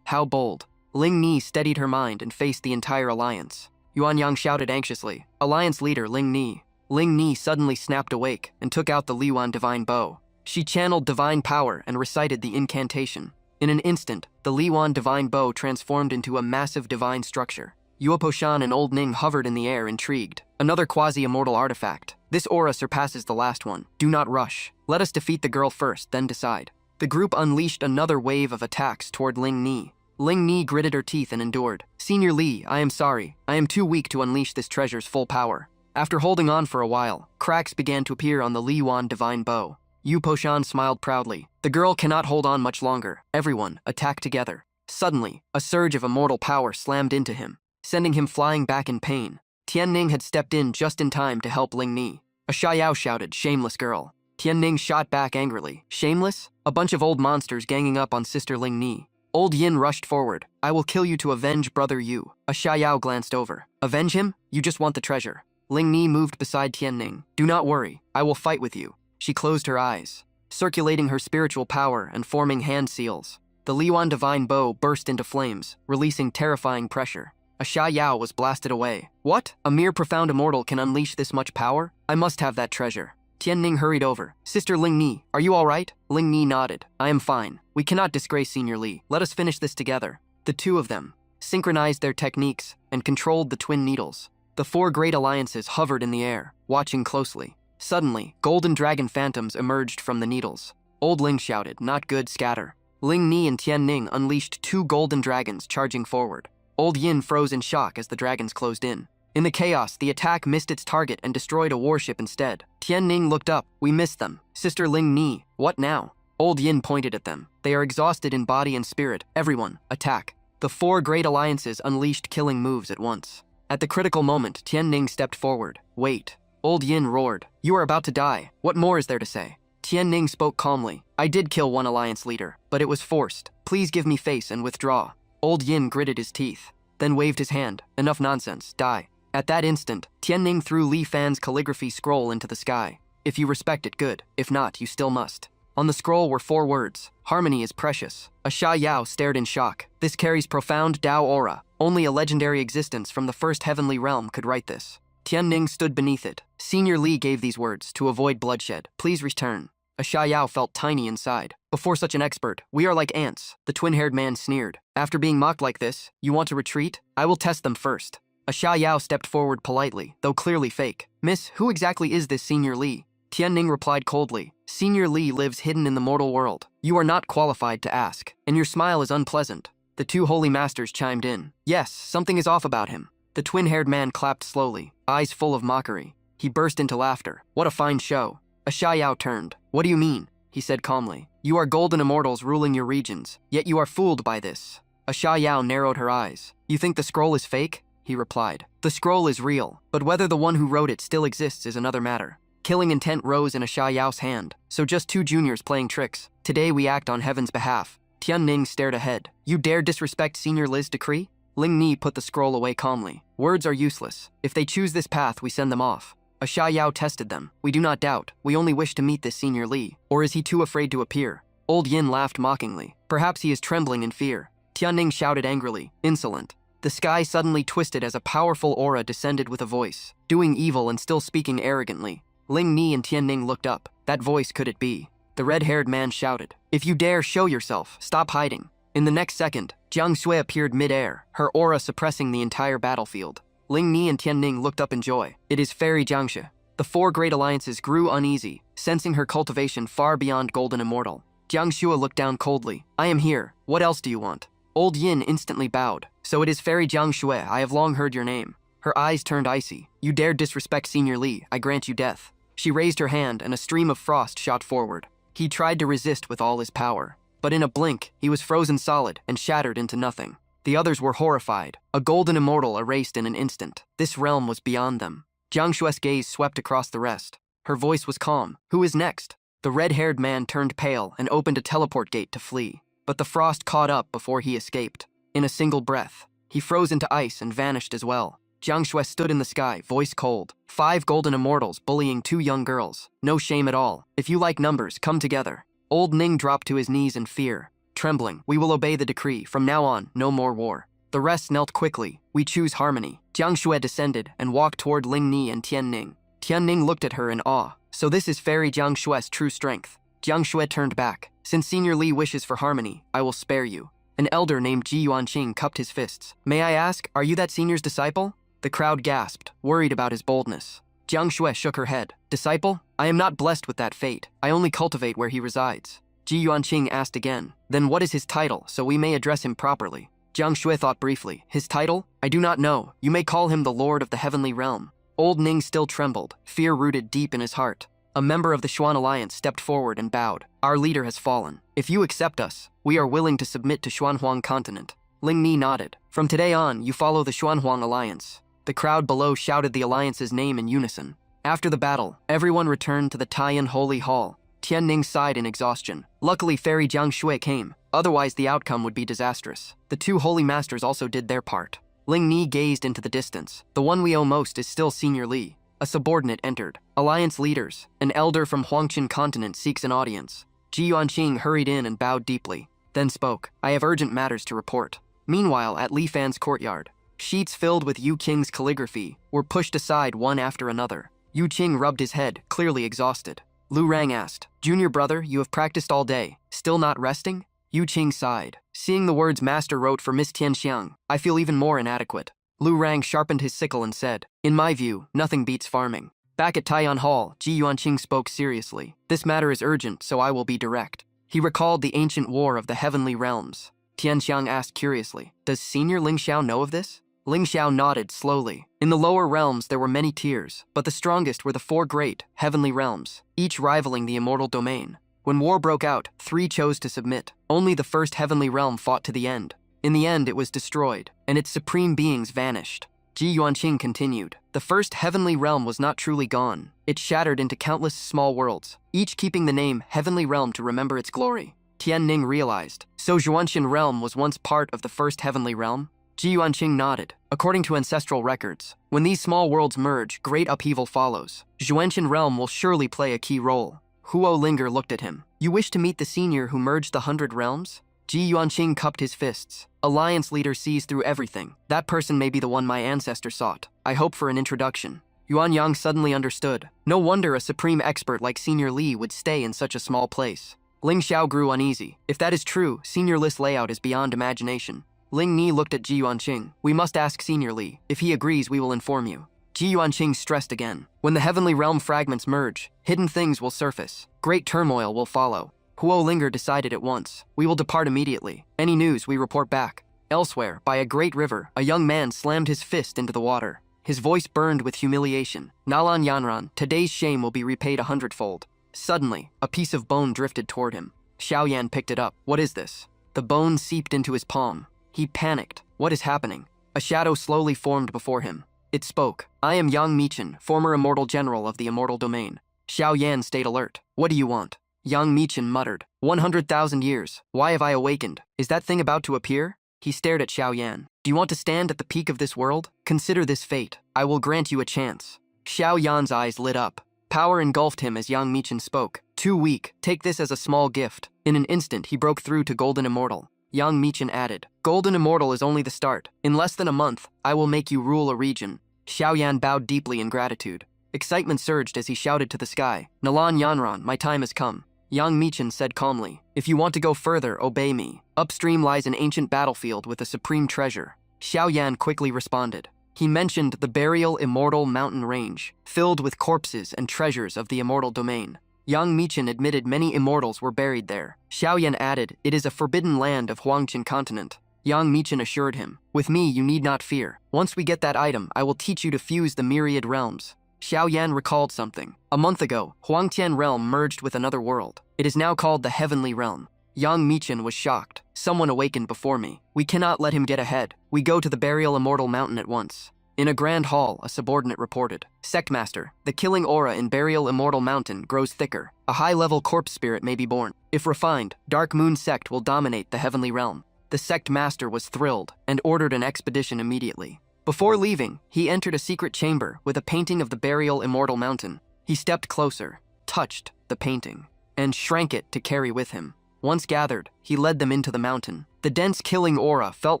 How bold. Ling Ni steadied her mind and faced the entire alliance. Yuan Yang shouted anxiously, "Alliance leader Ling Ni." Ling Ni suddenly snapped awake and took out the Liyuan divine bow. She channeled divine power and recited the incantation. In an instant, the Liyuan divine bow transformed into a massive divine structure. Yua Poshan and Old Ning hovered in the air, intrigued. Another quasi-immortal artifact. This aura surpasses the last one. Do not rush. Let us defeat the girl first, then decide. The group unleashed another wave of attacks toward Ling Ni. Ling Ni gritted her teeth and endured. "Senior Li, I am sorry. I am too weak to unleash this treasure's full power." After holding on for a while, cracks began to appear on the Liyuan divine bow. Yu Poshan smiled proudly. The girl cannot hold on much longer. Everyone, attack together. Suddenly, a surge of immortal power slammed into him, sending him flying back in pain. Tianning had stepped in just in time to help Ling Ni. Asha Yao shouted, "Shameless girl." Tianning shot back angrily. "Shameless? A bunch of old monsters ganging up on Sister Ling Ni." Old Yin rushed forward. "I will kill you to avenge Brother Yu." Asha Yao glanced over. "Avenge him? You just want the treasure." Ling Ni moved beside Tianning. "Do not worry. I will fight with you." She closed her eyes, circulating her spiritual power and forming hand seals. The Liyuan divine bow burst into flames, releasing terrifying pressure. Asha Yao was blasted away. "What? A mere profound immortal can unleash this much power? I must have that treasure." Tianning hurried over. "Sister Ling Ni, are you all right?" Ling Ni nodded. "I am fine. We cannot disgrace Senior Li. Let us finish this together." The two of them synchronized their techniques and controlled the twin needles. The four great alliances hovered in the air, watching closely. Suddenly, golden dragon phantoms emerged from the needles. Old Ling shouted, "Not good, scatter." Ling Ni and Tianning unleashed two golden dragons charging forward. Old Yin froze in shock as the dragons closed in. In the chaos, the attack missed its target and destroyed a warship instead. Tianning looked up. "We missed them. Sister Ling Ni, what now?" Old Yin pointed at them. "They are exhausted in body and spirit. Everyone, attack." The four great alliances unleashed killing moves at once. At the critical moment, Tianning stepped forward. "Wait." Old Yin roared. "You are about to die. What more is there to say?" Tianning spoke calmly. "I did kill one alliance leader, but it was forced. Please give me face and withdraw." Old Yin gritted his teeth, then waved his hand. "Enough nonsense. Die." At that instant, Tianning threw Li Fan's calligraphy scroll into the sky. "If you respect it, good. If not, you still must." On the scroll were 4 words. "Harmony is precious." Asha Yao stared in shock. "This carries profound Dao aura. Only a legendary existence from the first heavenly realm could write this." Tianning stood beneath it. Senior Li gave these words, "To avoid bloodshed, please return." Asha Yao felt tiny inside. "Before such an expert, we are like ants." The twin-haired man sneered. "After being mocked like this, you want to retreat? I will test them first." Asha Yao stepped forward politely, though clearly fake. "Miss, who exactly is this Senior Li?" Tianning replied coldly. "Senior Li lives hidden in the mortal world. You are not qualified to ask, and your smile is unpleasant." The two holy masters chimed in. "Yes, something is off about him." The twin-haired man clapped slowly, eyes full of mockery. He burst into laughter. "What a fine show." Asha Yao turned. "What do you mean?" he said calmly. "You are golden immortals ruling your regions, yet you are fooled by this." Asha Yao narrowed her eyes. "You think the scroll is fake?" he replied. "The scroll is real, but whether the one who wrote it still exists is another matter." Killing intent rose in Asha Yao's hand. "So just 2 juniors playing tricks. Today we act on heaven's behalf." Tianning stared ahead. "You dare disrespect Senior Li's decree?" Ling Ni put the scroll away calmly. "Words are useless. If they choose this path, we send them off." Asha Yao tested them. "We do not doubt. We only wish to meet this Senior Li. Or is he too afraid to appear?" Old Yin laughed mockingly. "Perhaps he is trembling in fear." Tianning shouted angrily. "Insolent." The sky suddenly twisted as a powerful aura descended with a voice, doing evil and still speaking arrogantly. Ling Ni and Tianning looked up. That voice, could it be? The red-haired man shouted, "If you dare show yourself, stop hiding." In the next second, Jiang Shui appeared mid-air, her aura suppressing the entire battlefield. Ling Ni and Tianning looked up in joy. "It is Fairy Jiangshi." The 4 great alliances grew uneasy, sensing her cultivation far beyond Golden Immortal. Jiang Shui looked down coldly. "I am here. What else do you want?" Old Yin instantly bowed. "So it is Fairy Jiang Shui. I have long heard your name." Her eyes turned icy. "You dare disrespect Senior Li. I grant you death." She raised her hand and a stream of frost shot forward. He tried to resist with all his power, but in a blink, he was frozen solid and shattered into nothing. The others were horrified. A golden immortal erased in an instant. This realm was beyond them. Jiang Shue's gaze swept across the rest. Her voice was calm. Who is next? The red-haired man turned pale and opened a teleport gate to flee. But the frost caught up before he escaped. In a single breath, he froze into ice and vanished as well. Jiang Shui stood in the sky, voice cold. 5 golden immortals bullying 2 young girls. No shame at all. If you like numbers, come together. Old Ning dropped to his knees in fear. Trembling, we will obey the decree. From now on, no more war. The rest knelt quickly. We choose harmony. Jiang Shui descended and walked toward Ling Ni and Tian Ning. Tian Ning looked at her in awe. So this is Fairy Jiang Shui's true strength. Jiang Shui turned back. Since Senior Li wishes for harmony, I will spare you. An elder named Ji Yuanqing cupped his fists. May I ask, are you that senior's disciple? The crowd gasped, worried about his boldness. Jiang Shui shook her head. Disciple? I am not blessed with that fate. I only cultivate where he resides. Ji Yuanqing asked again. Then what is his title, so we may address him properly? Jiang Shui thought briefly. His title? I do not know. You may call him the Lord of the Heavenly Realm. Old Ning still trembled, fear rooted deep in his heart. A member of the Xuan Alliance stepped forward and bowed. Our leader has fallen. If you accept us, we are willing to submit to Xuanhuang continent. Ling Ni nodded. From today on, you follow the Xuanhuang Alliance. The crowd below shouted the alliance's name in unison. After the battle, everyone returned to the Taiyan Holy Hall. Tian Ning sighed in exhaustion. Luckily, Fairy Jiang Shui came. Otherwise, the outcome would be disastrous. The 2 holy masters also did their part. Ling Ni gazed into the distance. The one we owe most is still Senior Li. A subordinate entered. Alliance leaders. An elder from Huangqin continent seeks an audience. Ji Yuanqing hurried in and bowed deeply, then spoke. I have urgent matters to report. Meanwhile, at Li Fan's courtyard, sheets filled with Yu Qing's calligraphy were pushed aside one after another. Yu Qing rubbed his head, clearly exhausted. Lu Rang asked, Junior brother, you have practiced all day. Still not resting? Yu Qing sighed. Seeing the words Master wrote for Miss Tianxiang, I feel even more inadequate. Lu Rang sharpened his sickle and said, In my view, nothing beats farming. Back at Taiyan Hall, Ji Yuanqing spoke seriously. This matter is urgent, so I will be direct. He recalled the ancient war of the heavenly realms. Tianxiang asked curiously, Does Senior Ling Xiao know of this? Ling Xiao nodded slowly. In the lower realms there were many tiers, but the strongest were the 4 great, heavenly realms, each rivaling the immortal domain. When war broke out, 3 chose to submit. Only the first heavenly realm fought to the end. In the end, it was destroyed, and its supreme beings vanished. Ji Yuanqing continued. The first heavenly realm was not truly gone. It shattered into countless small worlds, each keeping the name Heavenly Realm to remember its glory. Tian Ning realized. So Zhuanqian Realm was once part of the first heavenly realm? Ji Yuanqing nodded. According to ancestral records, when these small worlds merge, great upheaval follows. Zhuanqian Realm will surely play a key role. Huo Linger looked at him. You wish to meet the senior who merged the 100 realms? Ji Yuanqing cupped his fists. Alliance leader sees through everything. That person may be the one my ancestor sought. I hope for an introduction. Yuan Yang suddenly understood. No wonder a supreme expert like Senior Li would stay in such a small place. Ling Xiao grew uneasy. If that is true, Senior Li's layout is beyond imagination. Ling Ni looked at Ji Yuanqing. We must ask Senior Li. If he agrees, we will inform you. Ji Yuanqing stressed again. When the heavenly realm fragments merge, hidden things will surface. Great turmoil will follow. Huo Linger decided at once. We will depart immediately. Any news, we report back. Elsewhere, by a great river, a young man slammed his fist into the water. His voice burned with humiliation. Nalan Yanran, today's shame will be repaid 100-fold. Suddenly, a piece of bone drifted toward him. Xiaoyan picked it up. What is this? The bone seeped into his palm. He panicked. What is happening? A shadow slowly formed before him. It spoke. I am Yang Michin, former immortal general of the immortal domain. Xiaoyan stayed alert. What do you want? Yang Michin muttered. 100,000 years. Why have I awakened? Is that thing about to appear? He stared at Xiaoyan. Do you want to stand at the peak of this world? Consider this fate. I will grant you a chance. Xiaoyan's eyes lit up. Power engulfed him as Yang Michin spoke. Too weak. Take this as a small gift. In an instant, he broke through to Golden Immortal. Yang Michin added, Golden Immortal is only the start. In less than a month, I will make you rule a region. Xiaoyan bowed deeply in gratitude. Excitement surged as he shouted to the sky. Nalan Yanran, my time has come. Yang Michin said calmly, If you want to go further, obey me. Upstream lies an ancient battlefield with a supreme treasure. Xiaoyan quickly responded. He mentioned the burial immortal mountain range, filled with corpses and treasures of the immortal domain. Yang Michin admitted many immortals were buried there. Xiaoyan added, It is a forbidden land of Huangqin continent. Yang Michin assured him, With me, you need not fear. Once we get that item, I will teach you to fuse the myriad realms. Xiaoyan recalled something. A month ago, Huangtian Realm merged with another world. It is now called the Heavenly Realm. Yang Michin was shocked. Someone awakened before me. We cannot let him get ahead. We go to the burial immortal mountain at once. In a grand hall, a subordinate reported. Sectmaster, the killing aura in burial immortal mountain grows thicker. A high-level corpse spirit may be born. If refined, Dark Moon sect will dominate the heavenly realm. The sect master was thrilled and ordered an expedition immediately. Before leaving, he entered a secret chamber with a painting of the burial immortal mountain. He stepped closer, touched the painting, and shrank it to carry with him. Once gathered, he led them into the mountain. The dense killing aura felt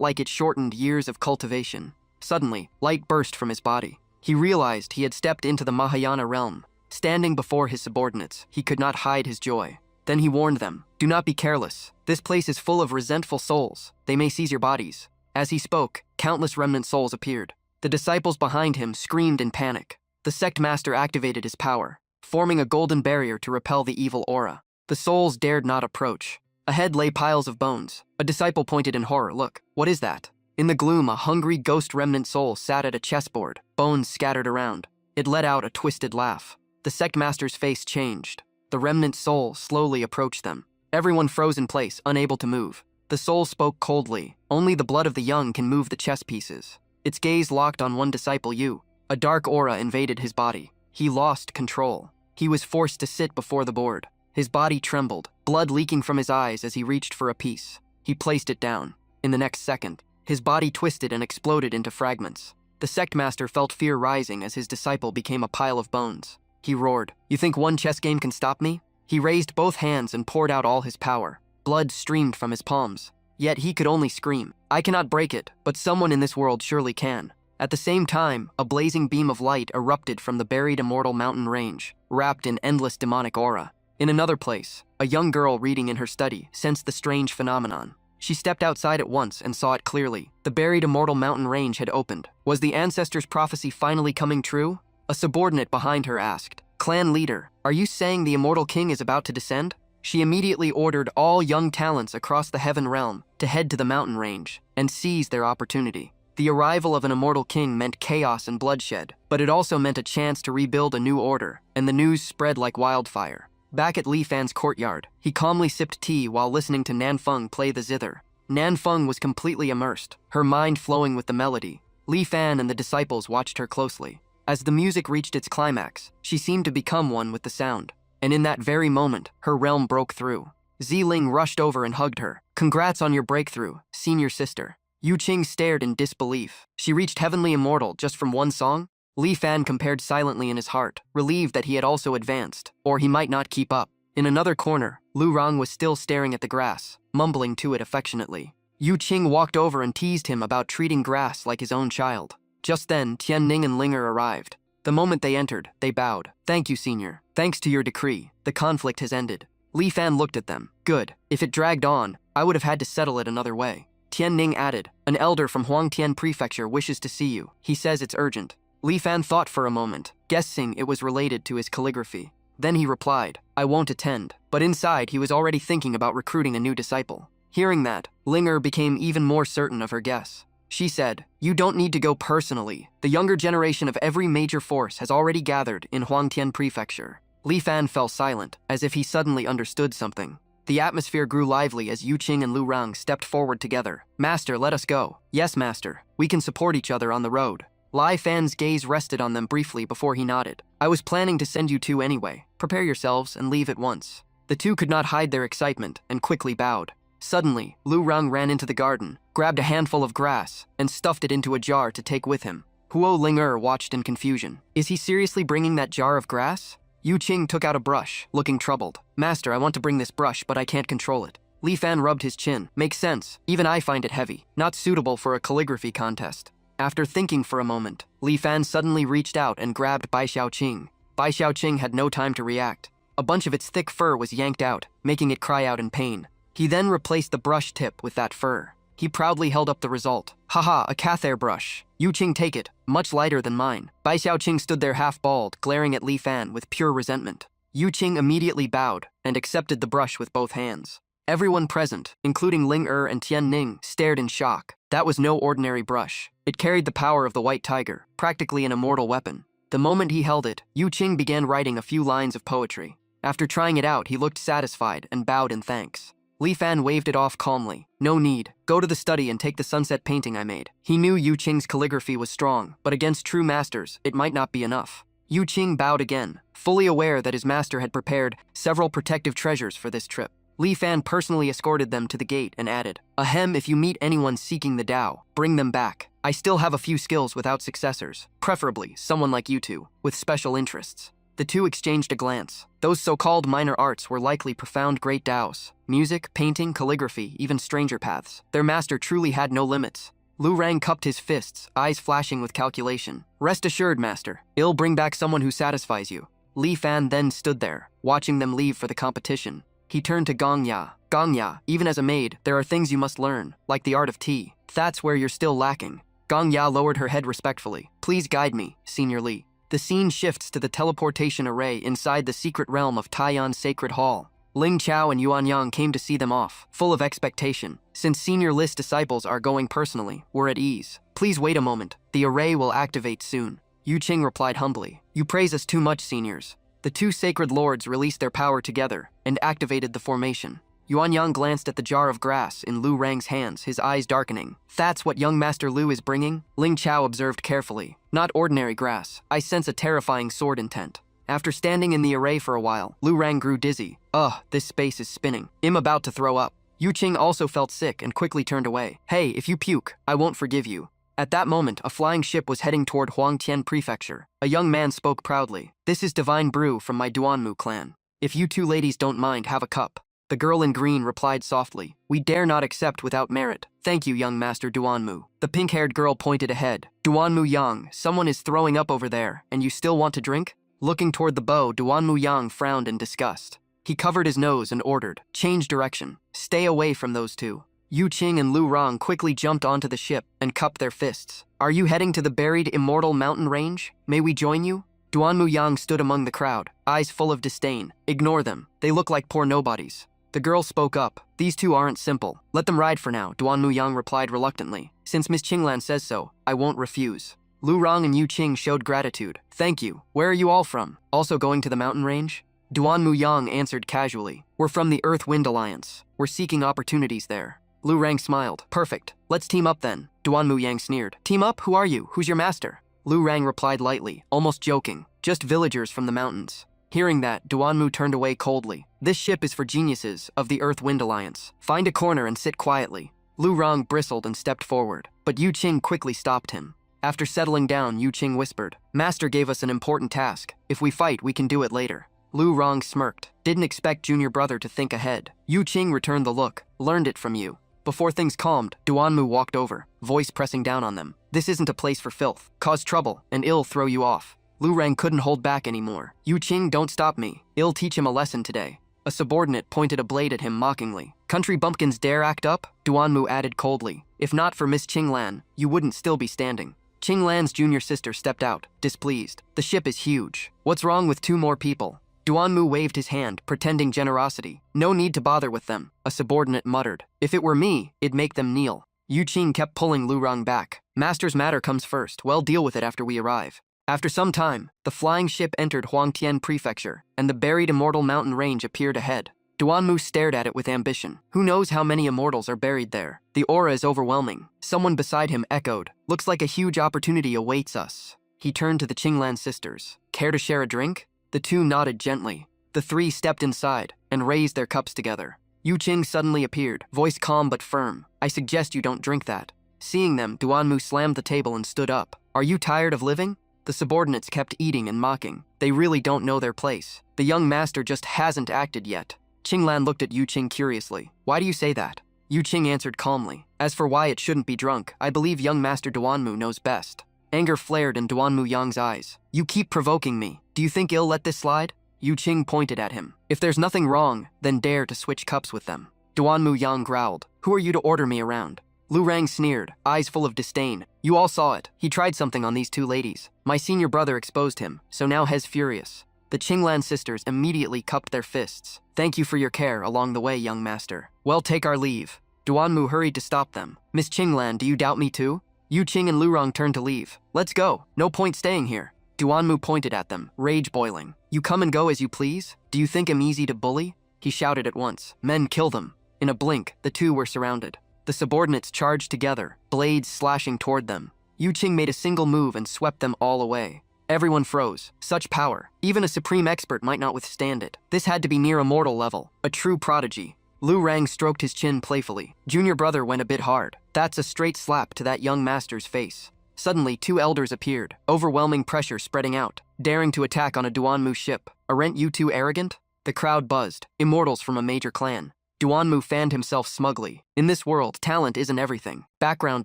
like it shortened years of cultivation. Suddenly, light burst from his body. He realized he had stepped into the Mahayana realm. Standing before his subordinates, he could not hide his joy. Then he warned them, "Do not be careless. This place is full of resentful souls. They may seize your bodies." As he spoke, countless remnant souls appeared. The disciples behind him screamed in panic. The sect master activated his power, forming a golden barrier to repel the evil aura. The souls dared not approach. Ahead lay piles of bones. A disciple pointed in horror. "Look, what is that?" In the gloom, a hungry ghost remnant soul sat at a chessboard, bones scattered around. It let out a twisted laugh. The sect master's face changed. The remnant soul slowly approached them. Everyone froze in place, unable to move. The soul spoke coldly. "Only the blood of the young can move the chess pieces." Its gaze locked on one disciple, Yu. A dark aura invaded his body. He lost control. He was forced to sit before the board. His body trembled, blood leaking from his eyes as he reached for a piece. He placed it down. In the next second, his body twisted and exploded into fragments. The sect master felt fear rising as his disciple became a pile of bones. He roared, "You think one chess game can stop me?" He raised both hands and poured out all his power. Blood streamed from his palms. Yet he could only scream. "I cannot break it, but someone in this world surely can." At the same time, a blazing beam of light erupted from the buried immortal mountain range, wrapped in endless demonic aura. In another place, a young girl reading in her study sensed the strange phenomenon. She stepped outside at once and saw it clearly. The buried immortal mountain range had opened. Was the ancestors' prophecy finally coming true? A subordinate behind her asked, "Clan leader, are you saying the immortal king is about to descend?" She immediately ordered all young talents across the heaven realm to head to the mountain range and seize their opportunity. The arrival of an immortal king meant chaos and bloodshed, but it also meant a chance to rebuild a new order, and the news spread like wildfire. Back at Li Fan's courtyard, he calmly sipped tea while listening to Nanfeng play the zither. Nanfeng was completely immersed, her mind flowing with the melody. Li Fan and the disciples watched her closely. As the music reached its climax, she seemed to become one with the sound. And in that very moment, her realm broke through. Ziling rushed over and hugged her. "Congrats on your breakthrough, senior sister." Yu Qing stared in disbelief. She reached heavenly immortal just from one song? Li Fan compared silently in his heart, relieved that he had also advanced, or he might not keep up. In another corner, Lu Rong was still staring at the grass, mumbling to it affectionately. Yu Qing walked over and teased him about treating grass like his own child. Just then, Tian Ning and Linger arrived. The moment they entered, they bowed. "Thank you, senior. Thanks to your decree, the conflict has ended." Li Fan looked at them. "Good. If it dragged on, I would have had to settle it another way." Tian Ning added, "An elder from Huangtian Prefecture wishes to see you. He says it's urgent." Li Fan thought for a moment, guessing it was related to his calligraphy. Then he replied, "I won't attend." But inside, he was already thinking about recruiting a new disciple. Hearing that, Linger became even more certain of her guess. She said, "You don't need to go personally. The younger generation of every major force has already gathered in Huangtian Prefecture." Li Fan fell silent, as if he suddenly understood something. The atmosphere grew lively as Yu Qing and Lu Rang stepped forward together. "Master, let us go." "Yes, master. We can support each other on the road." Li Fan's gaze rested on them briefly before he nodded. "I was planning to send you two anyway. Prepare yourselves and leave at once." The two could not hide their excitement and quickly bowed. Suddenly, Lu Rang ran into the garden, grabbed a handful of grass, and stuffed it into a jar to take with him. Huo Linger watched in confusion. "Is he seriously bringing that jar of grass?" Yu Qing took out a brush, looking troubled. "Master, I want to bring this brush, but I can't control it." Li Fan rubbed his chin. "Makes sense. Even I find it heavy. Not suitable for a calligraphy contest." After thinking for a moment, Li Fan suddenly reached out and grabbed Bai Xiaoqing. Bai Xiaoqing had no time to react. A bunch of its thick fur was yanked out, making it cry out in pain. He then replaced the brush tip with that fur. He proudly held up the result. "Haha, a Cathair brush. Yu Qing, take it. Much lighter than mine." Bai Xiaoqing stood there half-bald, glaring at Li Fan with pure resentment. Yu Qing immediately bowed and accepted the brush with both hands. Everyone present, including Ling and Tian Ning, stared in shock. That was no ordinary brush. It carried the power of the White Tiger, practically an immortal weapon. The moment he held it, Yu Qing began writing a few lines of poetry. After trying it out, he looked satisfied and bowed in thanks. Li Fan waved it off calmly. No need. Go to the study and take the sunset painting I made. He knew Yu Qing's calligraphy was strong, but against true masters, it might not be enough. Yu Qing bowed again, fully aware that his master had prepared several protective treasures for this trip. Li Fan personally escorted them to the gate and added, "Ahem, if you meet anyone seeking the Tao, bring them back. I still have a few skills without successors, preferably someone like you two, with special interests." The two exchanged a glance. Those so-called minor arts were likely profound great Taos. Music, painting, calligraphy, even stranger paths. Their master truly had no limits. Lu Rang cupped his fists, eyes flashing with calculation. "Rest assured, master. I'll bring back someone who satisfies you." Li Fan then stood there, watching them leave for the competition. He turned to Gong Ya. "Gong Ya, even as a maid, there are things you must learn, like the art of tea. That's where you're still lacking." Gong Ya lowered her head respectfully. "Please guide me, Senior Li." The scene shifts to the teleportation array inside the secret realm of Taiyan's Sacred Hall. Ling Chao and Yuan Yang came to see them off, full of expectation. Since Senior Li's disciples are going personally, we're at ease. "Please wait a moment. The array will activate soon." Yu Qing replied humbly. "You praise us too much, seniors." The two sacred lords released their power together and activated the formation. Yuan Yang glanced at the jar of grass in Lu Rang's hands, his eyes darkening. "That's what young Master Lu is bringing?" Ling Chao observed carefully. "Not ordinary grass. I sense a terrifying sword intent." After standing in the array for a while, Lu Rang grew dizzy. "Ugh, this space is spinning. I'm about to throw up." Yu Qing also felt sick and quickly turned away. "Hey, if you puke, I won't forgive you." At that moment, a flying ship was heading toward Huangtian Prefecture. A young man spoke proudly. "This is divine brew from my Duanmu clan. If you two ladies don't mind, have a cup." The girl in green replied softly, "We dare not accept without merit. Thank you, young Master Duanmu." The pink-haired girl pointed ahead. "Duanmu Yang, someone is throwing up over there, and you still want to drink?" Looking toward the bow, Duanmu Yang frowned in disgust. He covered his nose and ordered, "Change direction. Stay away from those two." Yu Qing and Lu Rang quickly jumped onto the ship and cupped their fists. "Are you heading to the buried immortal mountain range? May we join you?" Duanmu Yang stood among the crowd, eyes full of disdain. "Ignore them. They look like poor nobodies." The girl spoke up. "These two aren't simple. Let them ride for now," Duanmu Yang replied reluctantly. "Since Miss Qinglan says so, I won't refuse." Lu Rang and Yu Qing showed gratitude. "Thank you. Where are you all from? Also going to the mountain range?" Duanmu Yang answered casually. "We're from the Earth-Wind Alliance. We're seeking opportunities there." Lu Rang smiled. "Perfect. Let's team up then." Duanmu Yang sneered. "Team up? Who are you? Who's your master?" Lu Rang replied lightly, almost joking. "Just villagers from the mountains." Hearing that, Duanmu turned away coldly. "This ship is for geniuses of the Earth-Wind Alliance. Find a corner and sit quietly." Lu Rang bristled and stepped forward, but Yu Qing quickly stopped him. After settling down, Yu Qing whispered, "Master gave us an important task. If we fight, we can do it later." Lu Rang smirked. "Didn't expect junior brother to think ahead." Yu Qing returned the look. "Learned it from you." Before things calmed, Duanmu walked over, voice pressing down on them. "This isn't a place for filth. Cause trouble, and I'll throw you off." Lu Rang couldn't hold back anymore. "Yu Qing, don't stop me. I'll teach him a lesson today." A subordinate pointed a blade at him mockingly. "Country bumpkins dare act up?" Duanmu added coldly. "If not for Miss Qinglan, you wouldn't still be standing." Qinglan's junior sister stepped out, displeased. "The ship is huge. What's wrong with two more people?" Duanmu waved his hand, pretending generosity. "No need to bother with them," a subordinate muttered. "If it were me, it'd make them kneel." Yu Qing kept pulling Lu Rang back. "Master's matter comes first. We'll deal with it after we arrive." After some time, the flying ship entered Huangtian Prefecture, and the buried immortal mountain range appeared ahead. Duanmu stared at it with ambition. Who knows how many immortals are buried there? The aura is overwhelming. Someone beside him echoed, "Looks like a huge opportunity awaits us." He turned to the Qinglan sisters. "Care to share a drink?" The two nodded gently. The three stepped inside and raised their cups together. Yu Qing suddenly appeared, voice calm but firm. "I suggest you don't drink that." Seeing them, Duanmu slammed the table and stood up. "Are you tired of living?" The subordinates kept eating and mocking. They really don't know their place. The young master just hasn't acted yet. Qinglan looked at Yu Qing curiously. "Why do you say that?" Yu Qing answered calmly. "As for why it shouldn't be drunk, I believe young Master Duanmu knows best." Anger flared in Duanmu Yang's eyes. "You keep provoking me. Do you think I'll let this slide?" Yu Qing pointed at him. "If there's nothing wrong, then dare to switch cups with them." Duanmu Yang growled. "Who are you to order me around?" Lu Rang sneered, eyes full of disdain. "You all saw it. He tried something on these two ladies. My senior brother exposed him, so now he's furious." The Qinglan sisters immediately cupped their fists. "Thank you for your care along the way, young master. Well, take our leave." Duanmu hurried to stop them. "Miss Qinglan, do you doubt me too?" Yu Qing and Lu Rang turned to leave. "Let's go. No point staying here." Duanmu pointed at them, rage boiling. "You come and go as you please? Do you think I'm easy to bully?" He shouted at once. "Men, kill them." In a blink, the two were surrounded. The subordinates charged together, blades slashing toward them. Yu Qing made a single move and swept them all away. Everyone froze. Such power. Even a supreme expert might not withstand it. This had to be near immortal level. A true prodigy. Lu Rang stroked his chin playfully. Junior brother went a bit hard. That's a straight slap to that young master's face. Suddenly, two elders appeared, overwhelming pressure spreading out, daring to attack on a Duanmu ship. Aren't you two arrogant? The crowd buzzed. Immortals from a major clan. Duanmu fanned himself smugly. In this world, talent isn't everything. Background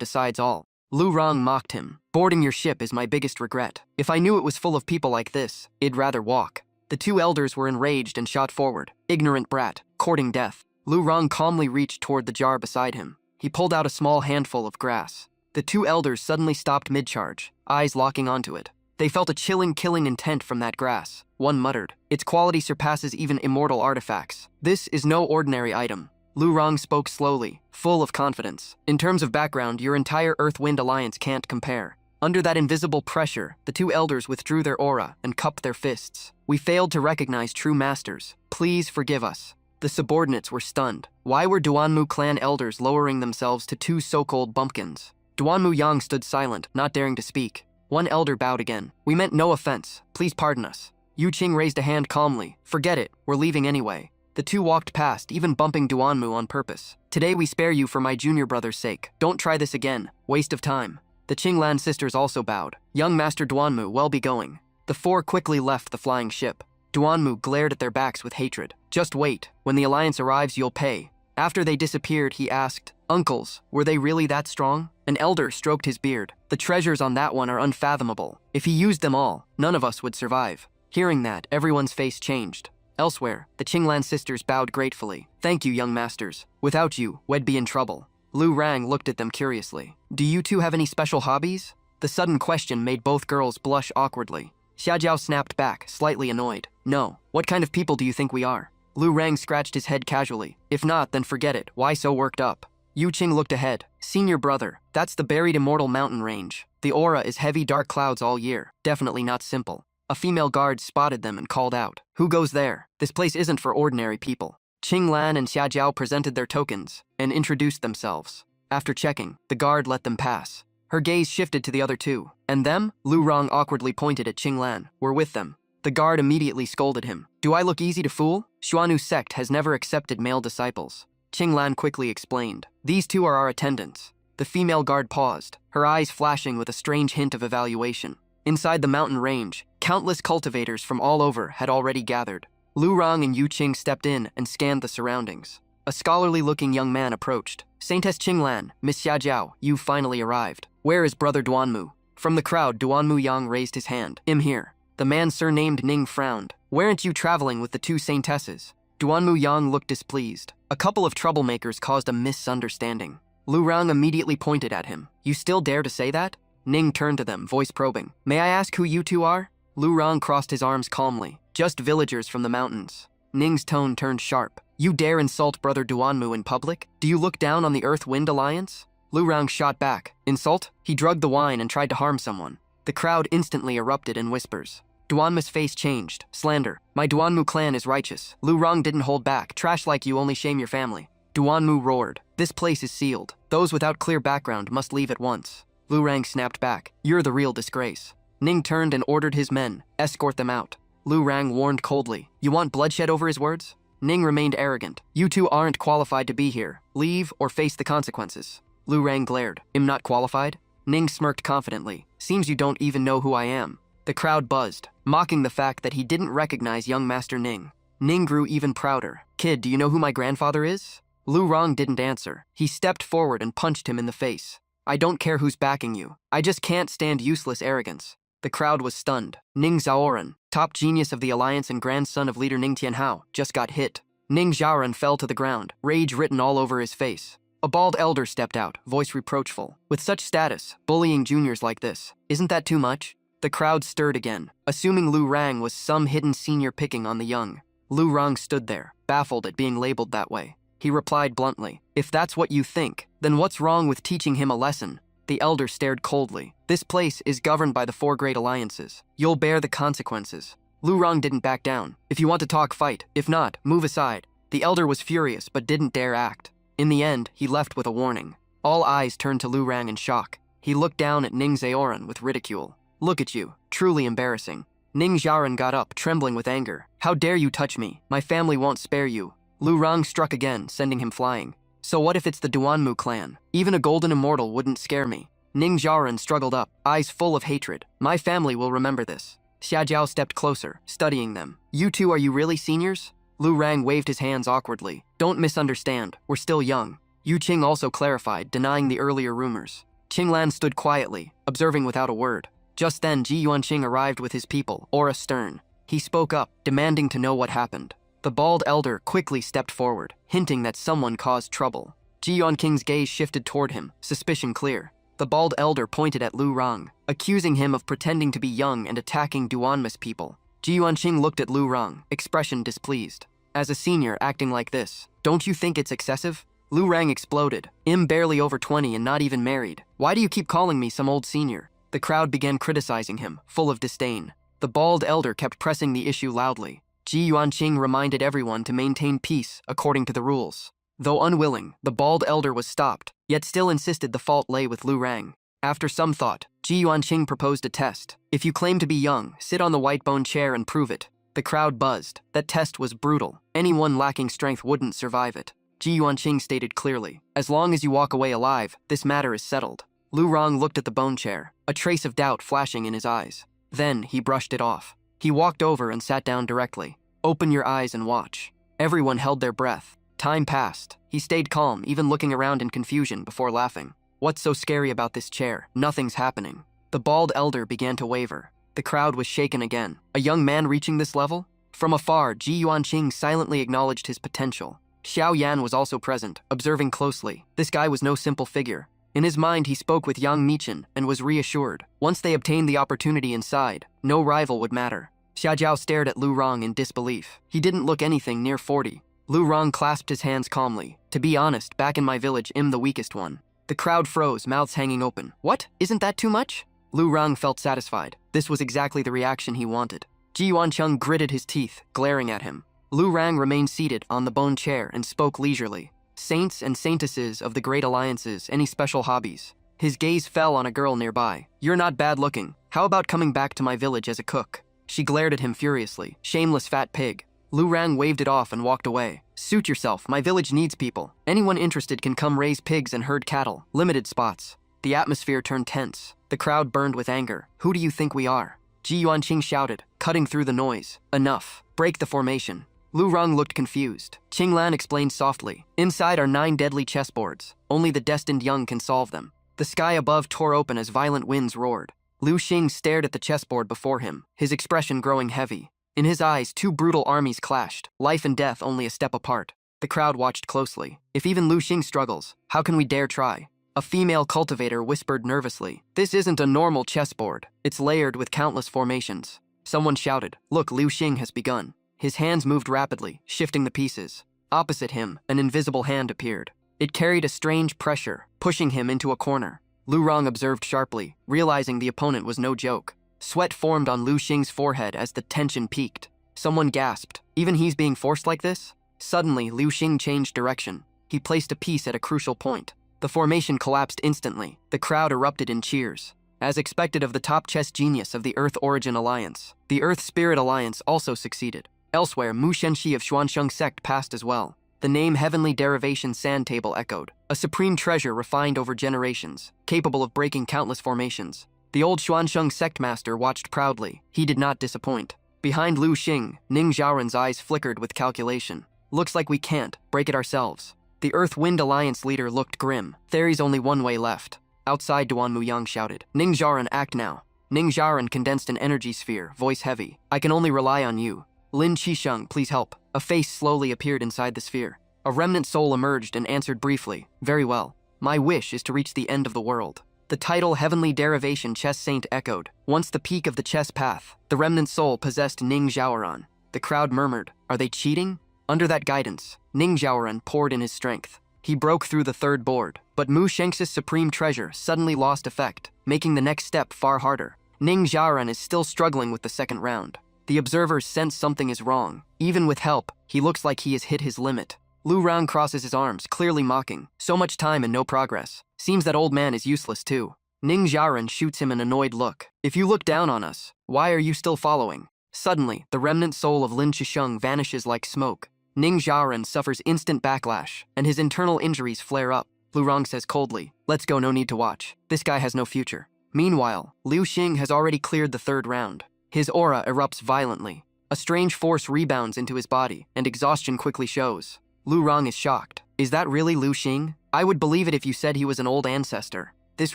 decides all. Lu Rang mocked him. Boarding your ship is my biggest regret. If I knew it was full of people like this, I'd rather walk. The two elders were enraged and shot forward. Ignorant brat, courting death. Lu Rang calmly reached toward the jar beside him. He pulled out a small handful of grass. The two elders suddenly stopped mid-charge, eyes locking onto it. They felt a chilling, killing intent from that grass. One muttered, its quality surpasses even immortal artifacts. This is no ordinary item. Lu Rang spoke slowly, full of confidence. In terms of background, your entire Earth-Wind alliance can't compare. Under that invisible pressure, the two elders withdrew their aura and cupped their fists. We failed to recognize true masters. Please forgive us. The subordinates were stunned. Why were Duanmu clan elders lowering themselves to two so-called bumpkins? Duanmu Yang stood silent, not daring to speak. One elder bowed again. We meant no offense. Please pardon us. Yu Qing raised a hand calmly. Forget it. We're leaving anyway. The two walked past, even bumping Duanmu on purpose. Today we spare you for my junior brother's sake. Don't try this again. Waste of time. The Qinglan sisters also bowed. Young Master Duanmu, well be going. The four quickly left the flying ship. Duanmu glared at their backs with hatred. Just wait. When the alliance arrives, you'll pay. After they disappeared, he asked, Uncles, were they really that strong? An elder stroked his beard. The treasures on that one are unfathomable. If he used them all, none of us would survive. Hearing that, everyone's face changed. Elsewhere, the Qinglan sisters bowed gratefully. Thank you, young masters. Without you, we'd be in trouble. Lu Rang looked at them curiously. Do you two have any special hobbies? The sudden question made both girls blush awkwardly. Xiaojiao snapped back, slightly annoyed. No. What kind of people do you think we are? Lu Rang scratched his head casually. If not, then forget it. Why so worked up? Yu Qing looked ahead. Senior brother, that's the buried immortal mountain range. The aura is heavy dark clouds all year. Definitely not simple. A female guard spotted them and called out. Who goes there? This place isn't for ordinary people. Qinglan and Xiaojiao presented their tokens and introduced themselves. After checking, the guard let them pass. Her gaze shifted to the other two. And them? Lu Rang awkwardly pointed at Qinglan. We're with them. The guard immediately scolded him. Do I look easy to fool? Xuanu sect has never accepted male disciples. Qinglan quickly explained. These two are our attendants. The female guard paused, her eyes flashing with a strange hint of evaluation. Inside the mountain range, countless cultivators from all over had already gathered. Lu Rang and Yu Qing stepped in and scanned the surroundings. A scholarly-looking young man approached. Saintess Qinglan, Miss Xiaojiao, you finally arrived. Where is brother Duanmu? From the crowd, Duanmu Yang raised his hand. I'm here. The man surnamed Ning frowned. Weren't you traveling with the two saintesses? Duanmu Yang looked displeased. A couple of troublemakers caused a misunderstanding. Lu Rang immediately pointed at him. You still dare to say that? Ning turned to them, voice probing. May I ask who you two are? Lu Rang crossed his arms calmly. Just villagers from the mountains. Ning's tone turned sharp. You dare insult brother Duanmu in public? Do you look down on the Earth-Wind Alliance? Lu Rang shot back. Insult? He drugged the wine and tried to harm someone. The crowd instantly erupted in whispers. Duanmu's face changed. Slander. My Duanmu clan is righteous. Lu Rang didn't hold back. Trash like you only shame your family. Duanmu roared. This place is sealed. Those without clear background must leave at once. Lu Rang snapped back. You're the real disgrace. Ning turned and ordered his men. Escort them out. Lu Rang warned coldly. You want bloodshed over his words? Ning remained arrogant. You two aren't qualified to be here. Leave or face the consequences. Lu Rang glared. I'm not qualified? Ning smirked confidently. Seems you don't even know who I am. The crowd buzzed, mocking the fact that he didn't recognize young Master Ning. Ning grew even prouder. Kid, do you know who my grandfather is? Lu Rang didn't answer. He stepped forward and punched him in the face. I don't care who's backing you. I just can't stand useless arrogance. The crowd was stunned. Ning Zhaoran, top genius of the alliance and grandson of leader Ning Tianhao, just got hit. Ning Zhaoran fell to the ground, rage written all over his face. A bald elder stepped out, voice reproachful. With such status, bullying juniors like this, isn't that too much? The crowd stirred again, assuming Lu Rang was some hidden senior picking on the young. Lu Rang stood there, baffled at being labeled that way. He replied bluntly, if that's what you think, then what's wrong with teaching him a lesson? The elder stared coldly. This place is governed by the four great alliances. You'll bear the consequences. Lu Rang didn't back down. If you want to talk, fight. If not, move aside. The elder was furious but didn't dare act. In the end, he left with a warning. All eyes turned to Lu Rang in shock. He looked down at Ning Xiaoran with ridicule. Look at you, truly embarrassing. Ning Xiaoran got up, trembling with anger. How dare you touch me? My family won't spare you. Lu Rang struck again, sending him flying. So what if it's the Duanmu clan? Even a golden immortal wouldn't scare me. Ning Xiaoran struggled up, eyes full of hatred. My family will remember this. Xia Jiao stepped closer, studying them. You two, are you really seniors? Lu Rang waved his hands awkwardly. Don't misunderstand, we're still young. Yu Qing also clarified, denying the earlier rumors. Qinglan stood quietly, observing without a word. Just then, Ji Yuanqing arrived with his people, aura stern. He spoke up, demanding to know what happened. The bald elder quickly stepped forward, hinting that someone caused trouble. Ji Yuanqing's gaze shifted toward him, suspicion clear. The bald elder pointed at Lu Rang, accusing him of pretending to be young and attacking Duanmus people. Ji Yuanqing looked at Lu Rang, expression displeased. As a senior acting like this, don't you think it's excessive? Lu Rang exploded. I'm barely over 20 and not even married. Why do you keep calling me some old senior? The crowd began criticizing him, full of disdain. The bald elder kept pressing the issue loudly. Ji Yuanqing reminded everyone to maintain peace according to the rules. Though unwilling, the bald elder was stopped, yet still insisted the fault lay with Lu Rang. After some thought, Ji Yuanqing proposed a test. If you claim to be young, sit on the white bone chair and prove it. The crowd buzzed. That test was brutal. Anyone lacking strength wouldn't survive it. Ji Yuanqing stated clearly, as long as you walk away alive, this matter is settled. Lu Rang looked at the bone chair, a trace of doubt flashing in his eyes. Then he brushed it off. He walked over and sat down directly. Open your eyes and watch. Everyone held their breath. Time passed. He stayed calm, even looking around in confusion before laughing. What's so scary about this chair? Nothing's happening. The bald elder began to waver. The crowd was shaken again. A young man reaching this level? From afar, Ji Yuanqing silently acknowledged his potential. Xiao Yan was also present, observing closely. This guy was no simple figure. In his mind, he spoke with Yang Michin and was reassured. Once they obtained the opportunity inside, no rival would matter. Xia Jiao stared at Lu Rang in disbelief. He didn't look anything near 40. Lu Rang clasped his hands calmly. To be honest, back in my village, I'm the weakest one. The crowd froze, mouths hanging open. What? Isn't that too much? Lu Rang felt satisfied. This was exactly the reaction he wanted. Ji Yuanqing gritted his teeth, glaring at him. Lu Rang remained seated on the bone chair and spoke leisurely. Saints and saintesses of the great alliances, any special hobbies? His gaze fell on a girl nearby. You're not bad looking. How about coming back to my village as a cook? She glared at him furiously. Shameless fat pig. Lu Rang waved it off and walked away. Suit yourself, my village needs people. Anyone interested can come raise pigs and herd cattle. Limited spots. The atmosphere turned tense. The crowd burned with anger. Who do you think we are? Ji Yuanqing shouted, cutting through the noise. Enough. Break the formation. Lu Rang looked confused. Qinglan explained softly. Inside are 9 deadly chessboards. Only the destined young can solve them. The sky above tore open as violent winds roared. Lu Xing stared at the chessboard before him, his expression growing heavy. In his eyes, 2 brutal armies clashed, life and death only a step apart. The crowd watched closely. If even Lu Xing struggles, how can we dare try? A female cultivator whispered nervously. This isn't a normal chessboard. It's layered with countless formations. Someone shouted, look, Lu Xing has begun. His hands moved rapidly, shifting the pieces. Opposite him, an invisible hand appeared. It carried a strange pressure, pushing him into a corner. Lu Rang observed sharply, realizing the opponent was no joke. Sweat formed on Lu Xing's forehead as the tension peaked. Someone gasped. Even he's being forced like this? Suddenly, Lu Xing changed direction. He placed a piece at a crucial point. The formation collapsed instantly. The crowd erupted in cheers. As expected of the top chess genius of the Earth Origin Alliance, the Earth Spirit Alliance also succeeded. Elsewhere, Mu Shenxi of Xuansheng sect passed as well. The name Heavenly Derivation Sand Table echoed. A supreme treasure refined over generations, capable of breaking countless formations. The old Xuansheng sect master watched proudly. He did not disappoint. Behind Lu Xing, Ning Xiaoran's eyes flickered with calculation. Looks like we can't. Break it ourselves. The Earth-Wind Alliance leader looked grim. There's only one way left. Outside, Duan Muyang shouted. Ning Xiaoran, act now. Ning Xiaoran condensed an energy sphere, voice heavy. I can only rely on you. Lin Qisheng, please help. A face slowly appeared inside the sphere. A remnant soul emerged and answered briefly. Very well. My wish is to reach the end of the world. The title Heavenly Derivation Chess Saint echoed. Once the peak of the chess path, the remnant soul possessed Ning Xiaoran. The crowd murmured, are they cheating? Under that guidance, Ning Xiaoran poured in his strength. He broke through the 3rd board, but Mu Shengxi's supreme treasure suddenly lost effect, making the next step far harder. Ning Xiaoran is still struggling with the 2nd round. The observers sense something is wrong. Even with help, he looks like he has hit his limit. Lu Rang crosses his arms, clearly mocking. So much time and no progress. Seems that old man is useless too. Ning Xiaoran shoots him an annoyed look. If you look down on us, why are you still following? Suddenly, the remnant soul of Lin Chisheng vanishes like smoke. Ning Xiaoran suffers instant backlash, and his internal injuries flare up. Lu Rang says coldly, "Let's go, no need to watch. This guy has no future." Meanwhile, Liu Xing has already cleared the third round. His aura erupts violently. A strange force rebounds into his body, and exhaustion quickly shows. Lu Rang is shocked. Is that really Liu Xing? I would believe it if you said he was an old ancestor. This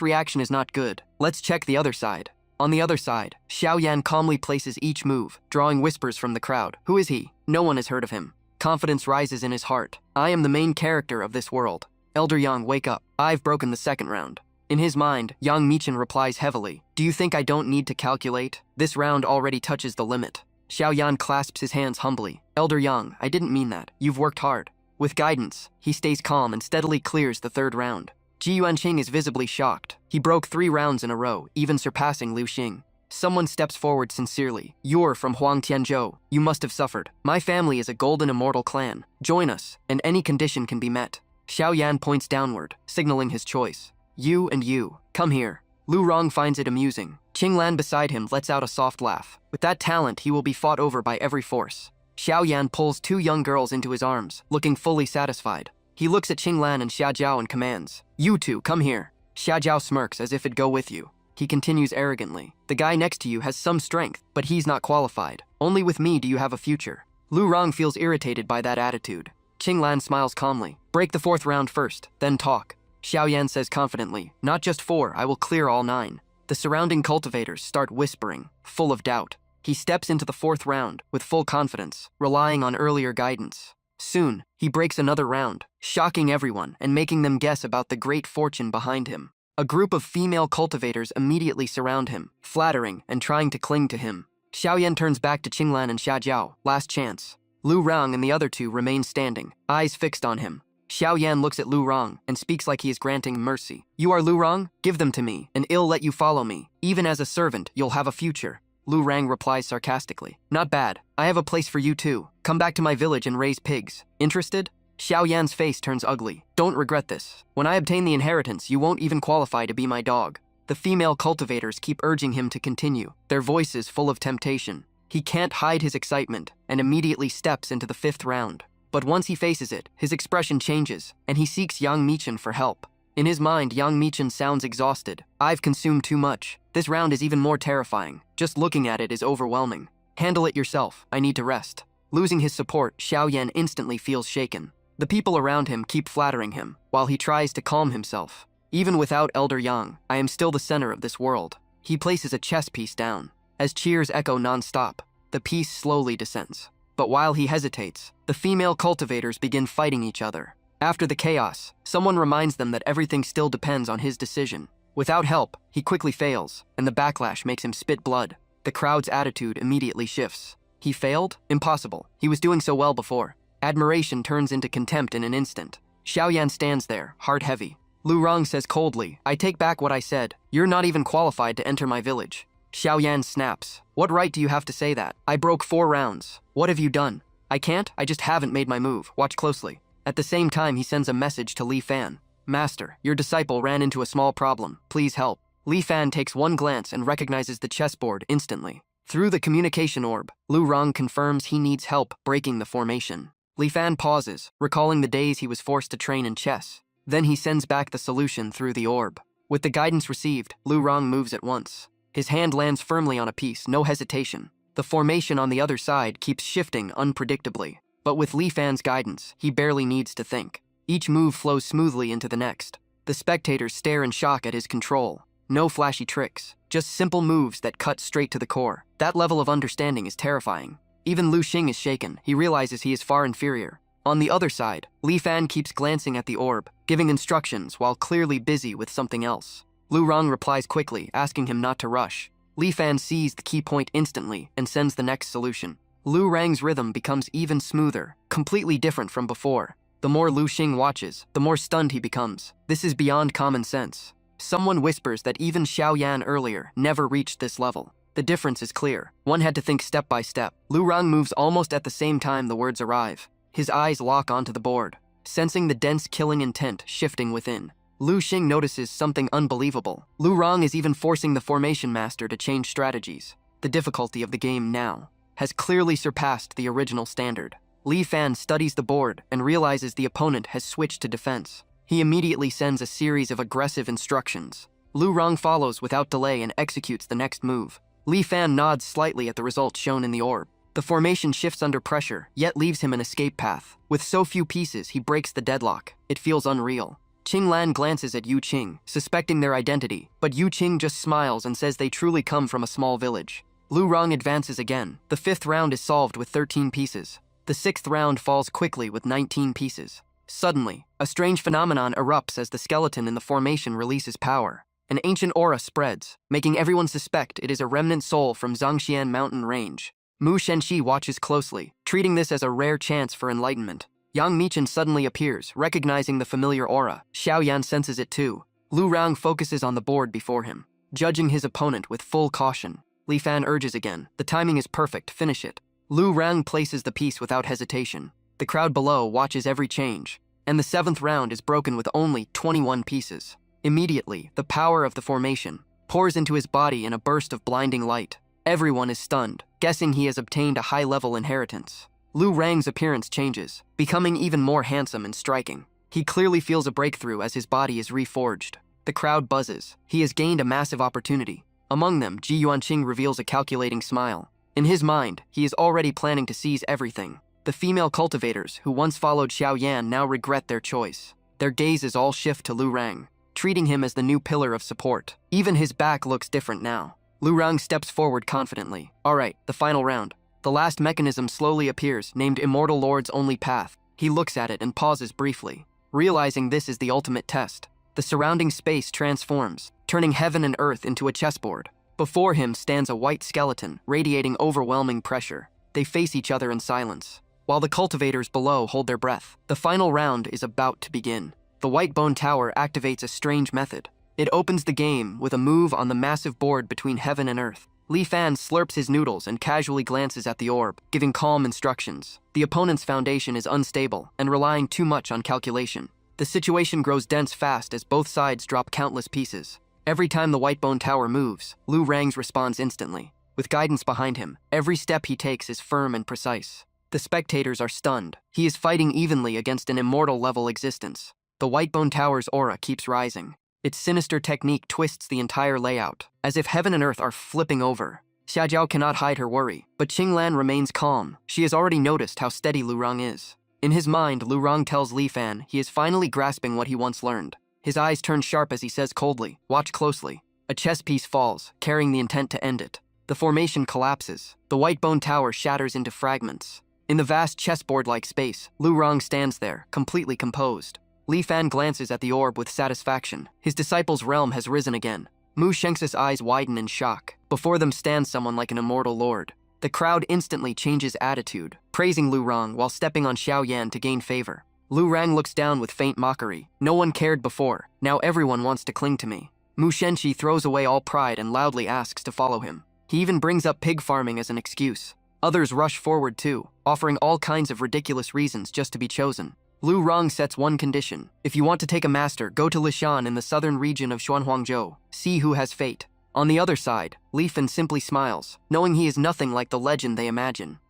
reaction is not good. Let's check the other side. On the other side, Xiaoyan calmly places each move, drawing whispers from the crowd. Who is he? No one has heard of him. Confidence rises in his heart. I am the main character of this world. Elder Yang, wake up. I've broken the second round. In his mind, Yang Michin replies heavily. Do you think I don't need to calculate? This round already touches the limit. Xiaoyan clasps his hands humbly. Elder Yang, I didn't mean that. You've worked hard. With guidance, he stays calm and steadily clears the third round. Ji Yuanqing is visibly shocked. He broke 3 rounds in a row, even surpassing Liu Xing. Someone steps forward sincerely. You're from Huang Tianzhou. You must have suffered. My family is a golden immortal clan. Join us, and any condition can be met. Xiaoyan points downward, signaling his choice. You and you, come here. Lu Rang finds it amusing. Qinglan beside him lets out a soft laugh. With that talent, he will be fought over by every force. Xiaoyan pulls 2 young girls into his arms, looking fully satisfied. He looks at Qinglan and Xiaojiao and commands, "You two, come here." Xiaojiao smirks as if it'd go with you. He continues arrogantly, "The guy next to you has some strength, but he's not qualified. Only with me do you have a future." Lu Rang feels irritated by that attitude. Qinglan smiles calmly. "Break the 4th round first, then talk." Xiaoyan says confidently, "Not just 4, I will clear all 9. The surrounding cultivators start whispering, full of doubt. He steps into the 4th round with full confidence, relying on earlier guidance. Soon, he breaks another round, shocking everyone and making them guess about the great fortune behind him. A group of female cultivators immediately surround him, flattering and trying to cling to him. Xiaoyan turns back to Qinglan and Xiaojiao, last chance. Lu Rang and the other 2 remain standing, eyes fixed on him. Xiaoyan looks at Lu Rang and speaks like he is granting mercy. "You are Lu Rang? Give them to me, and I'll let you follow me. Even as a servant, you'll have a future." Lu Rang replies sarcastically. "Not bad. I have a place for you too. Come back to my village and raise pigs. Interested?" Xiaoyan's face turns ugly. "Don't regret this. When I obtain the inheritance, you won't even qualify to be my dog." The female cultivators keep urging him to continue, their voices full of temptation. He can't hide his excitement and immediately steps into the 5th round. But once he faces it, his expression changes, and he seeks Yang Michin for help. In his mind, Yang Michin sounds exhausted. "I've consumed too much. This round is even more terrifying. Just looking at it is overwhelming. Handle it yourself. I need to rest." Losing his support, Xiaoyan instantly feels shaken. The people around him keep flattering him, while he tries to calm himself. "Even without Elder Yang, I am still the center of this world." He places a chess piece down. As cheers echo non-stop, the piece slowly descends. But while he hesitates, the female cultivators begin fighting each other. After the chaos, someone reminds them that everything still depends on his decision. Without help, he quickly fails, and the backlash makes him spit blood. The crowd's attitude immediately shifts. He failed? Impossible. He was doing so well before. Admiration turns into contempt in an instant. Xiaoyan stands there, heart heavy. Lu Rang says coldly, "I take back what I said. You're not even qualified to enter my village." Xiaoyan snaps. "What right do you have to say that? I broke 4 rounds. What have you done?" "I can't. I just haven't made my move. Watch closely." At the same time, he sends a message to Li Fan. "Master, your disciple ran into a small problem. Please help." Li Fan takes one glance and recognizes the chessboard instantly. Through the communication orb, Lu Rang confirms he needs help breaking the formation. Li Fan pauses, recalling the days he was forced to train in chess. Then he sends back the solution through the orb. With the guidance received, Lu Rang moves at once. His hand lands firmly on a piece, no hesitation. The formation on the other side keeps shifting unpredictably. But with Li Fan's guidance, he barely needs to think. Each move flows smoothly into the next. The spectators stare in shock at his control. No flashy tricks, just simple moves that cut straight to the core. That level of understanding is terrifying. Even Liu Xing is shaken. He realizes he is far inferior. On the other side, Li Fan keeps glancing at the orb, giving instructions while clearly busy with something else. Lu Rang replies quickly, asking him not to rush. Li Fan sees the key point instantly and sends the next solution. Lu Rang's rhythm becomes even smoother, completely different from before. The more Liu Xing watches, the more stunned he becomes. This is beyond common sense. Someone whispers that even Xiaoyan earlier never reached this level. The difference is clear. One had to think step by step. Lu Rang moves almost at the same time the words arrive. His eyes lock onto the board, sensing the dense killing intent shifting within. Lu Xing notices something unbelievable. Lu Rong is even forcing the formation master to change strategies. The difficulty of the game now has clearly surpassed the original standard. Li Fan studies the board and realizes the opponent has switched to defense. He immediately sends a series of aggressive instructions. Lu Rong follows without delay and executes the next move. Li Fan nods slightly at the results shown in the orb. The formation shifts under pressure, yet leaves him an escape path. With so few pieces, he breaks the deadlock. It feels unreal. Qing Lan glances at Yu Qing, suspecting their identity, but Yu Qing just smiles and says they truly come from a small village. Lu Rong advances again. The 5th round is solved with 13 pieces. The 6th round falls quickly with 19 pieces. Suddenly, a strange phenomenon erupts as the skeleton in the formation releases power. An ancient aura spreads, making everyone suspect it is a remnant soul from Zhangxian mountain range. Mu Shenxi watches closely, treating this as a rare chance for enlightenment. Yang Michin suddenly appears, recognizing the familiar aura. Xiao Yan senses it too. Lu Rong focuses on the board before him, judging his opponent with full caution. Li Fan urges again. The timing is perfect, finish it. Lu Rong places the piece without hesitation. The crowd below watches every change, and the 7th round is broken with only 21 pieces. Immediately, the power of the formation pours into his body in a burst of blinding light. Everyone is stunned, guessing he has obtained a high-level inheritance. Lu Rang's appearance changes, becoming even more handsome and striking. He clearly feels a breakthrough as his body is reforged. The crowd buzzes. He has gained a massive opportunity. Among them, Ji Yuanqing reveals a calculating smile. In his mind, he is already planning to seize everything. The female cultivators, who once followed Xiao Yan, now regret their choice. Their gazes all shift to Lu Rang, treating him as the new pillar of support. Even his back looks different now. Lu Rang steps forward confidently. All right, the final round. The last mechanism slowly appears, named Immortal Lord's Only Path. He looks at it and pauses briefly, realizing this is the ultimate test. The surrounding space transforms, turning heaven and earth into a chessboard. Before him stands a white skeleton, radiating overwhelming pressure. They face each other in silence, while the cultivators below hold their breath. The final round is about to begin. The White Bone Tower activates a strange method. It opens the game with a move on the massive board between heaven and earth. Li Fan slurps his noodles and casually glances at the orb, giving calm instructions. The opponent's foundation is unstable and relying too much on calculation. The situation grows dense fast as both sides drop countless pieces. Every time the White Bone Tower moves, Lu Rang responds instantly. With guidance behind him, every step he takes is firm and precise. The spectators are stunned. He is fighting evenly against an immortal-level existence. The White Bone Tower's aura keeps rising. Its sinister technique twists the entire layout, as if heaven and earth are flipping over. Xiaojiao cannot hide her worry, but Qing Lan remains calm. She has already noticed how steady Lu Rong is. In his mind, Lu Rong tells Li Fan he is finally grasping what he once learned. His eyes turn sharp as he says coldly, "Watch closely." A chess piece falls, carrying the intent to end it. The formation collapses. The White Bone Tower shatters into fragments. In the vast chessboard-like space, Lu Rong stands there, completely composed. Li Fan glances at the orb with satisfaction. His disciple's realm has risen again. Mu Shengxi's eyes widen in shock. Before them stands someone like an immortal lord. The crowd instantly changes attitude, praising Lu Rong while stepping on Xiao Yan to gain favor. Lu Rang looks down with faint mockery. No one cared before. Now everyone wants to cling to me. Mu Shenxi throws away all pride and loudly asks to follow him. He even brings up pig farming as an excuse. Others rush forward too, offering all kinds of ridiculous reasons just to be chosen. Lu Rong sets one condition. If you want to take a master, go to Lishan in the southern region of Xuanhuangzhou. See who has fate. On the other side, Li Fan simply smiles, knowing he is nothing like the legend they imagine.